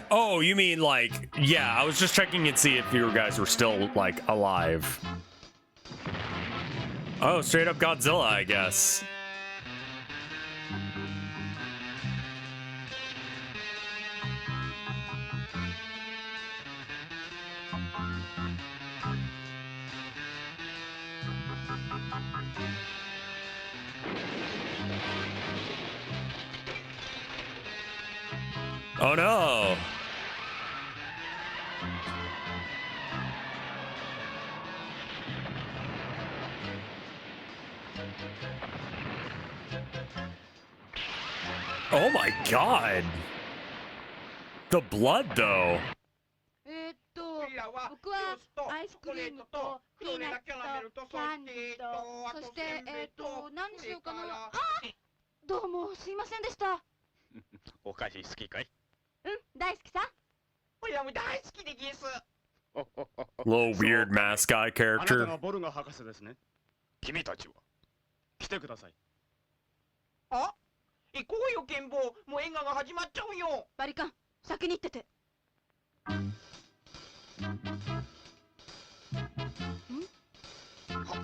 Oh, you mean like, yeah, I was just checking and see if you guys were still like alive. Oh, straight up Godzilla, I guess. Oh no! Oh my god! The blood though! 僕はアイスクリームとピーナッツとキャンディーとそして何にしようかなあどうもすいませんでしたお菓子好きかいうん大好きさおやも大好きでギス Little weird mascot character. あなたがボルガ博士ですね君たちは来てくださいあ行こうよケンボー、もう映画が始まっちゃうよ。バリカン、先に行ってて。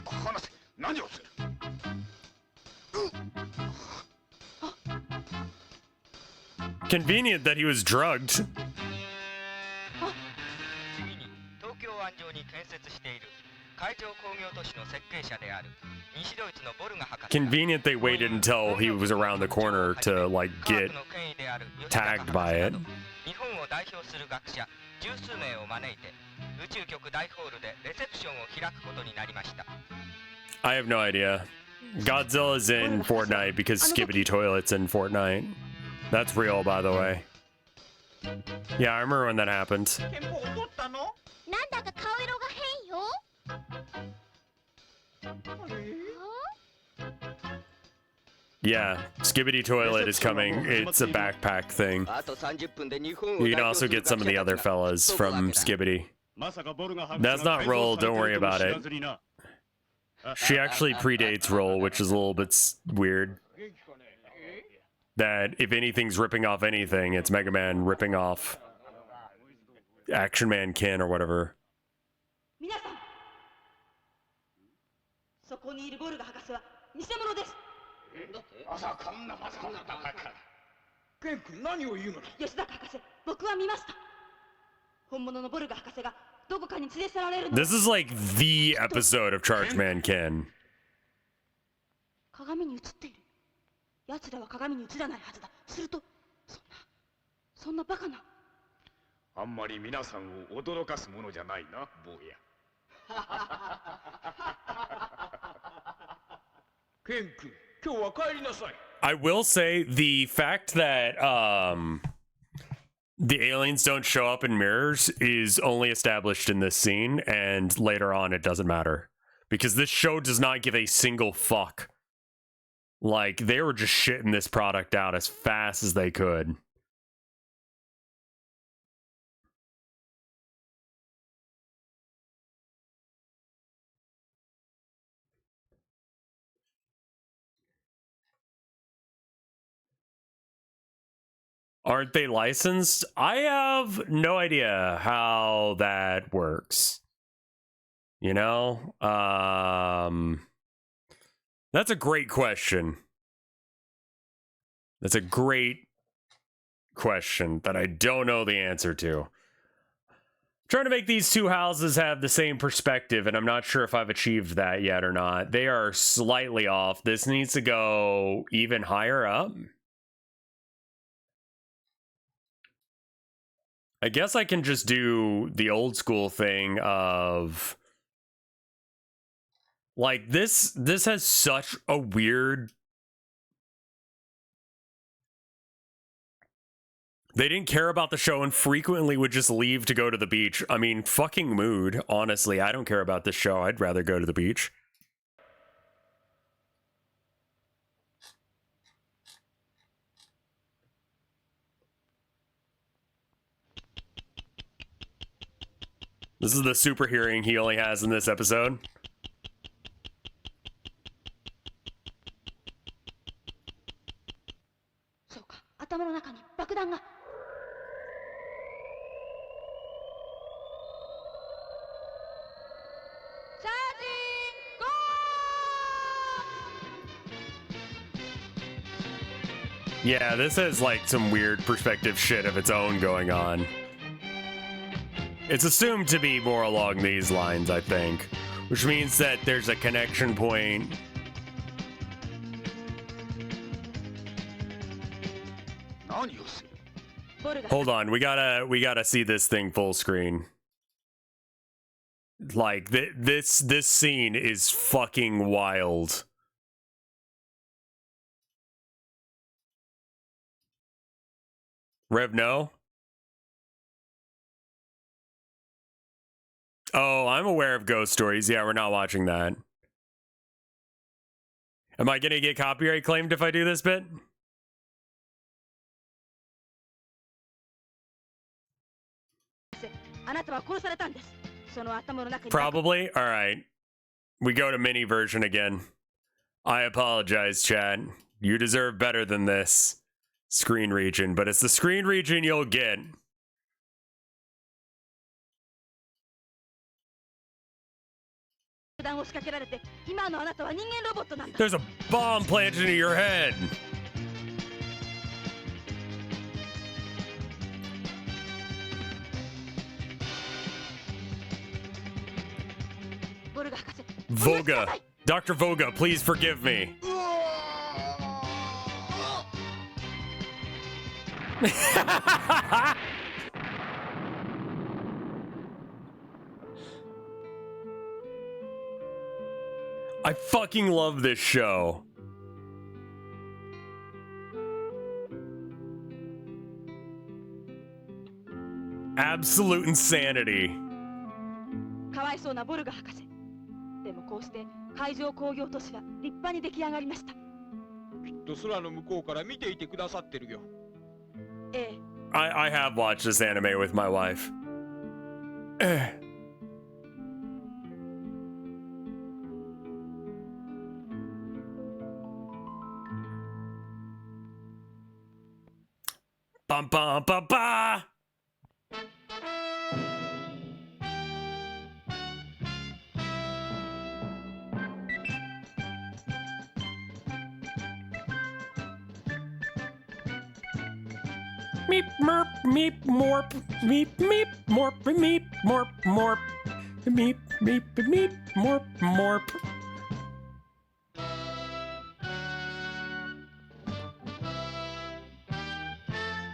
話せ、何をする。Convenient that he was drugged. 次に東京湾上に建設している海上工業都市の設計者である西ドイツのボルガ博士。 Convenient they waited until he was around the corner to like get tagged by it. 日本を代表する学者十数名を招いて宇宙局大ホールでレセプションを開くことになりました。 I have no idea. Godzilla's in Fortnite because Skibidi Toilet's in Fortnite. That's real, by the way. Yeah, I remember when that happened. ケンボー怒ったの？なんだか顔色が変よ。 Yeah, Skibidi Toilet is coming. It's a backpack thing. You can also get some of the other fellas from Skibidi. That's not Roll, don't worry about it. She actually predates Roll, which is a little bit weird. That if anything's ripping off anything, it's Mega Man ripping off Action Man Ken or whatever. 皆さん、そこにいるボルガ博士は偽物です。朝こんなバカなバカ。ケン君何を言うのだ。吉田博士、僕は見ました。本物のボルガ博士がどこかに連れ去られるの。 This is like the episode of Charge Man Ken. 鏡に映っている。奴らは鏡に映らないはずだ。すると、そんなバカな。あんまり皆さんを驚かすものじゃないな、坊や。ケン君、今日は帰りなさい。 I will say the fact that the aliens don't show up in mirrors is only established in this scene, and later on it doesn't matter. Because this show does not give a single fuck. Like, they were just shitting this product out as fast as they could. Aren't they licensed? I have no idea how that works. You know? That's a great question. That's a great question that I don't know the answer to. Trying to make these two houses have the same perspective, and I'm not sure if I've achieved that yet or not. They are slightly off. This needs to go even higher up. I guess I can just do the old school thing of like this has such a weird. They didn't care about the show and frequently would just leave to go to the beach. I mean, fucking mood. Honestly, I don't care about this show. I'd rather go to the beach. This is the super hearing he only has in this episode. Yeah, this has like some weird perspective shit of its own going on. It's assumed to be more along these lines, I think, which means that there's a connection point. Hold on, we gotta see this thing full screen. Like this scene is fucking wild. Rev, no? Oh, I'm aware of ghost stories. Yeah, we're not watching that. Am I gonna get copyright claimed if I do this bit? Probably. All right. We go to mini version again. I apologize, chat. You deserve better than this screen region, but it's the screen region you'll get. There's a bomb planted into your head. Voga. Dr. Voga, please forgive me. I fucking love this show. Absolute insanity. かわいそうなボルガ博士。でもこうして海上工業都市は立派に出来上がりました。きっと空の向こうから見ていてくださってるよ。ええ。I have watched this anime with my wife. Bum bum ba ba. Meep merp meep morp meep meep morp meep morp morp meep meep meep morp morp.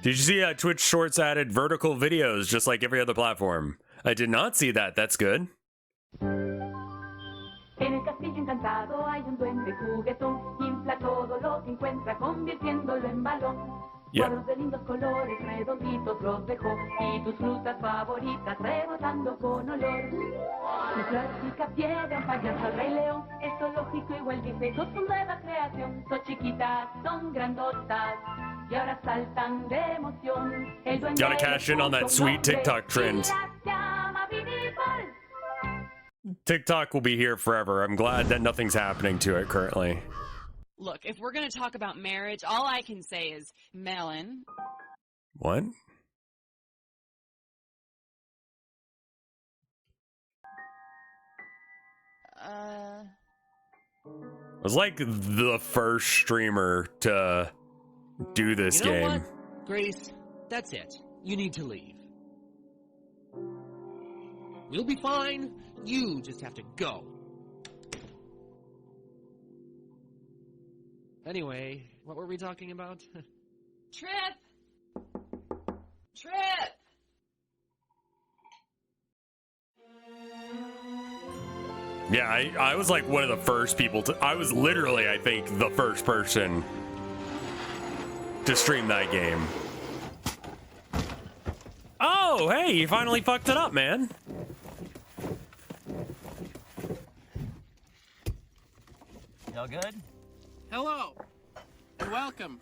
Did you see Twitch Shorts added vertical videos just like every other platform? I did not see that. That's good. En el castillo encantado hay un duende juguetón, infla todo lo que encuentra convirtiéndolo en balón. Cuadros de lindos colores, redonditos los dejó, y tus frutas favoritas rebotando con olor. La clásica piedra, un payaso, el Rey León, esto lógico igual dice, no son nueva creación, son chiquitas, son grandotas, y ahora saltan de emoción. El duende Gotta cash in on that sweet TikTok trend. TikTok will be here forever. I'm glad that nothing's happening to it currently. Look, if we're going to talk about marriage, all I can say is melon. What? I was like the first streamer to do this You know game. what, Grace? That's it. You need to leave. We'll be fine. You just have to go. Anyway, what were we talking about? Trip! Trip! Yeah, I was like one of the first people to. I was literally, I think, the first person to stream that game. Oh, hey, you finally fucked it up, man. Y'all good? Hello, and welcome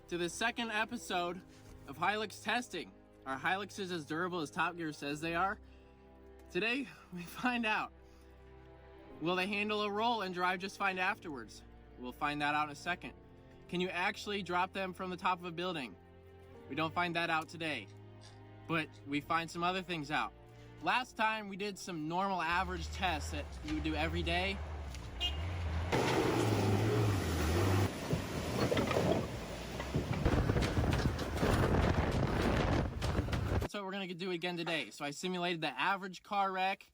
to the second episode of Hilux Testing. Are Hiluxes as durable as Top Gear says they are? Today, we find out. Will they handle a roll and drive just fine afterwards? We'll find that out in a second. Can you actually drop them from the top of a building? We don't find that out today, but we find some other things out. Last time, we did some normal average tests that you would do every day. That's what we're gonna do again today. So I simulated the average car wreck.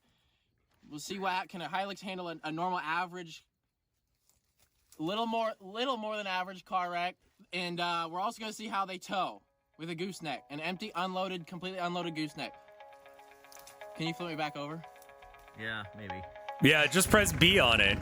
We'll see what can a Hilux handle a normal average, little more than average car wreck, and we're also gonna see how they tow with a gooseneck, an empty, unloaded, completely unloaded gooseneck. Can you flip me back over? Yeah, maybe. Yeah, just press B on it.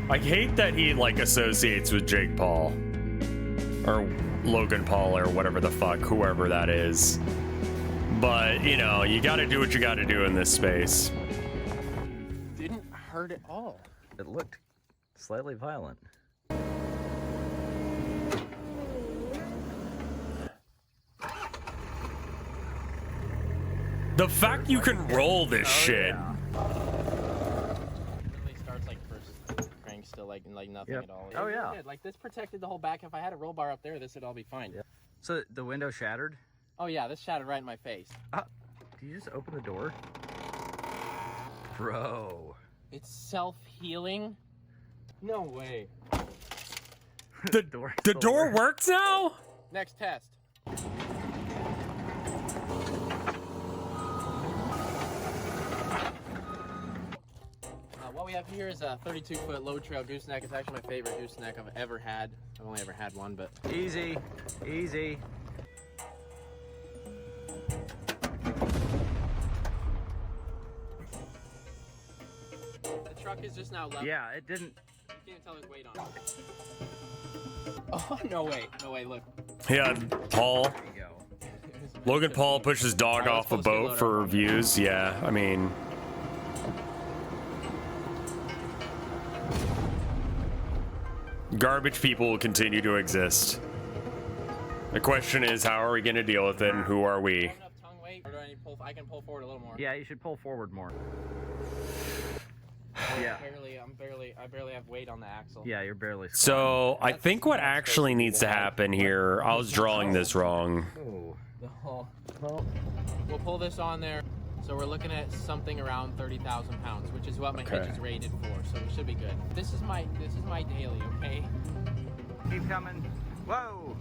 I hate that he like associates with Jake Paul or Logan Paul or whatever the fuck, whoever that is. But, you know, you gotta do what you gotta do in this space. Didn't hurt at all. It looked slightly violent. The fact you can roll this shit. It literally starts like first crank, still like nothing at all. Oh, yeah. Good. Like this protected the whole back. If I had a roll bar up there, this would all be fine. Yeah. So the window shattered? Oh yeah, this shattered right in my face. Did you just open the door? Bro. It's self-healing? No way. The door works now? Next test. What we have here is a 32-foot low trail gooseneck. It's actually my favorite gooseneck I've ever had. I've only ever had one, but... Easy, easy. The truck is just now level. Yeah, it didn't... You can't even tell there's weight on it. Oh, no way. No way, look. Yeah, Paul. There you go. Logan Paul pushed his dog off a boat for views. Yeah, I mean... Garbage people will continue to exist. The question is, how are we going to deal with it, and who are we? Or do I need to pull? I can pull forward a little more. Yeah, you should pull forward more. Yeah. I barely have weight on the axle. Yeah, you're barely. So, I think what actually needs to happen here, I was drawing this wrong. Oh. Well, we'll pull this on there. So we're looking at something around 30,000 pounds, which is what my hitch is rated for. So we should be good. This is my daily, okay? Keep coming. Whoa.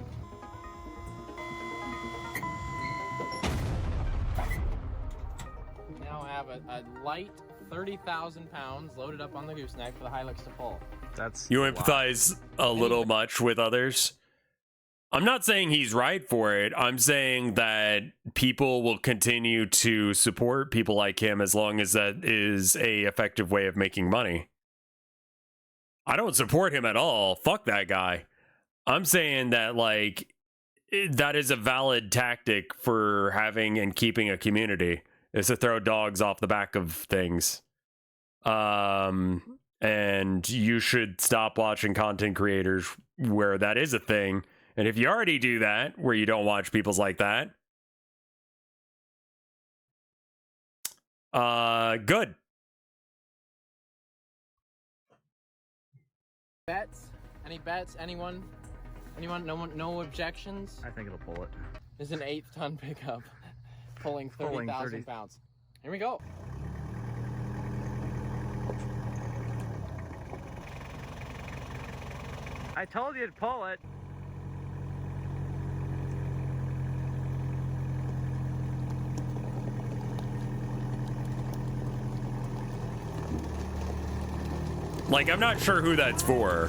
Now I have a light 30,000 pounds loaded up on the gooseneck for the Hilux to pull. You empathize a little much with others. I'm not saying he's right for it. I'm saying that people will continue to support people like him as long as that is a effective way of making money. I don't support him at all. Fuck that guy. I'm saying that, like, that is a valid tactic for having and keeping a community, is to throw dogs off the back of things. And you should stop watching content creators where that is a thing. And if you already do that, where you don't watch people's like that, good. Bets? Any bets? Anyone? Anyone? No one? No objections? I think it'll pull it. This is an 8-ton pickup pulling 30,000 pounds. Here we go. I told you to pull it. Like, I'm not sure who that's for.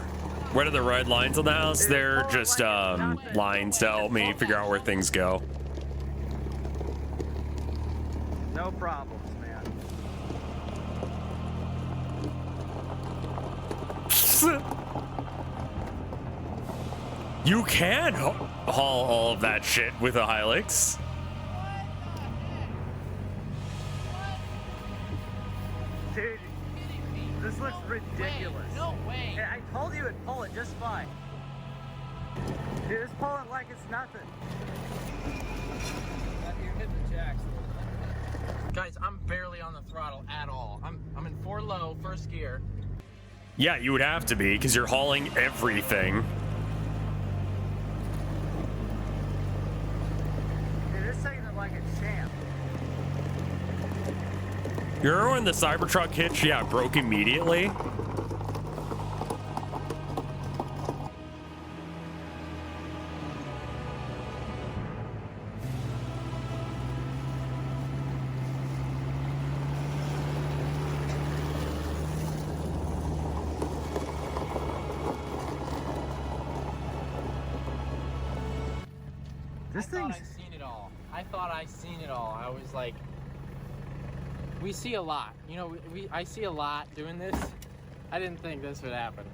What are the red lines on the house? They're just lines to help me figure out where things go. No problems, man. You can haul all of that shit with a Hilux. Dude, this looks ridiculous. No way. Hey, I told you it'd pull it just fine. Dude, just pull it like it's nothing. You're hitting the jacks. Guys, I'm barely on the throttle at all. I'm in 4 low, first gear. Yeah, you would have to be, because you're hauling everything. Dude, it's taking it like a champ. You remember when the Cybertruck hitch, broke immediately? This thing's... I thought I seen it all. I was like, we see a lot. You know, I see a lot doing this. I didn't think this would happen.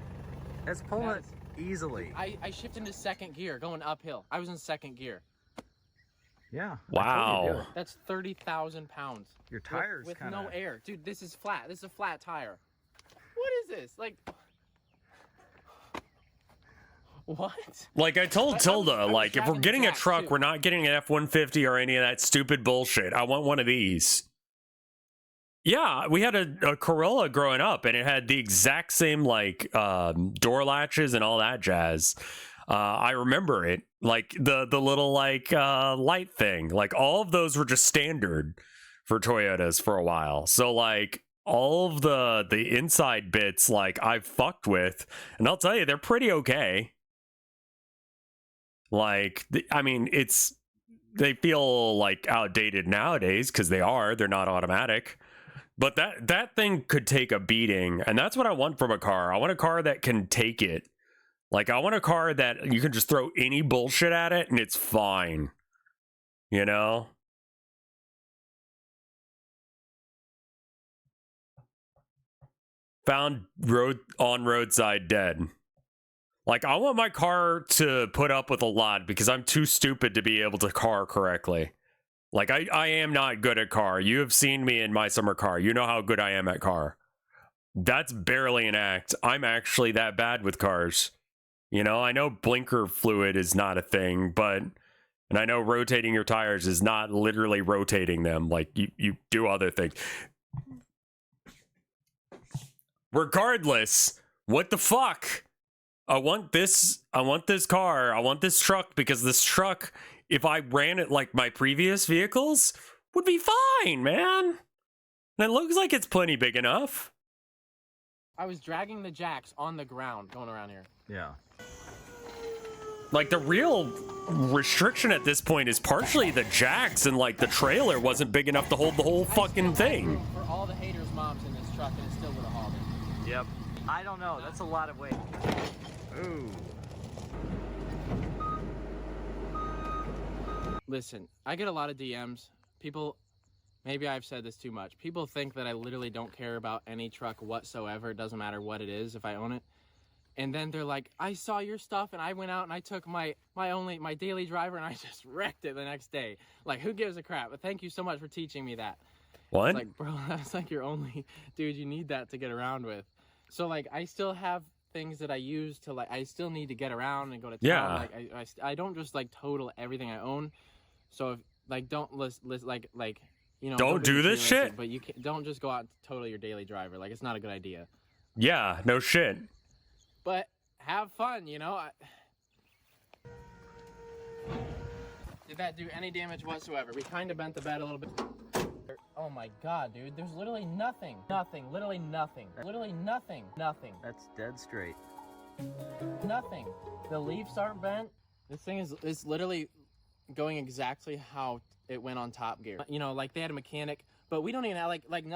It's pulling it easily. I shifted into second gear, going uphill. I was in second gear. Yeah. Wow. That's 30,000 pounds. Your tires with kinda... no air. Dude, this is flat. This is a flat tire. What is this? Like... What? Like I told Tilda, like if we're getting a truck, too. we're not getting an F-150 or any of that stupid bullshit. I want one of these. Yeah, we had a Corolla growing up, and it had the exact same like door latches and all that jazz. I remember it, like the little like light thing. Like all of those were just standard for Toyotas for a while. So like all of the inside bits, like I've fucked with, and I'll tell you, they're pretty okay. Like, I mean, they feel like outdated nowadays because they're not automatic. But that thing could take a beating, and that's what I want from a car. I want a car that can take it. Like, I want a car that you can just throw any bullshit at it and it's fine. You know? Found roadside dead. Like, I want my car to put up with a lot because I'm too stupid to be able to car correctly. Like, I am not good at car. You have seen me in my summer car. You know how good I am at car. That's barely an act. I'm actually that bad with cars. You know, I know blinker fluid is not a thing, and I know rotating your tires is not literally rotating them. Like, you do other things. Regardless, what the fuck? I want this car. I want this truck because this truck, if I ran it like my previous vehicles, would be fine, man. And it looks like it's plenty big enough. I was dragging the jacks on the ground going around here. Yeah. Like, the real restriction at this point is partially the jacks, and like the trailer wasn't big enough to hold the whole fucking thing. For all the haters' moms in this truck, and it still would have hauled it. Yep. I don't know. That's a lot of weight. Ooh. Listen, I get a lot of DMs. People, maybe I've said this too much. People think that I literally don't care about any truck whatsoever. It doesn't matter what it is if I own it. And then they're like, I saw your stuff and I went out and I took my daily driver and I just wrecked it the next day. Like, who gives a crap? But thank you so much for teaching me that. What? It's like, bro, that's like your only, dude, you need that to get around with. So like, I still have things that I use to like, I still need to get around and go to town. Yeah. Like, I don't just like total everything I own. So if like, don't list like, you know, Don't do this shit. But you don't just go out and total your daily driver. Like, it's not a good idea. Yeah, no shit. But have fun, you know. Did that do any damage whatsoever? We kind of bent the bed a little bit. Oh my god, dude. There's literally nothing. Nothing. Literally nothing. Literally nothing. Nothing. That's dead straight. Nothing. The leaves aren't bent. This thing is literally going exactly how it went on Top Gear. You know, like they had a mechanic, but we don't even have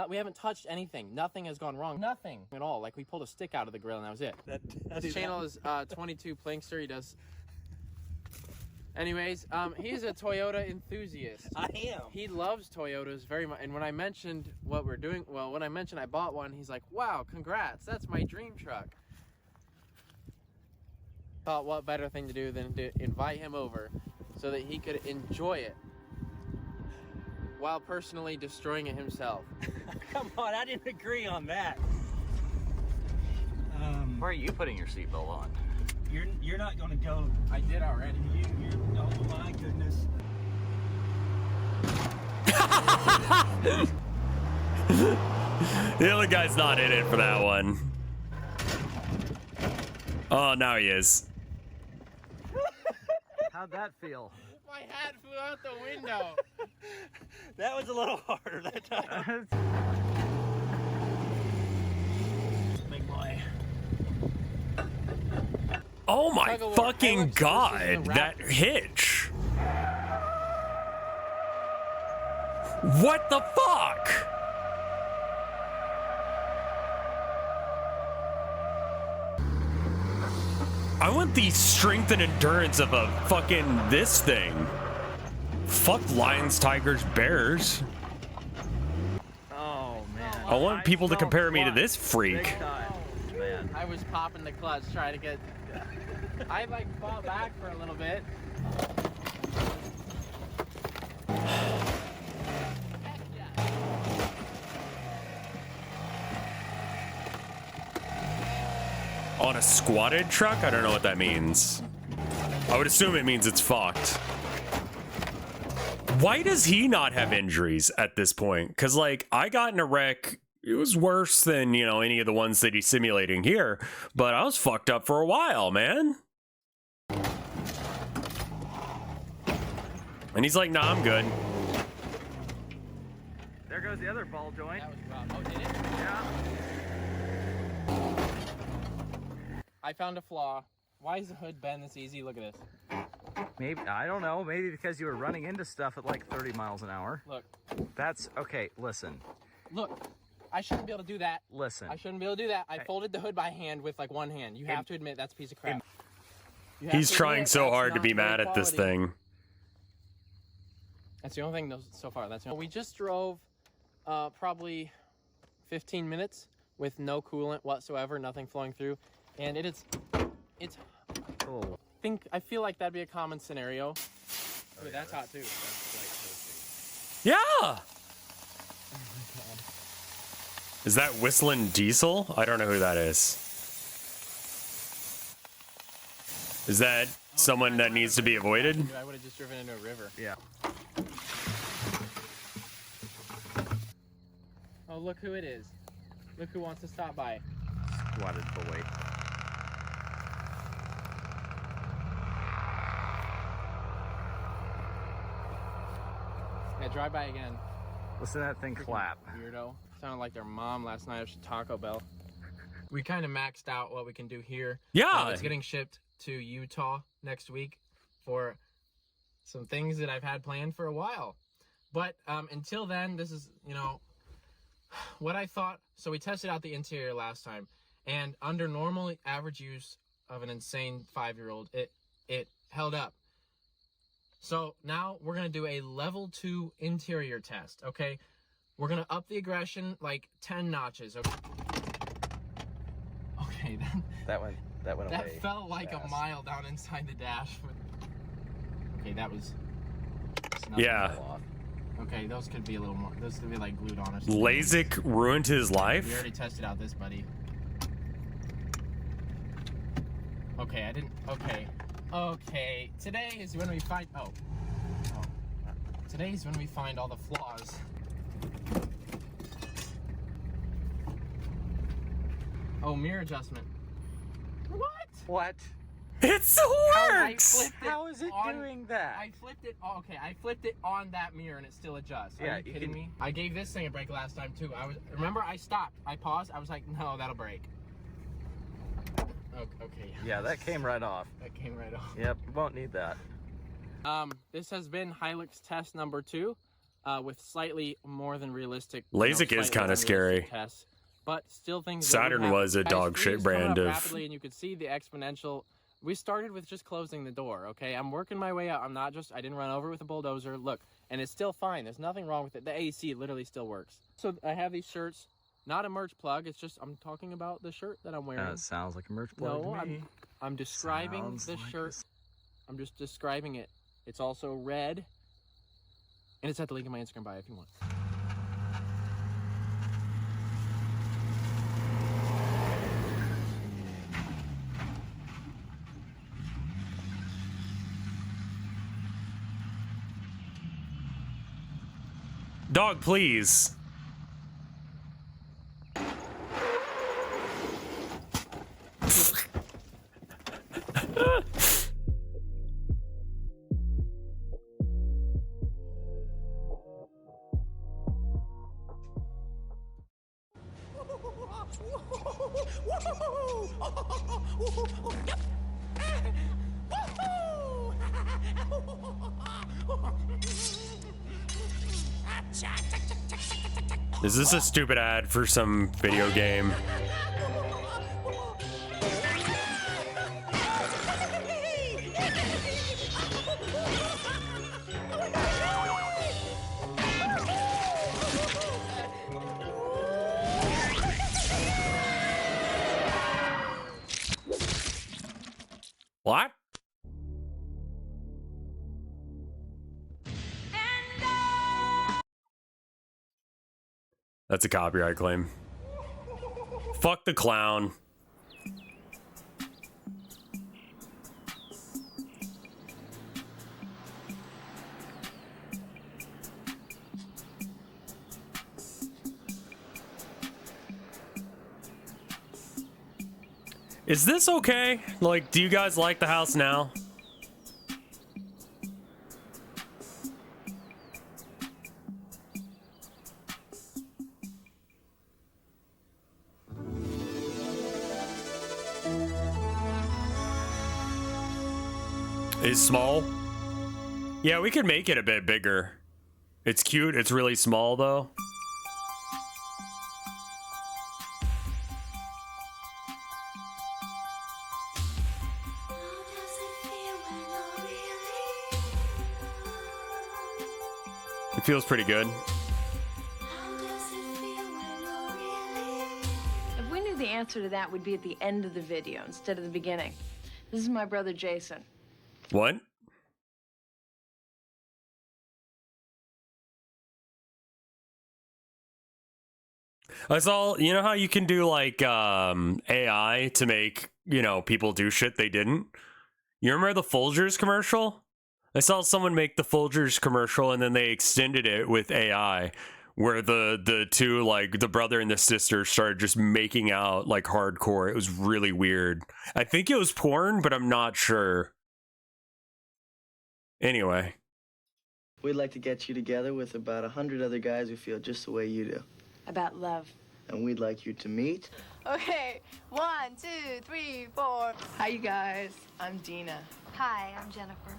we haven't touched anything. Nothing has gone wrong. Nothing at all. Like we pulled a stick out of the grill and that was it. His channel is 22 Plankster. He does. Anyways, he's a Toyota enthusiast. I am. He loves Toyotas very much. And when I mentioned what we're doing, well, when I mentioned I bought one, he's like, "Wow, congrats! That's my dream truck." Thought what better thing to do than to invite him over so that he could enjoy it while personally destroying it himself. Come on, I didn't agree on that. Where are you putting your seatbelt on? You're not gonna go. I did already. Oh my goodness. The other guy's not in it for that one. Oh, now he is. How'd that feel? My hat flew out the window. That was a little harder that time. Big boy. Oh my fucking god, that hitch. What the fuck? I want the strength and endurance of a fucking this thing. Fuck lions, tigers, bears. Oh man. I want people to compare me to this freak. Man. I was popping the clutch trying to get. I like fought back for a little bit. On a squatted truck? I don't know what that means. I would assume it means it's fucked. Why does he not have injuries at this point? Because, like, I got in a wreck. It was worse than, you know, any of the ones that he's simulating here. But I was fucked up for a while, man. And he's like, nah, I'm good. There goes the other ball joint. That was rough. Oh, did it? Yeah. I found a flaw. Why is the hood bend this easy? Look at this. Maybe, I don't know, maybe because you were running into stuff at like 30 miles an hour. Look. That's, okay, listen. Look, I shouldn't be able to do that. Listen. I shouldn't be able to do that. I folded the hood by hand with like one hand. You have to admit that's a piece of crap. He's trying so hard to be mad at this thing. That's the only thing so far. That's the only. We just drove probably 15 minutes with no coolant whatsoever, nothing flowing through. And it's cool. I feel like that'd be a common scenario. Oh, that's hot too. Yeah. Is that Whistling Diesel? I don't know who that is. Is that someone that needs to be avoided? I would have just driven into a river. Yeah. Oh, look who it is. Look who wants to stop by. Squatted boy. Yeah, drive by again. Listen to that thing clap. Weirdo. Sounded like their mom last night at Taco Bell. We kind of maxed out what we can do here. Yeah. It's getting shipped to Utah next week for some things that I've had planned for a while. But until then, this is, you know, what I thought. So we tested out the interior last time, and under normal average use of an insane 5-year-old, it held up. So now we're gonna do a level 2 interior test. Okay, we're gonna up the aggression like 10 notches. Okay. Okay, then that went away. That felt like a mile down inside the dash. Okay, that was. Yeah. Okay, those could be a little more. Those could be like glued on. LASIK ruined his life? We already tested out this, buddy. Okay, I didn't. Okay. Okay. Today is when we find. Oh. Today is when we find all the flaws. Oh, mirror adjustment. What? What? It works! How is it doing that? I flipped it. Oh, okay, I flipped it on that mirror and it still adjusts. Are you kidding me? I gave this thing a break last time too. Remember I stopped. I paused. I was like, no, that'll break. Okay. Yeah, that came right off. That came right off. Yep, won't need that. This has been Hilux test number 2, with slightly more than realistic. LASIK is kind of scary. Tests, but still things. Saturn was a dog shit brand of. Rapidly, and you could see the exponential. We started with just closing the door, okay? I'm working my way out. I didn't run over with a bulldozer. Look, and it's still fine. There's nothing wrong with it. The AC literally still works. So I have these shirts, not a merch plug. It's just, I'm talking about the shirt that I'm wearing. It sounds like a merch plug to me. I'm describing the shirt. I'm just describing it. It's also red. And it's at the link in my Instagram bio if you want. Dog, please. Is this a stupid ad for some video game? What? That's a copyright claim. Fuck the clown. Is this okay? Like, do you guys like the house now? Is small? Yeah, we could make it a bit bigger. It's cute. It's really small, though. It feels pretty good. If we knew the answer to that, we'd be at the end of the video instead of the beginning. This is my brother Jason. What? I saw, you know how you can do like AI to make, you know, people do shit they didn't? You remember the Folgers commercial? I saw someone make the Folgers commercial and then they extended it with AI where the two, like the brother and the sister, started just making out like hardcore. It was really weird. I think it was porn, but I'm not sure. Anyway. We'd like to get you together with about 100 other guys who feel just the way you do. About love. And we'd like you to meet. Okay, 1, 2, 3, 4. Hi, you guys. I'm Dina. Hi, I'm Jennifer.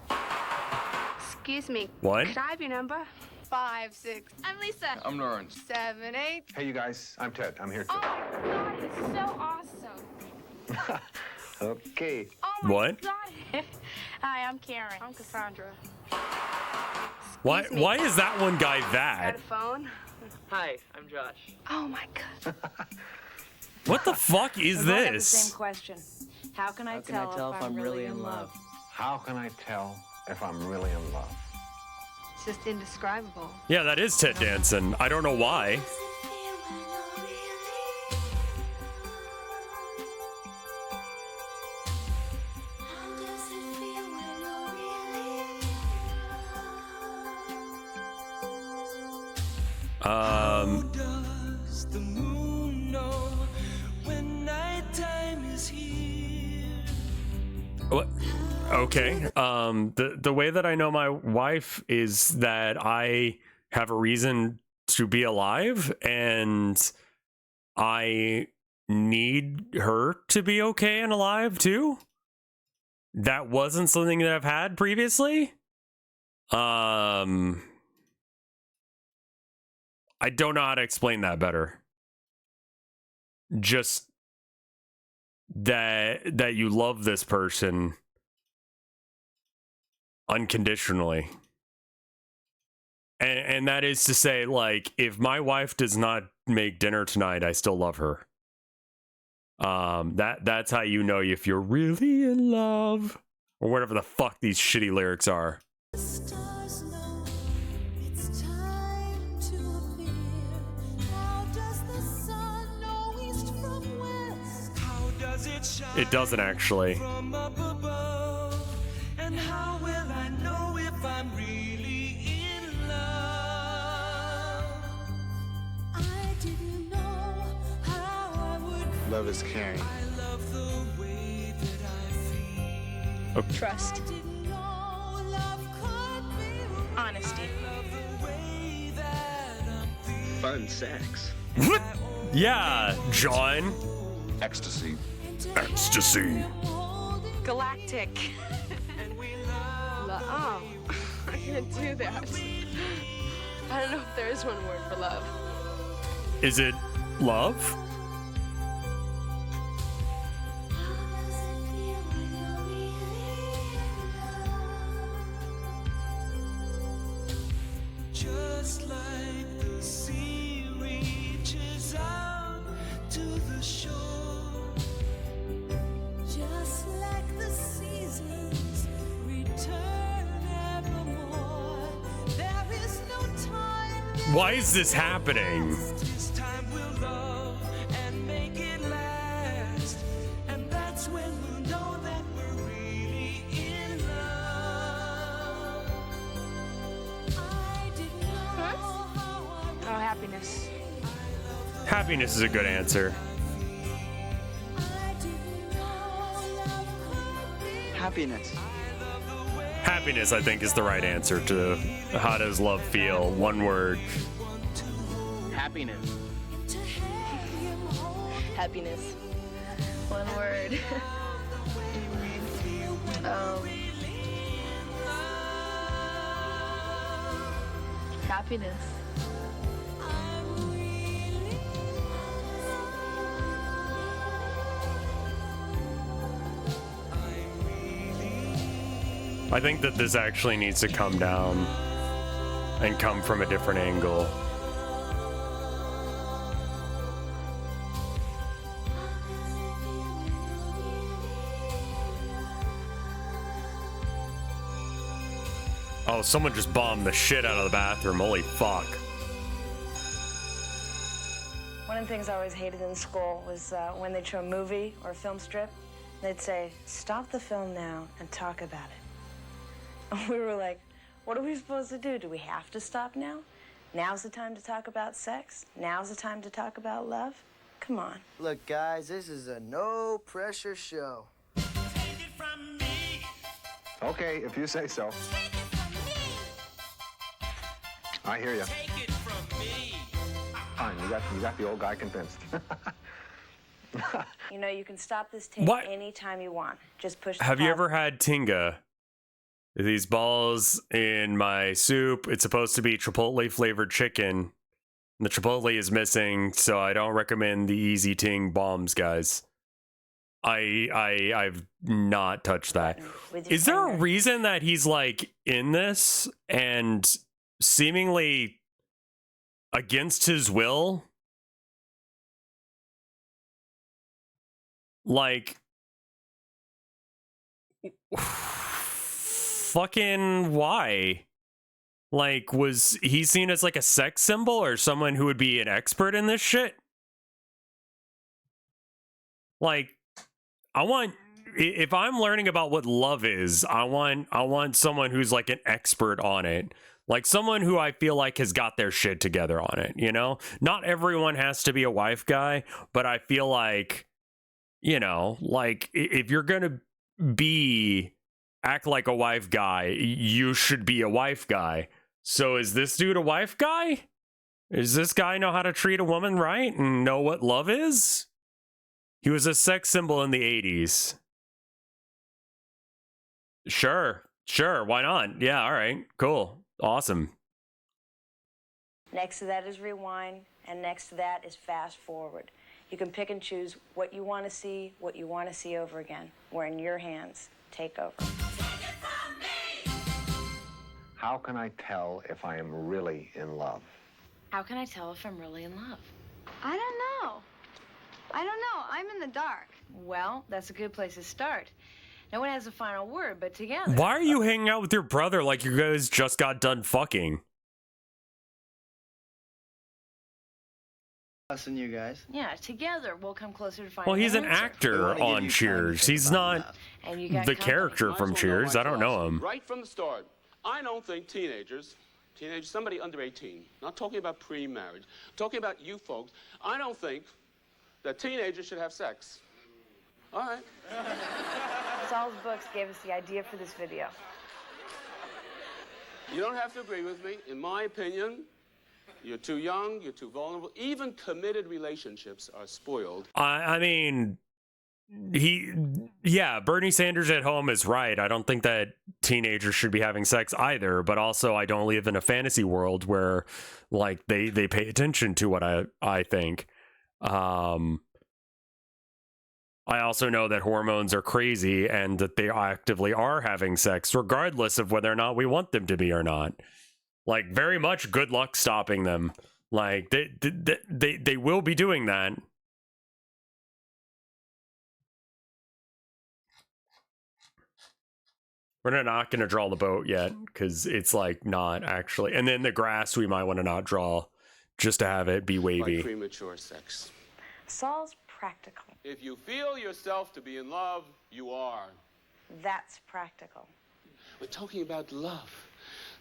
Excuse me. What? Could I have your number? 5, 6. I'm Lisa. I'm Lawrence. 7, 8. Hey, you guys. I'm Ted. I'm here too. Oh my God, he's so awesome. Okay. Oh my What? God. Hi, I'm Karen. I'm Cassandra. Why me. why is that one guy Got that? a phone? Hi, I'm Josh. Oh my God. What the fuck is We've all got the this? same question. How can I tell if I'm really in love? How can I tell if I'm really in love? It's just indescribable. Yeah, that is Ted Danson. I don't know why. Does the moon know when nighttime is here? What? Okay. The way that I know my wife is that I have a reason to be alive and I need her to be okay and alive too. That wasn't something that I've had previously. I don't know how to explain that better. Just that you love this person unconditionally. And that is to say, like, if my wife does not make dinner tonight, I still love her. That's how you know if you're really in love. Or whatever the fuck these shitty lyrics are. It doesn't actually. From up above, and how will I know if I'm really in love? I didn't know how I would. Love is caring. I love the way that I feel. Okay. Trust. Honesty. Fun sex. What? Yeah, John. Ecstasy. Ecstasy. Galactic. Oh, I can't do that. I don't know if there is one word for love. Is it love? Just like the sea reaches out to the shore. Just like the seasons return evermore. There is no time. Why is this happening? This time we'll love and make it last. And that's when we'll know that we're really in love. I didn't know Oh, happiness. Happiness is a good answer. Happiness. Happiness, I think, is the right answer to how does love feel. One word. Happiness. Happiness. One word. Happiness. I think that this actually needs to come down and come from a different angle. Oh, someone just bombed the shit out of the bathroom. Holy fuck. One of the things I always hated in school was when they'd show a movie or a film strip, they'd say, "Stop the film now and talk about it." And we were like, what are we supposed to do? Do we have to stop now? Now's the time to talk about sex? Now's the time to talk about love? Come on. Look, guys, this is a no-pressure show. Okay, if you say so. I hear you. Fine, you got the old guy convinced. You know, you can stop this tape What? anytime you want. Just push the Have you pause. ever had tinga? These balls in my soup. It's supposed to be Chipotle flavored chicken. The Chipotle is missing, so I don't recommend the Easy Ting bombs, guys. I've not touched that. Is there a reason that he's like in this and seemingly against his will? Like, fucking why? Like, was he seen as like a sex symbol or someone who would be an expert in this shit? Like, if I'm learning about what love is, I want someone who's like an expert on it. Like someone who I feel like has got their shit together on it, you know? Not everyone has to be a wife guy, but I feel like, you know, like if you're gonna act like a wife guy, you should be a wife guy. So is this dude a wife guy? Does this guy know how to treat a woman right and know what love is? He was a sex symbol in the 80s. Sure, why not? Yeah, all right, cool, awesome. Next to that is rewind, and next to that is fast forward. You can pick and choose what you want to see, what you want to see over again. We're in your hands. Take over. How can I tell if I am really in love? How can I tell if I'm really in love? I don't know. I'm in the dark. Well, that's a good place to start. No one has a final word, but together. Why are you hanging out with your brother like you guys just got done fucking? Us and you guys. Yeah, together we'll come closer to finding. Well, he's an an answer. actor on Cheers. He's not And you got the company. character from Cheers. I don't know him. Right from the start, I don't think teenagers, somebody under 18, not talking about pre-marriage, talking about you folks, I don't think that teenagers should have sex. All right. Saul's books gave us the idea for this video. You don't have to agree with me. In my opinion, you're too young, you're too vulnerable. Even committed relationships are spoiled. I mean, Bernie Sanders at home is right. I don't think that teenagers should be having sex either, but also I don't live in a fantasy world where like they pay attention to what I think. I also know that hormones are crazy and that they actively are having sex regardless of whether or not we want them to be or not. Like, very much good luck stopping them. Like, they will be doing that. We're not going to draw the boat yet because it's like not actually. And then the grass we might want to not draw just to have it be wavy. Like premature sex. Saul's practical. If you feel yourself to be in love, you are. That's practical. We're talking about love.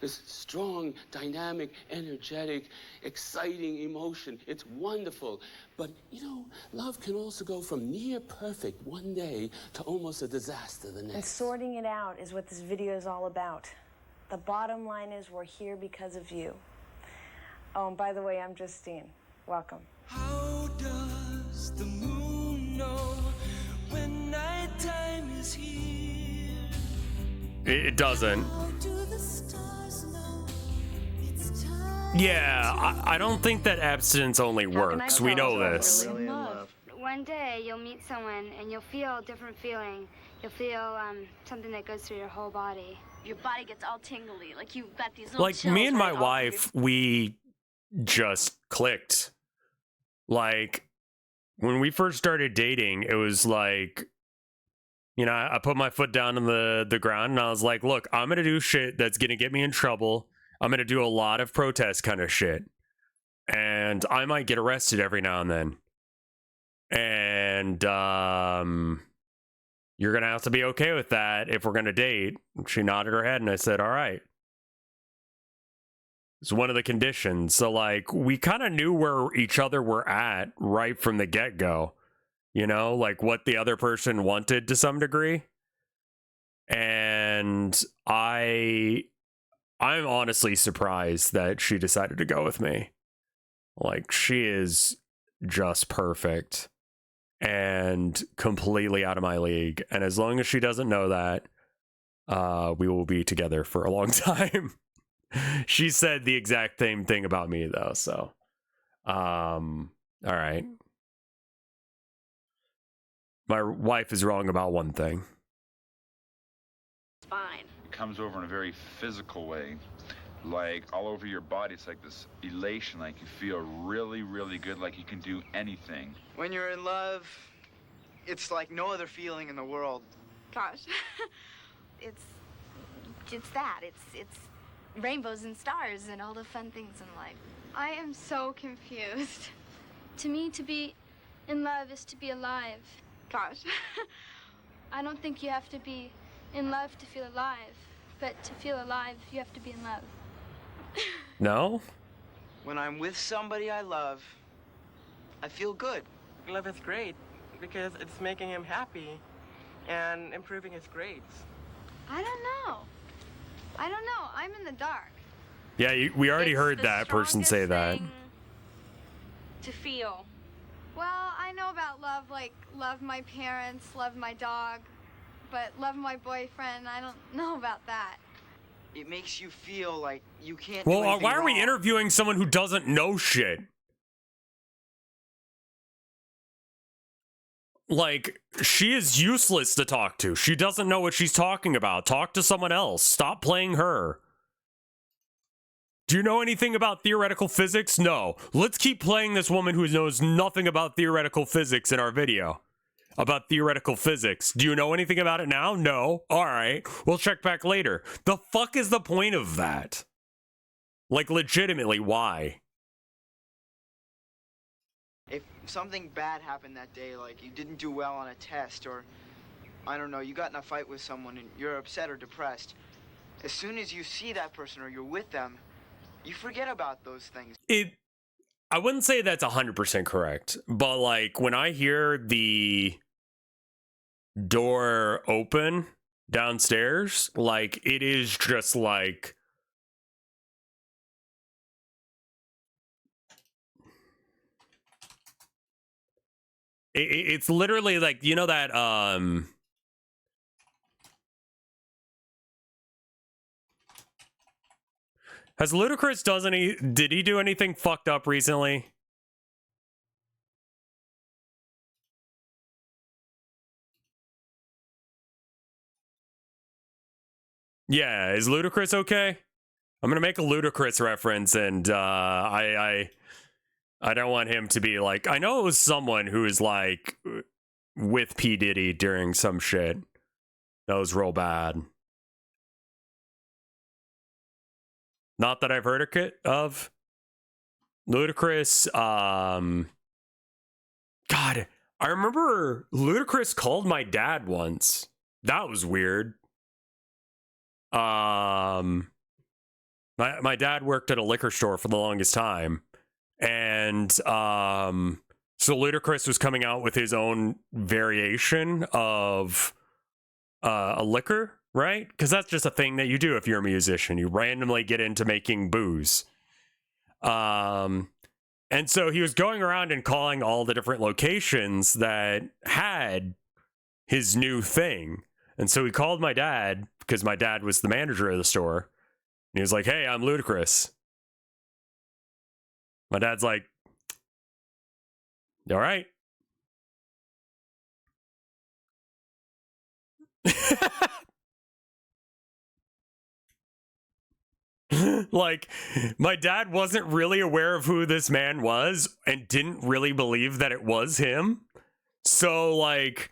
this strong, dynamic, energetic, exciting emotion. It's wonderful. But, you know, love can also go from near perfect one day to almost a disaster the next. And sorting it out is what this video is all about. The bottom line is we're here because of you. Oh, and by the way, I'm Justine. Welcome. How does the moon know when nighttime is here? It doesn't. Yeah, I don't think that abstinence only works. We know this. One day you'll meet someone and you'll feel a different feeling. You'll feel something that goes through your whole body. Your body gets all tingly, like you've got these little Like, chills me and my right off wife, we just clicked. Like, when we first started dating, it was like, you know, I put my foot down on the ground and I was like, look, I'm gonna do shit that's gonna get me in trouble. I'm gonna do a lot of protest kind of shit. And I might get arrested every now and then. And you're gonna have to be okay with that if we're gonna date. She nodded her head and I said, all right. It's one of the conditions. So, like, we kind of knew where each other were at right from the get-go. You know, like what the other person wanted to some degree. And I'm honestly surprised that she decided to go with me. Like, she is just perfect and completely out of my league. And as long as she doesn't know that, we will be together for a long time. She said the exact same thing about me, though. So, all right. My wife is wrong about one thing. It's fine. It comes over in a very physical way, like all over your body. It's like this elation, like you feel really, really good, like you can do anything. When you're in love, it's like no other feeling in the world. Gosh, it's that. It's rainbows and stars and all the fun things in life. I am so confused. To me, to be in love is to be alive. Gosh. I don't think you have to be in love to feel alive, but to feel alive, you have to be in love. No? When I'm with somebody I love, I feel good. Love is great because it's making him happy and improving his grades. I don't know. I'm in the dark. Yeah, we already heard that person say that. To feel. Well, I know about love, like love my parents, love my dog, but love my boyfriend, I don't know about that. It makes you feel like you can't Well, do anything why are we wrong. interviewing someone who doesn't know shit? Like, she is useless to talk to. She doesn't know what she's talking about. Talk to someone else. Stop playing her. Do you know anything about theoretical physics? No. Let's keep playing this woman who knows nothing about theoretical physics in our video. About theoretical physics. Do you know anything about it now? No. All right. We'll check back later. The fuck is the point of that? Like, legitimately, why? If something bad happened that day, like you didn't do well on a test, or, I don't know, you got in a fight with someone and you're upset or depressed, as soon as you see that person or you're with them, you forget about those things. I wouldn't say that's 100% correct, but like when I hear the door open downstairs, like it is just like it's literally like, you know that has Ludacris did he do anything fucked up recently? Yeah, is Ludacris okay? I'm gonna make a Ludacris reference, and I don't want him to be like, I know it was someone who was like with P. Diddy during some shit that was real bad. Not that I've heard of. Ludacris, God, I remember Ludacris called my dad once. That was weird. My dad worked at a liquor store for the longest time, and so Ludacris was coming out with his own variation of a liquor, right? Because that's just a thing that you do if you're a musician. You randomly get into making booze. And so he was going around and calling all the different locations that had his new thing. And so he called my dad, because my dad was the manager of the store. And he was like, "Hey, I'm Ludacris." My dad's like, "All right." Like, my dad wasn't really aware of who this man was and didn't really believe that it was him. So, like,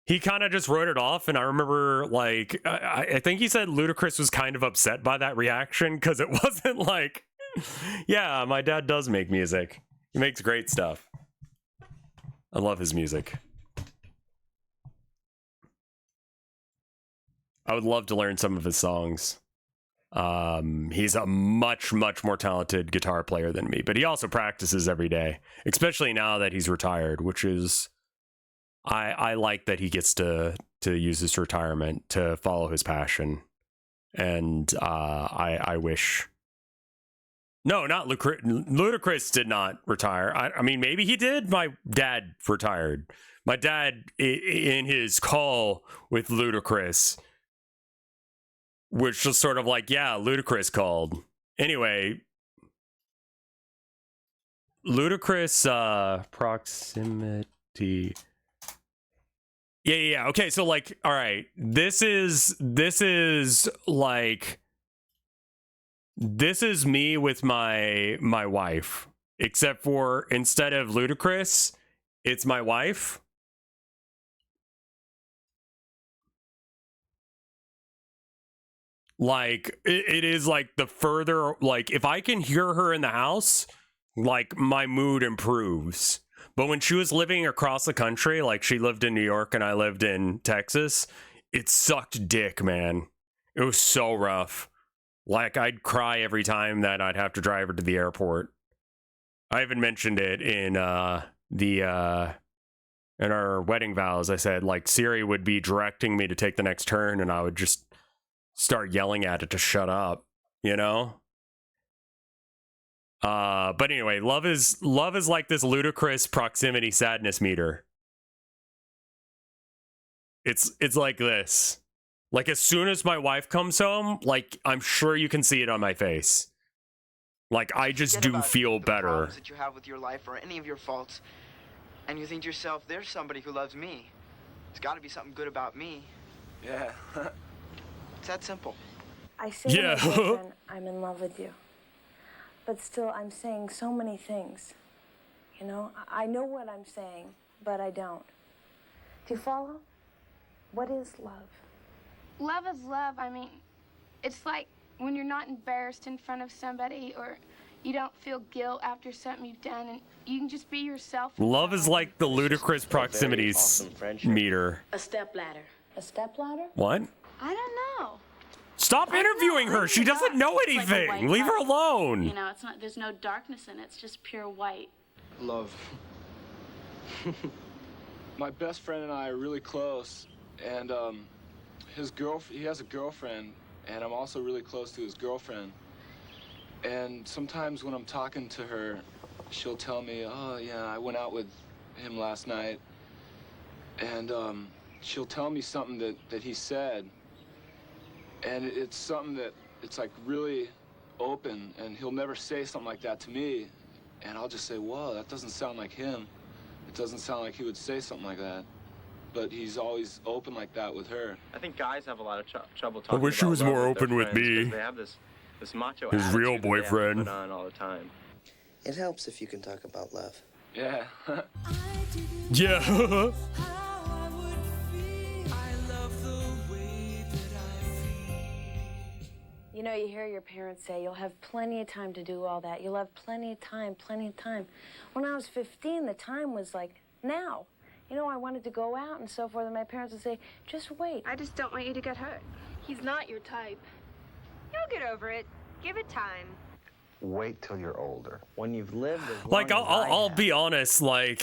he kind of just wrote it off. And I remember, like, I think he said Ludacris was kind of upset by that reaction, because it wasn't like, yeah, my dad does make music. He makes great stuff. I love his music. I would love to learn some of his songs. He's a much more talented guitar player than me, but he also practices every day, especially now that he's retired, which is, I like that he gets to use his retirement to follow his passion. And I wish, no, not Ludacris did not retire. I mean, maybe he did. My dad retired. My dad, in his call with Ludacris, which was sort of like, yeah, Ludacris called. Anyway, Ludacris proximity. Yeah. Okay, so like, all right, this is like, this is me with my wife, except for instead of Ludacris, it's my wife. Like, it is like the further, like, if I can hear her in the house, like, my mood improves. But when she was living across the country, like, she lived in New York and I lived in Texas, it sucked dick, man. It was so rough. Like, I'd cry every time that I'd have to drive her to the airport. I even mentioned it in in our wedding vows. I said, like, Siri would be directing me to take the next turn and I would just start yelling at it to shut up, you know? But anyway, love is like this Ludacris proximity sadness meter. It's like this. Like, as soon as my wife comes home, like, I'm sure you can see it on my face. Like, I just do feel better. Problems that you have with your life or any of your faults, and you think to yourself, there's somebody who loves me. There's got to be something good about me. Yeah. It's that simple. I say to my boyfriend, I'm in love with you. But still, I'm saying so many things. You know, I know what I'm saying, but I don't. Do you follow? What is love? Love is love. I mean, it's like when you're not embarrassed in front of somebody, or you don't feel guilt after something you've done, and you can just be yourself. Love is like the Ludacris proximity meter. A stepladder. A stepladder? What? I don't know. Stop interviewing her. She doesn't know anything. Leave her alone. You know, it's not. There's no darkness in it. It's just pure white. Love. My best friend and I are really close, and he has a girlfriend, and I'm also really close to his girlfriend. And sometimes when I'm talking to her, she'll tell me, "Oh yeah, I went out with him last night," and she'll tell me something that he said. And it's something that it's like really open, and he'll never say something like that to me. And I'll just say, whoa, that doesn't sound like him. It doesn't sound like he would say something like that. But he's always open like that with her. I think guys have a lot of trouble talking I wish he was more open with me. They have this macho his real attitude that they have to boyfriend. put on all the time. It helps if you can talk about love. Yeah. Yeah. You know, you hear your parents say, you'll have plenty of time to do all that. You'll have plenty of time, plenty of time. When I was 15, the time was like, now. You know, I wanted to go out and so forth, and my parents would say, just wait. I just don't want you to get hurt. He's not your type. You'll get over it. Give it time. Wait till you're older. When you've lived as long Like, as I I'll have. be honest, like,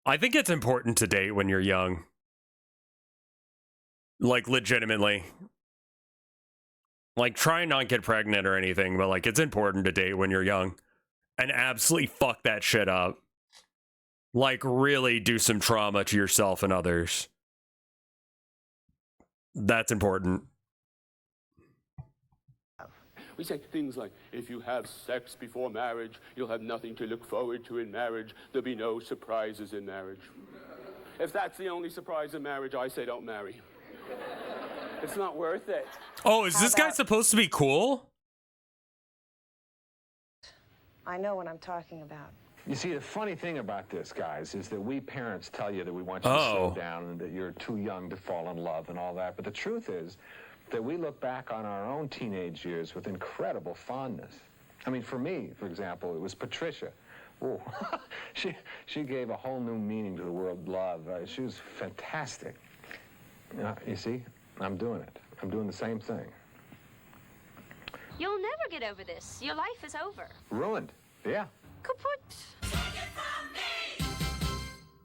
I think it's important to date when you're young. Like, legitimately. Like, try and not get pregnant or anything, but, like, it's important to date when you're young. And absolutely fuck that shit up. Like, really do some trauma to yourself and others. That's important. We say things like, if you have sex before marriage, you'll have nothing to look forward to in marriage. There'll be no surprises in marriage. If that's the only surprise in marriage, I say don't marry. It's not worth it. Oh, is this guy supposed to be cool? I know what I'm talking about. You see, the funny thing about this, guys, is that we parents tell you that we want you to slow down and that you're too young to fall in love and all that. But the truth is that we look back on our own teenage years with incredible fondness. I mean, for me, for example, it was Patricia. Oh, she gave a whole new meaning to the word love. She was fantastic. You see, I'm doing it. I'm doing the same thing. You'll never get over this. Your life is over. Ruined. Yeah. Kaput.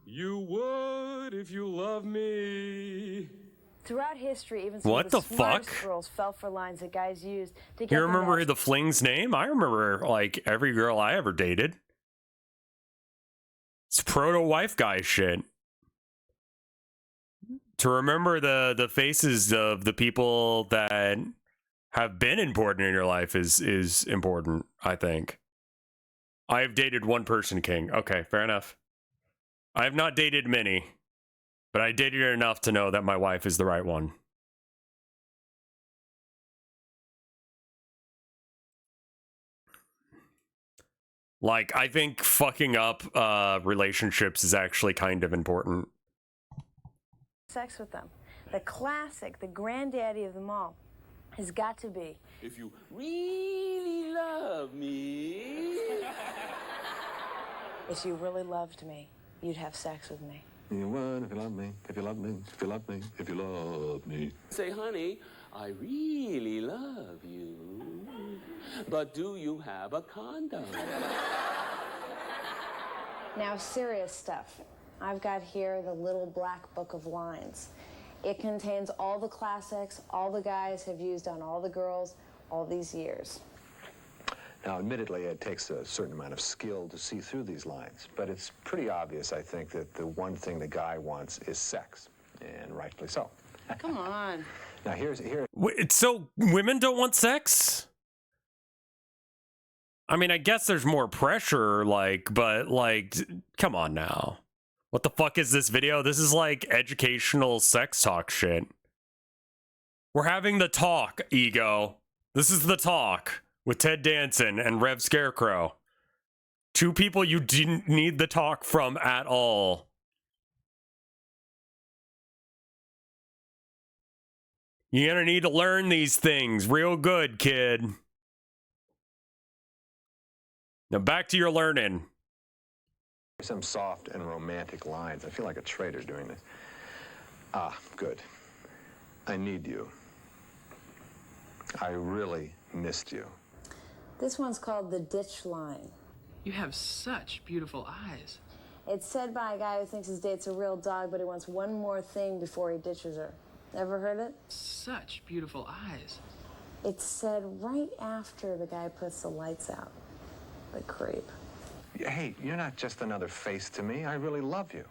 You would if you love me. Throughout history, even some What of the the smartest fuck? girls fell for lines that guys used to get You them remember to the fling's name? I remember, like, every girl I ever dated. It's proto-wife guy shit. To remember the faces of the people that have been important in your life is important, I think. I've dated one person, King. Okay, fair enough. I have not dated many, but I dated her enough to know that my wife is the right one. Like, I think fucking up relationships is actually kind of important. sex with them. The classic, the granddaddy of them all, has got to be, If you really love me. if you really loved me, you'd have sex with me. You would if you love me, if you love me, if you love me, if you love me. Say, honey, I really love you. But do you have a condom? Now, serious stuff. I've got here the little black book of lines. It contains all the classics all the guys have used on all the girls all these years. Now, admittedly, it takes a certain amount of skill to see through these lines, but it's pretty obvious, I think, that the one thing the guy wants is sex, and rightfully so. Come on. Now, here. Wait, so women don't want sex? I mean, I guess there's more pressure, like, but, like, come on now. What the fuck is this video? This is, like, educational sex talk shit. We're having the talk, Ego. This is the talk with Ted Danson and Rev Scarecrow. Two people you didn't need the talk from at all. You're gonna need to learn these things real good, kid. Now back to your learning. Some soft and romantic lines. I feel like a traitor doing this. Ah, good. I need you. I really missed you. This one's called the ditch line. You have such beautiful eyes. It's said by a guy who thinks his date's a real dog, but he wants one more thing before he ditches her. Ever heard it? Such beautiful eyes. It's said right after the guy puts the lights out. The creep. Hey, you're not just another face to me. I really love you.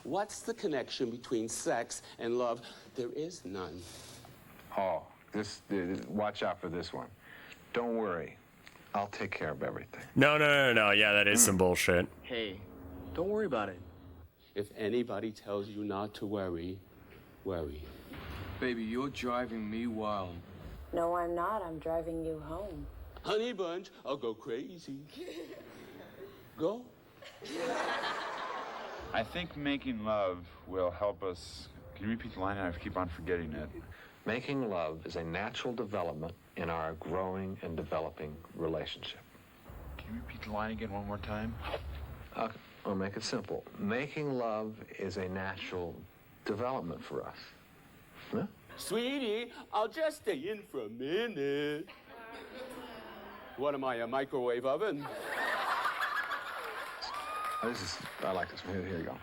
What's the connection between sex and love? There is none. Oh, watch out for this one. Don't worry. I'll take care of everything. No. Yeah, that is some bullshit. Hey, don't worry about it. If anybody tells you not to worry, worry. Baby, you're driving me wild. No, I'm not. I'm driving you home. Honey bunch, I'll go crazy. Go. I think making love will help us. Can you repeat the line? I keep on forgetting it. Making love is a natural development in our growing and developing relationship. Can you repeat the line again one more time? I'll make it simple. Making love is a natural development for us. Huh? Sweetie, I'll just stay in for a minute. What am I, a microwave oven? I like this one. Here you go.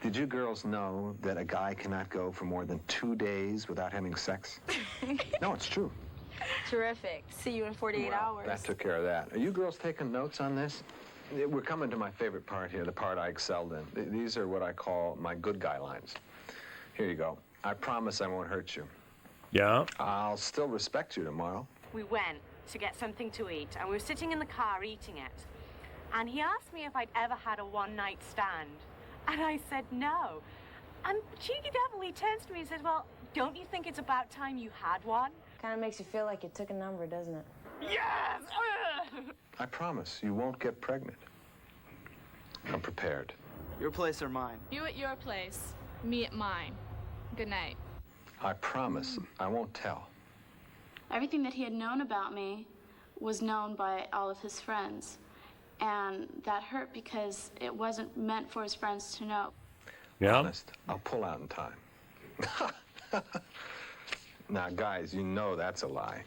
Did you girls know that a guy cannot go for more than 2 days without having sex? No, it's true. Terrific. See you in 48 hours. That took care of that. Are you girls taking notes on this? We're coming to my favorite part here, the part I excelled in. These are what I call my good guy lines. Here you go. I promise I won't hurt you. Yeah. I'll still respect you tomorrow. We went to get something to eat, and we were sitting in the car eating it. And he asked me if I'd ever had a one-night stand. And I said no. And cheeky devil, he turns to me and says, well, don't you think it's about time you had one? Kind of makes you feel like you took a number, doesn't it? Yes! I promise you won't get pregnant. I'm prepared. Your place or mine? You at your place, me at mine. Good night. I promise I won't tell. Everything that he had known about me was known by all of his friends. And that hurt because it wasn't meant for his friends to know. Yeah. Honest, I'll pull out in time. Now, guys, you know that's a lie.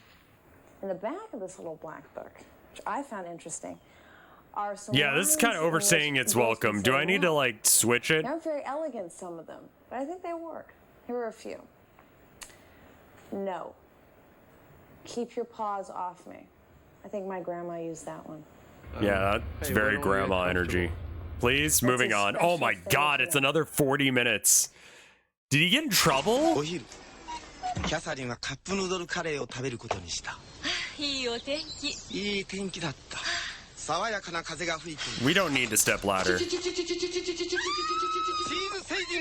In the back of this little black book, which I found interesting, are some Yeah, this is kind of lines in overstaying which it's girls welcome. can Do say I need no. to, like, switch it? They aren't very elegant, some of them, but I think they work. Here are a few. No. Keep your paws off me. I think my grandma used that one. Yeah, that's Hey, very when will we get grandma energy. Please, moving on. Oh my god, it's another 40 minutes. Did he get in trouble? キャサリンはカップヌードルカレーを食べることにした。いいお天気。いい天気だった。爽やかな風が吹いている。 We don't need to step ladder. チーズ星人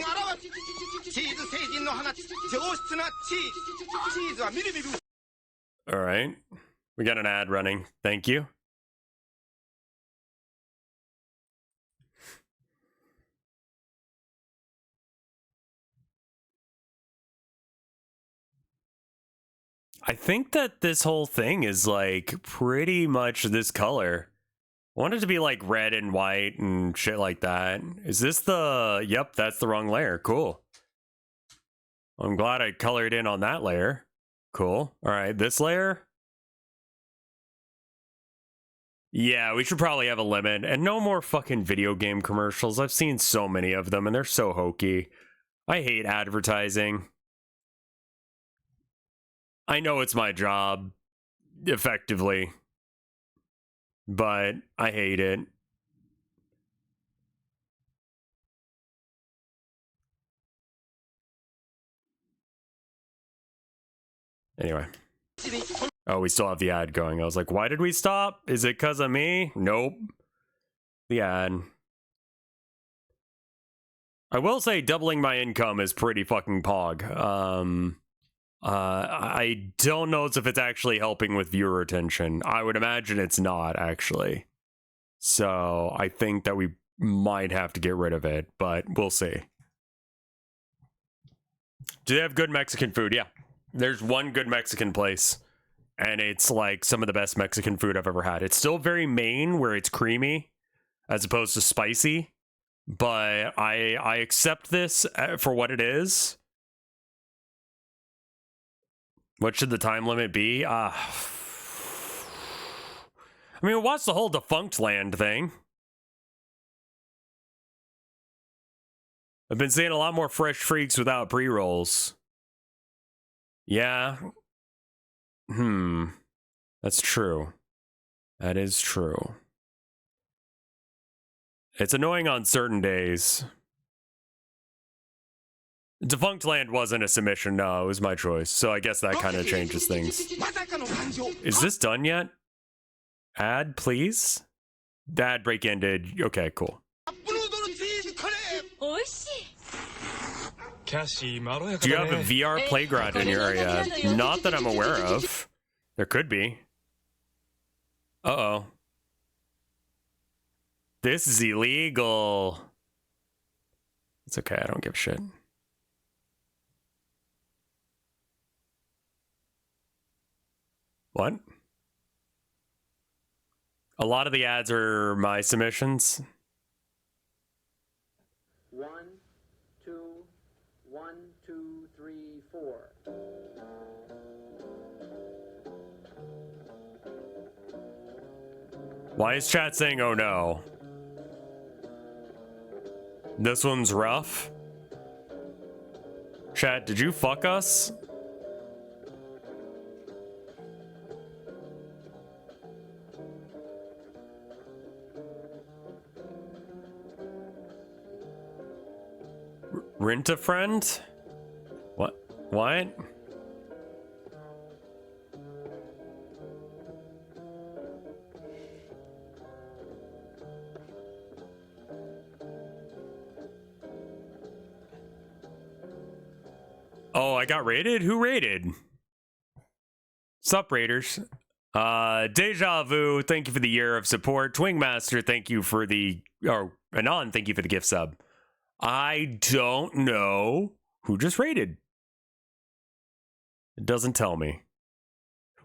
現ち。チーズ星人の放ち。上質なチーズ。チーズはみるみる。 Alright. We got an ad running. Thank you. I think that this whole thing is like pretty much this color. I want it to be like red and white and shit like that. Is this the... Yep, that's the wrong layer. Cool. I'm glad I colored in on that layer. Cool. All right, this layer. Yeah, we should probably have a limit. And no more fucking video game commercials. I've seen so many of them and they're so hokey. I hate advertising. I know it's my job, effectively, but I hate it. Anyway. Oh, we still have the ad going. I was like, why did we stop? Is it because of me? Nope. The ad. I will say doubling my income is pretty fucking pog. I don't know if it's actually helping with viewer retention. I would imagine it's not, actually. So I think that we might have to get rid of it, but we'll see. Do they have good Mexican food? Yeah. There's one good Mexican place, and it's like some of the best Mexican food I've ever had. It's still very Maine, where it's creamy, as opposed to spicy, but I accept this for what it is. What should the time limit be? I mean, watch the whole Defunct Land thing. I've been seeing a lot more fresh freaks without pre-rolls. Yeah. That's true. That is true. It's annoying on certain days. Defunct Land wasn't a submission, no, it was my choice. So I guess that kind of changes things. Is this done yet? Ad, please? Ad break ended. Okay, cool. Do you have a VR playground in your area? Not that I'm aware of. There could be. Uh-oh. This is illegal. It's okay, I don't give a shit. What? A lot of the ads are my submissions. 1, 2, 1, 2, 3, 4. Why is chat saying, oh no? This one's rough. Chat, did you fuck us? Rent a friend? What? What? Oh, I got raided? Who raided? Sup, Raiders? Deja Vu, thank you for the year of support. Twingmaster, thank you for the... Or, Anon, thank you for the gift sub. I don't know who just raided. It doesn't tell me.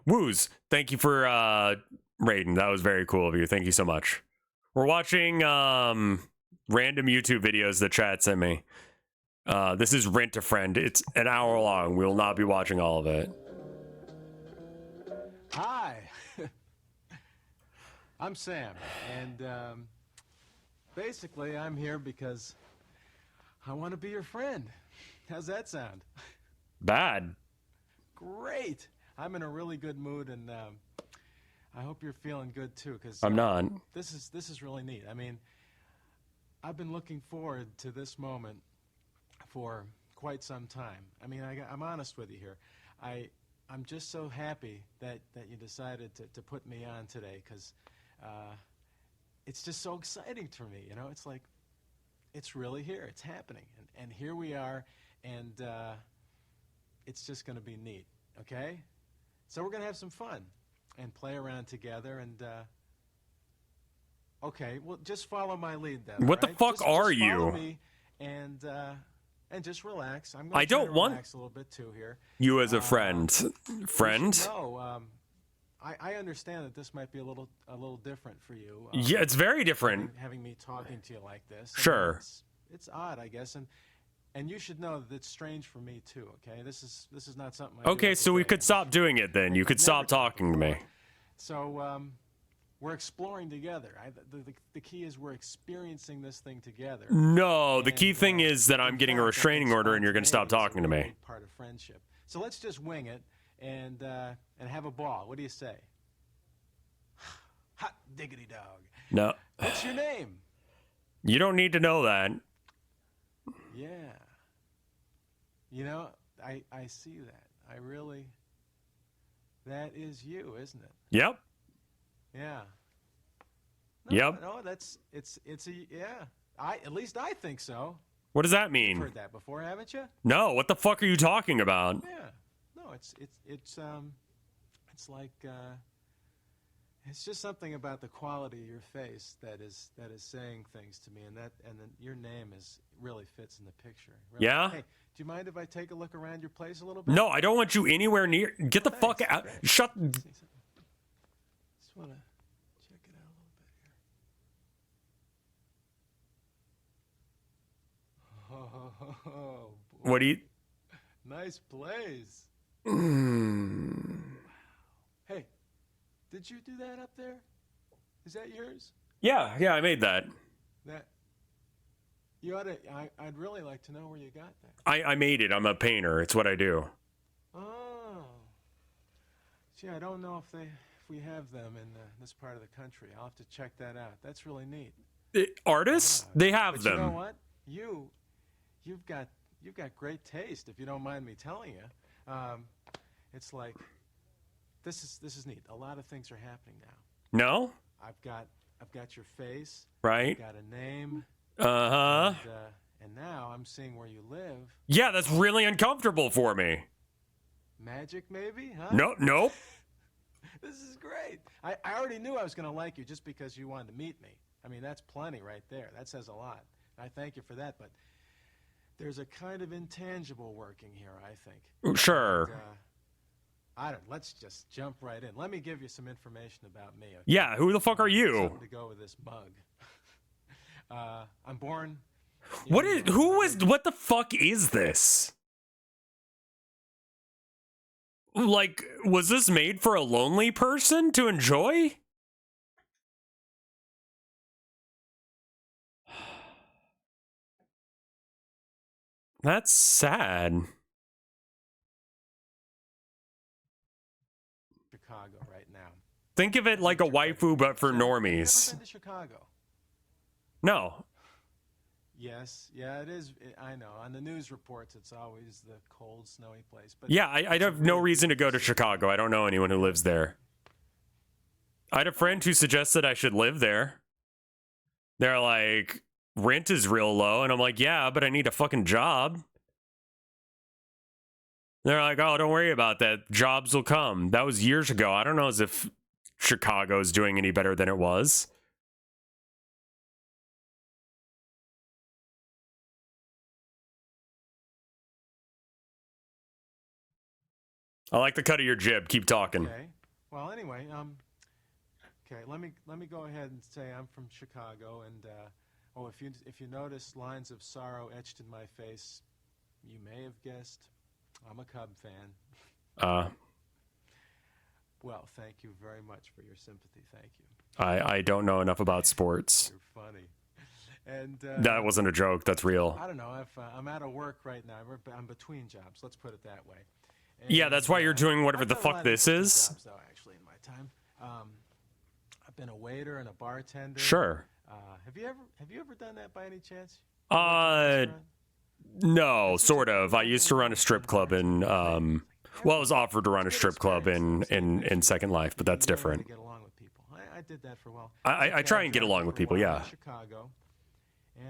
Woos, thank you for raiding. That was very cool of you. Thank you so much. We're watching random YouTube videos that chat sent me. This is Rent a Friend. It's an hour long. We will not be watching all of it. Hi. I'm Sam, and basically I'm here because I want to be your friend. How's that sound? Bad. Great. I'm in a really good mood, and I hope you're feeling good too. Cause I'm not. This is really neat. I mean, I've been looking forward to this moment for quite some time. I mean, I'm honest with you here. I'm just so happy that you decided to put me on today, because it's just so exciting to me. You know, it's like, it's really here. It's happening. And here we are, and it's just going to be neat, okay? So we're going to have some fun and play around together, and okay, well, just follow my lead then. What the right? fuck just are follow you? Me and just relax. I'm going I don't want relax a little bit too here. you as a friend. Friend? No, I understand that this might be a little different for you. Yeah, it's very different. Having me talking to you like this. I mean, Sure. It's odd, I guess, and you should know that it's strange for me too. Okay, this is not something. I Okay, do so we could stop doing it then. You could stop talking to me. So we're exploring together. The key is we're experiencing this thing together. No, the key thing is that I'm getting a restraining order and you're going to stop talking to me. Part of friendship. So let's just wing it and have a ball. What do you say? Hot diggity dog. No. What's your name? You don't need to know that. Yeah. You know, I see that. I really... That is you, isn't it? Yep. Yeah. Yep. No, it's a yeah. At least I think so. What does that You've mean? heard that before, haven't you? No, what the fuck are you talking about? Yeah. No, it's like it's just something about the quality of your face that is saying things to me, and then your name really fits in the picture. Really. Yeah? Hey, do you mind if I take a look around your place a little bit? No, I don't want you anywhere near. Get the fuck out. Great. Shut. Just want to check it out a little bit here. Oh, boy. What do you? Nice place. Hey, did you do that up there? Is that yours? Yeah, I made that. That you ought to. I'd really like to know where you got that. I made it. I'm a painter. It's what I do. Oh. Gee, I don't know if we have them in this part of the country. I'll have to check that out. That's really neat. Artists? They have But them. you know what? You've got great taste, if you don't mind me telling you. It's like this is neat. A lot of things are happening now. No? I've got your face. Right. I've got a name. Uh-huh. And now I'm seeing where you live. Yeah, that's really uncomfortable for me. Magic, maybe? Huh? Nope. This is great. I already knew I was going to like you just because you wanted to meet me. I mean, that's plenty right there. That says a lot. I thank you for that, but there's a kind of intangible working here, I think. Sure. And, let's just jump right in. Let me give you some information about me. Okay? Yeah, who the fuck are you? Something to go with this mug. I'm born What the fuck is this? Like, was this made for a lonely person to enjoy? That's sad. Chicago right now. Think of it like a waifu, but for normies. Have you ever been to Chicago? No. Yes, yeah, it is. I know. On the news reports, it's always the cold, snowy place. But Yeah, I have no reason to go to Chicago. I don't know anyone who lives there. I had a friend who suggested I should live there. They're like, rent is real low. And I'm like, yeah, but I need a fucking job. They're like, oh, don't worry about that. Jobs will come. That was years ago. I don't know as if Chicago's doing any better than it was. I like the cut of your jib. Keep talking. Okay. Well, anyway, okay. Let me go ahead and say I'm from Chicago, and if you notice lines of sorrow etched in my face, you may have guessed I'm a Cub fan. Well, thank you very much for your sympathy. Thank you. I don't know enough about sports. You're funny. And that wasn't a joke. That's real. I don't know. I'm out of work right now. I'm between jobs. Let's put it that way. And, Yeah, that's why you're doing whatever the fuck this is. Jobs, though, actually, in my time, I've been a waiter and a bartender. Sure. Have you ever done that by any chance? No, sort of. I used to run a strip club in, well, I was offered to run a strip club in Second Life, but that's different. Get along with people. I did that for a while. I try and get along with people, yeah. In Chicago,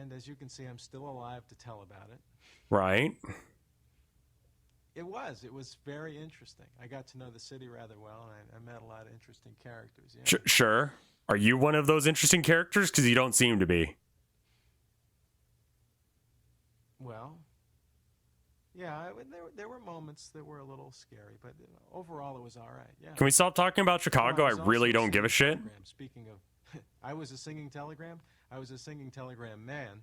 and as you can see, I'm still alive to tell about it. Right. It was very interesting. I got to know the city rather well, and I met a lot of interesting characters. Yeah. Sure. Are you one of those interesting characters? Because you don't seem to be. Well, yeah, there were moments that were a little scary, but overall it was all right. Yeah. Can we stop talking about Chicago? I really don't give a shit. Speaking of, I was a singing telegram. I was a singing telegram man.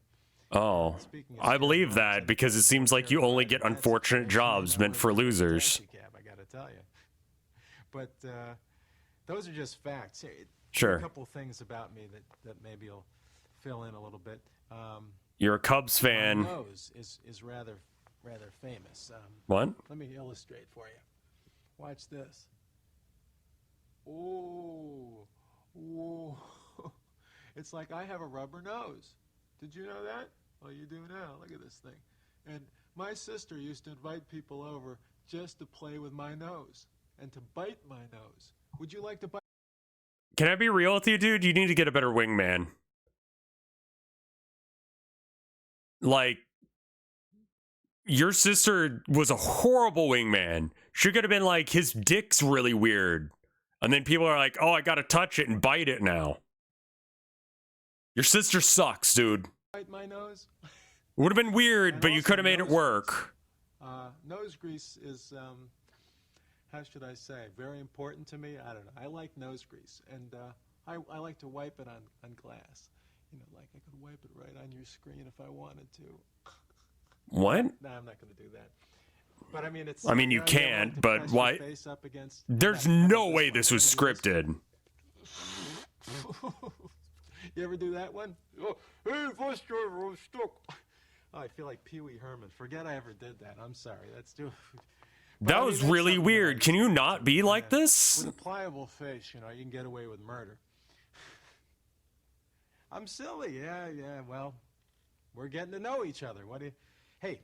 Oh, I believe that because it seems like you only get unfortunate jobs meant for losers. I gotta tell you, but those are just facts. Sure. A couple things about me that maybe will fill in a little bit. You're a Cubs fan. My nose is rather famous. What? Let me illustrate for you. Watch this. Oh, whoa! It's like I have a rubber nose. Did you know that? Well, you do now. Look at this thing. And my sister used to invite people over just to play with my nose and to bite my nose. Would you like to bite? Can I be real with you, dude? You need to get a better wingman. Like, your sister was a horrible wingman. She could have been like, his dick's really weird. And then people are like, oh, I gotta touch it and bite it now. Your sister sucks, dude. Bite my nose? It would have been weird, but you could have made it work. Nose grease is, how should I say, very important to me. I don't know. I like nose grease, and I like to wipe it on glass. You know, like I could wipe it right on your screen if I wanted to. What? No, I'm not going to do that. But I mean, it's. I mean, you can't, but why? There's no way this was scripted. You ever do that one? Oh, hey, bus driver, I'm stuck. Oh, I feel like Pee Wee Herman. Forget I ever did that. I'm sorry. That's too. That was really weird. Can you not be like this? With a pliable face, you know, you can get away with murder. I'm silly. Yeah. Well, we're getting to know each other. What do you? Hey,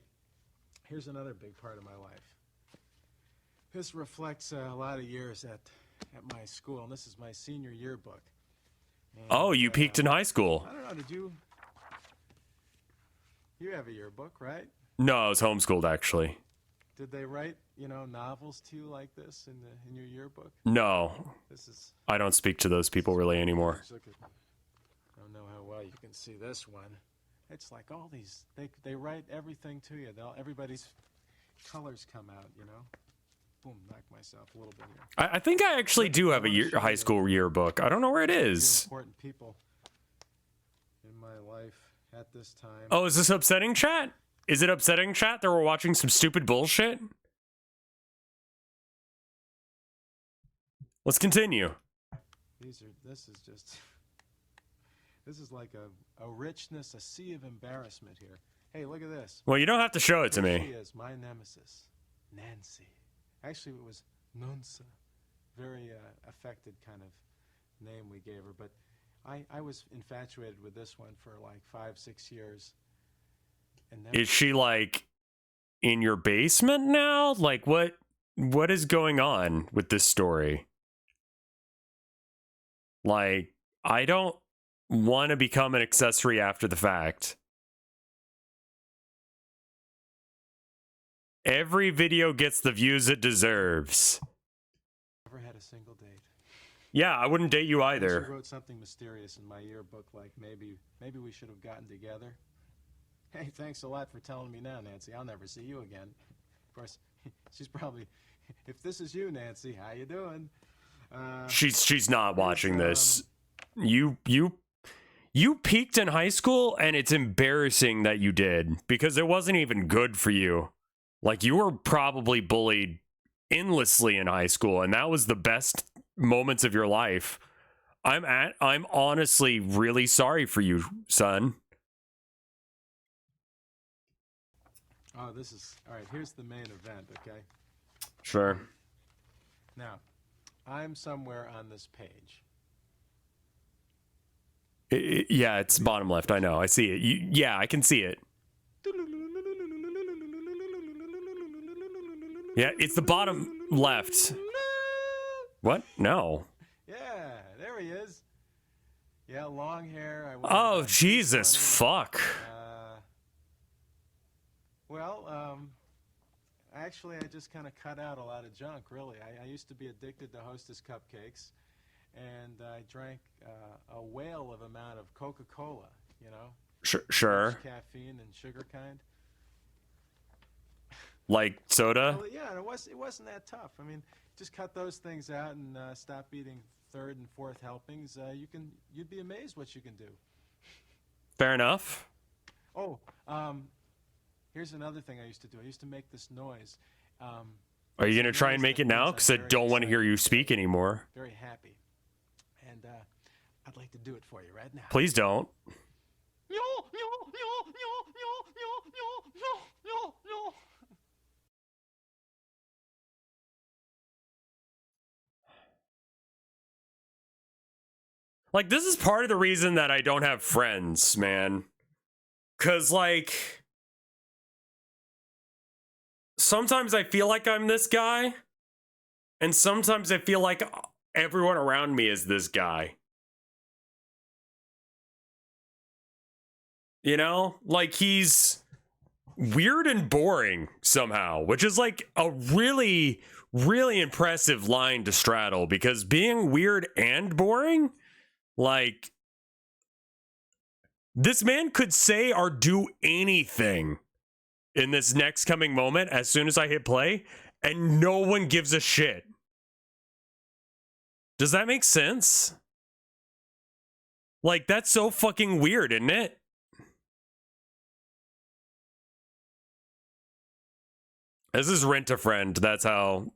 here's another big part of my life. This reflects a lot of years at my school, and this is my senior yearbook. And, oh, you peaked in high school. I don't know. Did you? You have a yearbook, right? No, I was homeschooled actually. Did they write, novels to you like this in your yearbook? No. This is. I don't speak to those people really anymore. I don't know how well you can see this one. It's like all these. They write everything to you. Everybody's colors come out. Boom, knock myself a little bit here. I think I actually do have a high school yearbook. I don't know where it is. Important people in my life. at this time. Oh, is this upsetting, chat? Is it upsetting, chat, that we're watching some stupid bullshit? Let's continue. This is like a richness, a sea of embarrassment here. Hey, look at this. Well, you don't have to show it to Here me. She is, my nemesis, Nancy. Actually, it was Nunsa. Very affected kind of name we gave her. But I was infatuated with this one for like 5-6 years. And then Is she like in your basement now? Like what is going on with this story? Like, I don't want to become an accessory after the fact. Every video gets the views it deserves. never had a single date. Yeah, I wouldn't date you She either. wrote something mysterious in my yearbook, like maybe we should have gotten together. Hey, thanks a lot for telling me now, Nancy. I'll never see you again. Of course, she's probably, if this is you, Nancy, how you doing? She's not watching this. You peaked in high school, and it's embarrassing that you did, because it wasn't even good for you. Like, you were probably bullied endlessly in high school, and that was the best moments of your life. I'm honestly really sorry for you, son. Oh, this is, all right, here's the main event, okay? Sure. Now, I'm somewhere on this page. Yeah, it's bottom left. I know. I see it. Yeah, I can see it. Yeah, it's the bottom left. What? No. Yeah, there he is. Yeah, long hair. Oh, Jesus, fuck. Actually, I just kind of cut out a lot of junk, really. I used to be addicted to Hostess cupcakes, and I drank a whale of amount of Coca-Cola, you know? Sure. Caffeine and sugar kind. Like soda? Well, yeah, it wasn't that tough. I mean, just cut those things out and stop eating third and fourth helpings. You'd be amazed what you can do. Fair enough. Oh, here's another thing I used to do. I used to make this noise. Are you going to try and make it now? Because I don't want to hear you speak anymore. Very happy. And I'd like to do it for you right now. Please don't. Like, this is part of the reason that I don't have friends, man. Because, like, sometimes I feel like I'm this guy, and sometimes I feel like everyone around me is this guy. You know? Like, he's weird and boring somehow, which is, like, a really, really impressive line to straddle, because being weird and boring, like, this man could say or do anything in this next coming moment as soon as I hit play, and no one gives a shit. Does that make sense? Like, that's so fucking weird, isn't it? This is Rent a Friend. That's how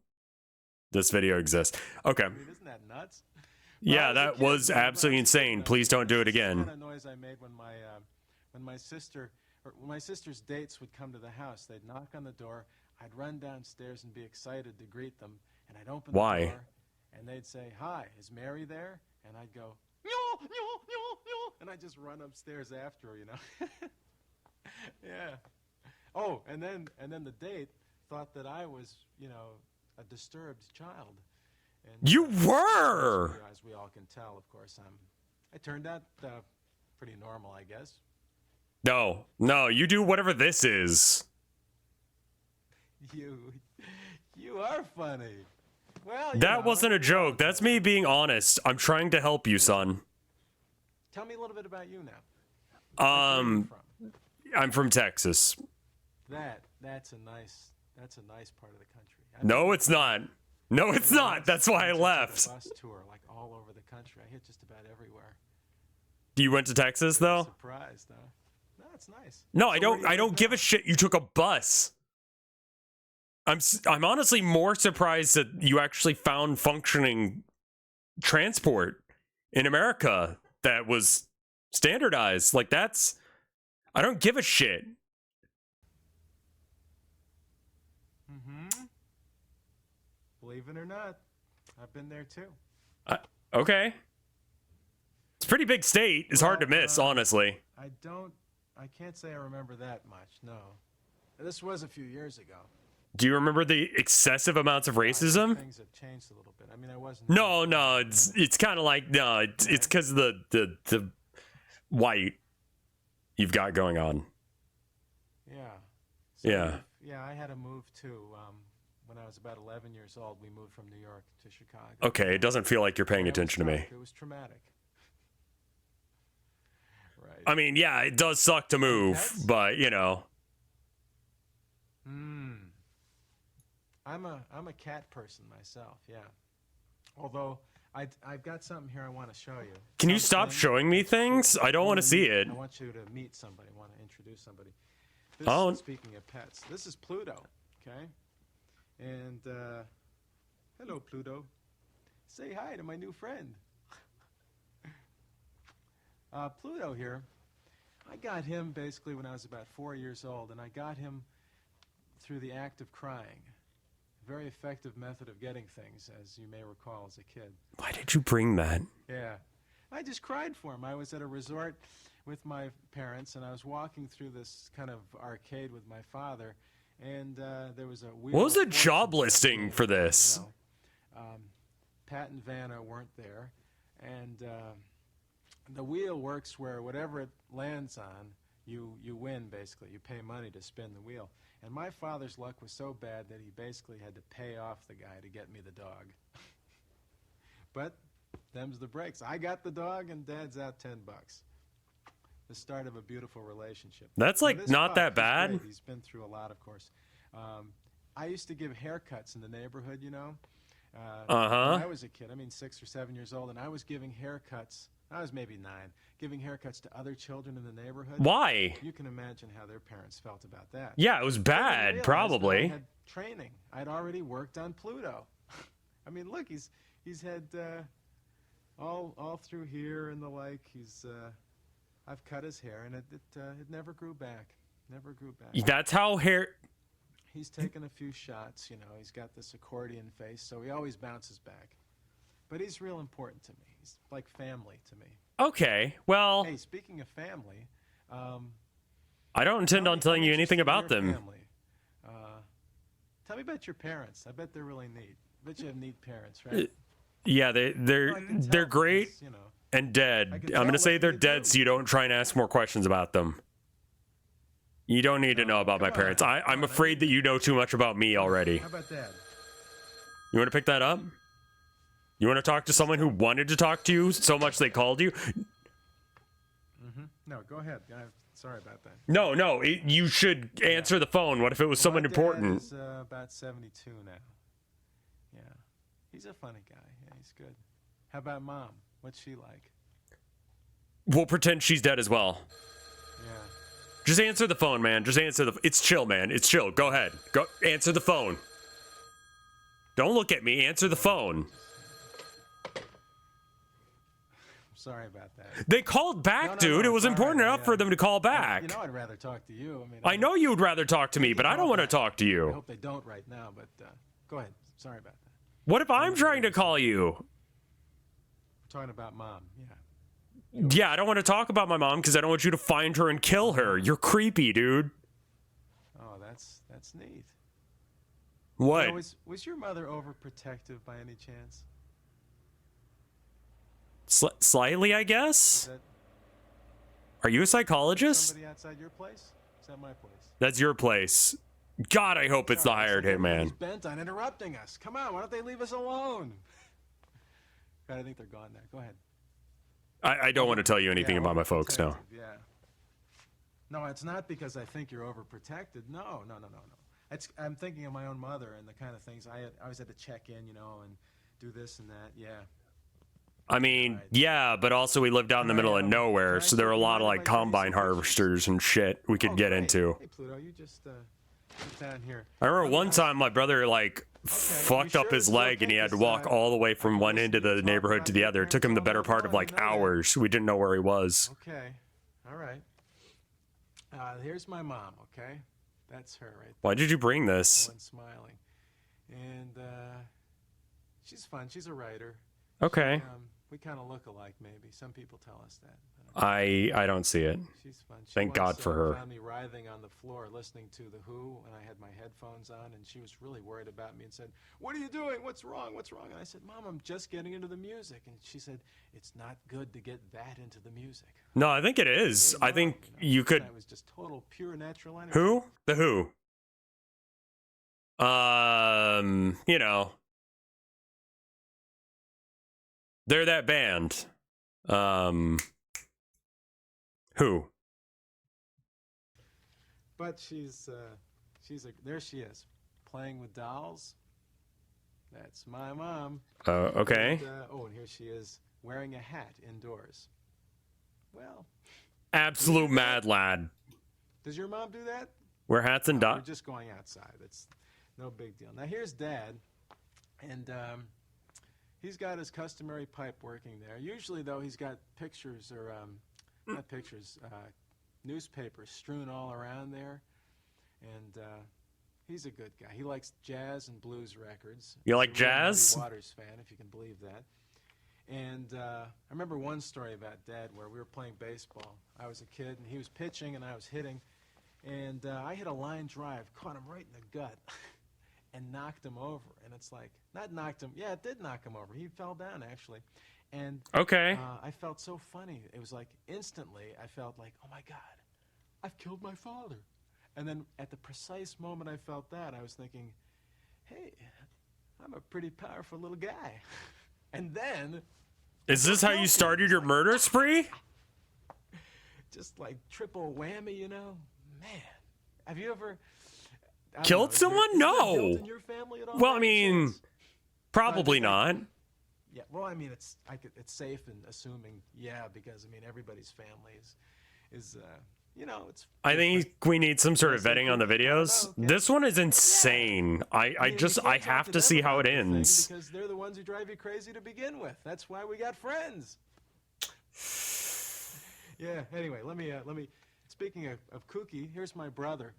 this video exists. Okay. I mean, isn't that nuts? Yeah, that was absolutely insane. Please don't do it again. That's the kind of noise I made when my sister's dates would come to the house. They'd knock on the door. I'd run downstairs and be excited to greet them, and I'd open the door, and they'd say, "Hi, is Mary there?" And I'd go, "No, no, no, no," and I'd just run upstairs after her, you know. Yeah. Oh, and then the date thought that I was, you know, a disturbed child. And, you were! As we all can tell, of course, I turned out pretty normal, I guess. No, you do whatever this is. You are funny. Well, that wasn't a joke. That's me being honest. I'm trying to help you, son. Tell me a little bit about you now. I'm from Texas. That's a nice part of the country. No, it's not. No, it's not. That's why I left. Bus tour, like all over the country. I hit just about everywhere. You went to Texas, though? Surprised, huh? that's nice. No, So I don't give a shit. You took a bus. I'm honestly more surprised that you actually found functioning transport in America that was standardized. Like that's, I don't give a shit. Believe it or not, I've been there too. Okay. It's a pretty big state. It's hard to miss, honestly. I can't say I remember that much, no. This was a few years ago. Do you remember the excessive amounts of racism? Things have changed a little bit. I mean, I wasn't... No, it's kind of like, no, it's because of the white you've got going on. Yeah. Yeah. Yeah, I had to move too. When I was about 11 years old, we moved from New York to Chicago. Okay, it doesn't feel like you're paying attention to me. It was traumatic. Right. I mean, yeah, it does suck to move, but, you know. I'm a cat person myself, yeah. Although I've got something here I want to show you. Can you stop showing me things? I don't want to see it. I want you to meet somebody. I want to introduce somebody. Speaking of pets, this is Pluto, okay? And hello, Pluto. Say hi to my new friend. Pluto here. I got him basically when I was about 4 years old, and I got him through the act of crying. A very effective method of getting things, as you may recall as a kid. Why did you bring that? Yeah. I just cried for him. I was at a resort with my parents, and I was walking through this kind of arcade with my father, and there was a Wheel What was of the Fortune job listing for this? You know. Pat and Vanna weren't there, and the wheel works where whatever it lands on, you win, basically. You pay money to spin the wheel. And my father's luck was so bad that he basically had to pay off the guy to get me the dog. But them's the breaks. I got the dog, and Dad's out $10. The start of a beautiful relationship. That's like This not pup, that he's bad. great. He's been through a lot, of course. I used to give haircuts in the neighborhood, you know. When I was a kid, I mean 6 or 7 years old, and I was giving haircuts. I was maybe 9, giving haircuts to other children in the neighborhood. Why? You can imagine how their parents felt about that. Yeah, it was bad, probably. I had training. I'd already worked on Pluto. I mean, look, he's had all through here and the like. I've cut his hair, and it never grew back. Never grew back. That's how hair... He's taken a few shots, you know. He's got this accordion face, so he always bounces back. But he's real important to me. He's like family to me. Okay, well... Hey, speaking of family... I don't intend on telling you anything about them. Family. Tell me about your parents. I bet they're really neat. I bet you have neat parents, right? Yeah, they're great and dead. I'm going to say they're dead so you don't try and ask more questions about them. You don't need to know about my parents. I'm afraid that you know too much about me already. How about that? You want to pick that up? You want to talk to someone who wanted to talk to you so much they called you? No, go ahead. Sorry about that. No, you should answer the phone. What if it was someone important? He's about 72 now. Yeah. He's a funny guy. Yeah, he's good. How about Mom? What's she like? We'll pretend she's dead as well. Yeah. Just answer the phone, man. Just answer the... It's chill, man. It's chill. Go ahead. Go answer the phone. Don't look at me. Answer the phone. Sorry about that. They called back, dude. It was important enough for them to call back. You know, I'd rather talk to you. I mean, I know you would rather talk to me, but I don't want to talk to I you. hope they don't right now, but go ahead. Sorry about that. What if I'm trying to call you? We're talking about Mom, yeah. Yeah, I don't want to talk about my mom because I don't want you to find her and kill her. You're creepy, dude. Oh, that's neat. What? You know, was your mother overprotective by any chance? Slightly, I guess? Are you a psychologist? Somebody outside your place? Is that my place? That's your place. God, I hope it's the hired hitman. He's bent on interrupting us. Come on, why don't they leave us alone? God, I think they're gone now. Go ahead. I don't want to tell you anything about my folks, no. Yeah. No, it's not because I think you're overprotected. No. I'm thinking of my own mother and the kind of things I always had to check in, you know, and do this and that. Yeah. I mean, yeah, but also we lived out in the middle of nowhere, so there were a lot of like combine harvesters and shit we could get into. Hey, Pluto, you just sit down here. I remember one time my brother like fucked up his leg and he had to walk all the way from one end of the neighborhood to the other. It took him the better part of like hours. We didn't know where he was. Okay, all right. Here's my mom. Okay, that's her right there. Why did you bring this? One smiling, and she's fun. She's a writer. Okay. We kind of look alike, maybe. Some people tell us that. I don't see it. She's fun. She Thank God for her. Found me writhing on the floor listening to The Who, and I had my headphones on, and she was really worried about me and said, "What are you doing? What's wrong? What's wrong?" And I said, "Mom, I'm just getting into the music." And she said, "It's not good to get that into the music." No, I think it is. I think you could. That was just total pure natural energy. Who? The Who. You know. They're that band. Who? But there she is, playing with dolls. That's my mom. Okay. And here she is wearing a hat indoors. Well. Absolute mad lad. Does your mom do that? Wear hats and We're just going outside. It's no big deal. Now here's Dad, and he's got his customary pipe working there. Usually, though, he's got pictures or not pictures, newspapers strewn all around there, and he's a good guy. He likes jazz and blues records. You like He's a real jazz? Muddy Waters fan, if you can believe that. And I remember one story about Dad where we were playing baseball. I was a kid, and he was pitching, and I was hitting. And I hit a line drive, caught him right in the gut, and knocked him over. And it's like, not knocked him, yeah, it did knock him over. He fell down, actually. And Okay. I felt so funny. It was like, instantly, I felt like, oh, my God, I've killed my father. And then at the precise moment I felt that, I was thinking, hey, I'm a pretty powerful little guy. And then... Is this how you started your murder spree? Just like triple whammy, you know? Man, have you ever... Killed someone? No. In your family at all? Well, I mean, probably not. Yeah, well, I mean, it's safe in assuming, yeah, because, I mean, everybody's family is you know, it's... I think we need some sort of vetting on the videos. This one is insane. I have to see how it ends. Because they're the ones who drive you crazy to begin with. That's why we got friends. Yeah, anyway, let me... Speaking of kooky, here's my brother.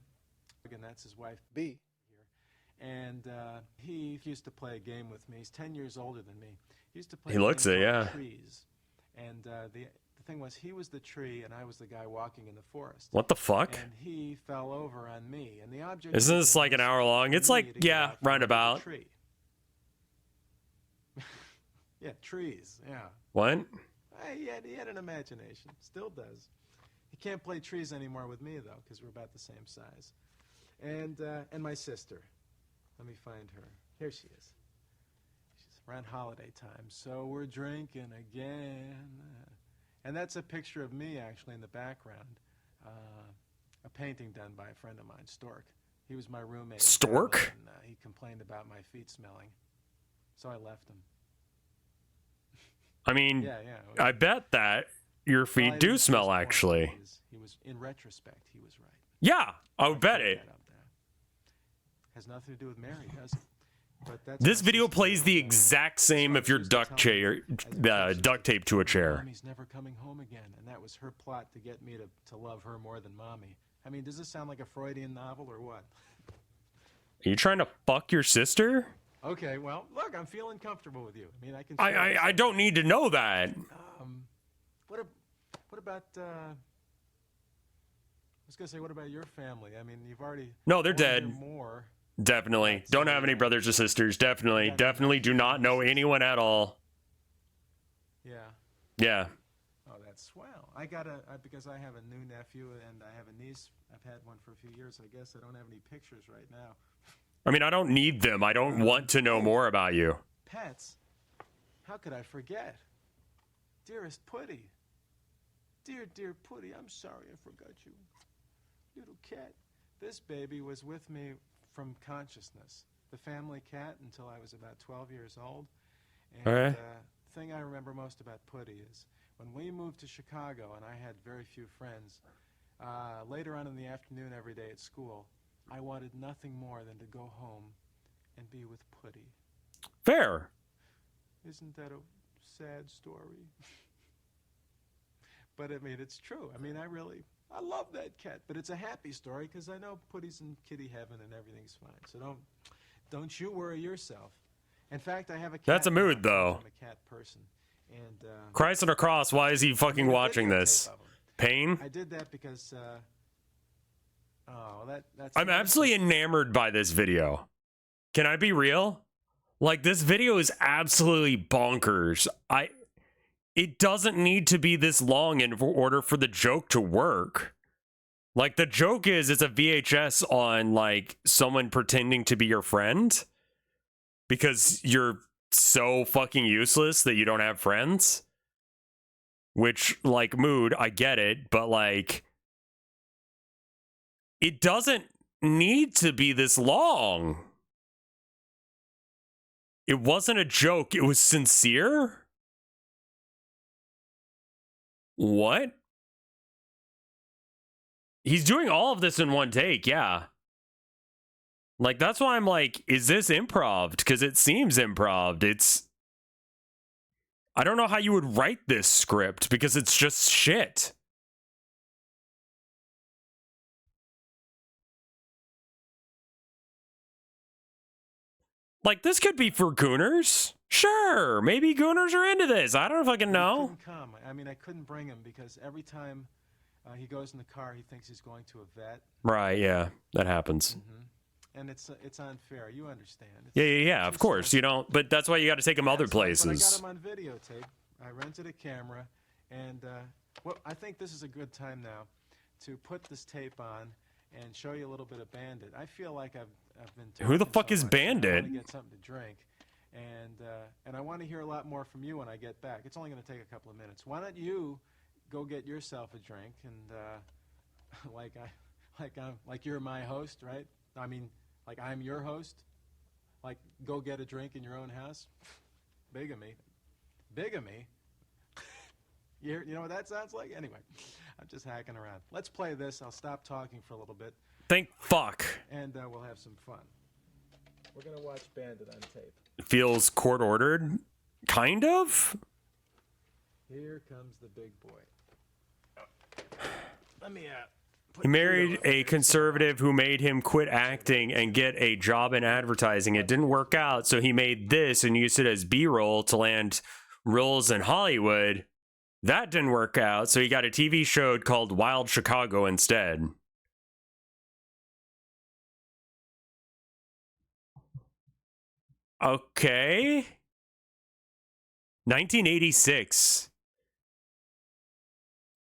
Again, that's his wife, B. Here. And he used to play a game with me. He's 10 years older than me. He used to play He looks it, yeah. Trees. And the thing was, he was the tree, and I was the guy walking in the forest. What the fuck? And he fell over on me. And the object... Isn't this like an hour long? It's like, yeah, roundabout. Tree. Yeah, trees, yeah. What? He had an imagination. Still does. He can't play trees anymore with me, though, because we're about the same size. And my sister. Let me find her. Here she is. She's around holiday time. So we're drinking again. And that's a picture of me, actually, in the background. A painting done by a friend of mine, Stork. He was my roommate. Stork? And, he complained about my feet smelling. So I left him. I mean, Yeah. I bet that your feet do smell, actually. He was, in retrospect, he was right. Yeah, I would bet it. Has nothing to do with Mary, does it? But that's This video plays the exact same if you're duct tape to a chair. Mommy's never coming home again, and that was her plot to get me to love her more than Mommy. I mean, does this sound like a Freudian novel or what? Are you trying to fuck your sister? Okay, well, look, I'm feeling comfortable with you. I mean, I can. I don't need to know that. What about? I was gonna say, what about your family? I mean, you've already. No, they're dead. More. Definitely. Don't have any brothers or sisters. Definitely do not know anyone at all. Yeah. Yeah. Oh, that's swell. Because I have a new nephew and I have a niece. I've had one for a few years. I guess I don't have any pictures right now. I mean, I don't need them. I don't want to know more about you. Pets? How could I forget? Dearest Putty. Dear Putty, I'm sorry I forgot you. Little cat. This baby was with me from consciousness. The family cat until I was about 12 years old. And Okay. thing I remember most about Putty is when we moved to Chicago and I had very few friends, later on in the afternoon every day at school, I wanted nothing more than to go home and be with Putty. Fair. Isn't that a sad story? But I mean, it's true. I mean, I love that cat. But it's a happy story because I know Putty's in kitty heaven and everything's fine. So don't you worry yourself. In fact, I have a cat. That's a mood, though. I'm a cat person. And Christ on a cross, why is he fucking watching this? Pain? I did that because that's I'm absolutely enamored by this video. Can I be real? Like, this video is absolutely bonkers. It doesn't need to be this long in order for the joke to work. Like, the joke is it's a VHS on, like, someone pretending to be your friend because you're so fucking useless that you don't have friends. Which, like, mood, I get it, but, like, it doesn't need to be this long. It wasn't a joke, it was sincere? What? He's doing all of this in one take, yeah. Like, that's why I'm like, is this improv? Because it seems improv. I don't know how you would write this script because it's just shit. Like, this could be for gooners. Sure, maybe gooners are into this. I don't fucking know. He couldn't come. I mean, I couldn't bring him because every time he goes in the car, he thinks he's going to a vet. Right, yeah, that happens. And it's unfair. You understand. Yeah, of course. You don't, but that's why you got to take him other places. But I got him on videotape. I rented a camera, and I think this is a good time now to put this tape on and show you a little bit of Bandit. I feel like I've been. Who the fuck is Bandit? I want to get something to drink, and I want to hear a lot more from you when I get back. It's only going to take a couple of minutes. Why don't you go get yourself a drink and like you're my host, right? I mean, like I'm your host. Like, go get a drink in your own house. Bigamy. You know what that sounds like? Anyway, I'm just hacking around. Let's play this. I'll stop talking for a little bit. Thank fuck. And we'll have some fun. We're going to watch Bandit on tape. It feels court-ordered. Kind of? Here comes the big boy. Let me He married a conservative who made him quit acting and get a job in advertising. It didn't work out, so he made this and used it as B-roll to land roles in Hollywood. That didn't work out, so he got a TV show called Wild Chicago instead. Okay. 1986.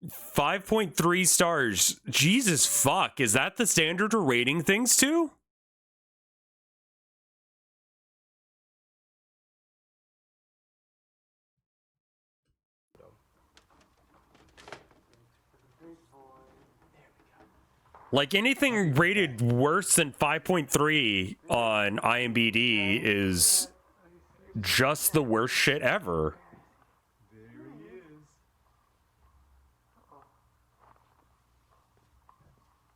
5.3 stars. Jesus fuck. Is that the standard for rating things to? Like, anything rated worse than 5.3 on IMDb is just the worst shit ever.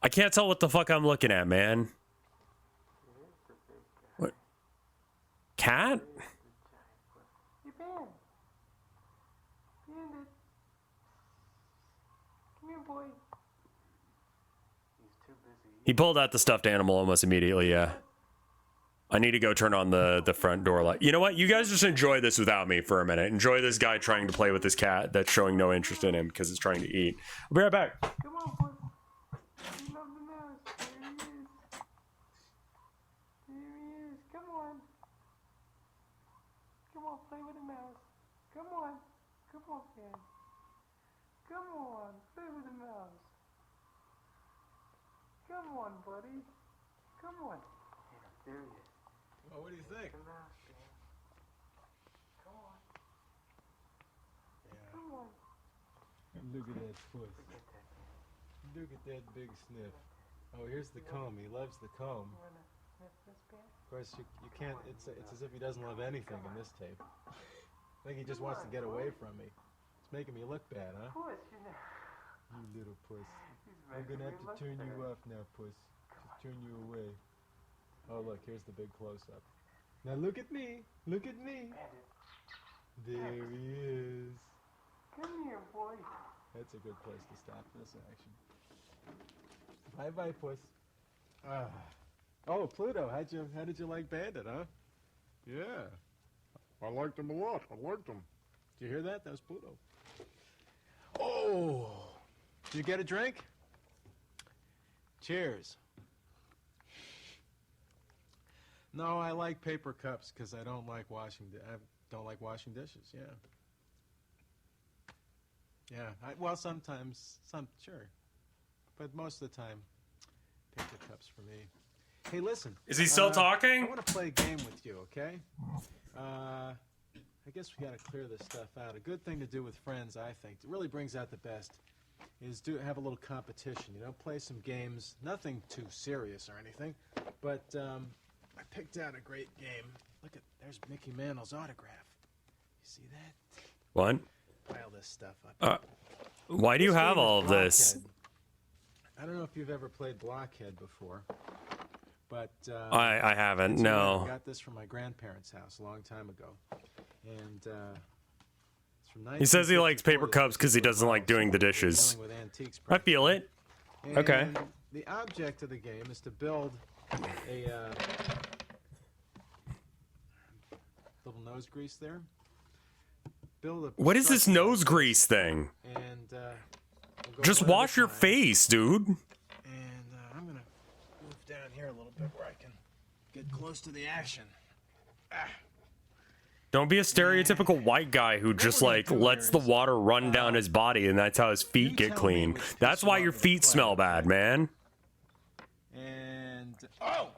I can't tell what the fuck I'm looking at, man. What? Cat? Hey, Ben. Bandit. Come here, boy. He's too busy. He pulled out the stuffed animal almost immediately, yeah. I need to go turn on the front door light. You know what? You guys just enjoy this without me for a minute. Enjoy this guy trying to play with this cat that's showing no interest in him because it's trying to eat. I'll be right back. Come on, boy. You love the mouse. There he is. There he is. Come on. Come on, play with the mouse. Come on. Come on, Ben. Come on, play with the mouse. Come on, buddy. Come on. There he is. Well, what do you think? The mouse, Ben. Come on. Yeah. Come on. Look at that puss. Look at that big sniff. Oh, here's the comb. He loves the comb. Of course, you can't. It's as if he doesn't love anything in this tape. I think he just wants to get away from me. It's making me look bad, huh? You little puss. I'm gonna have to turn you off now, puss. Just turn you away. Oh, look, here's the big close-up. Now look at me. Look at me. There he is. Come here, boy. That's a good place to stop this action. Bye-bye, puss. Ah. Oh, Pluto, how did you like Bandit, huh? Yeah. I liked him a lot. I liked him. Did you hear that? That was Pluto. Oh! Did you get a drink? Cheers. No, I like paper cups because I don't like washing. I don't like washing dishes. Yeah. Yeah. Well, sometimes, sure, but most of the time, paper cups for me. Hey, listen. Is he still talking? I want to play a game with you. Okay. I guess we got to clear this stuff out. A good thing to do with friends, I think, it really brings out the best, is have a little competition. You know, play some games. Nothing too serious or anything, but I picked out a great game. Look at, there's Mickey Mantle's autograph. You see that? What? Pile this stuff up. Why do you have all of this? I don't know if you've ever played Blockhead before, but I haven't. No. I got this from my grandparents' house a long time ago, and it's from He says he likes paper cups because he doesn't like doing the dishes. I feel it. And Okay. The object of the game is to build a little nose grease there. Build a What is this nose grease thing? and we'll go Just one at a wash your time. face, dude. And I'm gonna move down here a little bit where I can get close to the action. Don't be a stereotypical white guy who just like lets the water run down his body and that's how his feet get clean. That's why your feet smell bad, man. And oh,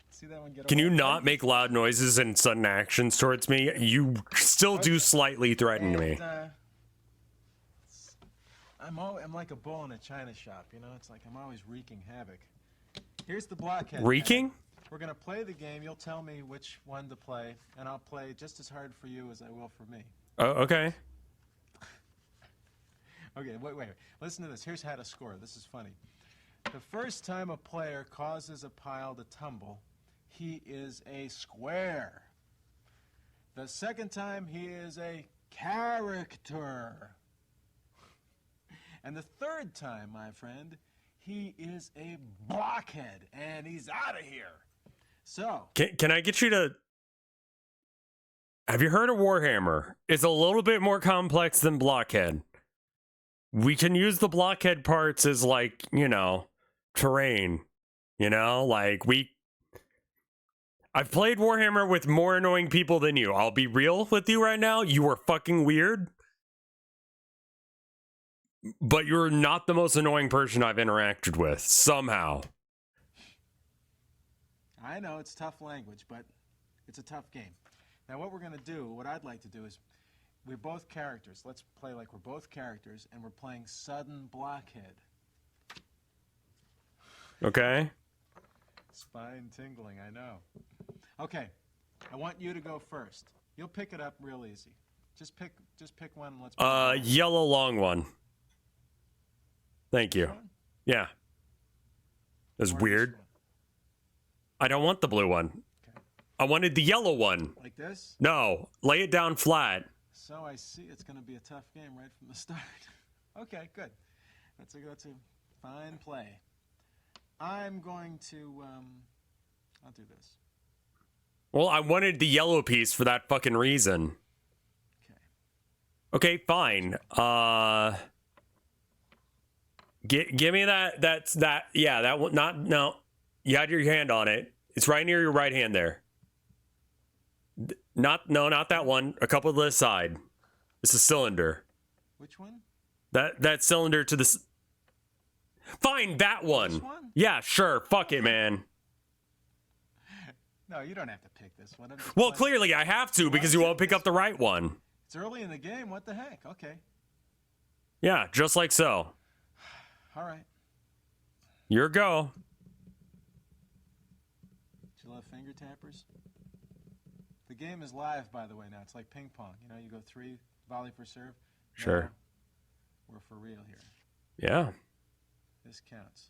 see that one get Can you over? not make loud noises and sudden actions towards me? You still do slightly threaten me. And, I'm like a bull in a china shop, you know? It's like I'm always wreaking havoc. Here's the blockhead. Wreaking? We're gonna play the game. You'll tell me which one to play, and I'll play just as hard for you as I will for me. Oh, okay. Okay, wait. Listen to this. Here's how to score. This is funny. The first time a player causes a pile to tumble, he is a square. The second time, he is a character. And the third time, my friend, he is a blockhead, and he's out of here. So, Can I get you to... Have you heard of Warhammer? It's a little bit more complex than Blockhead. We can use the Blockhead parts as like, you know, terrain. You know, like I've played Warhammer with more annoying people than you. I'll be real with you right now. You are fucking weird. But you're not the most annoying person I've interacted with, somehow. I know it's tough language, but it's a tough game. Now, what we're going to do, what I'd like to do is, we're both characters. Let's play like we're both characters, and we're playing sudden blockhead. Okay. Spine tingling, I know. Okay, I want you to go first. You'll pick it up real easy. Just pick one and let's Yellow long one. Thank you. Yeah. That's weird. I don't want the blue one. Okay. I wanted the yellow one. Like this? No, lay it down flat. So I see it's going to be a tough game right from the start. Okay, good. That's a fine play. I'm going to, I'll do this. Well, I wanted the yellow piece for that fucking reason. Okay, fine. Give me that. Yeah, that one. No. You had your hand on it. It's right near your right hand there. Not that one. A couple to the side. It's a cylinder. Which one? That cylinder to the. Fine, that one. This one? Yeah, sure. Fuck it, man. No, you don't have to pick this one. Well, clearly I have to because you won't pick up the right one. It's early in the game. What the heck? Okay. Yeah, just like so. All right. Your go. Do you love finger tappers? The game is live, by the way, now. It's like ping pong. You know, you go 3 volley for serve. Sure. Now, we're for real here. Yeah. This counts.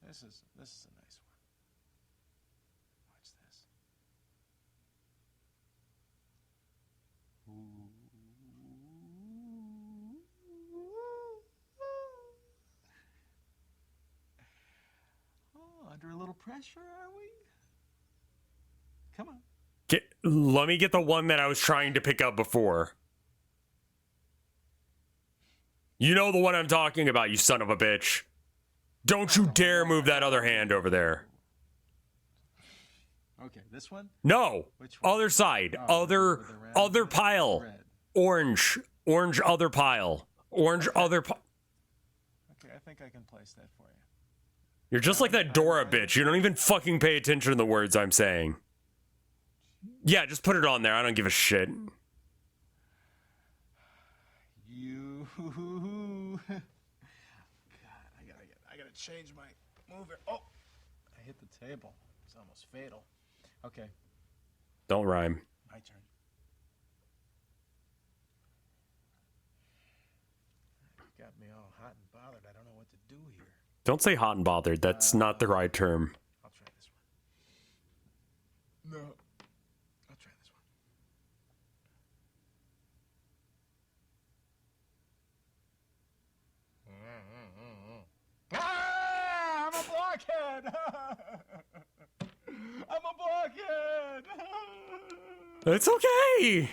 This is a nice one. Watch this. Oh, under a little pressure, are we? Come on. Let me get the one that I was trying to pick up before. You know the one I'm talking about, you son of a bitch. Don't you dare move that other hand over there. Okay, this one? No. Which one? Other side. Oh, Other pile. Red. Orange. Orange other pile. Orange other pile. Okay, I think I can place that for you. You're just like that Dora bitch. You don't even fucking pay attention to the words I'm saying. Yeah, just put it on there. I don't give a shit. You. God, I gotta change my mover. Oh, I hit the table. It's almost fatal. Okay, Don't rhyme. my turn. You got me all hot and bothered. I don't know what to do here. Don't say hot and bothered. That's not the right term. I'll try this one. No. I'll try this one. Ah, I'm a blockhead! I'm a blockhead! It's okay. You,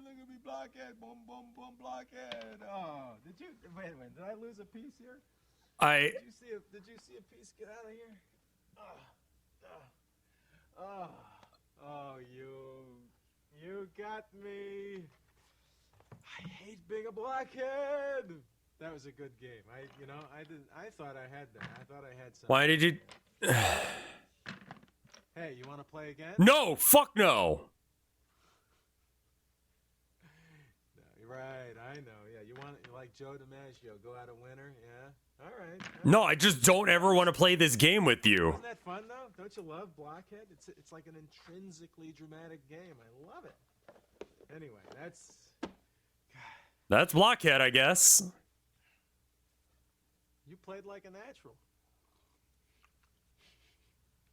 look at me, blockhead, boom, boom, boom, blockhead. Oh, wait a minute, did I lose a piece here? Did you see a piece get out of here? Oh, you got me. I hate being a blockhead. That was a good game. I thought I had that. I thought I had something. Why did you... Hey, you want to play again? No, fuck no. No, you're right, I know. Yeah, you like Joe DiMaggio, go out a winner, yeah? All right. No, I just don't ever want to play this game with you. Isn't that fun, though? Don't you love Blockhead? It's like an intrinsically dramatic game. I love it. Anyway, That's Blockhead, I guess. You played like a natural.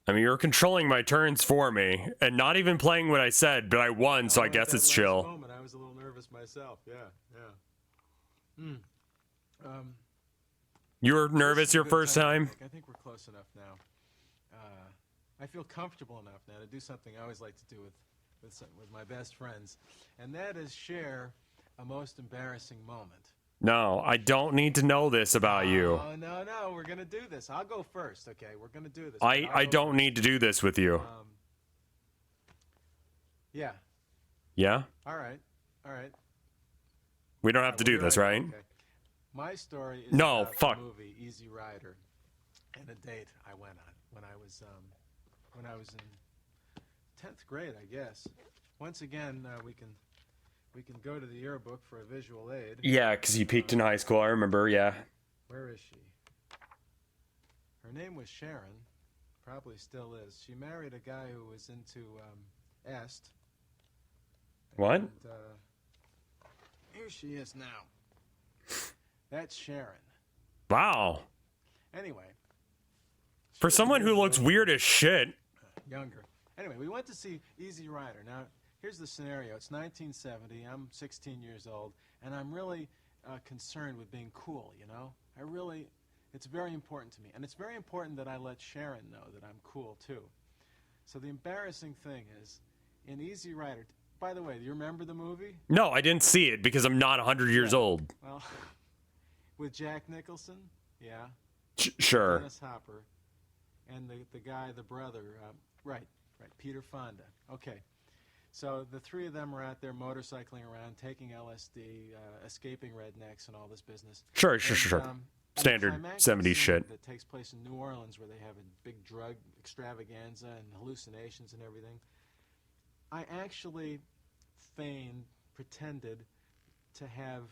I mean, you're controlling my turns for me, and not even playing what I said, but I won, so I guess it's chill. Moment, I was a little nervous myself. Yeah. You were nervous your first time? I think we're close enough now. I feel comfortable enough now to do something I always like to do with my best friends, and that is share a most embarrassing moment. No, I don't need to know this about you. Oh, no, we're going to do this. I'll go first, okay? We're going to do this. I don't need to do this with you. Yeah. Yeah? All right. We don't have to do this, right? Okay. My story is No, about fuck. the movie Easy Rider and a date I went on when I was in 10th grade, I guess. Once again, we can go to the yearbook for a visual aid. Yeah, because you peaked in high school, I remember, yeah. Where is she? Her name was Sharon. Probably still is. She married a guy who was into Est. What? And, here she is now. That's Sharon. Wow. Anyway. For someone who looks weird as shit. Younger. Anyway, we went to see Easy Rider. Now, here's the scenario. It's 1970. I'm 16 years old, and I'm really concerned with being cool, you know? It's very important to me. And it's very important that I let Sharon know that I'm cool, too. So the embarrassing thing is, in Easy Rider, by the way, do you remember the movie? No, I didn't see it because I'm not 100 years old. Well, with Jack Nicholson? Yeah. Sure. Dennis Hopper. And the guy, the brother, right, Peter Fonda. Okay. So the three of them are out there motorcycling around, taking LSD, escaping rednecks and all this business. Sure. Standard the climactic 70s scene shit. that takes place in New Orleans, where they have a big drug extravaganza and hallucinations and everything. I actually pretended to have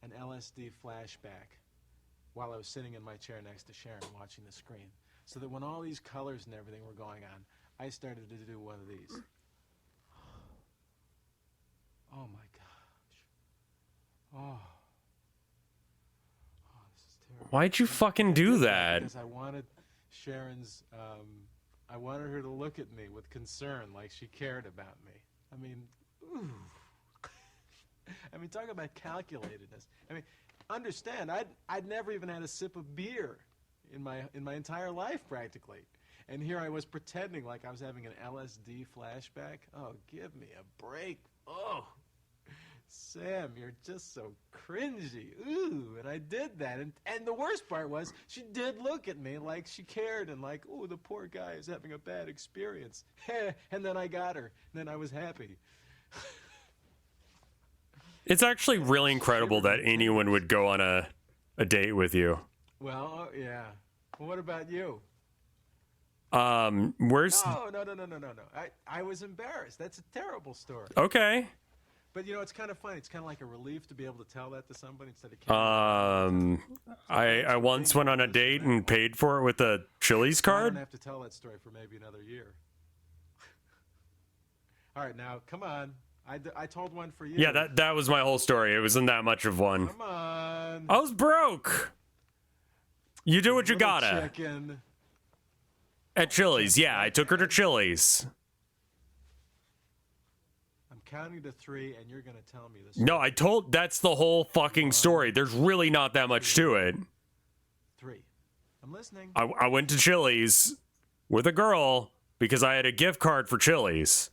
an LSD flashback while I was sitting in my chair next to Sharon watching the screen. So that when all these colors and everything were going on, I started to do one of these. Oh my gosh. Oh. This is terrible. Why'd you fucking do that? Because I wanted Sharon's, I wanted her to look at me with concern, like she cared about me. I mean, ooh. I mean, talk about calculatedness. I mean, understand, I'd never even had a sip of beer in my entire life, practically. And here I was pretending like I was having an LSD flashback. Oh, give me a break. Oh, Sam, you're just so cringy. Ooh, and I did that. And the worst part was she did look at me like she cared and like, ooh, the poor guy is having a bad experience. And then I got her. And then I was happy. It's actually really incredible that anyone would go on a date with you. Well, yeah. Well, what about you? Where's... No. I was embarrassed. That's a terrible story. Okay. But, you know, it's kind of funny. It's kind of like a relief to be able to tell that to somebody instead of... I once went on a date and paid for it with a Chili's I card. don't have to tell that story for maybe another year. All right, now, come on. I told one for you. Yeah, that was my whole story. It wasn't that much of one. Come on. I was broke. You do what you Little gotta. chicken. At Chili's, yeah, I took her to Chili's. I'm counting to 3, and you're going to tell me this. No, that's the whole fucking story. There's really not that much to it. 3. I'm listening. I went to Chili's with a girl because I had a gift card for Chili's.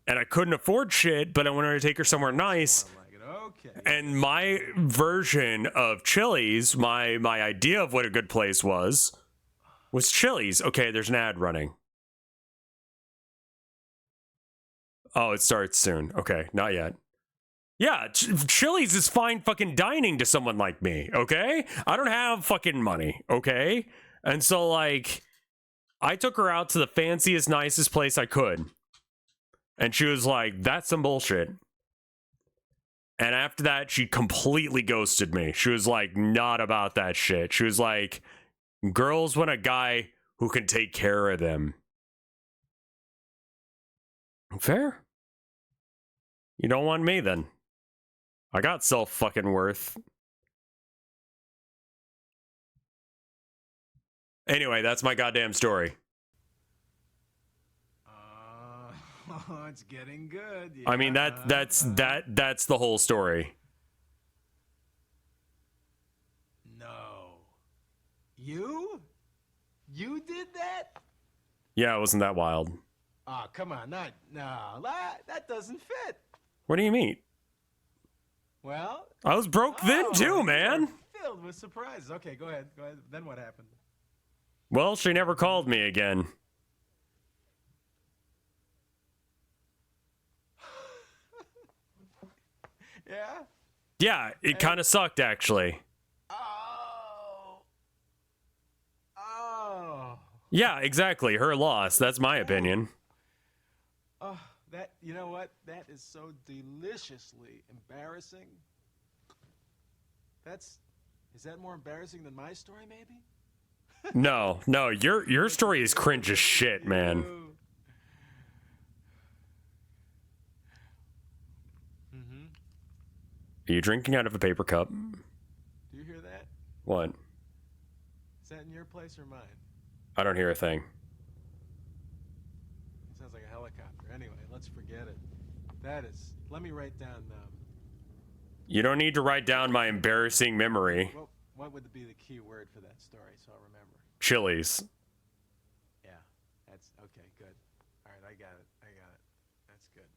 And I couldn't afford shit, but I wanted to take her somewhere nice. Okay. And my version of Chili's, my idea of what a good place was Chili's. Okay, there's an ad running. Oh, it starts soon. Okay, not yet. Yeah, Chili's is fine fucking dining to someone like me, okay? I don't have fucking money, okay? And so, like, I took her out to the fanciest, nicest place I could. And she was like, that's some bullshit. And after that, she completely ghosted me. She was like, not about that shit. She was like, girls want a guy who can take care of them. Fair. You don't want me then. I got self-fucking-worth. Anyway, that's my goddamn story. Oh, it's getting good. I mean, that's the whole story. No. You? You did that? Yeah, it wasn't that wild. Oh, come on. No, that doesn't fit. What do you mean? Well, I was broke then too, man. Filled with surprises. Okay, go ahead. Then what happened? Well, she never called me again. Yeah? Yeah, it kind of sucked, actually. Oh. Yeah, exactly. Her loss. That's my opinion. Oh, you know what? That is so deliciously embarrassing. Is that more embarrassing than my story, maybe? No, your story is cringe as shit, man. Are you drinking out of a paper cup? Do you hear that? What? Is that in your place or mine? I don't hear a thing. It sounds like a helicopter. Anyway, let's forget it. Let me write down, You don't need to write down my embarrassing memory. what would be the key word for that story so I'll remember? Chili's. Yeah, that's, okay, good. All right, I got it. That's good.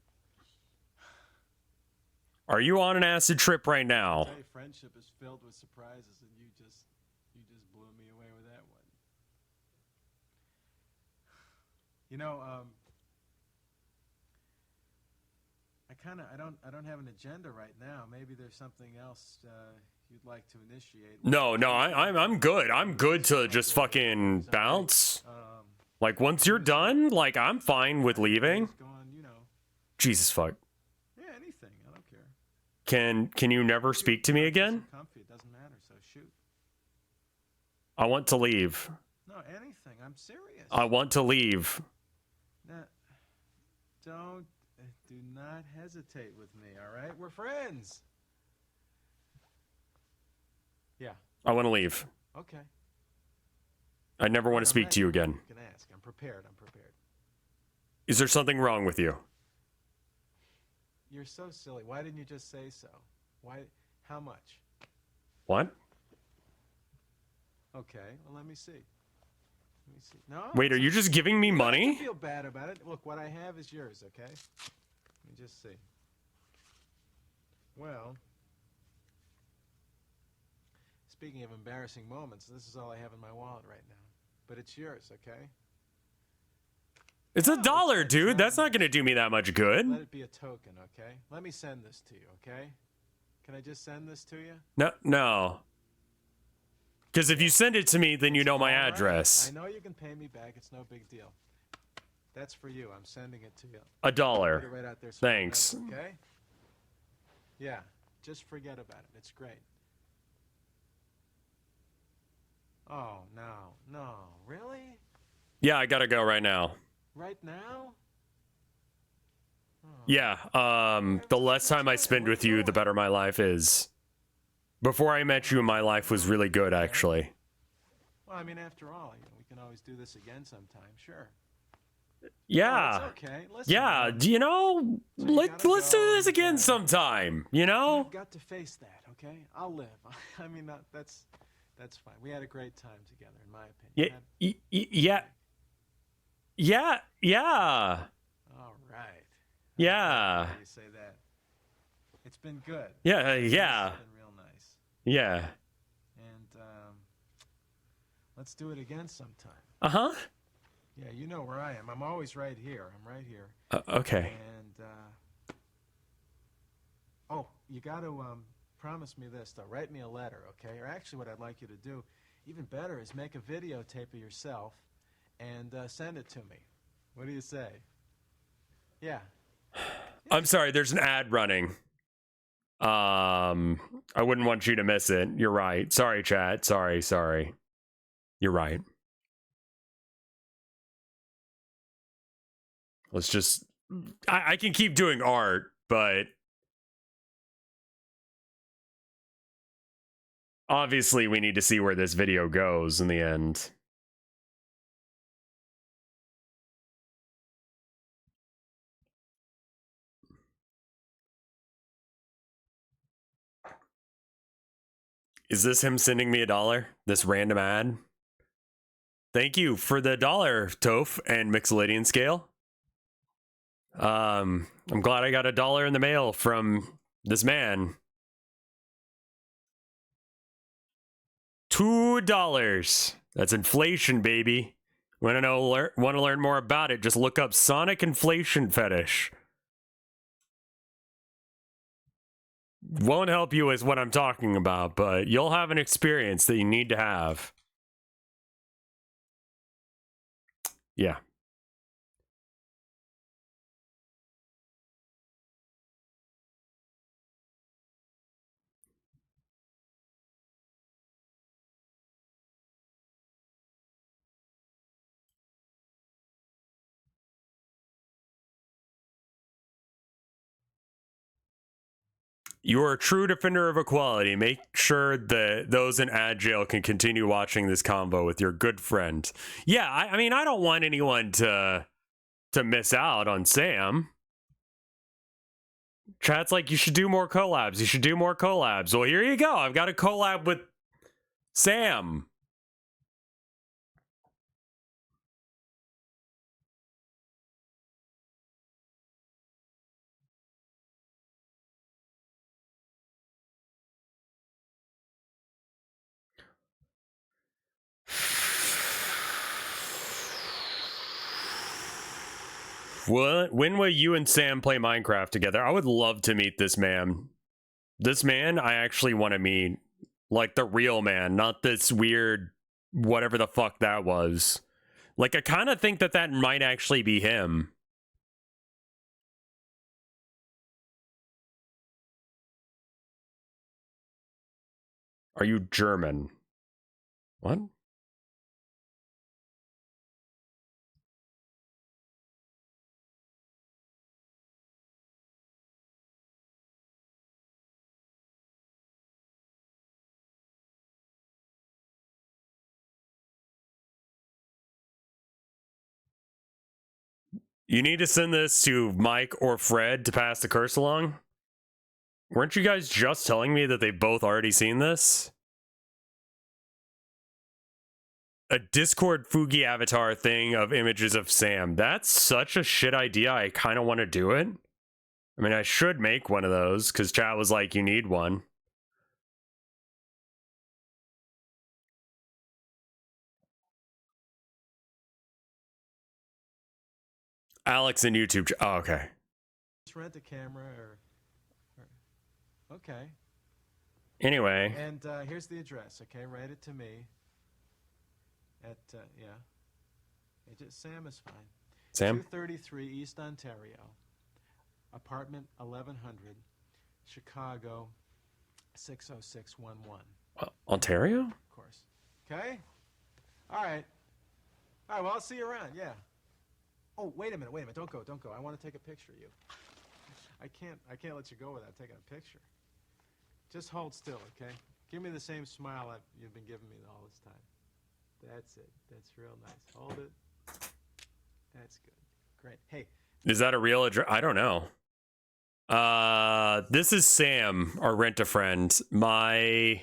Are you on an acid trip right now? Tell you, friendship is filled with surprises, and you just blew me away with that one. You know, I don't have an agenda right now. Maybe there's something else you'd like to initiate. No, I'm good. I'm good to just fucking bounce. Like once you're done, like I'm fine with leaving. Jesus fuck. Yeah, anything. I don't care. Can you never speak to me again? Comfy. It doesn't matter. So shoot. I want to leave. No, anything. I'm serious. I want to leave. No, do not hesitate with me, all right? We're friends. Yeah. I want to leave. Okay. I never want to speak to you again. You can ask. I'm prepared. Is there something wrong with you? You're so silly. Why didn't you just say so? Why? How much? What? Okay. Well, let me see. No. Wait, are you just giving me money? Don't feel bad about it. Look, what I have is yours, okay? Let me just see. Well, speaking of embarrassing moments, this is all I have in my wallet right now. But it's yours, okay? It's $1, dude. That's not going to do me that much good. Let it be a token, okay? Let me send this to you, okay? Can I just send this to you? No. Because if you send it to me, then you know my address. I know you can pay me back. It's no big deal. That's for you. I'm sending it to you. $1. Put it right out there so Thanks. you remember, okay? Yeah. Just forget about it. It's great. Oh, no. Really? Yeah, I gotta go right now. Right now? Yeah, the less time I spend with you, the better my life is. Before I met you, my life was really good, actually. Well, I mean, after all, we can always do this again sometime, sure. Yeah. Oh, it's okay. Listen, yeah, let's do this again sometime, You've got to face that, okay? I'll live. I mean, that's fine. We had a great time together, in my opinion. Yeah. All right. Yeah. You say that. It's been good. Yeah. It's been real nice. Yeah. And let's do it again sometime. Uh-huh. Yeah, you know where I am. I'm always right here. I'm right here. Okay. And you got to promise me this though. Write me a letter, okay? Or actually, what I'd like you to do, even better, is make a videotape of yourself and send it to me. What do you say? Yeah. I'm sorry, there's an ad running. I wouldn't want you to miss it. You're right. Sorry, chat. Sorry. You're right. Let's just... I can keep doing art, but... obviously, we need to see where this video goes in the end. Is this him sending me $1? This random ad? Thank you for the $1, Toph and Mixolydian Scale. I'm glad I got $1 in the mail from this man. $2. That's inflation, baby. Want to learn more about it? Just look up Sonic Inflation Fetish. Won't help you with what I'm talking about, but you'll have an experience that you need to have. Yeah. You are a true defender of equality. Make sure that those in ad jail can continue watching this convo with your good friend. Yeah, I mean, I don't want anyone to miss out on Sam. Chat's like, you should do more collabs. You should do more collabs. Well, here you go. I've got a collab with Sam. When will you and Sam play Minecraft together? I would love to meet this man. This man I actually want to meet. Like the real man, not this weird whatever the fuck that was. Like, I kind of think that might actually be him. Are you German? What? You need to send this to Mike or Fred to pass the curse along. Weren't you guys just telling me that they've both already seen this? A Discord Fugi avatar thing of images of Sam. That's such a shit idea. I kind of want to do it. I mean, I should make one of those because chat was like, you need one. Alex in YouTube. Oh, okay. Just rent a camera or okay. Anyway. And here's the address, okay? Write it to me. At, yeah. Sam is fine. Sam? 233 East Ontario. Apartment 1100. Chicago 60611. Ontario? Of course. Okay? All right. All right, well, I'll see you around, yeah. Oh, wait a minute. Don't go. I want to take a picture of you. I can't let you go without taking a picture. Just hold still, okay? Give me the same smile you've been giving me all this time. That's it. That's real nice. Hold it. That's good. Great. Hey. Is that a real address? I don't know. This is Sam, our rent-a-friend. My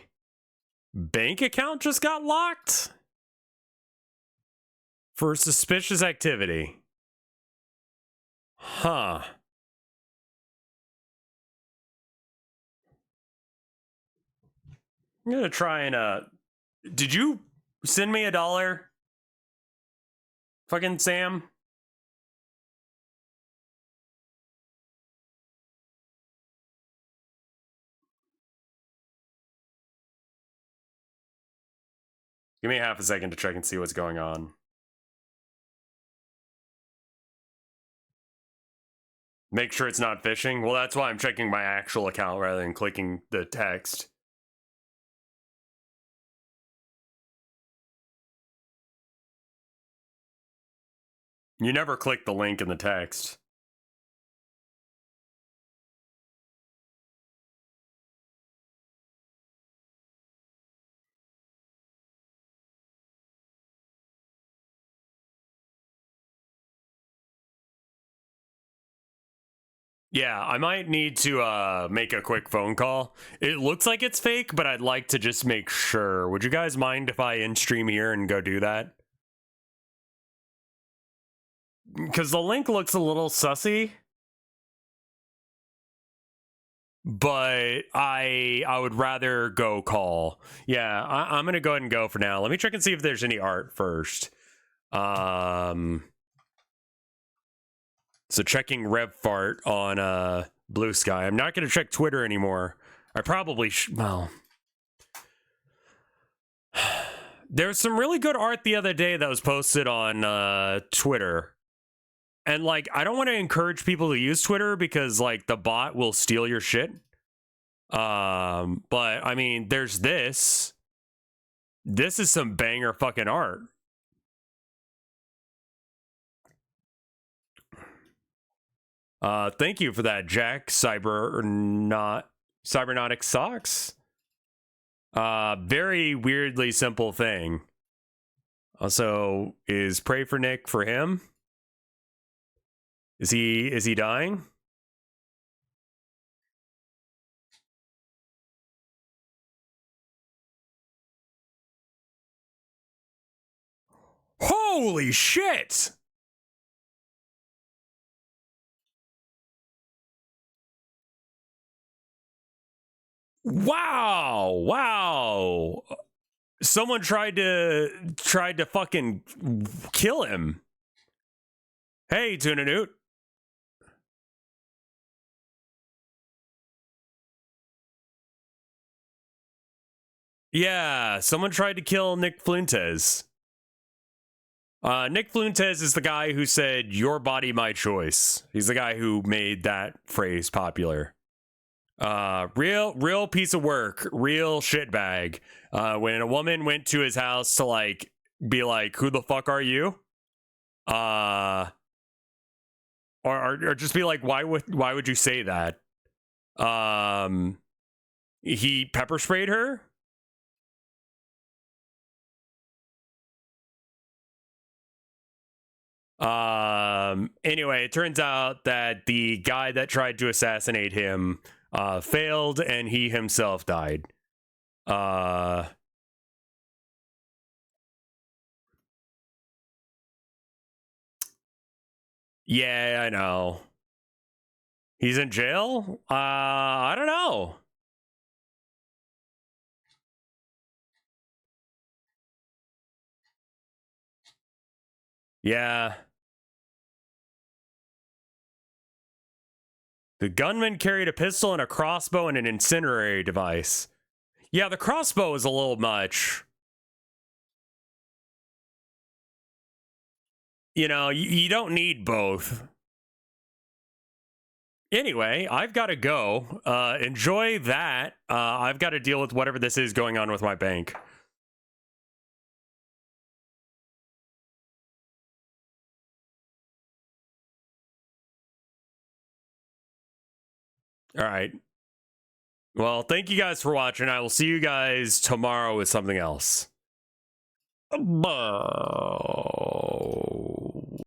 bank account just got locked for suspicious activity. Huh. I'm gonna try and did you send me $1? Fucking Sam? Give me half a second to check and see what's going on. Make sure it's not phishing. Well, that's why I'm checking my actual account rather than clicking the text. You never click the link in the text. Yeah, I might need to make a quick phone call. It looks like it's fake, but I'd like to just make sure. Would you guys mind if I in-stream here and go do that? Because the link looks a little sussy. But I would rather go call. Yeah, I'm going to go ahead and go for now. Let me check and see if there's any art first. So checking RevFart on Blue Sky. I'm not going to check Twitter anymore. I probably well. There's some really good art the other day that was posted on Twitter. And like, I don't want to encourage people to use Twitter because like the bot will steal your shit. But I mean, there's this. This is some banger fucking art. Thank you for that, Jack. Cybernautics Socks. Very weirdly simple thing. Also, is Pray for Nick for him? Is he dying? Holy shit! Wow. Someone tried to fucking kill him. Hey, Tuna Newt. Yeah, someone tried to kill Nick Fluntes. Nick Fluntes is the guy who said, "Your body, my choice." He's the guy who made that phrase popular. Real piece of work, real shitbag. When a woman went to his house to like be like, "Who the fuck are you?" Or just be like, why would you say that? He pepper sprayed her. Anyway, it turns out that the guy that tried to assassinate him failed, and he himself died. Yeah, I know. He's in jail? I don't know. Yeah. The gunman carried a pistol and a crossbow and an incendiary device. Yeah, the crossbow is a little much. You know, you don't need both. Anyway, I've got to go. Enjoy that. I've got to deal with whatever this is going on with my bank. All right. Well, thank you guys for watching. I will see you guys tomorrow with something else. Bye.